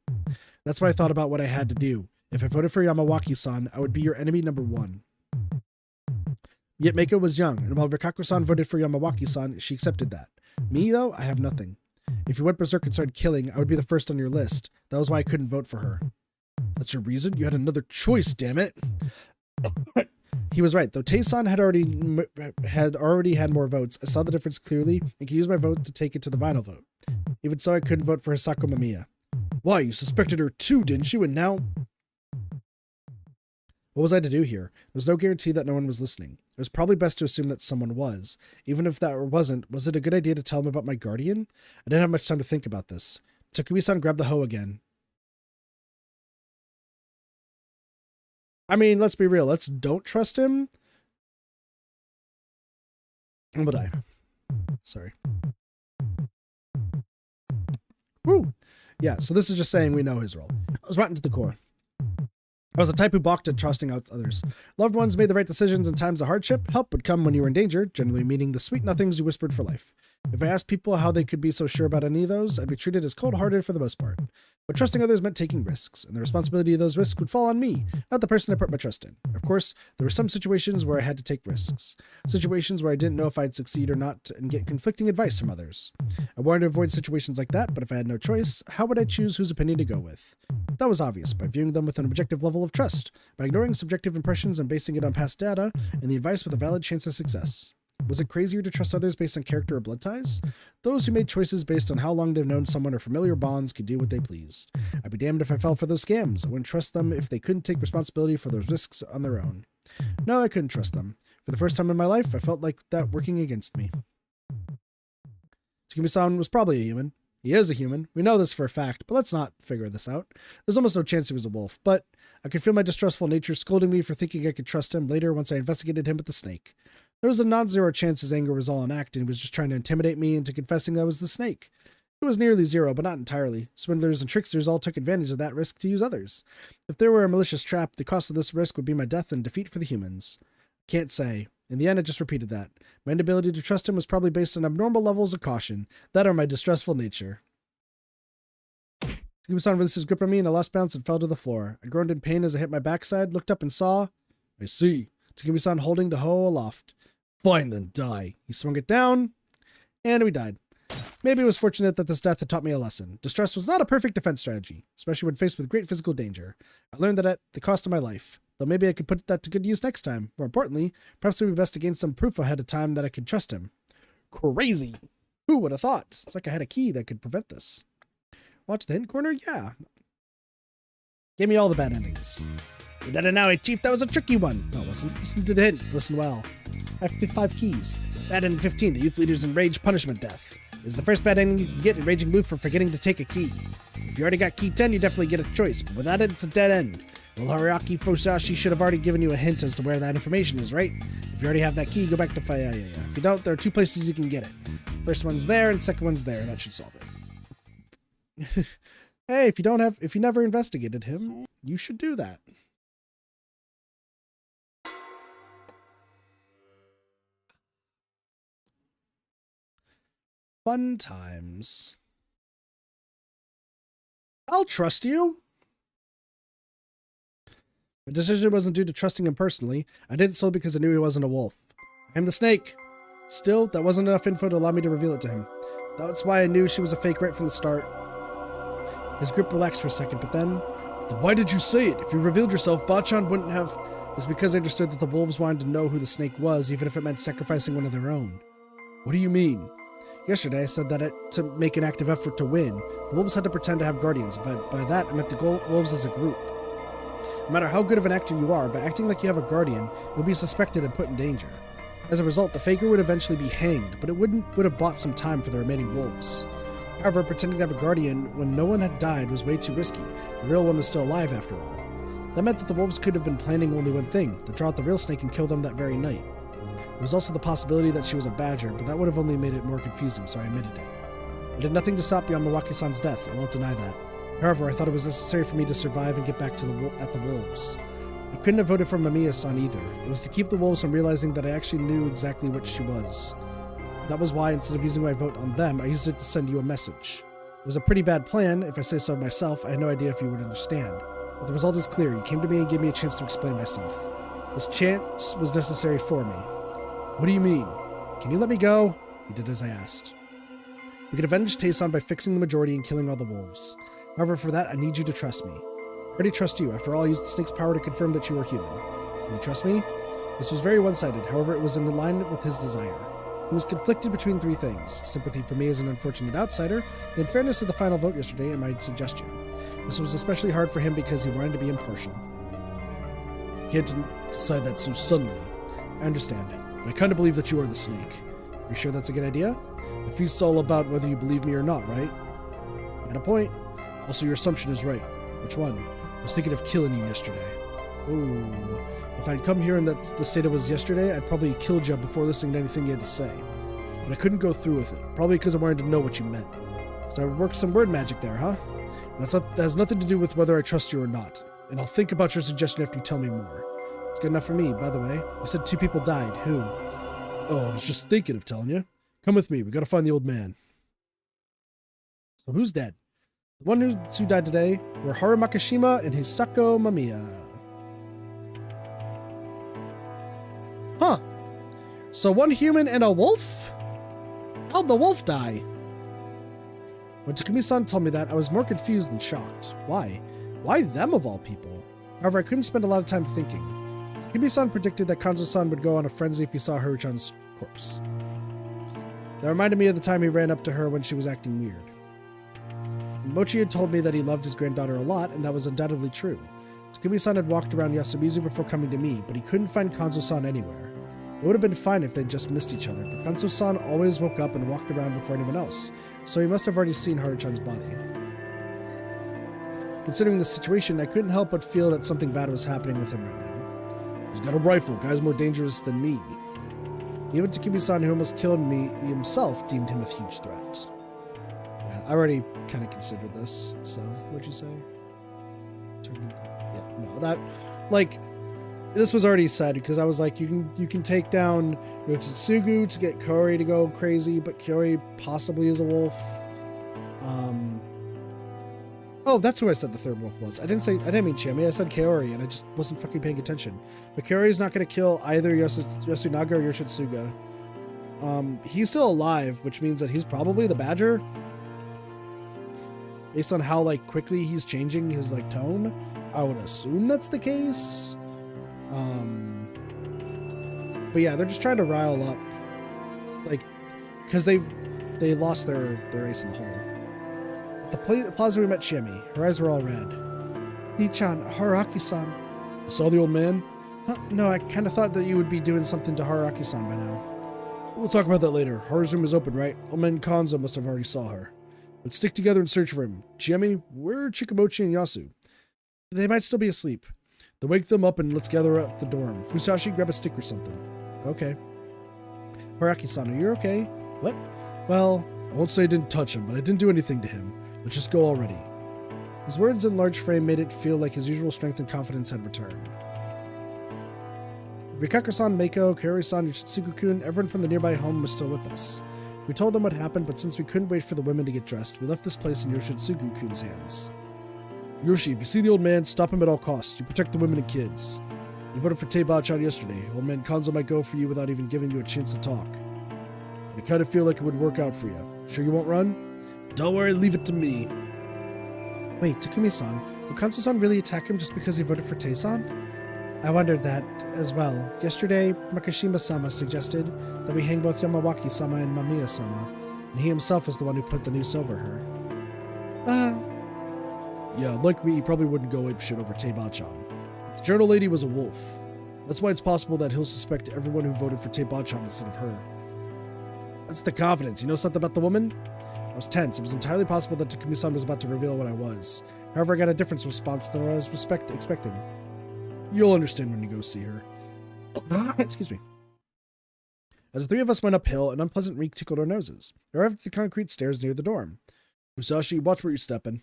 That's why I thought about what I had to do. If I voted for Yamawaki-san, I would be your enemy number one. Yet Meiko was young, and while Rikaku-san voted for Yamawaki-san, she accepted that. Me, though, I have nothing. If you went berserk and started killing, I would be the first on your list. That was why I couldn't vote for her. That's your reason? You had another choice, damn it. He was right. Though Tae-san had already had more votes, I saw the difference clearly and could use my vote to take it to the final vote. Even so, I couldn't vote for Hisako Mamiya. Why, you suspected her too, didn't you? And now... What was I to do here? There was no guarantee that no one was listening. It was probably best to assume that someone was. Even if that wasn't, was it a good idea to tell him about my guardian? I didn't have much time to think about this. Takumi-san grabbed the hoe again. I mean, let's be real. Let's don't trust him. I'm gonna die. Sorry. Woo! Yeah, so this is just saying we know his role. I was rotten to the core. I was the type who balked at trusting out others. Loved ones made the right decisions in times of hardship. Help would come when you were in danger, generally meaning the sweet nothings you whispered for life. If I asked people how they could be so sure about any of those, I'd be treated as cold-hearted for the most part. But trusting others meant taking risks, and the responsibility of those risks would fall on me, not the person I put my trust in. Of course, there were some situations where I had to take risks. Situations where I didn't know if I'd succeed or not, and get conflicting advice from others. I wanted to avoid situations like that, but if I had no choice, how would I choose whose opinion to go with? That was obvious, by viewing them with an objective level of trust, by ignoring subjective impressions and basing it on past data, and the advice with a valid chance of success. Was it crazier to trust others based on character or blood ties? Those who made choices based on how long they've known someone or familiar bonds could do what they pleased. I'd be damned if I fell for those scams. I wouldn't trust them if they couldn't take responsibility for those risks on their own. No, I couldn't trust them. For the first time in my life, I felt like that working against me. Takumi-san was probably a human. He is a human. We know this for a fact, but let's not figure this out. There's almost no chance he was a wolf, but I could feel my distrustful nature scolding me for thinking I could trust him later once I investigated him with the snake. There was a non-zero chance his anger was all an act and he was just trying to intimidate me into confessing that I was the snake. It was nearly zero, but not entirely. Swindlers and tricksters all took advantage of that risk to use others. If there were a malicious trap, the cost of this risk would be my death and defeat for the humans. Can't say. In the end, I just repeated that. My inability to trust him was probably based on abnormal levels of caution. That or my distrustful nature. Takumi-san released his grip on me and I lost balance and fell to the floor. I groaned in pain as I hit my backside, looked up and saw... I see. Takumi-san holding the hoe aloft. Fine then, die. He swung it down, and we died. Maybe it was fortunate that this death had taught me a lesson. Distress was not a perfect defense strategy, especially when faced with great physical danger. I learned that at the cost of my life, though maybe I could put that to good use next time. More importantly, perhaps it would be best to gain some proof ahead of time that I could trust him. Crazy. Who would have thought? It's like I had a key that could prevent this. Watch the hint corner? Yeah. Give me all the bad endings. You did it now, Chief. That was a tricky one. No, it wasn't. Listen to the hint. Listen well. I have 5 keys. Bad ending 15. The youth leader's enraged punishment death. This is the first bad ending you can get, enraging Luke for forgetting to take a key. If you already got key 10, you definitely get a choice, but without it, it's a dead end. Well, Hariaki Fusashi should have already given you a hint as to where that information is, right? If you already have that key, go back to Fire. If you don't, there are 2 places you can get it. First one's there, and second one's there. That should solve it. Hey, if you never investigated him, you should do that. Fun times. I'll trust you. My decision wasn't due to trusting him personally. I did so because I knew he wasn't a wolf. I'm the snake. Still, that wasn't enough info to allow me to reveal it to him. That's why I knew she was a fake right from the start. His grip relaxed for a second, but then why did you say it? If you revealed yourself, Bachan wouldn't have... It's because I understood that the wolves wanted to know who the snake was, even if it meant sacrificing one of their own. What do you mean? Yesterday, I said that to make an active effort to win, the wolves had to pretend to have guardians, but by that, I meant the wolves as a group. No matter how good of an actor you are, by acting like you have a guardian, you'll be suspected and put in danger. As a result, the faker would eventually be hanged, but it would have bought some time for the remaining wolves. However, pretending to have a guardian when no one had died was way too risky. The real one was still alive after all. That meant that the wolves could have been planning only one thing, to draw out the real snake and kill them that very night. There was also the possibility that she was a badger, but that would have only made it more confusing, so I omitted it. I did nothing to stop Yamawaki-san's death, I won't deny that. However, I thought it was necessary for me to survive and get back to the wolves. I couldn't have voted for Mamiya-san either. It was to keep the wolves from realizing that I actually knew exactly what she was. That was why, instead of using my vote on them, I used it to send you a message. It was a pretty bad plan, if I say so myself. I had no idea if you would understand. But the result is clear. You came to me and gave me a chance to explain myself. This chance was necessary for me. What do you mean? Can you let me go? He did as I asked. We can avenge Tayson by fixing the majority and killing all the wolves. However, for that, I need you to trust me. I already trust you. After all, I used the snake's power to confirm that you are human. Can you trust me? This was very one-sided. However, it was in alignment with his desire. He was conflicted between three things: sympathy for me as an unfortunate outsider, the unfairness of the final vote yesterday, and my suggestion. This was especially hard for him because he wanted to be impartial. You can't decide that so suddenly. I understand, but I kind of believe that you are the snake. Are you sure that's a good idea? The feast's all about whether you believe me or not, right? You got a point. Also, your assumption is right. Which one? I was thinking of killing you yesterday. Ooh. If I'd come here and that's the state it was yesterday, I'd probably killed you before listening to anything you had to say. But I couldn't go through with it, probably because I wanted to know what you meant. So I worked some word magic there, huh? That has nothing to do with whether I trust you or not. And I'll think about your suggestion after you tell me more. It's good enough for me, by the way. You said 2 people died. Who? Oh, I was just thinking of telling you. Come with me. We gotta find the old man. So who's dead? The one who died today were Haru Makishima and Hisako Mamiya. Huh. So one human and a wolf? How'd the wolf die? When Takumi-san told me that, I was more confused than shocked. Why? Why them of all people? However, I couldn't spend a lot of time thinking. Takumi-san predicted that Kanzo-san would go on a frenzy if he saw Haru-chan's corpse. That reminded me of the time he ran up to her when she was acting weird. Mochi had told me that he loved his granddaughter a lot, and that was undoubtedly true. Takumi-san had walked around Yasumizu before coming to me, but he couldn't find Kanzo-san anywhere. It would have been fine if they'd just missed each other, but Kanzo-san always woke up and walked around before anyone else, so he must have already seen Haru-chan's body. Considering the situation, I couldn't help but feel that something bad was happening with him right now. He's got a rifle, guy's more dangerous than me. Even Takumi-san, who almost killed me himself, deemed him a huge threat. Yeah, I already kind of considered this, so what'd you say? Yeah, no, that, like, this was already said, because I was like, you can take down Yoshitsugu to get Kaori to go crazy, but Kaori possibly is a wolf. Oh, that's who I said the third wolf was. I didn't mean Chimmy, I said Kaori, and I just wasn't fucking paying attention. But Kaori's not going to kill either Yasunaga or Yoshitsuga. He's still alive, which means that he's probably the Badger. Based on how, like, quickly he's changing his, like, tone, I would assume that's the case. But yeah, they're just trying to rile up, like, because they lost their ace in the hole. At the plaza we met Shimi. Her eyes were all red. Ni-chan, Haruaki-san. You saw the old man? Huh? No, I kind of thought that you would be doing something to Haruaki-san by now. We'll talk about that later. Haru's room is open, right? Old man Kanzo must have already saw her. Let's stick together and search for him. Chimi, where are Chikamochi and Yasu? They might still be asleep. Then wake them up and let's gather at the dorm. Fusashi, grab a stick or something. Okay. Haruaki-san, are you okay? What? Well, I won't say I didn't touch him, but I didn't do anything to him. Let's just go already. His words and large frame made it feel like his usual strength and confidence had returned. Rikako-san, Meiko, Kaori-san, Yoshitsugu-kun, everyone from the nearby home was still with us. We told them what happened, but since we couldn't wait for the women to get dressed, we left this place in Yoshitsugu-kun's hands. Yoshi, if you see the old man, stop him at all costs. You protect the women and kids. You voted for Teiba-chan yesterday. Old man Kanzo might go for you without even giving you a chance to talk. I kind of feel like it would work out for you. Sure you won't run? Don't worry, leave it to me. Wait, Takumi-san, will Kanzo-san really attack him just because he voted for Tei-san? I wondered that as well. Yesterday, Makishima-sama suggested that we hang both Yamawaki-sama and Mamiya-sama, and he himself was the one who put the noose over her. Yeah, like me, he probably wouldn't go ape shit over Teiba-chan. The journal lady was a wolf. That's why it's possible that he'll suspect everyone who voted for Teiba-chan instead of her. That's the confidence. You know something about the woman? I was tense. It was entirely possible that Takumi-san was about to reveal what I was. However, I got a different response than I was expecting. You'll understand when you go see her. Excuse me. As the three of us went uphill, an unpleasant reek tickled our noses. We arrived at the concrete stairs near the dorm. Musashi, watch where you're stepping.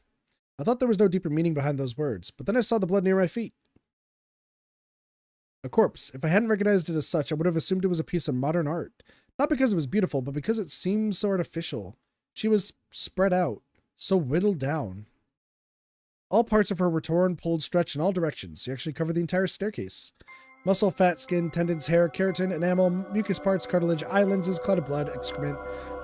I thought there was no deeper meaning behind those words, but then I saw the blood near my feet. A corpse. If I hadn't recognized it as such, I would have assumed it was a piece of modern art. Not because it was beautiful, but because it seemed so artificial. She was spread out, so whittled down. All parts of her were torn, pulled, stretched in all directions. She actually covered the entire staircase. Muscle, fat, skin, tendons, hair, keratin, enamel, mucus parts, cartilage, eye lenses, clotted blood, excrement.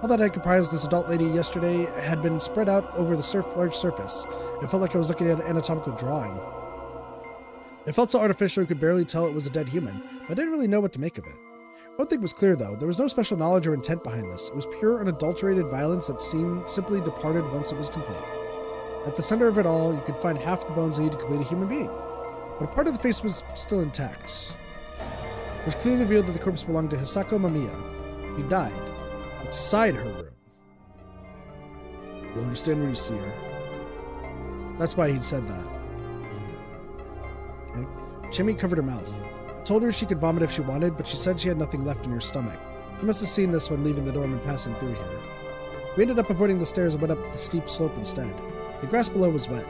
All that had comprised this adult lady yesterday had been spread out over the large surface. It felt like I was looking at an anatomical drawing. It felt so artificial you could barely tell it was a dead human, but I didn't really know what to make of it. One thing was clear, though. There was no special knowledge or intent behind this. It was pure, unadulterated violence that simply departed once it was complete. At the center of it all, you could find half the bones needed to complete a human being. But a part of the face was still intact. It was clearly revealed that the corpse belonged to Hisako Mamiya. She died outside her room. You'll understand when you see her. That's why he said that. Okay. Chimmy covered her mouth. I told her she could vomit if she wanted, but she said she had nothing left in her stomach. She must have seen this when leaving the dorm and passing through here. We ended up avoiding the stairs and went up the steep slope instead. The grass below was wet.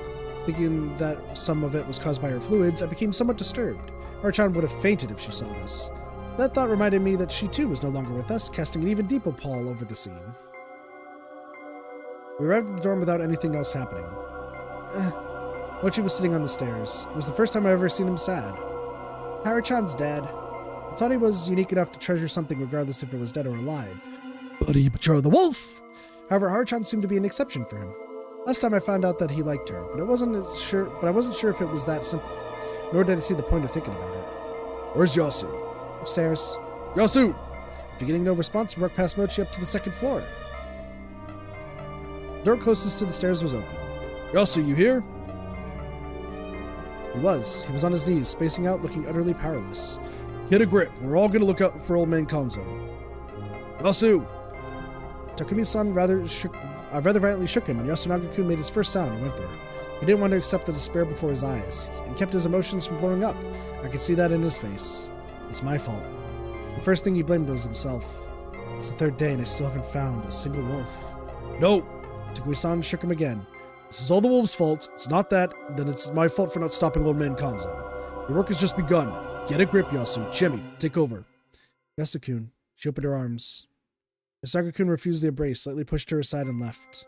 Thinking that some of it was caused by her fluids, I became somewhat disturbed. Haruchan would have fainted if she saw this. That thought reminded me that she too was no longer with us, casting an even deeper pall over the scene. We arrived at the dorm without anything else happening. Mochi was sitting on the stairs. It was the first time I've ever seen him sad. Haruchan's dead. I thought he was unique enough to treasure something regardless if it was dead or alive. Buddy, but you're the wolf! However, Haruchan seemed to be an exception for him. Last time I found out that he liked her, but I wasn't sure if it was that simple. Nor did I see the point of thinking about it. Where's Yasu? Upstairs. Yasu! After getting no response, we walked past Mochi up to the second floor. The door closest to the stairs was open. Yasu, you here? He was. He was on his knees, spacing out, looking utterly powerless. Get a grip. We're all gonna look out for old man Konzo. Yasu! Takumi-san rather violently shook him, and Yasunaga-kun made his first sound, a whimper. He didn't want to accept the despair before his eyes, and kept his emotions from blowing up. I could see that in his face. It's my fault. The first thing he blamed was himself. It's the third day, and I still haven't found a single wolf. No! Takumi-san shook him again. This is all the wolves' fault. It's not that, then it's my fault for not stopping old man Konzo. Your work has just begun. Get a grip, Yasu. Chimmy, take over. Yasu-kun. She opened her arms. Yasunaga-kun refused the embrace, slightly pushed her aside and left.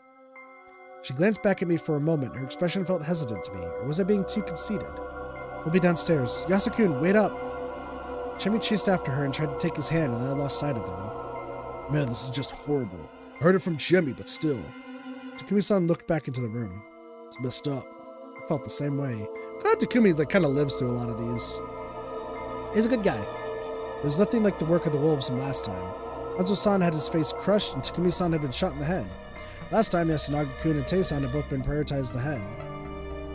She glanced back at me for a moment. Her expression felt hesitant to me, or was I being too conceited? We'll be downstairs. Yasu-kun, wait up! Chimmy chased after her and tried to take his hand, and then I lost sight of them. Man, this is just horrible. I heard it from Chimmy, but still. Takumi-san looked back into the room. It's messed up. I felt the same way. Glad Takumi kind of lives through a lot of these. He's a good guy. There was nothing like the work of the wolves from last time. Hanzo-san had his face crushed, and Takumi-san had been shot in the head. Last time, Yasunaga-kun and Tei-san had both been prioritized the head.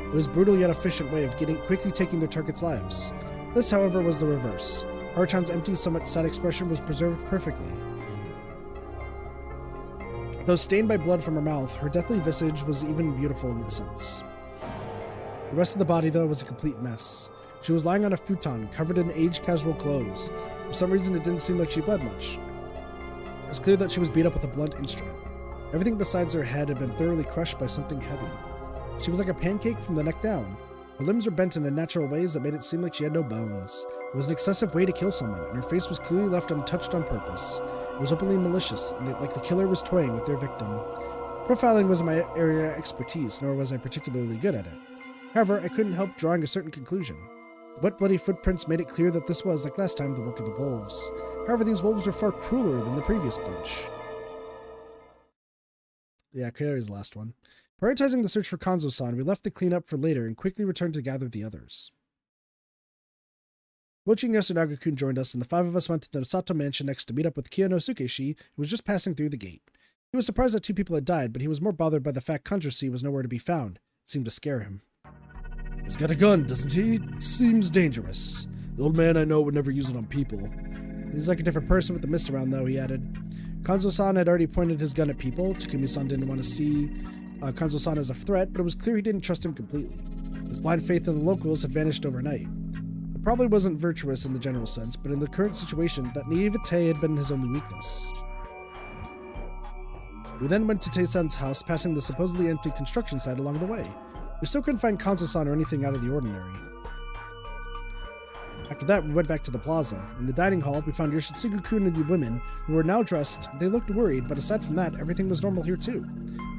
It was a brutal yet efficient way of quickly taking their targets' lives. This, however, was the reverse. Haruchan's empty, somewhat sad expression was preserved perfectly. Though stained by blood from her mouth, her deathly visage was even beautiful in a sense. The rest of the body, though, was a complete mess. She was lying on a futon, covered in age-casual clothes. For some reason, it didn't seem like she bled much. It was clear that she was beat up with a blunt instrument. Everything besides her head had been thoroughly crushed by something heavy. She was like a pancake from the neck down. Her limbs were bent in unnatural ways that made it seem like she had no bones. It was an excessive way to kill someone, and her face was clearly left untouched on purpose. It was openly malicious, and like the killer was toying with their victim. Profiling wasn't my area of expertise, nor was I particularly good at it. However, I couldn't help drawing a certain conclusion. The wet, bloody footprints made it clear that this was, like last time, the work of the wolves. However, these wolves were far crueler than the previous bunch. Yeah, Kaori's the last one. Prioritizing the search for Konzo-san, we left the cleanup for later and quickly returned to gather the others. Mochi and Yasunaga-kun joined us, and the five of us went to the Sato mansion next to meet up with Kiyonosuke-shi, who was just passing through the gate. He was surprised that 2 people had died, but he was more bothered by the fact Kanjo-shi was nowhere to be found. It seemed to scare him. He's got a gun, doesn't he? It seems dangerous. The old man I know would never use it on people. He's like a different person with the mist around, though, he added. Konzo-san had already pointed his gun at people. Takumi-san didn't want to see Konzo-san as a threat, but it was clear he didn't trust him completely. His blind faith in the locals had vanished overnight. It probably wasn't virtuous in the general sense, but in the current situation, that naivete had been his only weakness. We then went to Tei-san's house, passing the supposedly empty construction site along the way. We still couldn't find Konzo-san or anything out of the ordinary. After that, we went back to the plaza. In the dining hall, we found Yoshitsugu-kun and the women, who were now dressed. They looked worried, but aside from that, everything was normal here too.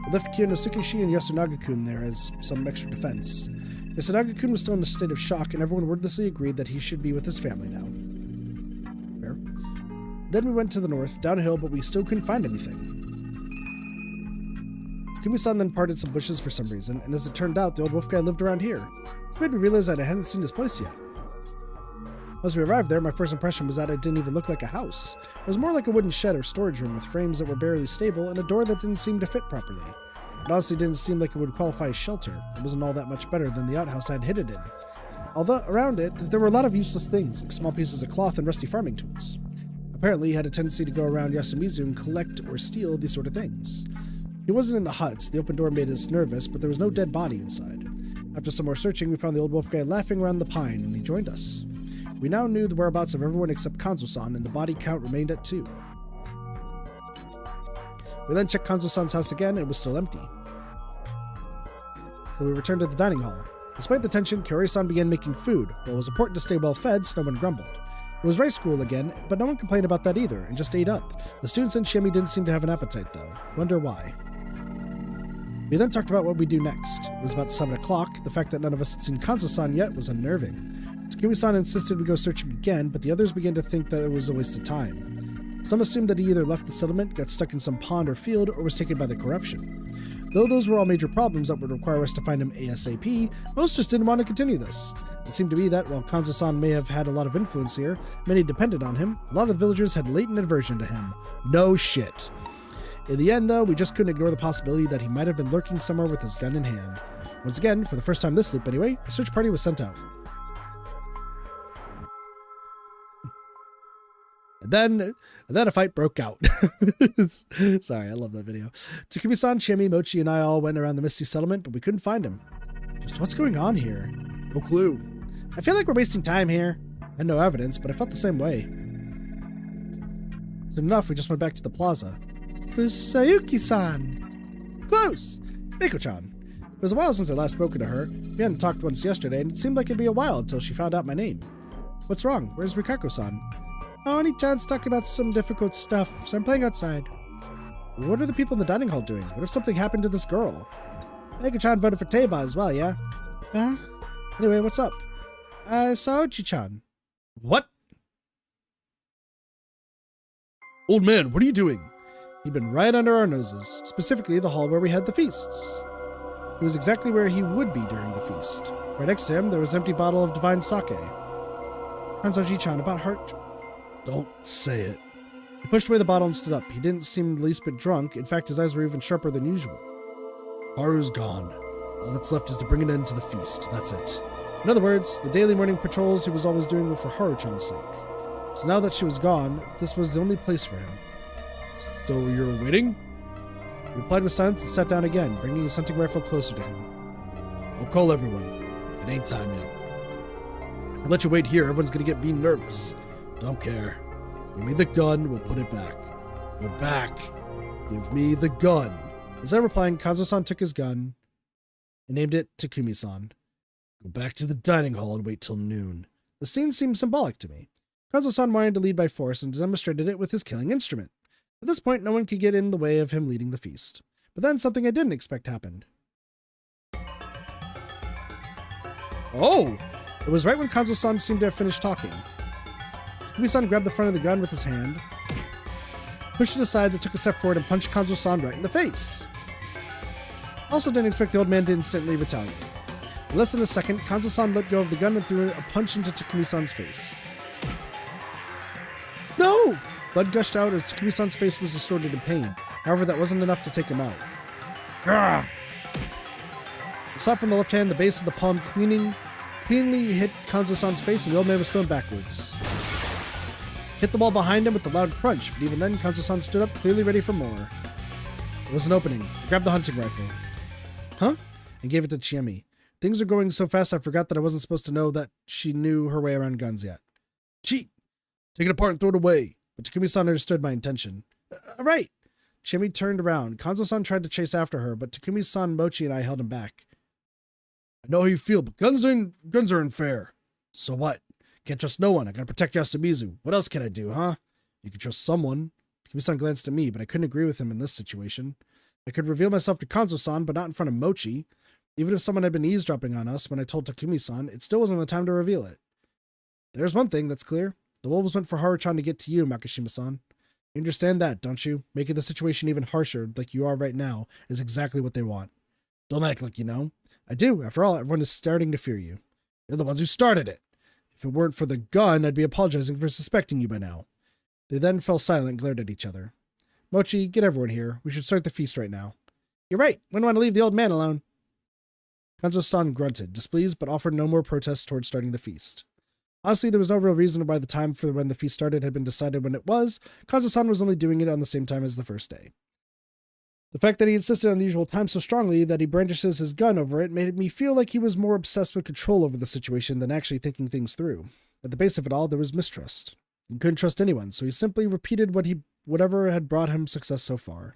We left Kiyonosuke-shi and Yasunaga-kun there as some extra defense. Yasunagi-kun was still in a state of shock, and everyone wordlessly agreed that he should be with his family now. Fair. Then we went to the north, down a hill, but we still couldn't find anything. Takumi-san then parted some bushes for some reason, and as it turned out, the old wolf guy lived around here. This made me realize that I hadn't seen his place yet. As we arrived there, my first impression was that it didn't even look like a house. It was more like a wooden shed or storage room with frames that were barely stable and a door that didn't seem to fit properly. It honestly didn't seem like it would qualify as shelter. It wasn't all that much better than the outhouse I'd hid it in. Although around it, there were a lot of useless things, like small pieces of cloth and rusty farming tools. Apparently, he had a tendency to go around Yasumizu and collect or steal these sort of things. He wasn't in the hut, so the open door made us nervous, but there was no dead body inside. After some more searching, we found the old wolf guy laughing around the pine, and he joined us. We now knew the whereabouts of everyone except Kanzo-san, and the body count remained at 2. We then checked Kanzo-san's house again, and it was still empty. So we returned to the dining hall. Despite the tension, Kyori-san began making food. While it was important to stay well fed, so no one grumbled. It was rice school again, but no one complained about that either, and just ate up. The students and Shimi didn't seem to have an appetite, though. Wonder why. We then talked about what we'd do next. It was about 7 o'clock. The fact that none of us had seen Kanzo-san yet was unnerving. Takumi-san insisted we go searching again, but the others began to think that it was a waste of time. Some assumed that he either left the settlement, got stuck in some pond or field, or was taken by the corruption. Though those were all major problems that would require us to find him ASAP, most just didn't want to continue this. It seemed to me that while Kanzo-san may have had a lot of influence here, many depended on him, a lot of the villagers had latent aversion to him. No shit. In the end, though, we just couldn't ignore the possibility that he might have been lurking somewhere with his gun in hand. Once again, for the first time this loop anyway, a search party was sent out. And then a fight broke out. Sorry, I love that video. Takumi-san, Shimi, Mochi, and I all went around the Misty Settlement, but we couldn't find him. Just what's going on here? No clue. I feel like we're wasting time here. I had no evidence, but I felt the same way. Soon enough, we just went back to the plaza. Sayuki-san! Close! Miko-chan. It was a while since I last spoken to her. We hadn't talked once yesterday, and it seemed like it'd be a while until she found out my name. What's wrong? Where's Rikako-san? Oh, Oni-chan's talking about some difficult stuff, so I'm playing outside. What are the people in the dining hall doing? What if something happened to this girl? Miko-chan voted for Teiba as well, yeah? Huh? Anyway, what's up? Saoji-chan. What? Old man, what are you doing? He'd been right under our noses, specifically the hall where we had the feasts. He was exactly where he would be during the feast. Right next to him, there was an empty bottle of divine sake. Kanzoji-chan, about heart... Don't say it. He pushed away the bottle and stood up. He didn't seem the least bit drunk. In fact, his eyes were even sharper than usual. Haru's gone. All that's left is to bring an end to the feast. That's it. In other words, the daily morning patrols he was always doing were for Haru-chan's sake. So now that she was gone, this was the only place for him. So you're waiting? He replied with silence and sat down again, bringing his hunting rifle closer to him. I'll call everyone. It ain't time yet. If I let you wait here, everyone's gonna get being nervous. Don't care. Give me the gun, we'll put it back. Go back. Give me the gun. Instead of replying, Kanzo-san took his gun and aimed it to Takumi-san. Go back to the dining hall and wait till noon. The scene seemed symbolic to me. Kanzo-san wanted to lead by force and demonstrated it with his killing instrument. At this point, no one could get in the way of him leading the feast. But then something I didn't expect happened. Oh! It was right when Kanzo-san seemed to have finished talking. Takumi-san grabbed the front of the gun with his hand, pushed it aside, then took a step forward and punched Kanzo-san right in the face. Also didn't expect the old man to instantly retaliate. In less than a second, Kanzo-san let go of the gun and threw a punch into Takumi-san's face. No! Blood gushed out as Takumi-san's face was distorted in pain. However, that wasn't enough to take him out. Grr! A shot from the left hand, the base of the palm cleanly hit Kanzo-san's face, and the old man was thrown backwards. Hit the wall behind him with a loud crunch, but even then, Kanzo-san stood up, clearly ready for more. There was an opening. He grabbed the hunting rifle. Huh? And gave it to Chiemi. Things are going so fast I forgot that I wasn't supposed to know that she knew her way around guns yet. Cheat! Take it apart and throw it away. But Takumi-san understood my intention. Right! Chiemi turned around. Kanzo-san tried to chase after her, but Takumi-san, Mochi, and I held him back. I know how you feel, but guns are unfair. So what? Can't trust no one. I gotta protect Yasumizu. What else can I do, huh? You can trust someone. Takumi-san glanced at me, but I couldn't agree with him in this situation. I could reveal myself to Kanzo-san, but not in front of Mochi. Even if someone had been eavesdropping on us when I told Takumi-san, it still wasn't the time to reveal it. There's one thing that's clear. The wolves went for Haru-chan to get to you, Makishima-san. You understand that, don't you? Making the situation even harsher, like you are right now, is exactly what they want. Don't act like you know. I do. After all, everyone is starting to fear you. You're the ones who started it. If it weren't for the gun, I'd be apologizing for suspecting you by now. They then fell silent and glared at each other. Mochi, get everyone here. We should start the feast right now. You're right. Wouldn't want to leave the old man alone. Kanzo-san grunted, displeased, but offered no more protests towards starting the feast. Honestly, there was no real reason why the time for when the feast started had been decided when it was. Kanzo-san was only doing it on the same time as the first day. The fact that he insisted on the usual time so strongly that he brandishes his gun over it made me feel like he was more obsessed with control over the situation than actually thinking things through. At the base of it all, there was mistrust. He couldn't trust anyone, so he simply repeated whatever had brought him success so far.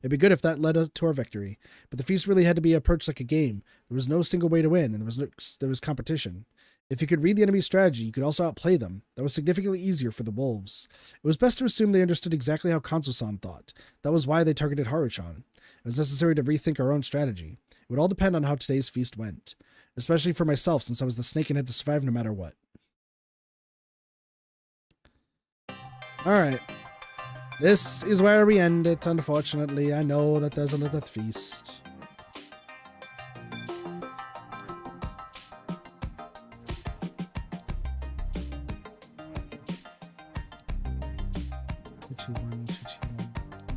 It'd be good if that led to our victory, but the feast really had to be approached like a game. There was no single way to win, and there was competition. If you could read the enemy's strategy, you could also outplay them. That was significantly easier for the wolves. It was best to assume they understood exactly how Kanzo-san thought. That was why they targeted Haru-chan. It was necessary to rethink our own strategy. It would all depend on how today's feast went, especially for myself since I was the snake and had to survive no matter what. Alright. This is where we end it, unfortunately. I know that there's another feast.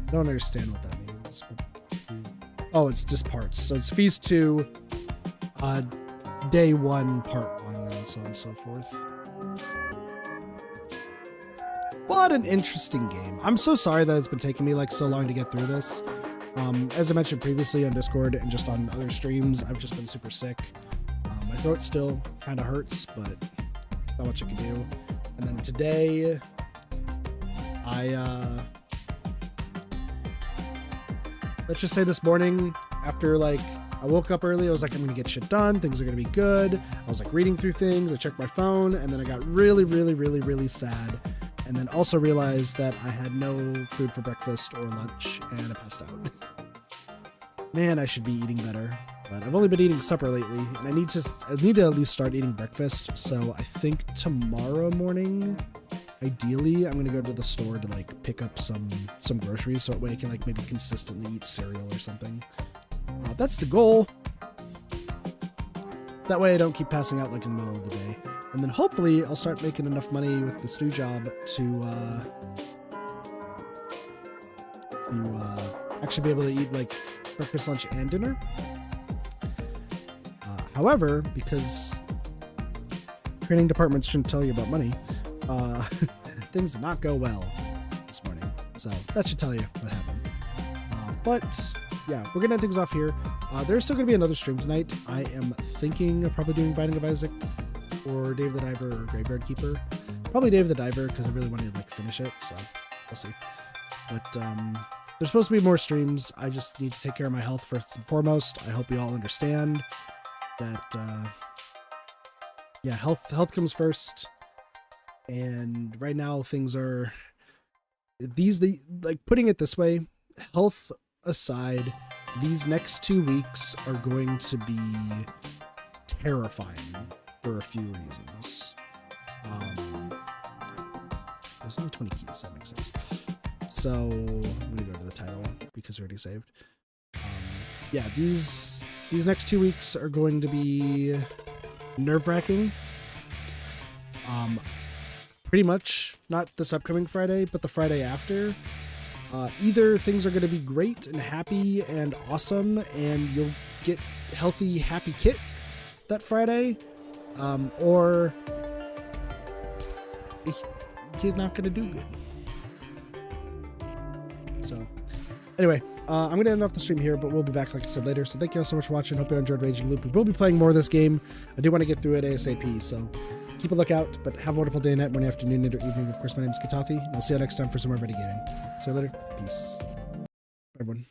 I don't understand what that means. Oh, it's just parts. So it's Feast 2, Day 1, Part 1, and so on and so forth. What an interesting game. I'm so sorry that it's been taking me like so long to get through this. As I mentioned previously on Discord and just on other streams, I've just been super sick. My throat still kind of hurts, but not much I can do. And then today, let's just say this morning, after like I woke up early, I was like, I'm gonna get shit done, things are gonna be good. I was like reading through things, I checked my phone, and then I got really sad, and then also realized that I had no food for breakfast or lunch, and I passed out. Man, I should be eating better, but I've only been eating supper lately, and I need to at least start eating breakfast. So I think tomorrow morning, ideally, I'm gonna go to the store to like pick up some groceries, so that way I can like maybe consistently eat cereal or something. That's the goal. That way I don't keep passing out like in the middle of the day. And then hopefully I'll start making enough money with this new job to actually be able to eat like breakfast, lunch, and dinner. However, because training departments shouldn't tell you about money, things did not go well this morning. So that should tell you what happened. But yeah, we're gonna end things off here. There's still gonna be another stream tonight. I am thinking of probably doing Binding of Isaac or Dave the Diver or Graveyard Keeper. Probably Dave the Diver because I really want to like finish it. So we'll see. But there's supposed to be more streams. I just need to take care of my health first and foremost. I hope you all understand that. Yeah, health comes first. And right now things are like putting it this way, health aside, these next 2 weeks are going to be terrifying for a few reasons. There's only 20 keys, that makes sense. So I'm gonna go to the title because we already saved. Yeah, these next 2 weeks are going to be nerve-wracking. Pretty much not this upcoming Friday, but the Friday after. Either things are going to be great and happy and awesome, and you'll get healthy, happy kit that Friday, or you're not going to do good. So, anyway, I'm going to end off the stream here, but we'll be back, like I said, later. So thank you all so much for watching. Hope you enjoyed Raging Loop. We will be playing more of this game. I do want to get through it ASAP, so keep a lookout, but have a wonderful day, night, morning, afternoon, or evening. Of course, my name is Katafi, and I'll see you next time for some more Ready Gaming. See you later. Peace. Bye, everyone.